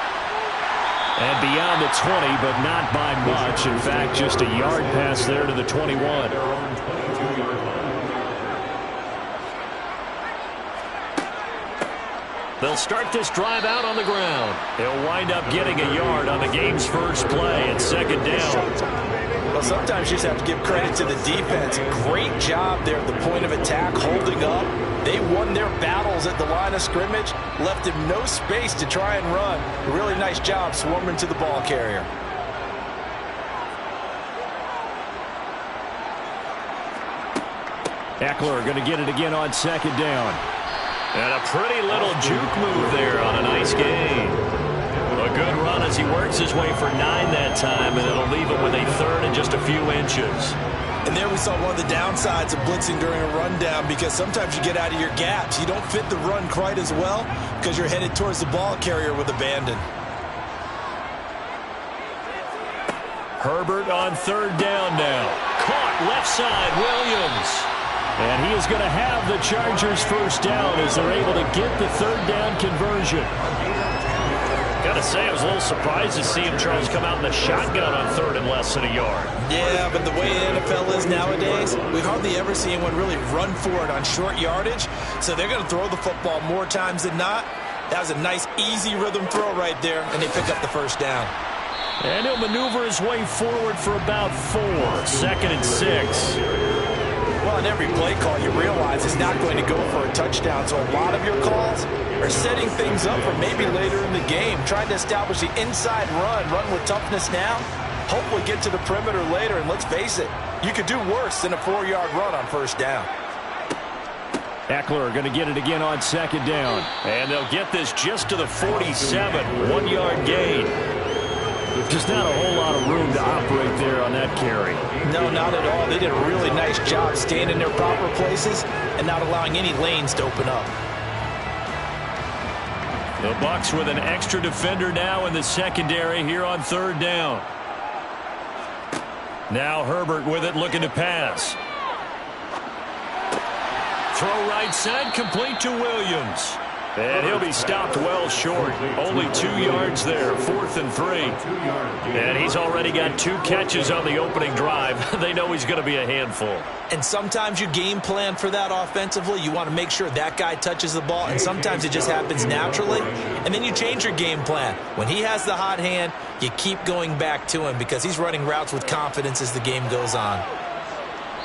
And beyond the 20, but not by much. In fact, just a yard pass there to the 21. They'll start this drive out on the ground. They'll wind up getting a yard on the game's first play at second down. Well, sometimes you just have to give credit to the defense. Great job there at the point of attack, holding up. They won their battles at the line of scrimmage, left him no space to try and run. A really nice job swarming to the ball carrier. Eckler going to get it again on second down. And a pretty little juke move there on a nice gain. A good run as he works his way for 9 that time, and it'll leave him with a third and just a few inches. And there we saw one of the downsides of blitzing during a rundown, because sometimes you get out of your gaps. You don't fit the run quite as well because you're headed towards the ball carrier with abandon. Herbert on third down now. Caught left side, Williams. And he is going to have the Chargers first down as they're able to get the third down conversion. Got to say, I was a little surprised to see him, Charles, come out in the shotgun on third and less than a yard. Yeah, but the way the NFL is nowadays, we hardly ever see anyone really run for it on short yardage. So they're going to throw the football more times than not. That was a nice, easy rhythm throw right there, and they pick up the first down. And he'll maneuver his way forward for about 4. 2nd and 6. Well, in every play call, you realize it's not going to go for a touchdown. So a lot of your calls are setting things up for maybe later in the game, trying to establish the inside run with toughness now, hopefully get to the perimeter later. And let's face it, you could do worse than a 4-yard run on first down. Eckler going to get it again on second down. And they'll get this just to the 47. 1-yard gain. Just not a whole lot of room to operate there on that carry. No, not at all. They did a really nice job staying in their proper places and not allowing any lanes to open up. The Bucs with an extra defender now in the secondary here on third down. Now Herbert with it, looking to pass. Throw right side, complete to Williams. And he'll be stopped well short. Only 2 yards there, 4th and 3. And he's already got 2 catches on the opening drive. They know he's going to be a handful. And sometimes you game plan for that offensively. You want to make sure that guy touches the ball, and sometimes it just happens naturally. And then you change your game plan. When he has the hot hand, you keep going back to him because he's running routes with confidence as the game goes on.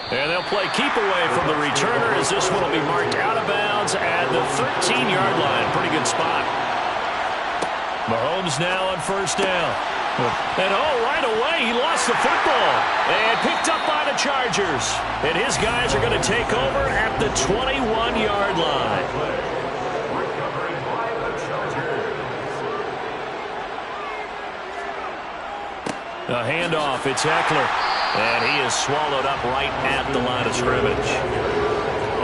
And they'll play keep away from the returner as this one will be marked out of bounds at the 13-yard line. Pretty good spot. Mahomes now on first down. And right away he lost the football. And picked up by the Chargers. And his guys are going to take over at the 21-yard line. A handoff, it's Eckler. And he is swallowed up right at the line of scrimmage.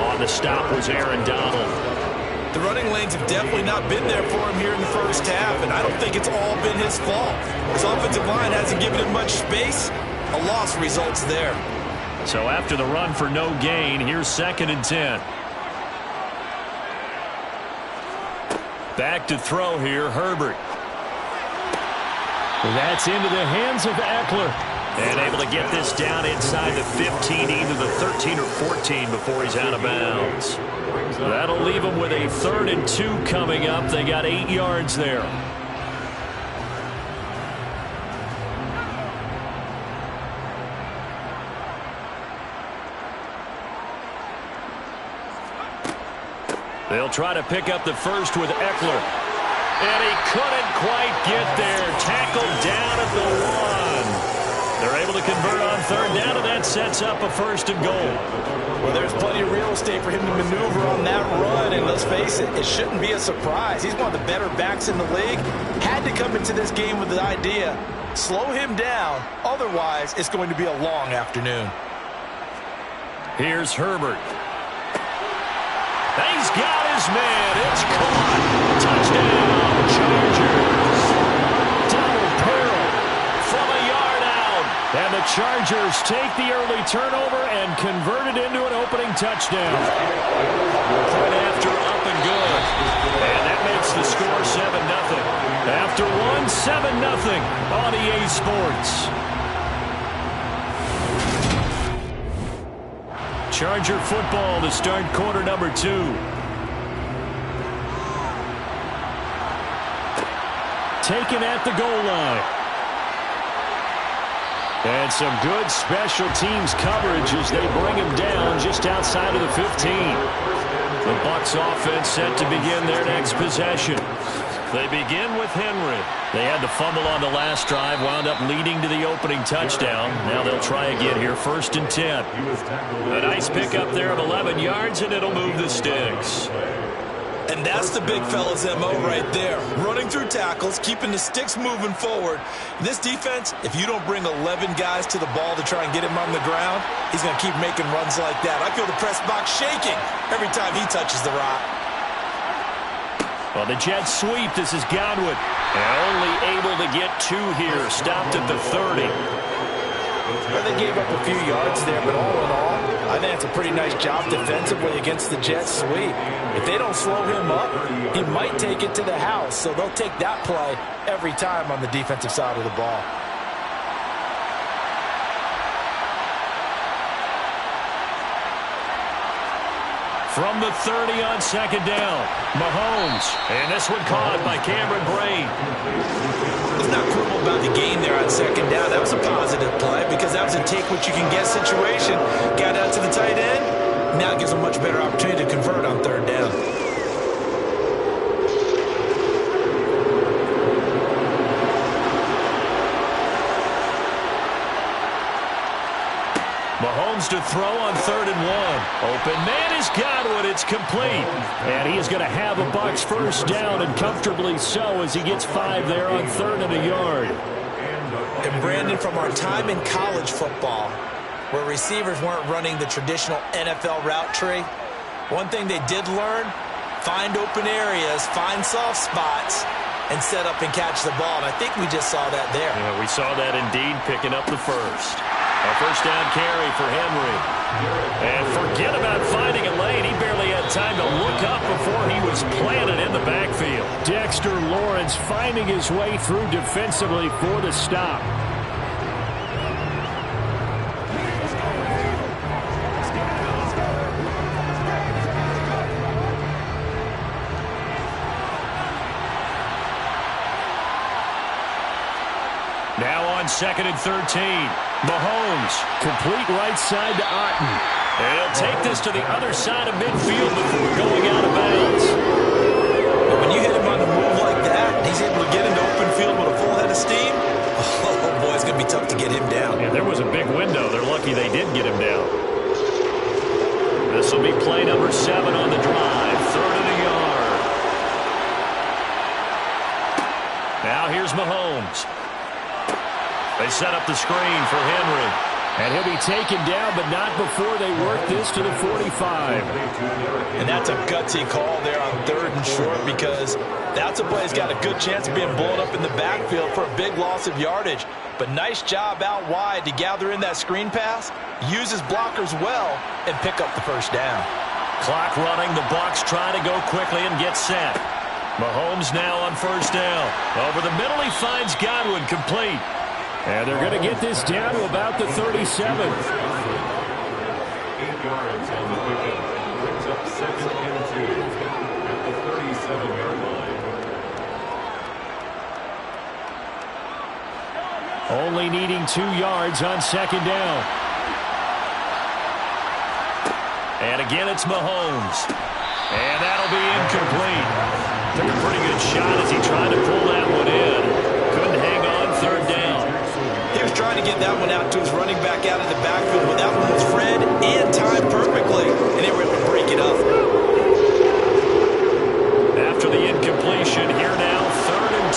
On the stop was Aaron Donald. The running lanes have definitely not been there for him here in the first half, and I don't think it's all been his fault. His offensive line hasn't given him much space. A loss results there. So after the run for no gain, here's 2nd and 10. Back to throw here, Herbert. That's into the hands of Eckler. And able to get this down inside the 15, either the 13 or 14 before he's out of bounds. That'll leave him with a 3rd and 2 coming up. They got 8 yards there. They'll try to pick up the first with Eckler. And he couldn't quite get there. Tackled down at the 1. They're able to convert on 3rd down, and that sets up a 1st and goal. Well, there's plenty of real estate for him to maneuver on that run, and let's face it, it shouldn't be a surprise. He's one of the better backs in the league. Had to come into this game with the idea, slow him down, otherwise it's going to be a long afternoon. Here's Herbert. He's got his man. It's caught. Touchdown, Chargers. Donald Pearl from a yard out. And the Chargers take the early turnover and convert it into an opening touchdown. Right after, up and good. And that makes the score 7-0. After 7-0 on EA Sports. Charger football to start quarter number 2. Taken at the goal line. And some good special teams coverage as they bring him down just outside of the 15. The Bucs offense set to begin their next possession. They begin with Henry. They had the fumble on the last drive, wound up leading to the opening touchdown. Now they'll try again here, 1st and 10. A nice pickup there of 11 yards, and it'll move the sticks. And that's the big fella's MO right there. Running through tackles, keeping the sticks moving forward. This defense, if you don't bring 11 guys to the ball to try and get him on the ground, he's going to keep making runs like that. I feel the press box shaking every time he touches the rock. Well, the Jets sweep. This is Godwin. And only able to get 2 here. Stopped at the 30. Well, they gave up a few yards there, but all in all, I think it's a pretty nice job defensively against the Jets sweep. If they don't slow him up, he might take it to the house. So they'll take that play every time on the defensive side of the ball. From the 30 on 2nd down, Mahomes. And this one caught by Cameron Brate. Let's not quibble about the gain there on 2nd down. That was a positive play because that was a take-what-you-can-get situation. Got out to the tight end. Now it gives a much better opportunity to convert on 3rd down. Mahomes to throw on 3rd and 1. Open man is Godwin. It's complete. And he is going to have a Bucs 1st down, and comfortably so as he gets 5 there on 3rd and a yard. And Brandon, from our time in college football, where receivers weren't running the traditional NFL route tree, one thing they did learn, find open areas, find soft spots, and set up and catch the ball. And I think we just saw that there. Yeah, we saw that indeed, picking up the first. A 1st down carry for Henry. And forget about finding a lane. He barely had time to look up before he was planted in the backfield. Dexter Lawrence finding his way through defensively for the stop. Now on 2nd and 13. Mahomes, complete right side to Otten. And he'll take this to the other side of midfield before going out of bounds. But when you hit him on the move like that, he's able to get into open field with a full head of steam. Oh, boy, it's going to be tough to get him down. Yeah, there was a big window. They're lucky they did get him down. This will be play number 7 on the drive. 3rd and a yard. Now here's Mahomes. They set up the screen for Henry. And he'll be taken down, but not before they work this to the 45. And that's a gutsy call there on 3rd and short, because that's a play that's got a good chance of being blown up in the backfield for a big loss of yardage. But nice job out wide to gather in that screen pass, use his blockers well, and pick up the first down. Clock running. The Bucs trying to go quickly and get set. Mahomes now on 1st down. Over the middle, he finds Godwin, complete. And they're going to get this down to about the 37. 8 yards on the pickup. Brings up 2nd and 2 at the 37-yard line. Only needing 2 yards on 2nd down. And again, it's Mahomes. And that'll be incomplete. Took a pretty good shot as he tried to pull that one in. Couldn't hang on 3rd down. He was trying to get that one out to his running back out of the backfield, but that one was read and timed perfectly, and they were able to break it up. After the incompletion, here now, 3rd and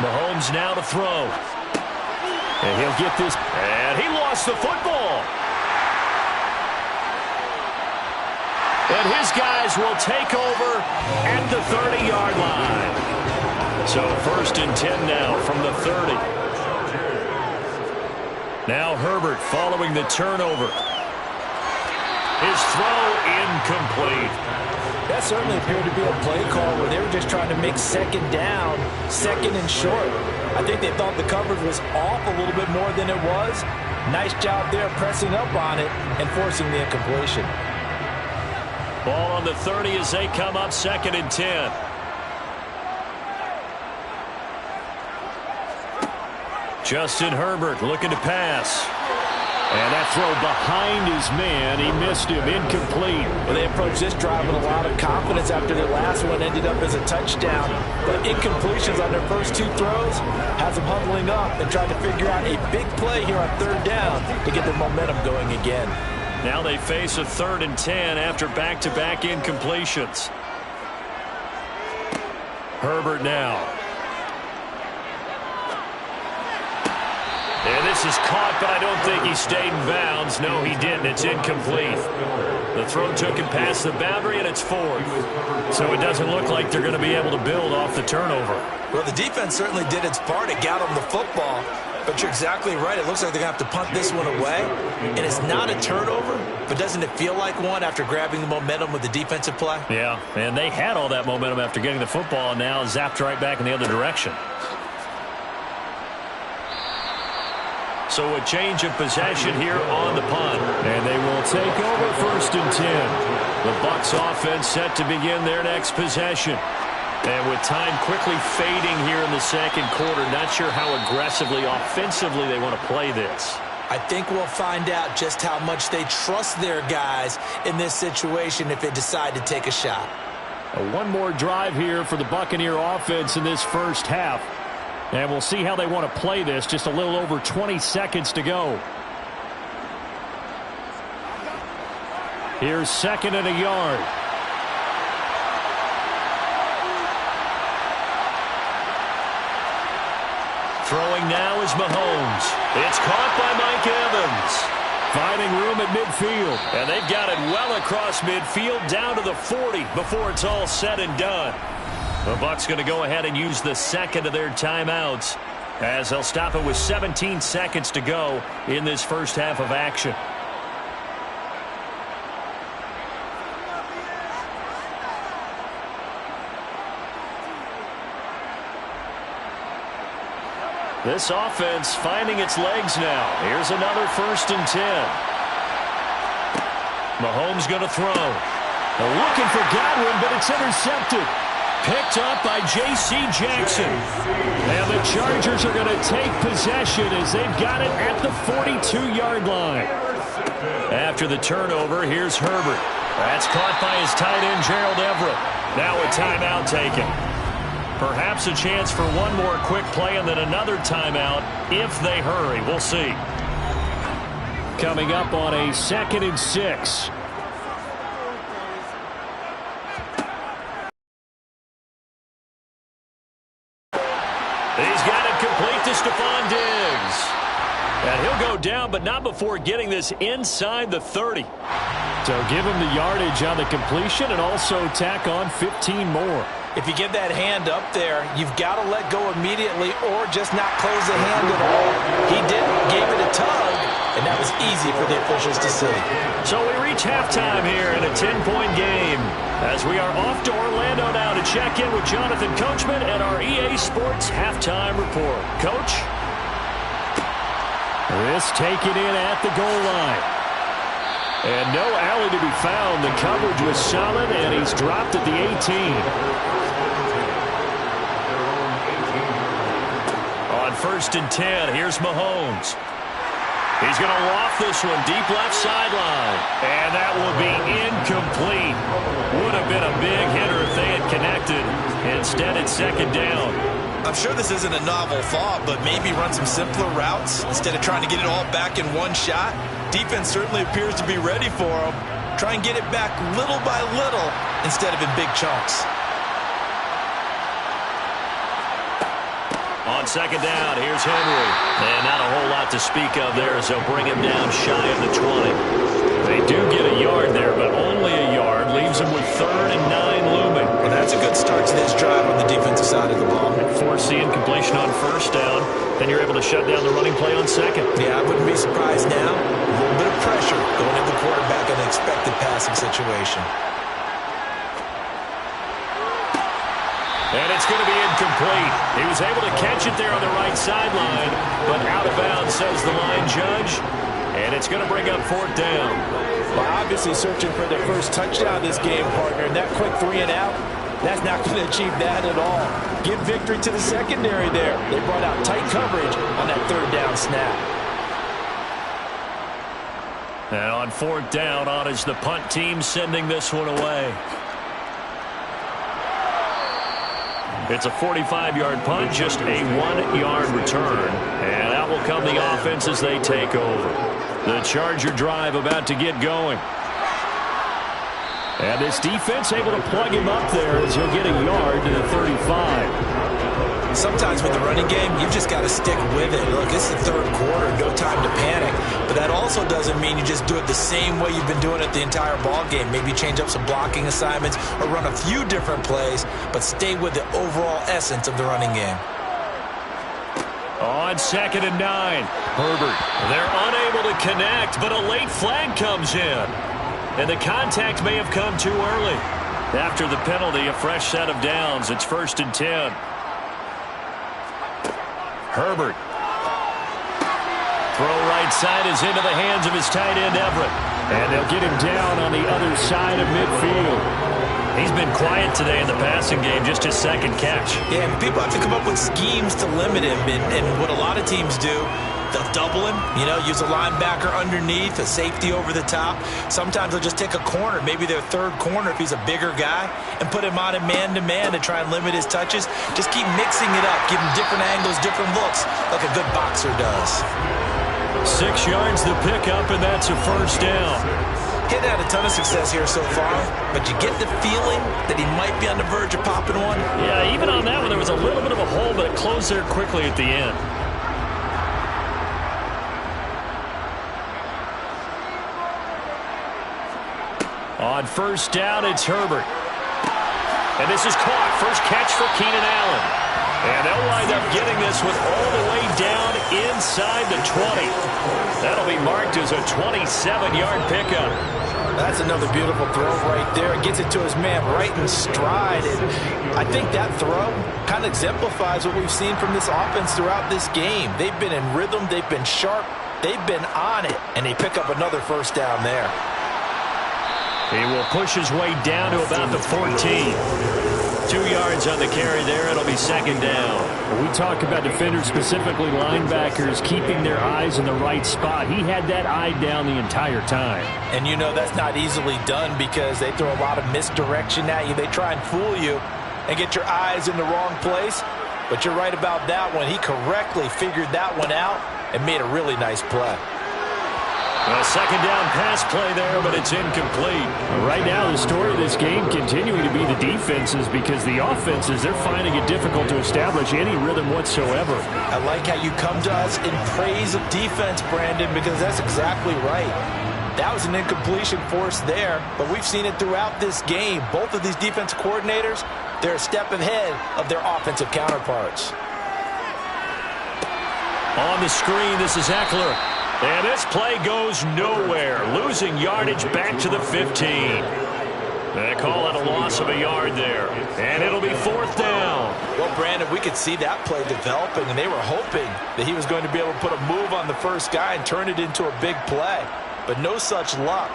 2. Mahomes now to throw. And he'll get this. And he lost the football. And his guys will take over at the 30-yard line. So 1st and 10 now from the 30. Now Herbert following the turnover. His throw incomplete. That certainly appeared to be a play call where they were just trying to make 2nd down, 2nd and short. I think they thought the coverage was off a little bit more than it was. Nice job there pressing up on it and forcing the incompletion. Ball on the 30 as they come up 2nd and 10. Justin Herbert looking to pass. And that throw behind his man. He missed him. Incomplete. Well, they approached this drive with a lot of confidence after their last one ended up as a touchdown. But incompletions on their first 2 throws has them huddling up and trying to figure out a big play here on 3rd down to get their momentum going again. Now they face a 3rd and 10 after back-to-back incompletions. Herbert now. And this is caught, but I don't think he stayed in bounds. No, he didn't. It's incomplete. The throw took him past the boundary, and it's 4th. So it doesn't look like they're going to be able to build off the turnover. Well, the defense certainly did its part. It got them the football. But you're exactly right. It looks like they're going to have to punt this one away. And it's not a turnover, but doesn't it feel like one after grabbing the momentum with the defensive play? Yeah, and they had all that momentum after getting the football, and now zapped right back in the other direction. So a change of possession here on the punt. And they will take over 1st and 10. The Bucs offense set to begin their next possession. And with time quickly fading here in the 2nd quarter, not sure how aggressively, offensively they want to play this. I think we'll find out just how much they trust their guys in this situation if they decide to take a shot. One more drive here for the Buccaneer offense in this first half. And we'll see how they want to play this. Just a little over 20 seconds to go. Here's 2nd and a yard. Throwing now is Mahomes. It's caught by Mike Evans. Finding room at midfield. And they've got it well across midfield down to the 40 before it's all said and done. The Bucs going to go ahead and use the 2nd of their timeouts as they'll stop it with 17 seconds to go in this first half of action. This offense finding its legs now. Here's another 1st and 10. Mahomes going to throw. They're looking for Godwin, but it's intercepted. Picked up by J.C. Jackson. And the Chargers are going to take possession as they've got it at the 42-yard line. After the turnover, here's Herbert. That's caught by his tight end, Gerald Everett. Now a timeout taken. Perhaps a chance for one more quick play and then another timeout if they hurry. We'll see. Coming up on a 2nd and 6. He's got it complete down, but not before getting this inside the 30. So give him the yardage on the completion and also tack on 15 more. If you give that hand up there, you've got to let go immediately or just not close the hand at all. He didn't, gave it a tug, and that was easy for the officials to see. So we reach halftime here in a 10-point game as we are off to Orlando now to check in with Jonathan Coachman and our EA Sports Halftime Report. Coach? This taken in at the goal line. And no alley to be found. The coverage was solid, and he's dropped at the 18. On 1st and 10, here's Mahomes. He's going to loft this one deep left sideline. And that will be incomplete. Would have been a big hitter if they had connected. Instead, it's 2nd down. I'm sure this isn't a novel thought, but maybe run some simpler routes instead of trying to get it all back in one shot. Defense certainly appears to be ready for him. Try and get it back little by little instead of in big chunks. On 2nd down, here's Henry. And not a whole lot to speak of there as they'll bring him down shy of the 20. They do get a yard there, but only a yard. Leaves him with 3rd and 9 looming. Well, that's a good start to this drive on the defensive side of the ball. Force the incompletion on 1st down. Then you're able to shut down the running play on 2nd. Yeah, I wouldn't be surprised now. A little bit of pressure going at the quarterback in an expected passing situation. And it's going to be incomplete. He was able to catch it there on the right sideline, but out of bounds, says the line judge. And it's going to bring up 4th down. Well, obviously searching for their first touchdown this game, partner. And that quick 3 and out, that's not going to achieve that at all. Give victory to the secondary there. They brought out tight coverage on that 3rd down snap. And on 4th down, on is the punt team sending this one away. It's a 45-yard punt, just a 1-yard return. And out will come the offense as they take over. The Charger drive about to get going. And this defense able to plug him up there as he'll get a yard to the 35. Sometimes with the running game, you've just got to stick with it. Look, it's the 3rd quarter, no time to panic. But that also doesn't mean you just do it the same way you've been doing it the entire ball game. Maybe change up some blocking assignments or run a few different plays, but stay with the overall essence of the running game. On 2nd and 9, Herbert. They're unable to connect, but a late flag comes in. And the contact may have come too early. After the penalty, a fresh set of downs. It's 1st and 10. Herbert. Throw right side is into the hands of his tight end, Everett. And they'll get him down on the other side of midfield. He's been quiet today in the passing game, just his 2nd catch. Yeah, and people have to come up with schemes to limit him. And what a lot of teams do, they'll double him, use a linebacker underneath, a safety over the top. Sometimes they'll just take a corner, maybe their 3rd corner if he's a bigger guy, and put him on a man-to-man to try and limit his touches. Just keep mixing it up, give him different angles, different looks, like a good boxer does. 6 yards the pickup, and that's a 1st down. He's had a ton of success here so far, but you get the feeling that he might be on the verge of popping one. Yeah, even on that one, there was a little bit of a hole, but it closed there quickly at the end. On 1st down, it's Herbert. And this is caught. First catch for Keenan Allen. And they'll wind up getting this one all the way down inside the 20. That'll be marked as a 27-yard pickup. That's another beautiful throw right there. Gets it to his man right in stride. And I think that throw kind of exemplifies what we've seen from this offense throughout this game. They've been in rhythm. They've been sharp. They've been on it. And they pick up another 1st down there. He will push his way down to about the 14. 2 yards on the carry there. It'll be 2nd down. We talk about defenders, specifically linebackers, keeping their eyes in the right spot. He had that eye down the entire time. And that's not easily done because they throw a lot of misdirection at you. They try and fool you and get your eyes in the wrong place. But you're right about that one. He correctly figured that one out and made a really nice play. A second down pass play there, but it's incomplete. Right now, the story of this game continuing to be the defenses, because the offenses, they're finding it difficult to establish any rhythm whatsoever. I like how you come to us in praise of defense, Brandon, because that's exactly right. That was an incompletion forced there, but we've seen it throughout this game. Both of these defense coordinators, they're a step ahead of their offensive counterparts. On the screen, this is Eckler. And this play goes nowhere, losing yardage back to the 15. They call it a loss of a yard there, and it'll be 4th down. Well, Brandon, we could see that play developing, and they were hoping that he was going to be able to put a move on the first guy and turn it into a big play. But no such luck.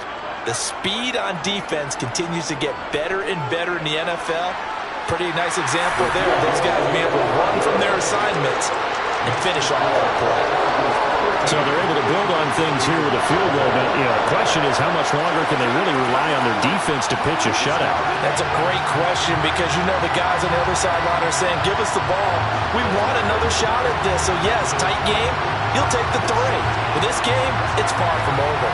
The speed on defense continues to get better and better in the NFL. Pretty nice example there of those guys being able to run from their assignments and finish on that play. So they're able to build on things here with a field goal. But, the question is, how much longer can they really rely on their defense to pitch a shutout? That's a great question, because the guys on the other sideline are saying, give us the ball. We want another shot at this. So, yes, tight game, you'll take the 3. But this game, it's far from over.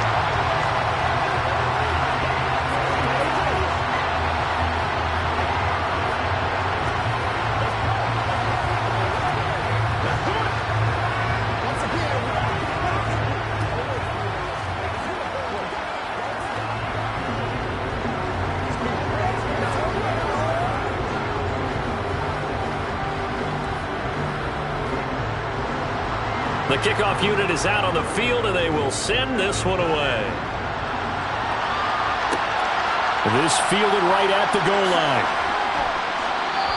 The kickoff unit is out on the field, and they will send this one away. This fielded right at the goal line.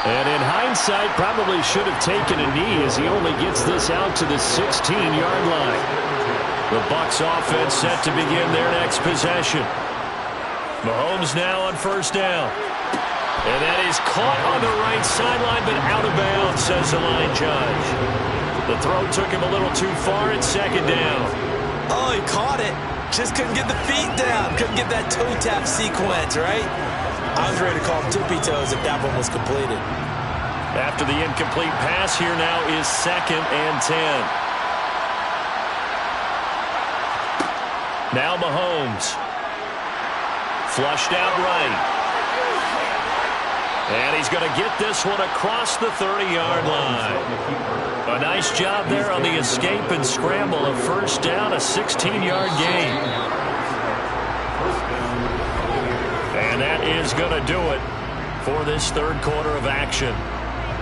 And in hindsight, probably should have taken a knee, as he only gets this out to the 16-yard line. The Bucs offense set to begin their next possession. Mahomes now on 1st down. And that is caught on the right sideline, but out of bounds, says the line judge. The throw took him a little too far at 2nd down. Oh, he caught it. Just couldn't get the feet down. Couldn't get that toe tap sequence, right? I was ready to call him tippy toes if that one was completed. After the incomplete pass, here now is 2nd and 10. Now Mahomes. Flushed out right. And he's going to get this one across the 30-yard line. A nice job there on the escape and scramble. A 1st down, a 16-yard gain. And that is going to do it for this 3rd quarter of action.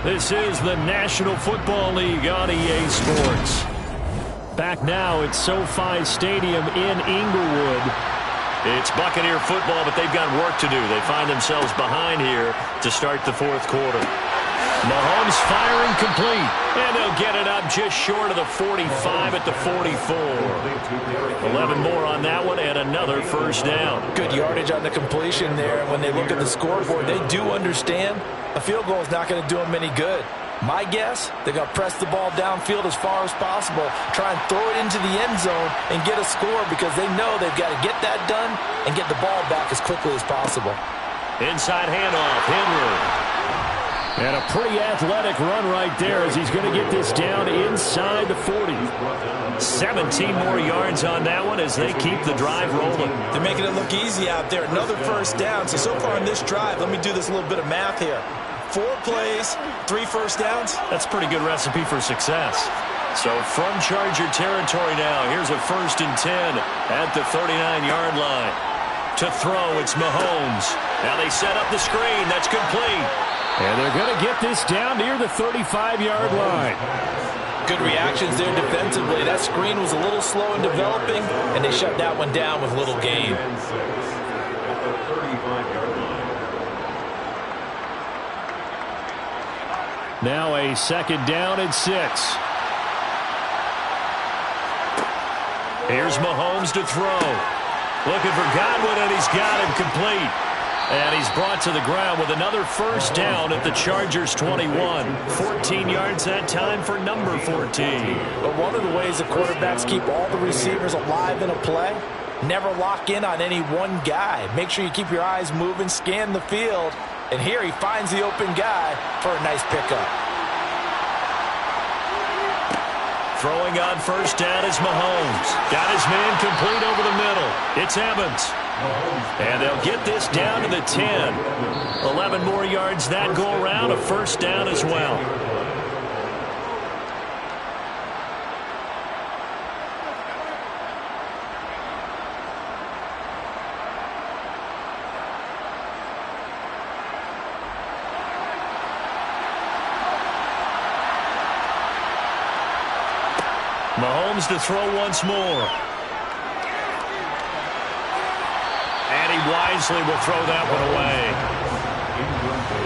This is the National Football League on EA Sports. Back now at SoFi Stadium in Inglewood. It's Buccaneer football, but they've got work to do. They find themselves behind here to start the 4th quarter. Mahomes firing complete, and they'll get it up just short of the 45 at the 44. 11 more on that one, and another 1st down. Good yardage on the completion there. When they look at the scoreboard, they do understand a field goal is not going to do them any good. My guess, they're going to press the ball downfield as far as possible, try and throw it into the end zone and get a score, because they know they've got to get that done and get the ball back as quickly as possible. Inside handoff, Henry. And a pretty athletic run right there, as he's going to get this down inside the 40. 17 more yards on that one as they keep the drive rolling. They're making it look easy out there. Another 1st down. So far in this drive, let me do this little bit of math here. 4 plays, 3 1st downs. That's a pretty good recipe for success. So from Charger territory now, here's a 1st and 10 at the 39-yard line. To throw, it's Mahomes. Now they set up the screen. That's complete. And they're going to get this down near the 35-yard line. Good reactions there defensively. That screen was a little slow in developing, and they shut that one down with little gain. Now a 2nd down and 6. Here's Mahomes to throw. Looking for Godwin, and he's got him complete. And he's brought to the ground with another 1st down at the Chargers 21. 14 yards that time for number 14. But one of the ways the quarterbacks keep all the receivers alive in a play, never lock in on any one guy. Make sure you keep your eyes moving, scan the field. And here he finds the open guy for a nice pickup. Throwing on first down is Mahomes. Got his man complete over the middle. It's Evans. And they'll get this down to the 10. 11 more yards that go around. A first down as well. Mahomes to throw once more. And he wisely will throw that one away.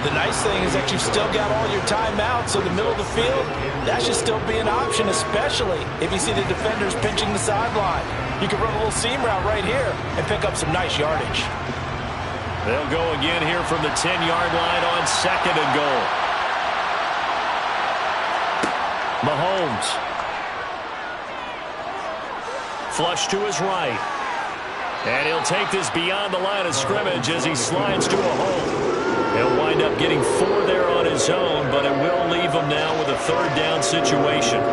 The nice thing is that you've still got all your timeouts, so the middle of the field, that should still be an option, especially if you see the defenders pinching the sideline. You can run a little seam route right here and pick up some nice yardage. They'll go again here from the 10-yard line on second and goal. Mahomes. Flush to his right. And he'll take this beyond the line of scrimmage as he slides to a hole. He'll wind up getting 4 there on his own, but it will leave him now with a third down situation.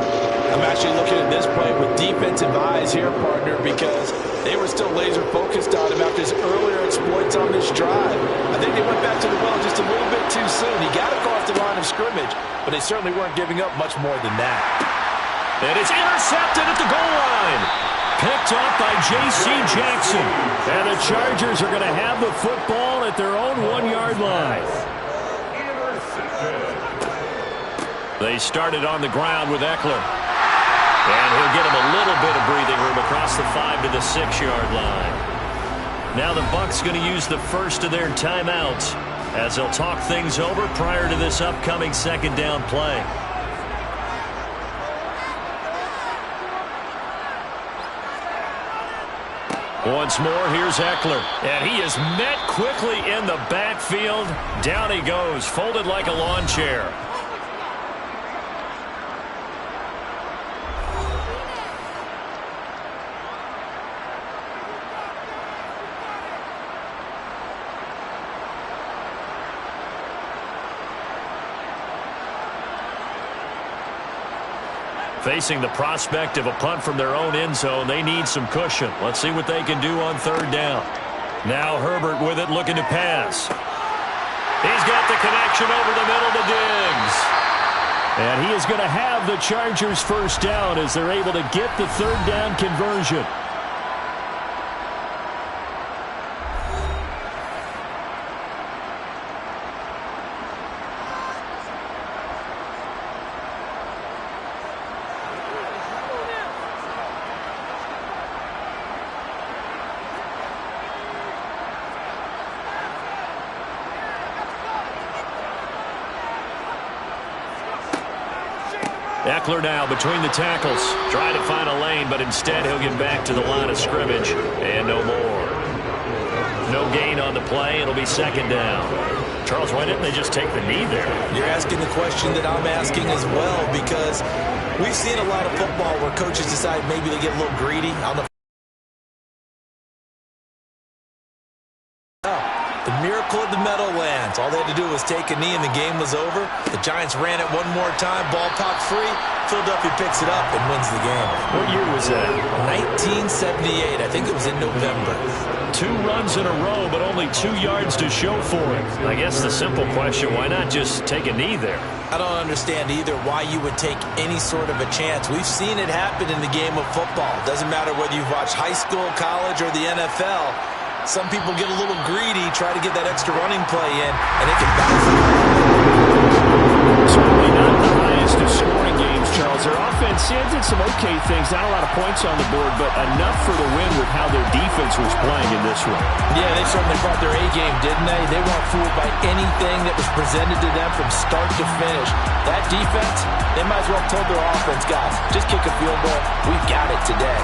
I'm actually looking at this play with defensive eyes here, partner, because they were still laser focused on him after his earlier exploits on this drive. I think they went back to the well just a little bit too soon. He got across the line of scrimmage, but they certainly weren't giving up much more than that. And it's intercepted at the goal line. Picked up by J.C. Jackson. And the Chargers are going to have the football at their own 1-yard line. They started on the ground with Eckler. And he'll get him a little bit of breathing room across the 5 to the 6-yard line. Now the Bucs going to use the first of their timeouts as they'll talk things over prior to this upcoming second down play. Once more, here's Eckler. And he is met quickly in the backfield. Down he goes, folded like a lawn chair. Facing the prospect of a punt from their own end zone, they need some cushion. Let's see what they can do on third down. Now Herbert with it, looking to pass. He's got the connection over the middle to Diggs. And he is going to have the Chargers first down as they're able to get the third down conversion. Eckler now between the tackles. Trying to find a lane, but instead he'll get back to the line of scrimmage. And no more. No gain on the play. It'll be second down. Charles, why didn't they just take the knee there? You're asking the question that I'm asking as well, because we've seen a lot of football where coaches decide maybe they get a little greedy on the miracle of the Meadowlands. All they had to do was take a knee and the game was over. The Giants ran it one more time. Ball popped free. Philadelphia picks it up and wins the game. What year was that? 1978. I think it was in November. 2 runs in a row, but only 2 yards to show for it. I guess the simple question, why not just take a knee there? I don't understand either why you would take any sort of a chance. We've seen it happen in the game of football. Doesn't matter whether you've watched high school, college, or the NFL. Some people get a little greedy, try to get that extra running play in, and it can bounce. Certainly not the highest of scoring games, Charles. Their offense did some okay things, not a lot of points on the board, but enough for the win with how their defense was playing in this one. Yeah, they certainly brought their A game, didn't they? They weren't fooled by anything that was presented to them from start to finish. That defense, they might as well have told their offense, guys, just kick a field goal. We've got it today.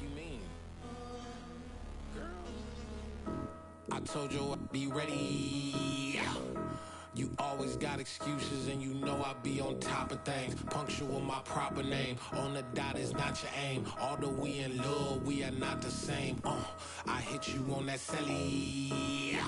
You mean? Girl, I told you I'd be ready. You always got excuses and you know I be on top of things. Punctual my proper name. On the dot is not your aim. Although we in love, we are not the same. I hit you on that celly.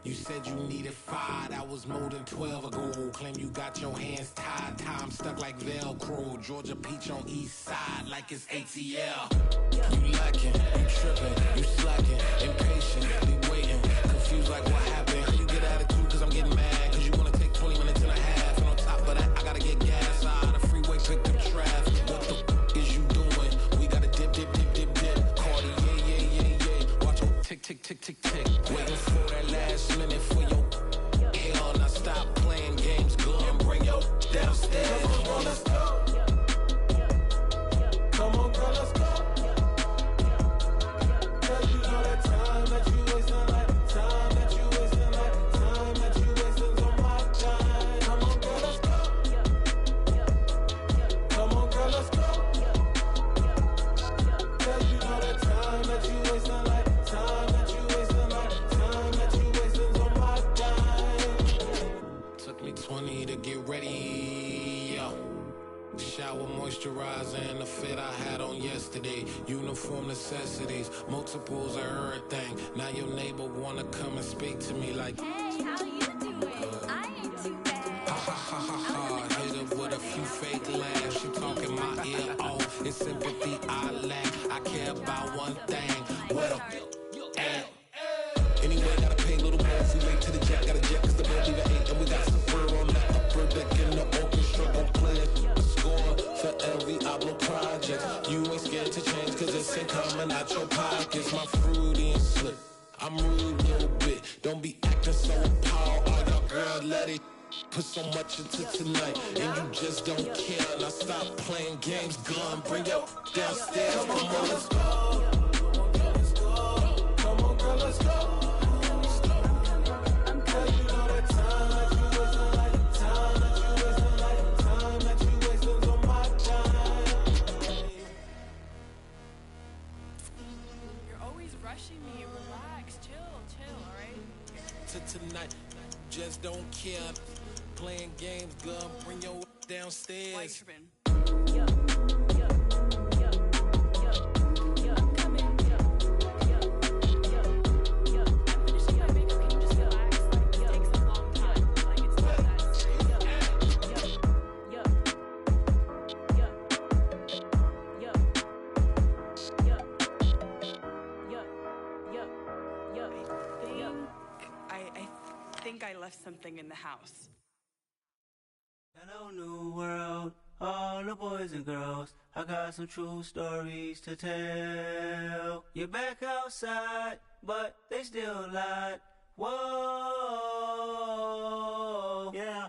You said you needed 5, that was more than 12 ago. Claim you got your hands tied, time stuck like Velcro. Georgia Peach on east side like it's ATL. You lacking, you tripping, you slacking, impatient, waiting, confused like what happened. How you get attitude cause I'm getting mad, cause you wanna take 20 minutes and a half. And on top of that, I gotta get gas out of the freeway, pick up traffic. What the f is you doing? We gotta dip, dip, dip, dip, dip. Cardi, yeah. Watch your tick, tick, tick, tick, tick. Waiting for that last minute for your hell. Now stop playing games, go and bring your downstairs. Come on, girl, let's go. Come on, girl, let's go. Cause you know that time that you wasting, like time that you wasting, like time that you wasting on my time. Come on, girl, let's go. Come on, girl, let's go. Cause you know that time that you wasting, like time that you wasting, like time that you wasting on my time. Took me 20 to get ready, yo. Shower, moisturizer, and the fit I had on yesterday. Uniform necessities, multiples of everything. Now your neighbor wanna come and speak to me like, hey, how you doing? I ain't too bad. Ha ha ha ha. Hit her with a few fake laughs. She talking my ear off. It's sympathy I lack. I care about one thing. What up? Anyway, gotta pay a little more if we late to the jet. Got a jet cause the boat leave at 8. And we got some fur on that upper deck in the orchestra. Don't play a score for every album project. You ain't scared to change cause it's ain't coming out your pockets. My fruity and slick. I'm rude a little bit. Don't be acting so appalled. Oh, your girl, let it put so much into tonight. And you just don't care. Now stop playing games. Gun, bring your downstairs. Come on, let's go. Come on, girl, let's go. Tonight, just don't care. Playing games, gun, bring your downstairs. I left something in the house. Hello, new world, all the boys and girls. I got some true stories to tell. You're back outside, but they still lied. Whoa, yeah.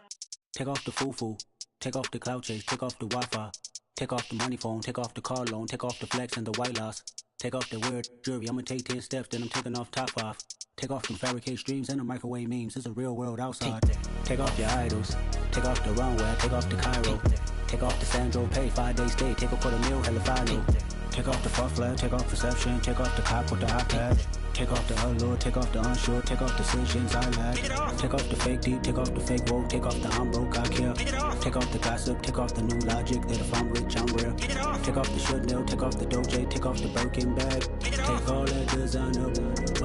Take off the foo-foo, take off the cloud chase, take off the Wi-Fi, take off the money phone, take off the car loan, take off the flex and the white loss. Take off the weird jewelry, I'ma take 10 steps, then I'm taking off top 5. Take off them fabricate streams and the microwave memes, it's a real world outside. Take off your idols, take off the runway, take off the Cairo. Take off the Sandro pay, 5-day stay, take a $250,000, hella final. Take off the fuck flag, take off perception, take off the cop with the iPad. Take off the allure, take off the unsure, take off decisions I lack. Take off the fake deep, take off the fake woke, take off the I'm broke, I care. Take off the gossip, take off the new logic that if I'm rich, I'm real. Take off the Chanel, take off the Doja, take off the Birkin bag. Take all that designer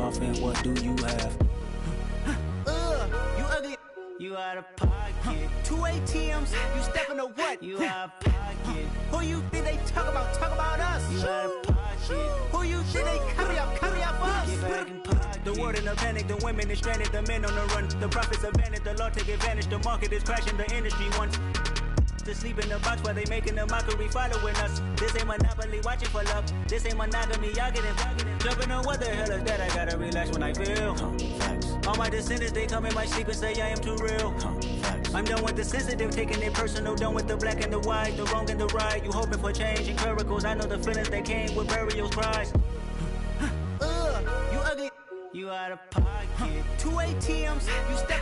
off and what do you have? You ugly. You out of pocket. 2 ATMs, you stepping to what? You out of pocket. Who you think they talk about? Talk about us. You out of pocket. Who you think they carry up us? Get back in pocket. The world in a panic, the women is stranded, the men on the run. The profits abandoned, the law take advantage. The market is crashing, the industry wants to sleep in the box while they making a mockery following us. This ain't Monopoly, watching for love. This ain't monogamy, y'all getting jumping on what the hell is that? I gotta relax when I feel. All my descendants, they come in my sleep and say I am too real. I'm done with the sensitive, taking it personal. Done with the black and the white, the wrong and the right. You hoping for change and miracles. I know the feelings that came with burials, cries. You ugly. You out of pocket. 2 ATMs, you step